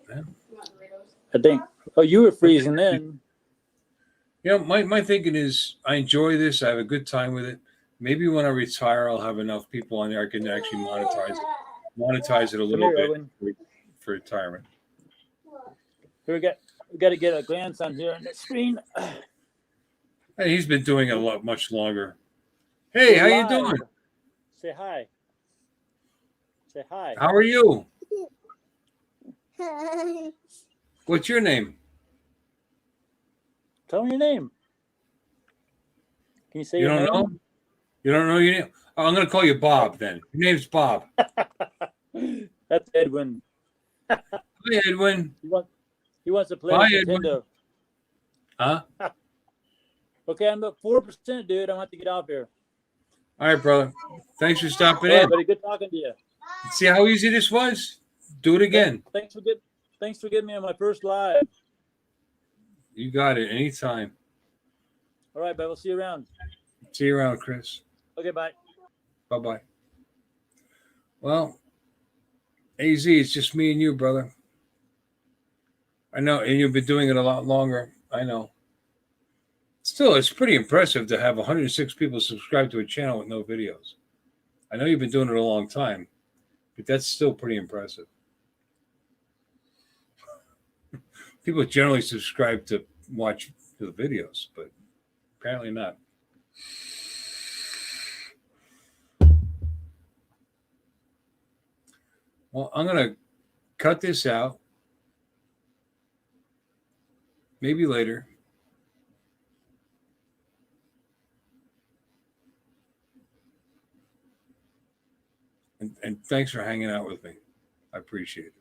Yeah. I think. Oh, you were freezing then. You know, my thinking is I enjoy this. I have a good time with it. Maybe when I retire, I'll have enough people on there I can actually monetize it a Come little here, bit Owen. for retirement. Here we got to get a glance on here on the screen. Hey, he's been doing it a lot much longer. Hey, how you doing? Say hi. Say hi. How are you? What's your name? Tell me your name. Can you say You your don't name? know? You don't know your name? Oh, I'm going to call you Bob then. Your name's Bob. That's Edwin. Hi, Edwin. He wants to play Bye, with Edwin. Nintendo. Huh? Okay, I'm at 4%, dude. I'm gonna have to get off here. All right, brother. Thanks for stopping All right, in. buddy. Good talking to you. See how easy this was? Do it again. Thanks for getting me on my first live. You got it. Anytime. All right, bud. We'll see you around. See you around, Chris. Okay, bye. Bye-bye. Well, AZ, it's just me and you, brother. I know, and you've been doing it a lot longer. I know. Still, it's pretty impressive to have 106 people subscribe to a channel with no videos. I know you've been doing it a long time, but that's still pretty impressive. People generally subscribe to watch the videos, but apparently not. Well, I'm going to cut this out. Maybe later. And thanks for hanging out with me. I appreciate it.